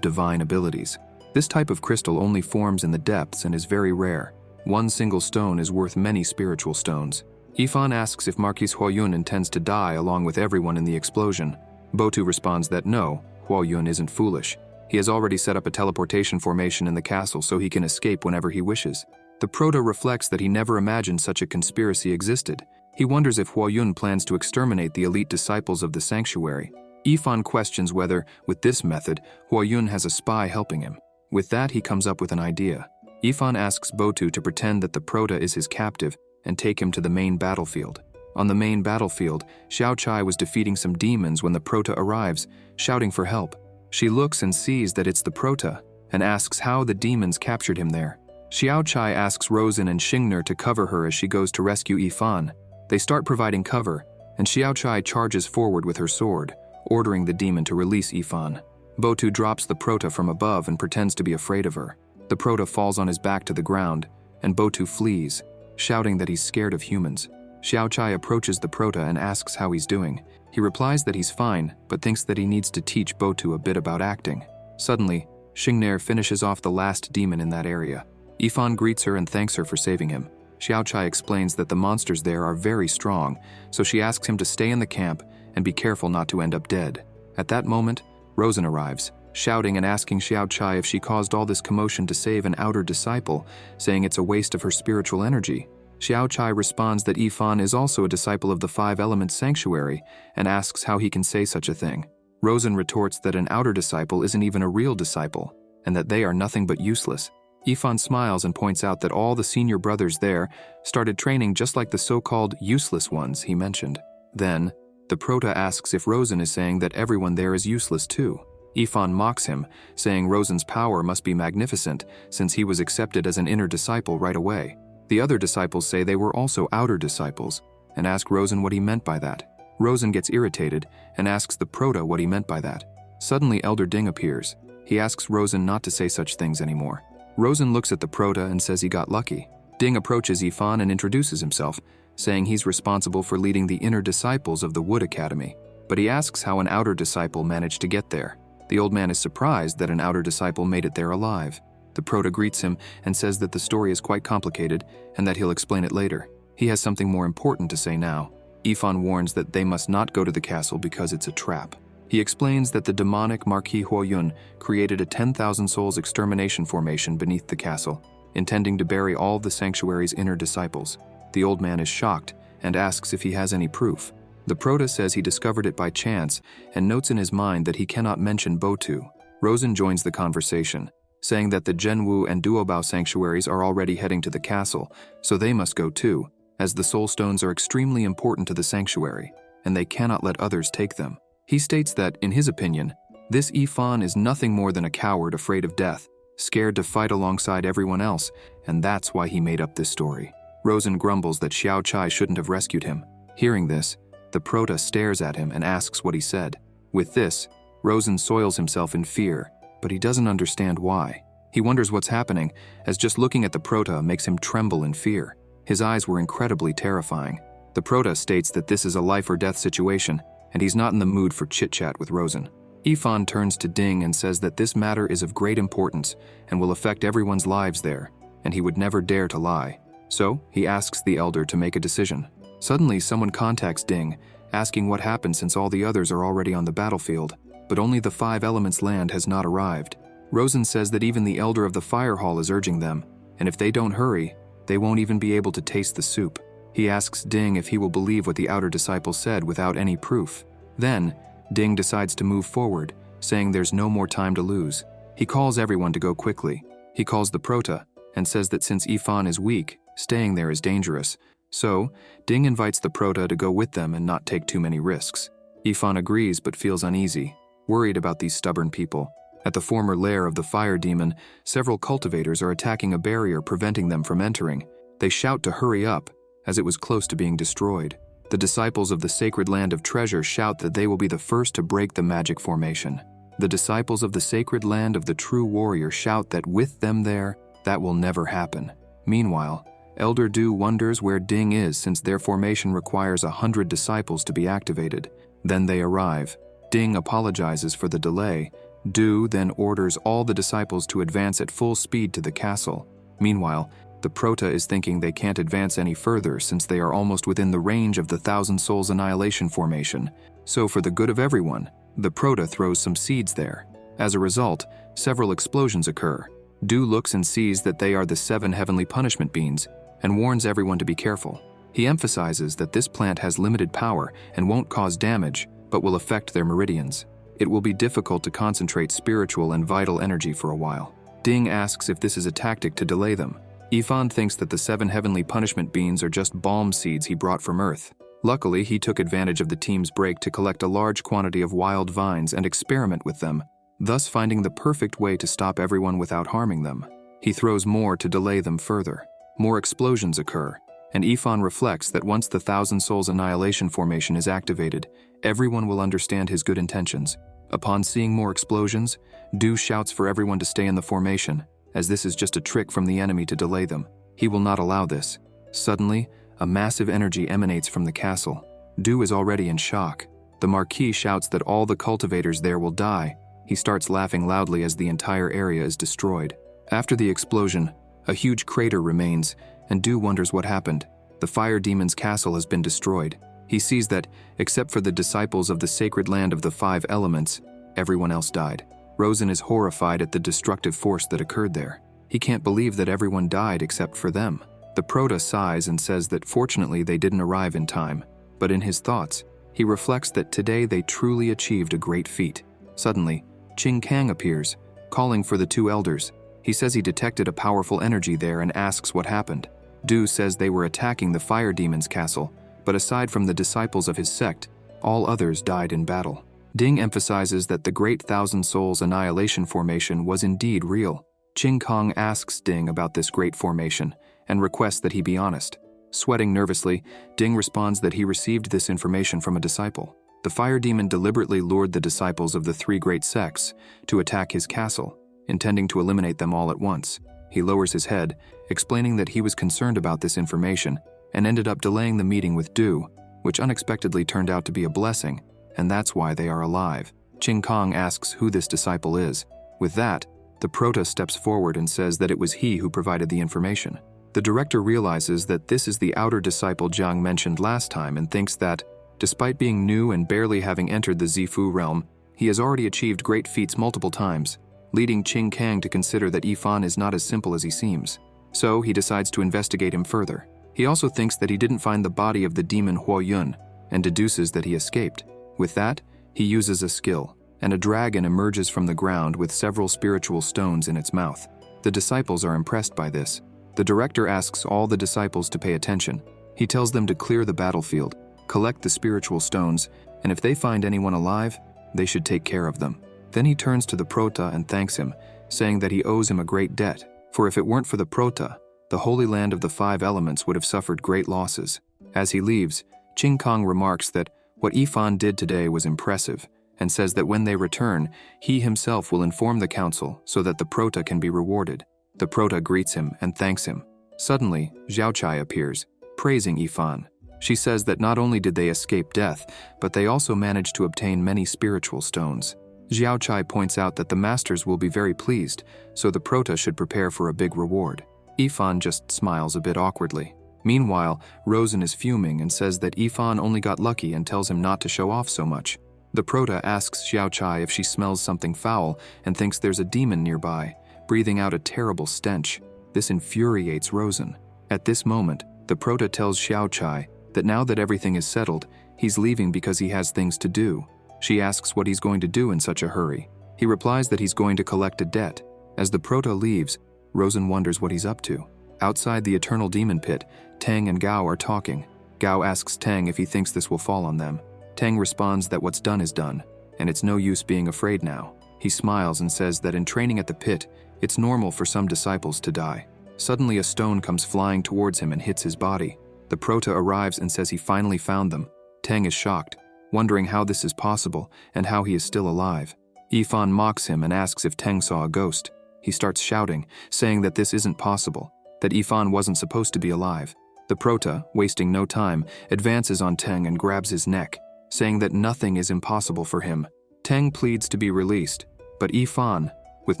A: divine abilities. This type of crystal only forms in the depths and is very rare. One single stone is worth many spiritual stones. Ifan asks if Marquis Huoyun intends to die along with everyone in the explosion. Botu responds that no, Huoyun isn't foolish. He has already set up a teleportation formation in the castle so he can escape whenever he wishes. The Prota reflects that he never imagined such a conspiracy existed. He wonders if Huoyun plans to exterminate the elite disciples of the sanctuary. Ifan questions whether, with this method, Huoyun has a spy helping him. With that, he comes up with an idea. Ifan asks Botu to pretend that the Prota is his captive and take him to the main battlefield. On the main battlefield, Xiao Chai was defeating some demons when the Prota arrives, shouting for help. She looks and sees that it's the Prota, and asks how the demons captured him there. Xiao Chai asks Rosen and Xingner to cover her as she goes to rescue Ifan. They start providing cover, and Xiao Chai charges forward with her sword, ordering the demon to release Ifan. Botu drops the Prota from above and pretends to be afraid of her. The Prota falls on his back to the ground, and Botu flees, shouting that he's scared of humans. Xiao Chai approaches the Prota and asks how he's doing. He replies that he's fine, but thinks that he needs to teach Botu a bit about acting. Suddenly, Xingner finishes off the last demon in that area. Ifan greets her and thanks her for saving him. Xiao Chai explains that the monsters there are very strong, so she asks him to stay in the camp and be careful not to end up dead. At that moment, Rosen arrives, shouting and asking Xiao Chai if she caused all this commotion to save an outer disciple, saying it's a waste of her spiritual energy. Xiao Chai responds that Ifan is also a disciple of the Five Elements Sanctuary and asks how he can say such a thing. Rosen retorts that an outer disciple isn't even a real disciple, and that they are nothing but useless. Ifan smiles and points out that all the senior brothers there started training just like the so-called useless ones he mentioned. Then, the Prota asks if Rosen is saying that everyone there is useless too. Ifan mocks him, saying Rosen's power must be magnificent since he was accepted as an inner disciple right away. The other disciples say they were also outer disciples and ask Rosen what he meant by that. Rosen gets irritated and asks the Prota what he meant by that. Suddenly Elder Ding appears. He asks Rosen not to say such things anymore. Rosen looks at the Prota and says he got lucky. Ding approaches Ifan and introduces himself, saying he's responsible for leading the inner disciples of the Wood Academy, but he asks how an outer disciple managed to get there. The old man is surprised that an outer disciple made it there alive. The Prota greets him and says that the story is quite complicated and that he'll explain it later. He has something more important to say now. Ifan warns that they must not go to the castle because it's a trap. He explains that the demonic Marquis Huoyun created a 10,000 souls extermination formation beneath the castle, intending to bury all the sanctuary's inner disciples. The old man is shocked and asks if he has any proof. The Prota says he discovered it by chance and notes in his mind that he cannot mention Botu. Rosen joins the conversation, saying that the Zhenwu and Duobao sanctuaries are already heading to the castle, so they must go too, as the soul stones are extremely important to the sanctuary, and they cannot let others take them. He states that, in his opinion, this Ifan is nothing more than a coward afraid of death, scared to fight alongside everyone else, and that's why he made up this story. Rosen grumbles that Xiao Chai shouldn't have rescued him. Hearing this, the Prota stares at him and asks what he said. With this, Rosen soils himself in fear, but he doesn't understand why. He wonders what's happening, as just looking at the Prota makes him tremble in fear. His eyes were incredibly terrifying. The Prota states that this is a life-or-death situation, and he's not in the mood for chit-chat with Rosen. Ifan turns to Ding and says that this matter is of great importance and will affect everyone's lives there, and he would never dare to lie. So, he asks the elder to make a decision. Suddenly, someone contacts Ding, asking what happened since all the others are already on the battlefield, but only the 5 elements land has not arrived. Rosen says that even the elder of the fire hall is urging them, and if they don't hurry, they won't even be able to taste the soup. He asks Ding if he will believe what the outer disciple said without any proof. Then, Ding decides to move forward, saying there's no more time to lose. He calls everyone to go quickly. He calls the Prota and says that since Yifan is weak, staying there is dangerous. So, Ding invites the Prota to go with them and not take too many risks. Yifan agrees but feels uneasy, worried about these stubborn people. At the former lair of the fire demon, several cultivators are attacking a barrier preventing them from entering. They shout to hurry up, as it was close to being destroyed. The disciples of the sacred land of treasure shout that they will be the first to break the magic formation. The disciples of the sacred land of the true warrior shout that with them there, that will never happen. Meanwhile, Elder Du wonders where Ding is since their formation requires 100 disciples to be activated. Then they arrive. Ding apologizes for the delay. Du then orders all the disciples to advance at full speed to the castle. Meanwhile, the Prota is thinking they can't advance any further since they are almost within the range of the Thousand Souls Annihilation formation. So for the good of everyone, the Prota throws some seeds there. As a result, several explosions occur. Du looks and sees that they are the 7 heavenly punishment beans and warns everyone to be careful. He emphasizes that this plant has limited power and won't cause damage, but will affect their meridians. It will be difficult to concentrate spiritual and vital energy for a while. Ding asks if this is a tactic to delay them. Yifan thinks that the 7 heavenly punishment beans are just balm seeds he brought from Earth. Luckily, he took advantage of the team's break to collect a large quantity of wild vines and experiment with them, thus finding the perfect way to stop everyone without harming them. He throws more to delay them further. More explosions occur, and Yifan reflects that once the Thousand Souls Annihilation formation is activated, everyone will understand his good intentions. Upon seeing more explosions, Du shouts for everyone to stay in the formation, as this is just a trick from the enemy to delay them. He will not allow this. Suddenly, a massive energy emanates from the castle. Du is already in shock. The Marquis shouts that all the cultivators there will die. He starts laughing loudly as the entire area is destroyed. After the explosion, a huge crater remains, and Du wonders what happened. The fire demon's castle has been destroyed. He sees that, except for the disciples of the sacred land of the 5 elements, everyone else died. Rosen is horrified at the destructive force that occurred there. He can't believe that everyone died except for them. The Prota sighs and says that fortunately they didn't arrive in time, but in his thoughts, he reflects that today they truly achieved a great feat. Suddenly, Qing Kang appears, calling for the 2 elders. He says he detected a powerful energy there and asks what happened. Du says they were attacking the fire demon's castle, but aside from the disciples of his sect, all others died in battle. Ding emphasizes that the Great Thousand Souls Annihilation formation was indeed real. Qing Kong asks Ding about this great formation and requests that he be honest. Sweating nervously, Ding responds that he received this information from a disciple. The fire demon deliberately lured the disciples of the 3 great sects to attack his castle, intending to eliminate them all at once. He lowers his head, explaining that he was concerned about this information and ended up delaying the meeting with Du, which unexpectedly turned out to be a blessing, and that's why they are alive. Qing Kong asks who this disciple is. With that, the Prota steps forward and says that it was he who provided the information. The director realizes that this is the outer disciple Jiang mentioned last time and thinks that, despite being new and barely having entered the Zifu realm, he has already achieved great feats multiple times, leading Qing Kang to consider that Yifan is not as simple as he seems. So he decides to investigate him further. He also thinks that he didn't find the body of the demon Huo Yun and deduces that he escaped. With that, he uses a skill, and a dragon emerges from the ground with several spiritual stones in its mouth. The disciples are impressed by this. The director asks all the disciples to pay attention. He tells them to clear the battlefield, collect the spiritual stones, and if they find anyone alive, they should take care of them. Then he turns to the Prota and thanks him, saying that he owes him a great debt, for if it weren't for the Prota, the holy land of the 5 elements would have suffered great losses. As he leaves, Qing Kong remarks that what Yifan did today was impressive, and says that when they return, he himself will inform the council so that the Prota can be rewarded. The Prota greets him and thanks him. Suddenly, Xiaochai appears, praising Yifan. She says that not only did they escape death, but they also managed to obtain many spiritual stones. Xiaochai points out that the masters will be very pleased, so the Prota should prepare for a big reward. Ifan just smiles a bit awkwardly. Meanwhile, Rosen is fuming and says that Ifan only got lucky and tells him not to show off so much. The Prota asks Xiaochai if she smells something foul and thinks there's a demon nearby, breathing out a terrible stench. This infuriates Rosen. At this moment, the Prota tells Xiaochai that now that everything is settled, he's leaving because he has things to do. She asks what he's going to do in such a hurry. He replies that he's going to collect a debt. As the Prota leaves, Rosen wonders what he's up to. Outside the Eternal Demon Pit, Tang and Gao are talking. Gao asks Tang if he thinks this will fall on them. Tang responds that what's done is done, and it's no use being afraid now. He smiles and says that in training at the pit, it's normal for some disciples to die. Suddenly a stone comes flying towards him and hits his body. The Prota arrives and says he finally found them. Tang is shocked, wondering how this is possible and how he is still alive. Ifan mocks him and asks if Tang saw a ghost. He starts shouting, saying that this isn't possible, that Ifan wasn't supposed to be alive. The Prota, wasting no time, advances on Tang and grabs his neck, saying that nothing is impossible for him. Tang pleads to be released, but Ifan, with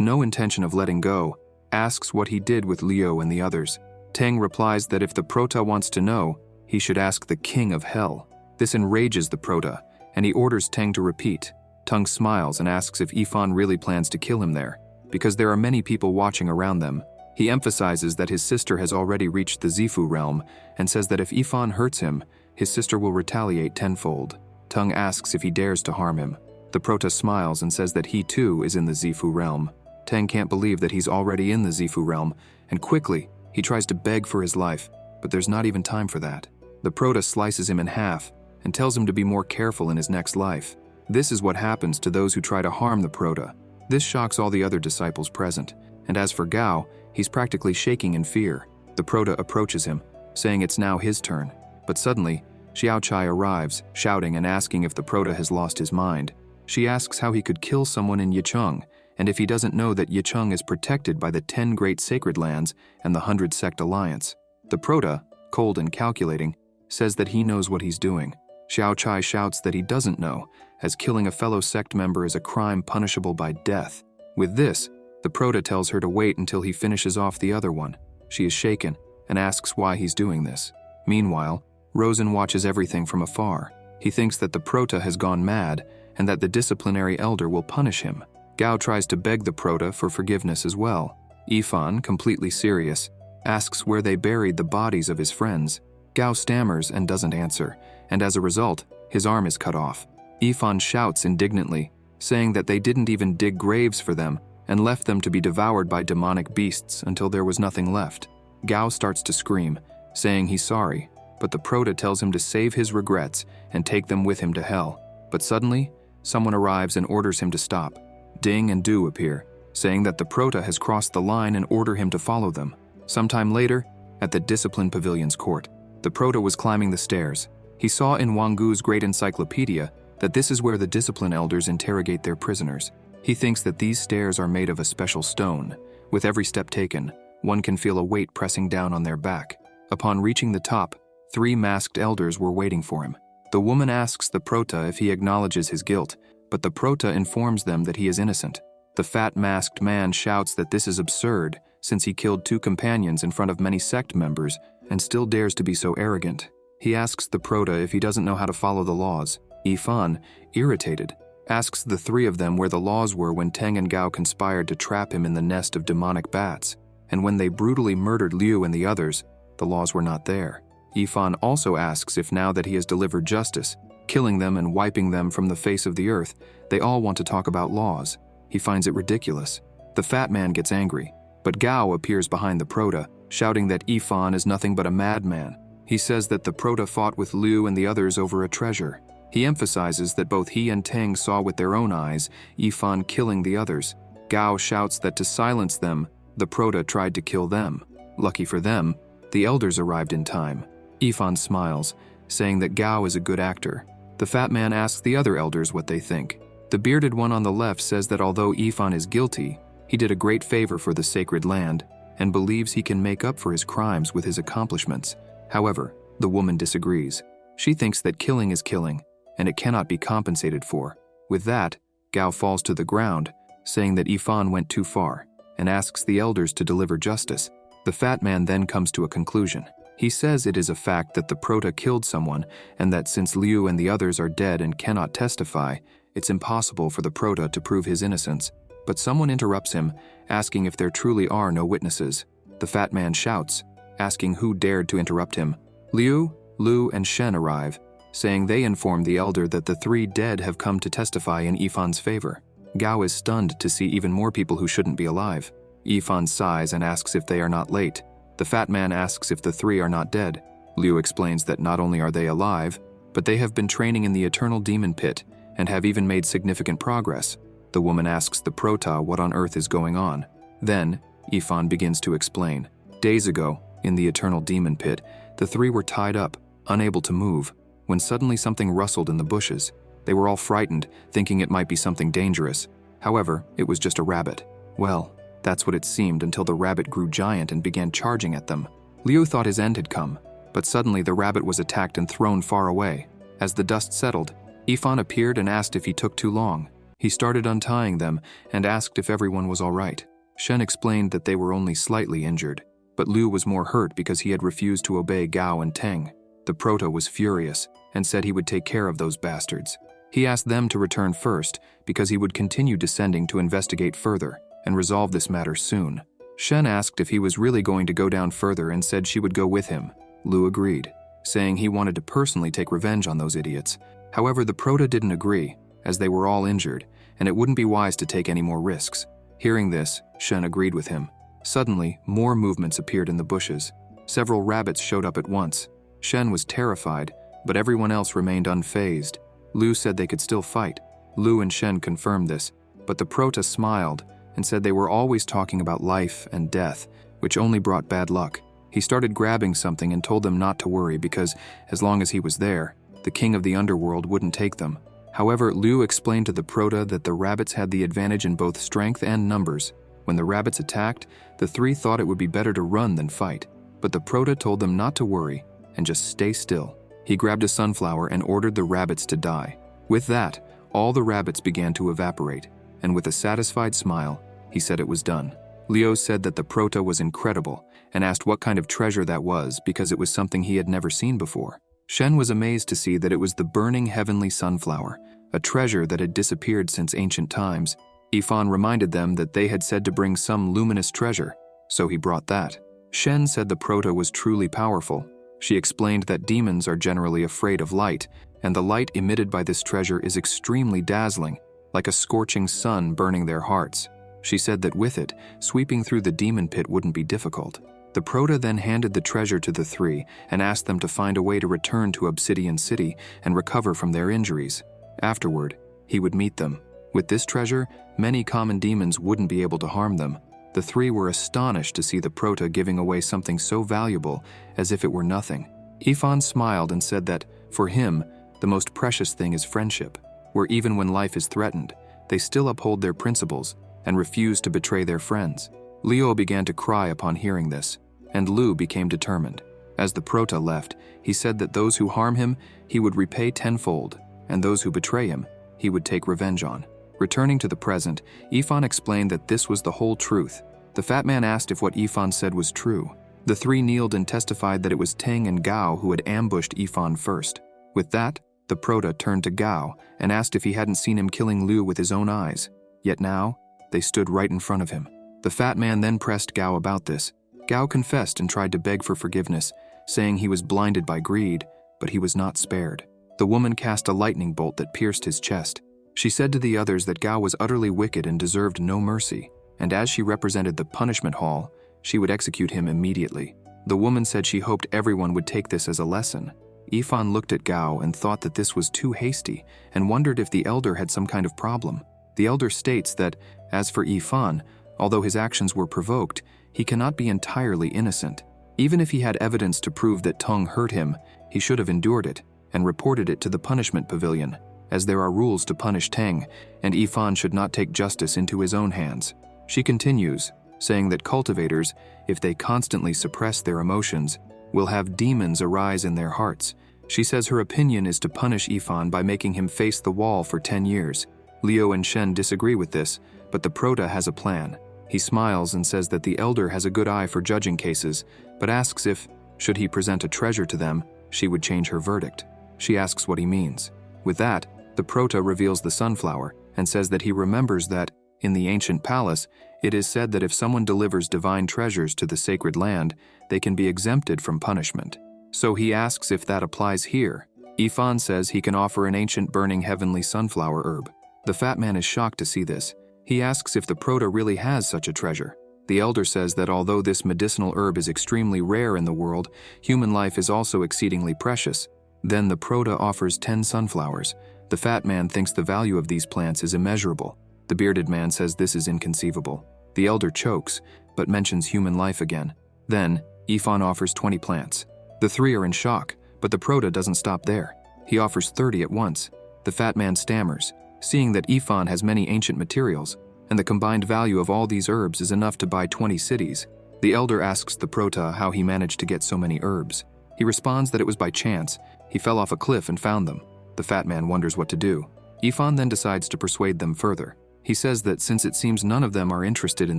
A: no intention of letting go, asks what he did with Liu and the others. Tang replies that if the Prota wants to know, he should ask the King of Hell. This enrages the Prota, and he orders Tang to repeat. Tang smiles and asks if Ifan really plans to kill him there, because there are many people watching around them. He emphasizes that his sister has already reached the Zifu realm and says that if Ifan hurts him, his sister will retaliate tenfold. Tang asks if he dares to harm him. The Prota smiles and says that he too is in the Zifu realm. Tang can't believe that he's already in the Zifu realm, and quickly, he tries to beg for his life, but there's not even time for that. The Prota slices him in half and tells him to be more careful in his next life. This is what happens to those who try to harm the Prota. This shocks all the other disciples present, and as for Gao, he's practically shaking in fear. The Prota approaches him, saying it's now his turn, but suddenly, Xiaochai arrives, shouting and asking if the Prota has lost his mind. She asks how he could kill someone in Yicheng, and if he doesn't know that Yicheng is protected by the 10 Great Sacred Lands and the 100 Sect Alliance. The Prota, cold and calculating, says that he knows what he's doing. Xiaochai shouts that he doesn't know, as killing a fellow sect member is a crime punishable by death. With this, the Prota tells her to wait until he finishes off the other one. She is shaken and asks why he's doing this. Meanwhile, Rosen watches everything from afar. He thinks that the Prota has gone mad and that the disciplinary elder will punish him. Gao tries to beg the Prota for forgiveness as well. Ifan, completely serious, asks where they buried the bodies of his friends. Gao stammers and doesn't answer, and as a result, his arm is cut off. Ifan shouts indignantly, saying that they didn't even dig graves for them and left them to be devoured by demonic beasts until there was nothing left. Gao starts to scream, saying he's sorry, but the Prota tells him to save his regrets and take them with him to hell. But suddenly, someone arrives and orders him to stop. Ding and Du appear, saying that the Prota has crossed the line and order him to follow them. Sometime later, at the Discipline Pavilion's court, the Prota was climbing the stairs. He saw in Wanggu's great encyclopedia that this is where the discipline elders interrogate their prisoners. He thinks that these stairs are made of a special stone. With every step taken, one can feel a weight pressing down on their back. Upon reaching the top, 3 masked elders were waiting for him. The woman asks the Prota if he acknowledges his guilt, but the Prota informs them that he is innocent. The fat masked man shouts that this is absurd, since he killed 2 companions in front of many sect members and still dares to be so arrogant. He asks the Prota if he doesn't know how to follow the laws. Ifan, irritated, asks the 3 of them where the laws were when Tang and Gao conspired to trap him in the nest of demonic bats, and when they brutally murdered Liu and the others, the laws were not there. Ifan also asks if now that he has delivered justice, killing them and wiping them from the face of the earth, they all want to talk about laws. He finds it ridiculous. The fat man gets angry, but Gao appears behind the Prota, shouting that Ifan is nothing but a madman. He says that the Prota fought with Liu and the others over a treasure. He emphasizes that both he and Tang saw with their own eyes Ifan killing the others. Gao shouts that to silence them, the Prota tried to kill them. Lucky for them, the elders arrived in time. Ifan smiles, saying that Gao is a good actor. The fat man asks the other elders what they think. The bearded one on the left says that although Ifan is guilty, he did a great favor for the sacred land and believes he can make up for his crimes with his accomplishments. However, the woman disagrees. She thinks that killing is killing, and it cannot be compensated for. With that, Gao falls to the ground, saying that Ifan went too far, and asks the elders to deliver justice. The fat man then comes to a conclusion. He says it is a fact that the prota killed someone, and that since Liu and the others are dead and cannot testify, it's impossible for the prota to prove his innocence. But someone interrupts him, asking if there truly are no witnesses. The fat man shouts, asking who dared to interrupt him. Liu, Lu, and Shen arrive, saying they inform the elder that the 3 dead have come to testify in Yifan's favor. Gao is stunned to see even more people who shouldn't be alive. Yifan sighs and asks if they are not late. The fat man asks if the 3 are not dead. Liu explains that not only are they alive, but they have been training in the eternal demon pit and have even made significant progress. The woman asks the prota what on earth is going on. Then, Yifan begins to explain. Days ago, in the eternal demon pit, the 3 were tied up, unable to move, when suddenly something rustled in the bushes. They were all frightened, thinking it might be something dangerous. However, it was just a rabbit. Well, that's what it seemed until the rabbit grew giant and began charging at them. Liu thought his end had come, but suddenly the rabbit was attacked and thrown far away. As the dust settled, Yifan appeared and asked if he took too long. He started untying them and asked if everyone was all right. Shen explained that they were only slightly injured, but Liu was more hurt because he had refused to obey Gao and Teng. The prota was furious and said he would take care of those bastards. He asked them to return first because he would continue descending to investigate further and resolve this matter soon. Shen asked if he was really going to go down further and said she would go with him. Liu agreed, saying he wanted to personally take revenge on those idiots. However, the prota didn't agree, as they were all injured, and it wouldn't be wise to take any more risks. Hearing this, Shen agreed with him. Suddenly, more movements appeared in the bushes. Several rabbits showed up at once. Shen was terrified, but everyone else remained unfazed. Liu said they could still fight. Liu and Shen confirmed this, but the prota smiled and said they were always talking about life and death, which only brought bad luck. He started grabbing something and told them not to worry because, as long as he was there, the king of the underworld wouldn't take them. However, Liu explained to the prota that the rabbits had the advantage in both strength and numbers. When the rabbits attacked, the 3 thought it would be better to run than fight, but the prota told them not to worry and just stay still. He grabbed a sunflower and ordered the rabbits to die. With that, all the rabbits began to evaporate, and with a satisfied smile, he said it was done. Liu said that the prota was incredible and asked what kind of treasure that was because it was something he had never seen before. Shen was amazed to see that it was the burning heavenly sunflower, a treasure that had disappeared since ancient times. Yifan reminded them that they had said to bring some luminous treasure, so he brought that. Shen said the prota was truly powerful. She explained that demons are generally afraid of light, and the light emitted by this treasure is extremely dazzling, like a scorching sun burning their hearts. She said that with it, sweeping through the demon pit wouldn't be difficult. The prota then handed the treasure to the 3 and asked them to find a way to return to Obsidian City and recover from their injuries. Afterward, he would meet them. With this treasure, many common demons wouldn't be able to harm them. The 3 were astonished to see the prota giving away something so valuable as if it were nothing. Yifan smiled and said that, for him, the most precious thing is friendship, where even when life is threatened, they still uphold their principles and refuse to betray their friends. Liu began to cry upon hearing this, and Lu became determined. As the prota left, he said that those who harm him, he would repay tenfold, and those who betray him, he would take revenge on. Returning to the present, Yifan explained that this was the whole truth. The fat man asked if what Yifan said was true. The 3 kneeled and testified that it was Teng and Gao who had ambushed Yifan first. With that, the prota turned to Gao and asked if he hadn't seen him killing Liu with his own eyes. Yet now, they stood right in front of him. The fat man then pressed Gao about this. Gao confessed and tried to beg for forgiveness, saying he was blinded by greed, but he was not spared. The woman cast a lightning bolt that pierced his chest. She said to the others that Gao was utterly wicked and deserved no mercy, and as she represented the punishment hall, she would execute him immediately. The woman said she hoped everyone would take this as a lesson. Yifan looked at Gao and thought that this was too hasty and wondered if the elder had some kind of problem. The elder states that, as for Yifan, although his actions were provoked, he cannot be entirely innocent. Even if he had evidence to prove that Teng hurt him, he should have endured it and reported it to the punishment pavilion, as there are rules to punish Teng, and Yifan should not take justice into his own hands. She continues, saying that cultivators, if they constantly suppress their emotions, will have demons arise in their hearts. She says her opinion is to punish Yifan by making him face the wall for 10 years. Liu and Shen disagree with this, but the prota has a plan. He smiles and says that the elder has a good eye for judging cases, but asks if, should he present a treasure to them, she would change her verdict. She asks what he means. With that, the Prota reveals the sunflower and says that he remembers that, in the ancient palace, it is said that if someone delivers divine treasures to the sacred land, they can be exempted from punishment. So he asks if that applies here. Ifan says he can offer an ancient burning heavenly sunflower herb. The fat man is shocked to see this. He asks if the Prota really has such a treasure. The elder says that although this medicinal herb is extremely rare in the world, human life is also exceedingly precious. Then the Prota offers 10 sunflowers. The fat man thinks the value of these plants is immeasurable. The bearded man says this is inconceivable. The elder chokes, but mentions human life again. Then, Ifan offers 20 plants. The three are in shock, but the Prota doesn't stop there. He offers 30 at once. The fat man stammers, seeing that Ifan has many ancient materials, and the combined value of all these herbs is enough to buy 20 cities. The elder asks the Prota how he managed to get so many herbs. He responds that it was by chance. He fell off a cliff and found them. The fat man wonders what to do. Ifan then decides to persuade them further. He says that since it seems none of them are interested in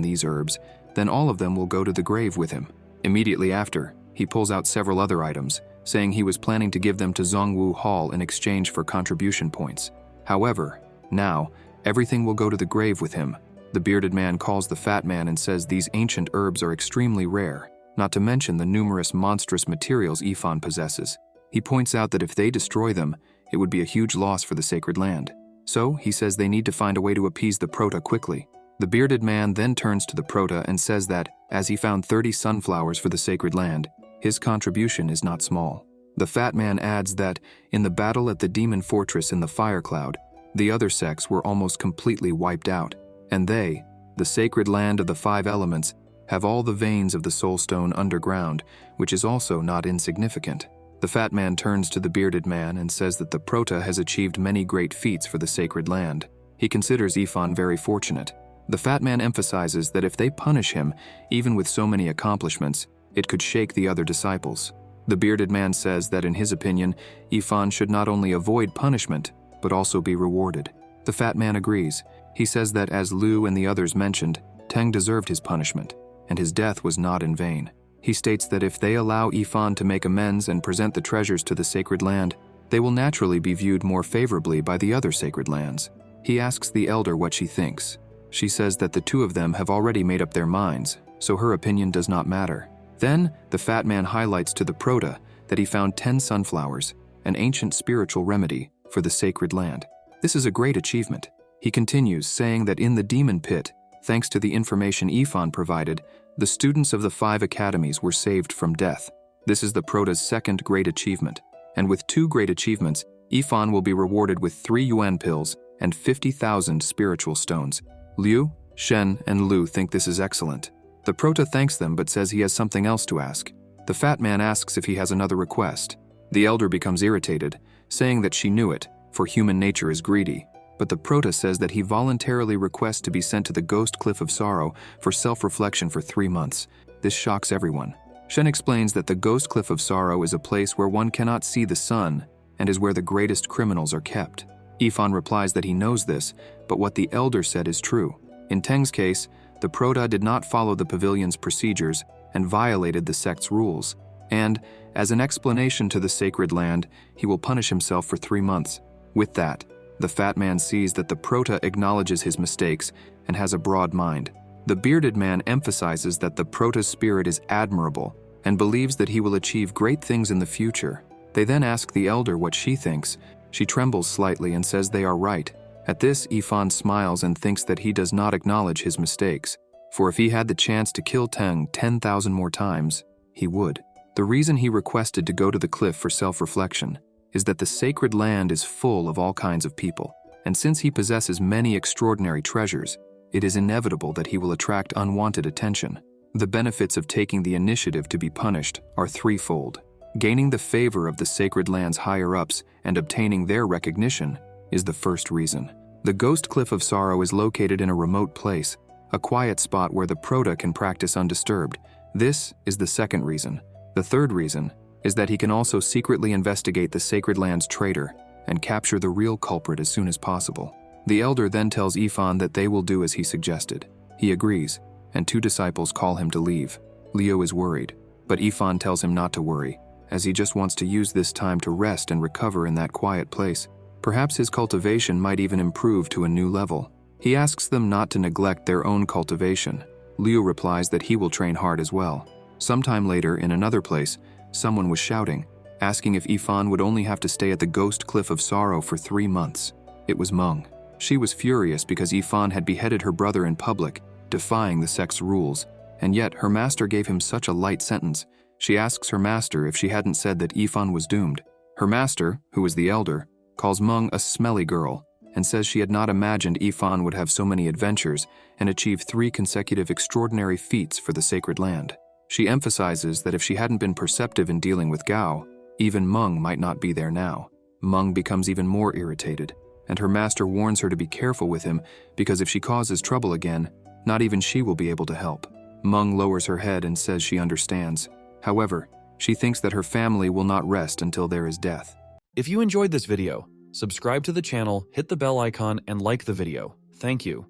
A: these herbs, then all of them will go to the grave with him. Immediately after, he pulls out several other items, saying he was planning to give them to Zongwu Hall in exchange for contribution points. However, now, everything will go to the grave with him. The bearded man calls the fat man and says these ancient herbs are extremely rare, not to mention the numerous monstrous materials Ifan possesses. He points out that if they destroy them, it would be a huge loss for the sacred land. So, he says they need to find a way to appease the Prota quickly. The bearded man then turns to the Prota and says that, as he found 30 sunflowers for the sacred land, his contribution is not small. The fat man adds that, in the battle at the demon fortress in the fire cloud, the other sects were almost completely wiped out, and they, the sacred land of the 5 elements, have all the veins of the soul stone underground, which is also not insignificant. The fat man turns to the bearded man and says that the Prota has achieved many great feats for the sacred land. He considers Ifan very fortunate. The fat man emphasizes that if they punish him, even with so many accomplishments, it could shake the other disciples. The bearded man says that in his opinion, Ifan should not only avoid punishment, but also be rewarded. The fat man agrees. He says that as Liu and the others mentioned, Teng deserved his punishment, and his death was not in vain. He states that if they allow Ifan to make amends and present the treasures to the sacred land, they will naturally be viewed more favorably by the other sacred lands. He asks the elder what she thinks. She says that the two of them have already made up their minds, so her opinion does not matter. Then, the fat man highlights to the Prota that he found 10 sunflowers, an ancient spiritual remedy for the sacred land. This is a great achievement. He continues, saying that in the demon pit, thanks to the information Ifan provided, the students of the 5 academies were saved from death. This is the Prota's second great achievement, and with 2 great achievements, Ifan will be rewarded with 3 yuan pills and 50,000 spiritual stones. Liu, Shen, and Lu think this is excellent. The Prota thanks them but says he has something else to ask. The fat man asks if he has another request. The elder becomes irritated, saying that she knew it, for human nature is greedy. But the Prota says that he voluntarily requests to be sent to the Ghost Cliff of Sorrow for self-reflection for 3 months. This shocks everyone. Shen explains that the Ghost Cliff of Sorrow is a place where one cannot see the sun and is where the greatest criminals are kept. Ifan replies that he knows this, but what the elder said is true. In Teng's case, the Prota did not follow the pavilion's procedures and violated the sect's rules. And, as an explanation to the sacred land, he will punish himself for 3 months. With that, the fat man sees that the Prota acknowledges his mistakes and has a broad mind. The bearded man emphasizes that the Prota's spirit is admirable and believes that he will achieve great things in the future. They then ask the elder what she thinks. She trembles slightly and says they are right. At this, Ifan smiles and thinks that he does not acknowledge his mistakes, for if he had the chance to kill Teng 10,000 more times, he would. The reason he requested to go to the cliff for self-reflection is that the sacred land is full of all kinds of people, and since he possesses many extraordinary treasures, it is inevitable that he will attract unwanted attention. The benefits of taking the initiative to be punished are threefold. Gaining the favor of the sacred land's higher-ups and obtaining their recognition is the first reason. The Ghost Cliff of Sorrow is located in a remote place, a quiet spot where the Prota can practice undisturbed. This is the second reason. The third reason is that he can also secretly investigate the sacred land's traitor and capture the real culprit as soon as possible. The elder then tells Ifan that they will do as he suggested. He agrees. and 2 disciples call him to leave. Leo is worried, but Yifan tells him not to worry, as he just wants to use this time to rest and recover in that quiet place. Perhaps his cultivation might even improve to a new level. He asks them not to neglect their own cultivation. Leo replies that he will train hard as well. Sometime later, in another place, someone was shouting, asking if Yifan would only have to stay at the Ghost Cliff of Sorrow for 3 months. It was Meng. She was furious because Yifan had beheaded her brother in public, defying the sect's rules, and yet her master gave him such a light sentence. She asks her master if she hadn't said that Yifan was doomed. Her master, who is the elder, calls Meng a smelly girl and says she had not imagined Yifan would have so many adventures and achieve 3 consecutive extraordinary feats for the sacred land. She emphasizes that if she hadn't been perceptive in dealing with Gao, even Meng might not be there now. Meng becomes even more irritated, and her master warns her to be careful with him because if she causes trouble again, not even she will be able to help. Meng lowers her head and says she understands. However, she thinks that her family will not rest until there is death.
B: If you enjoyed this video, subscribe to the channel, hit the bell icon, and like the video. Thank you.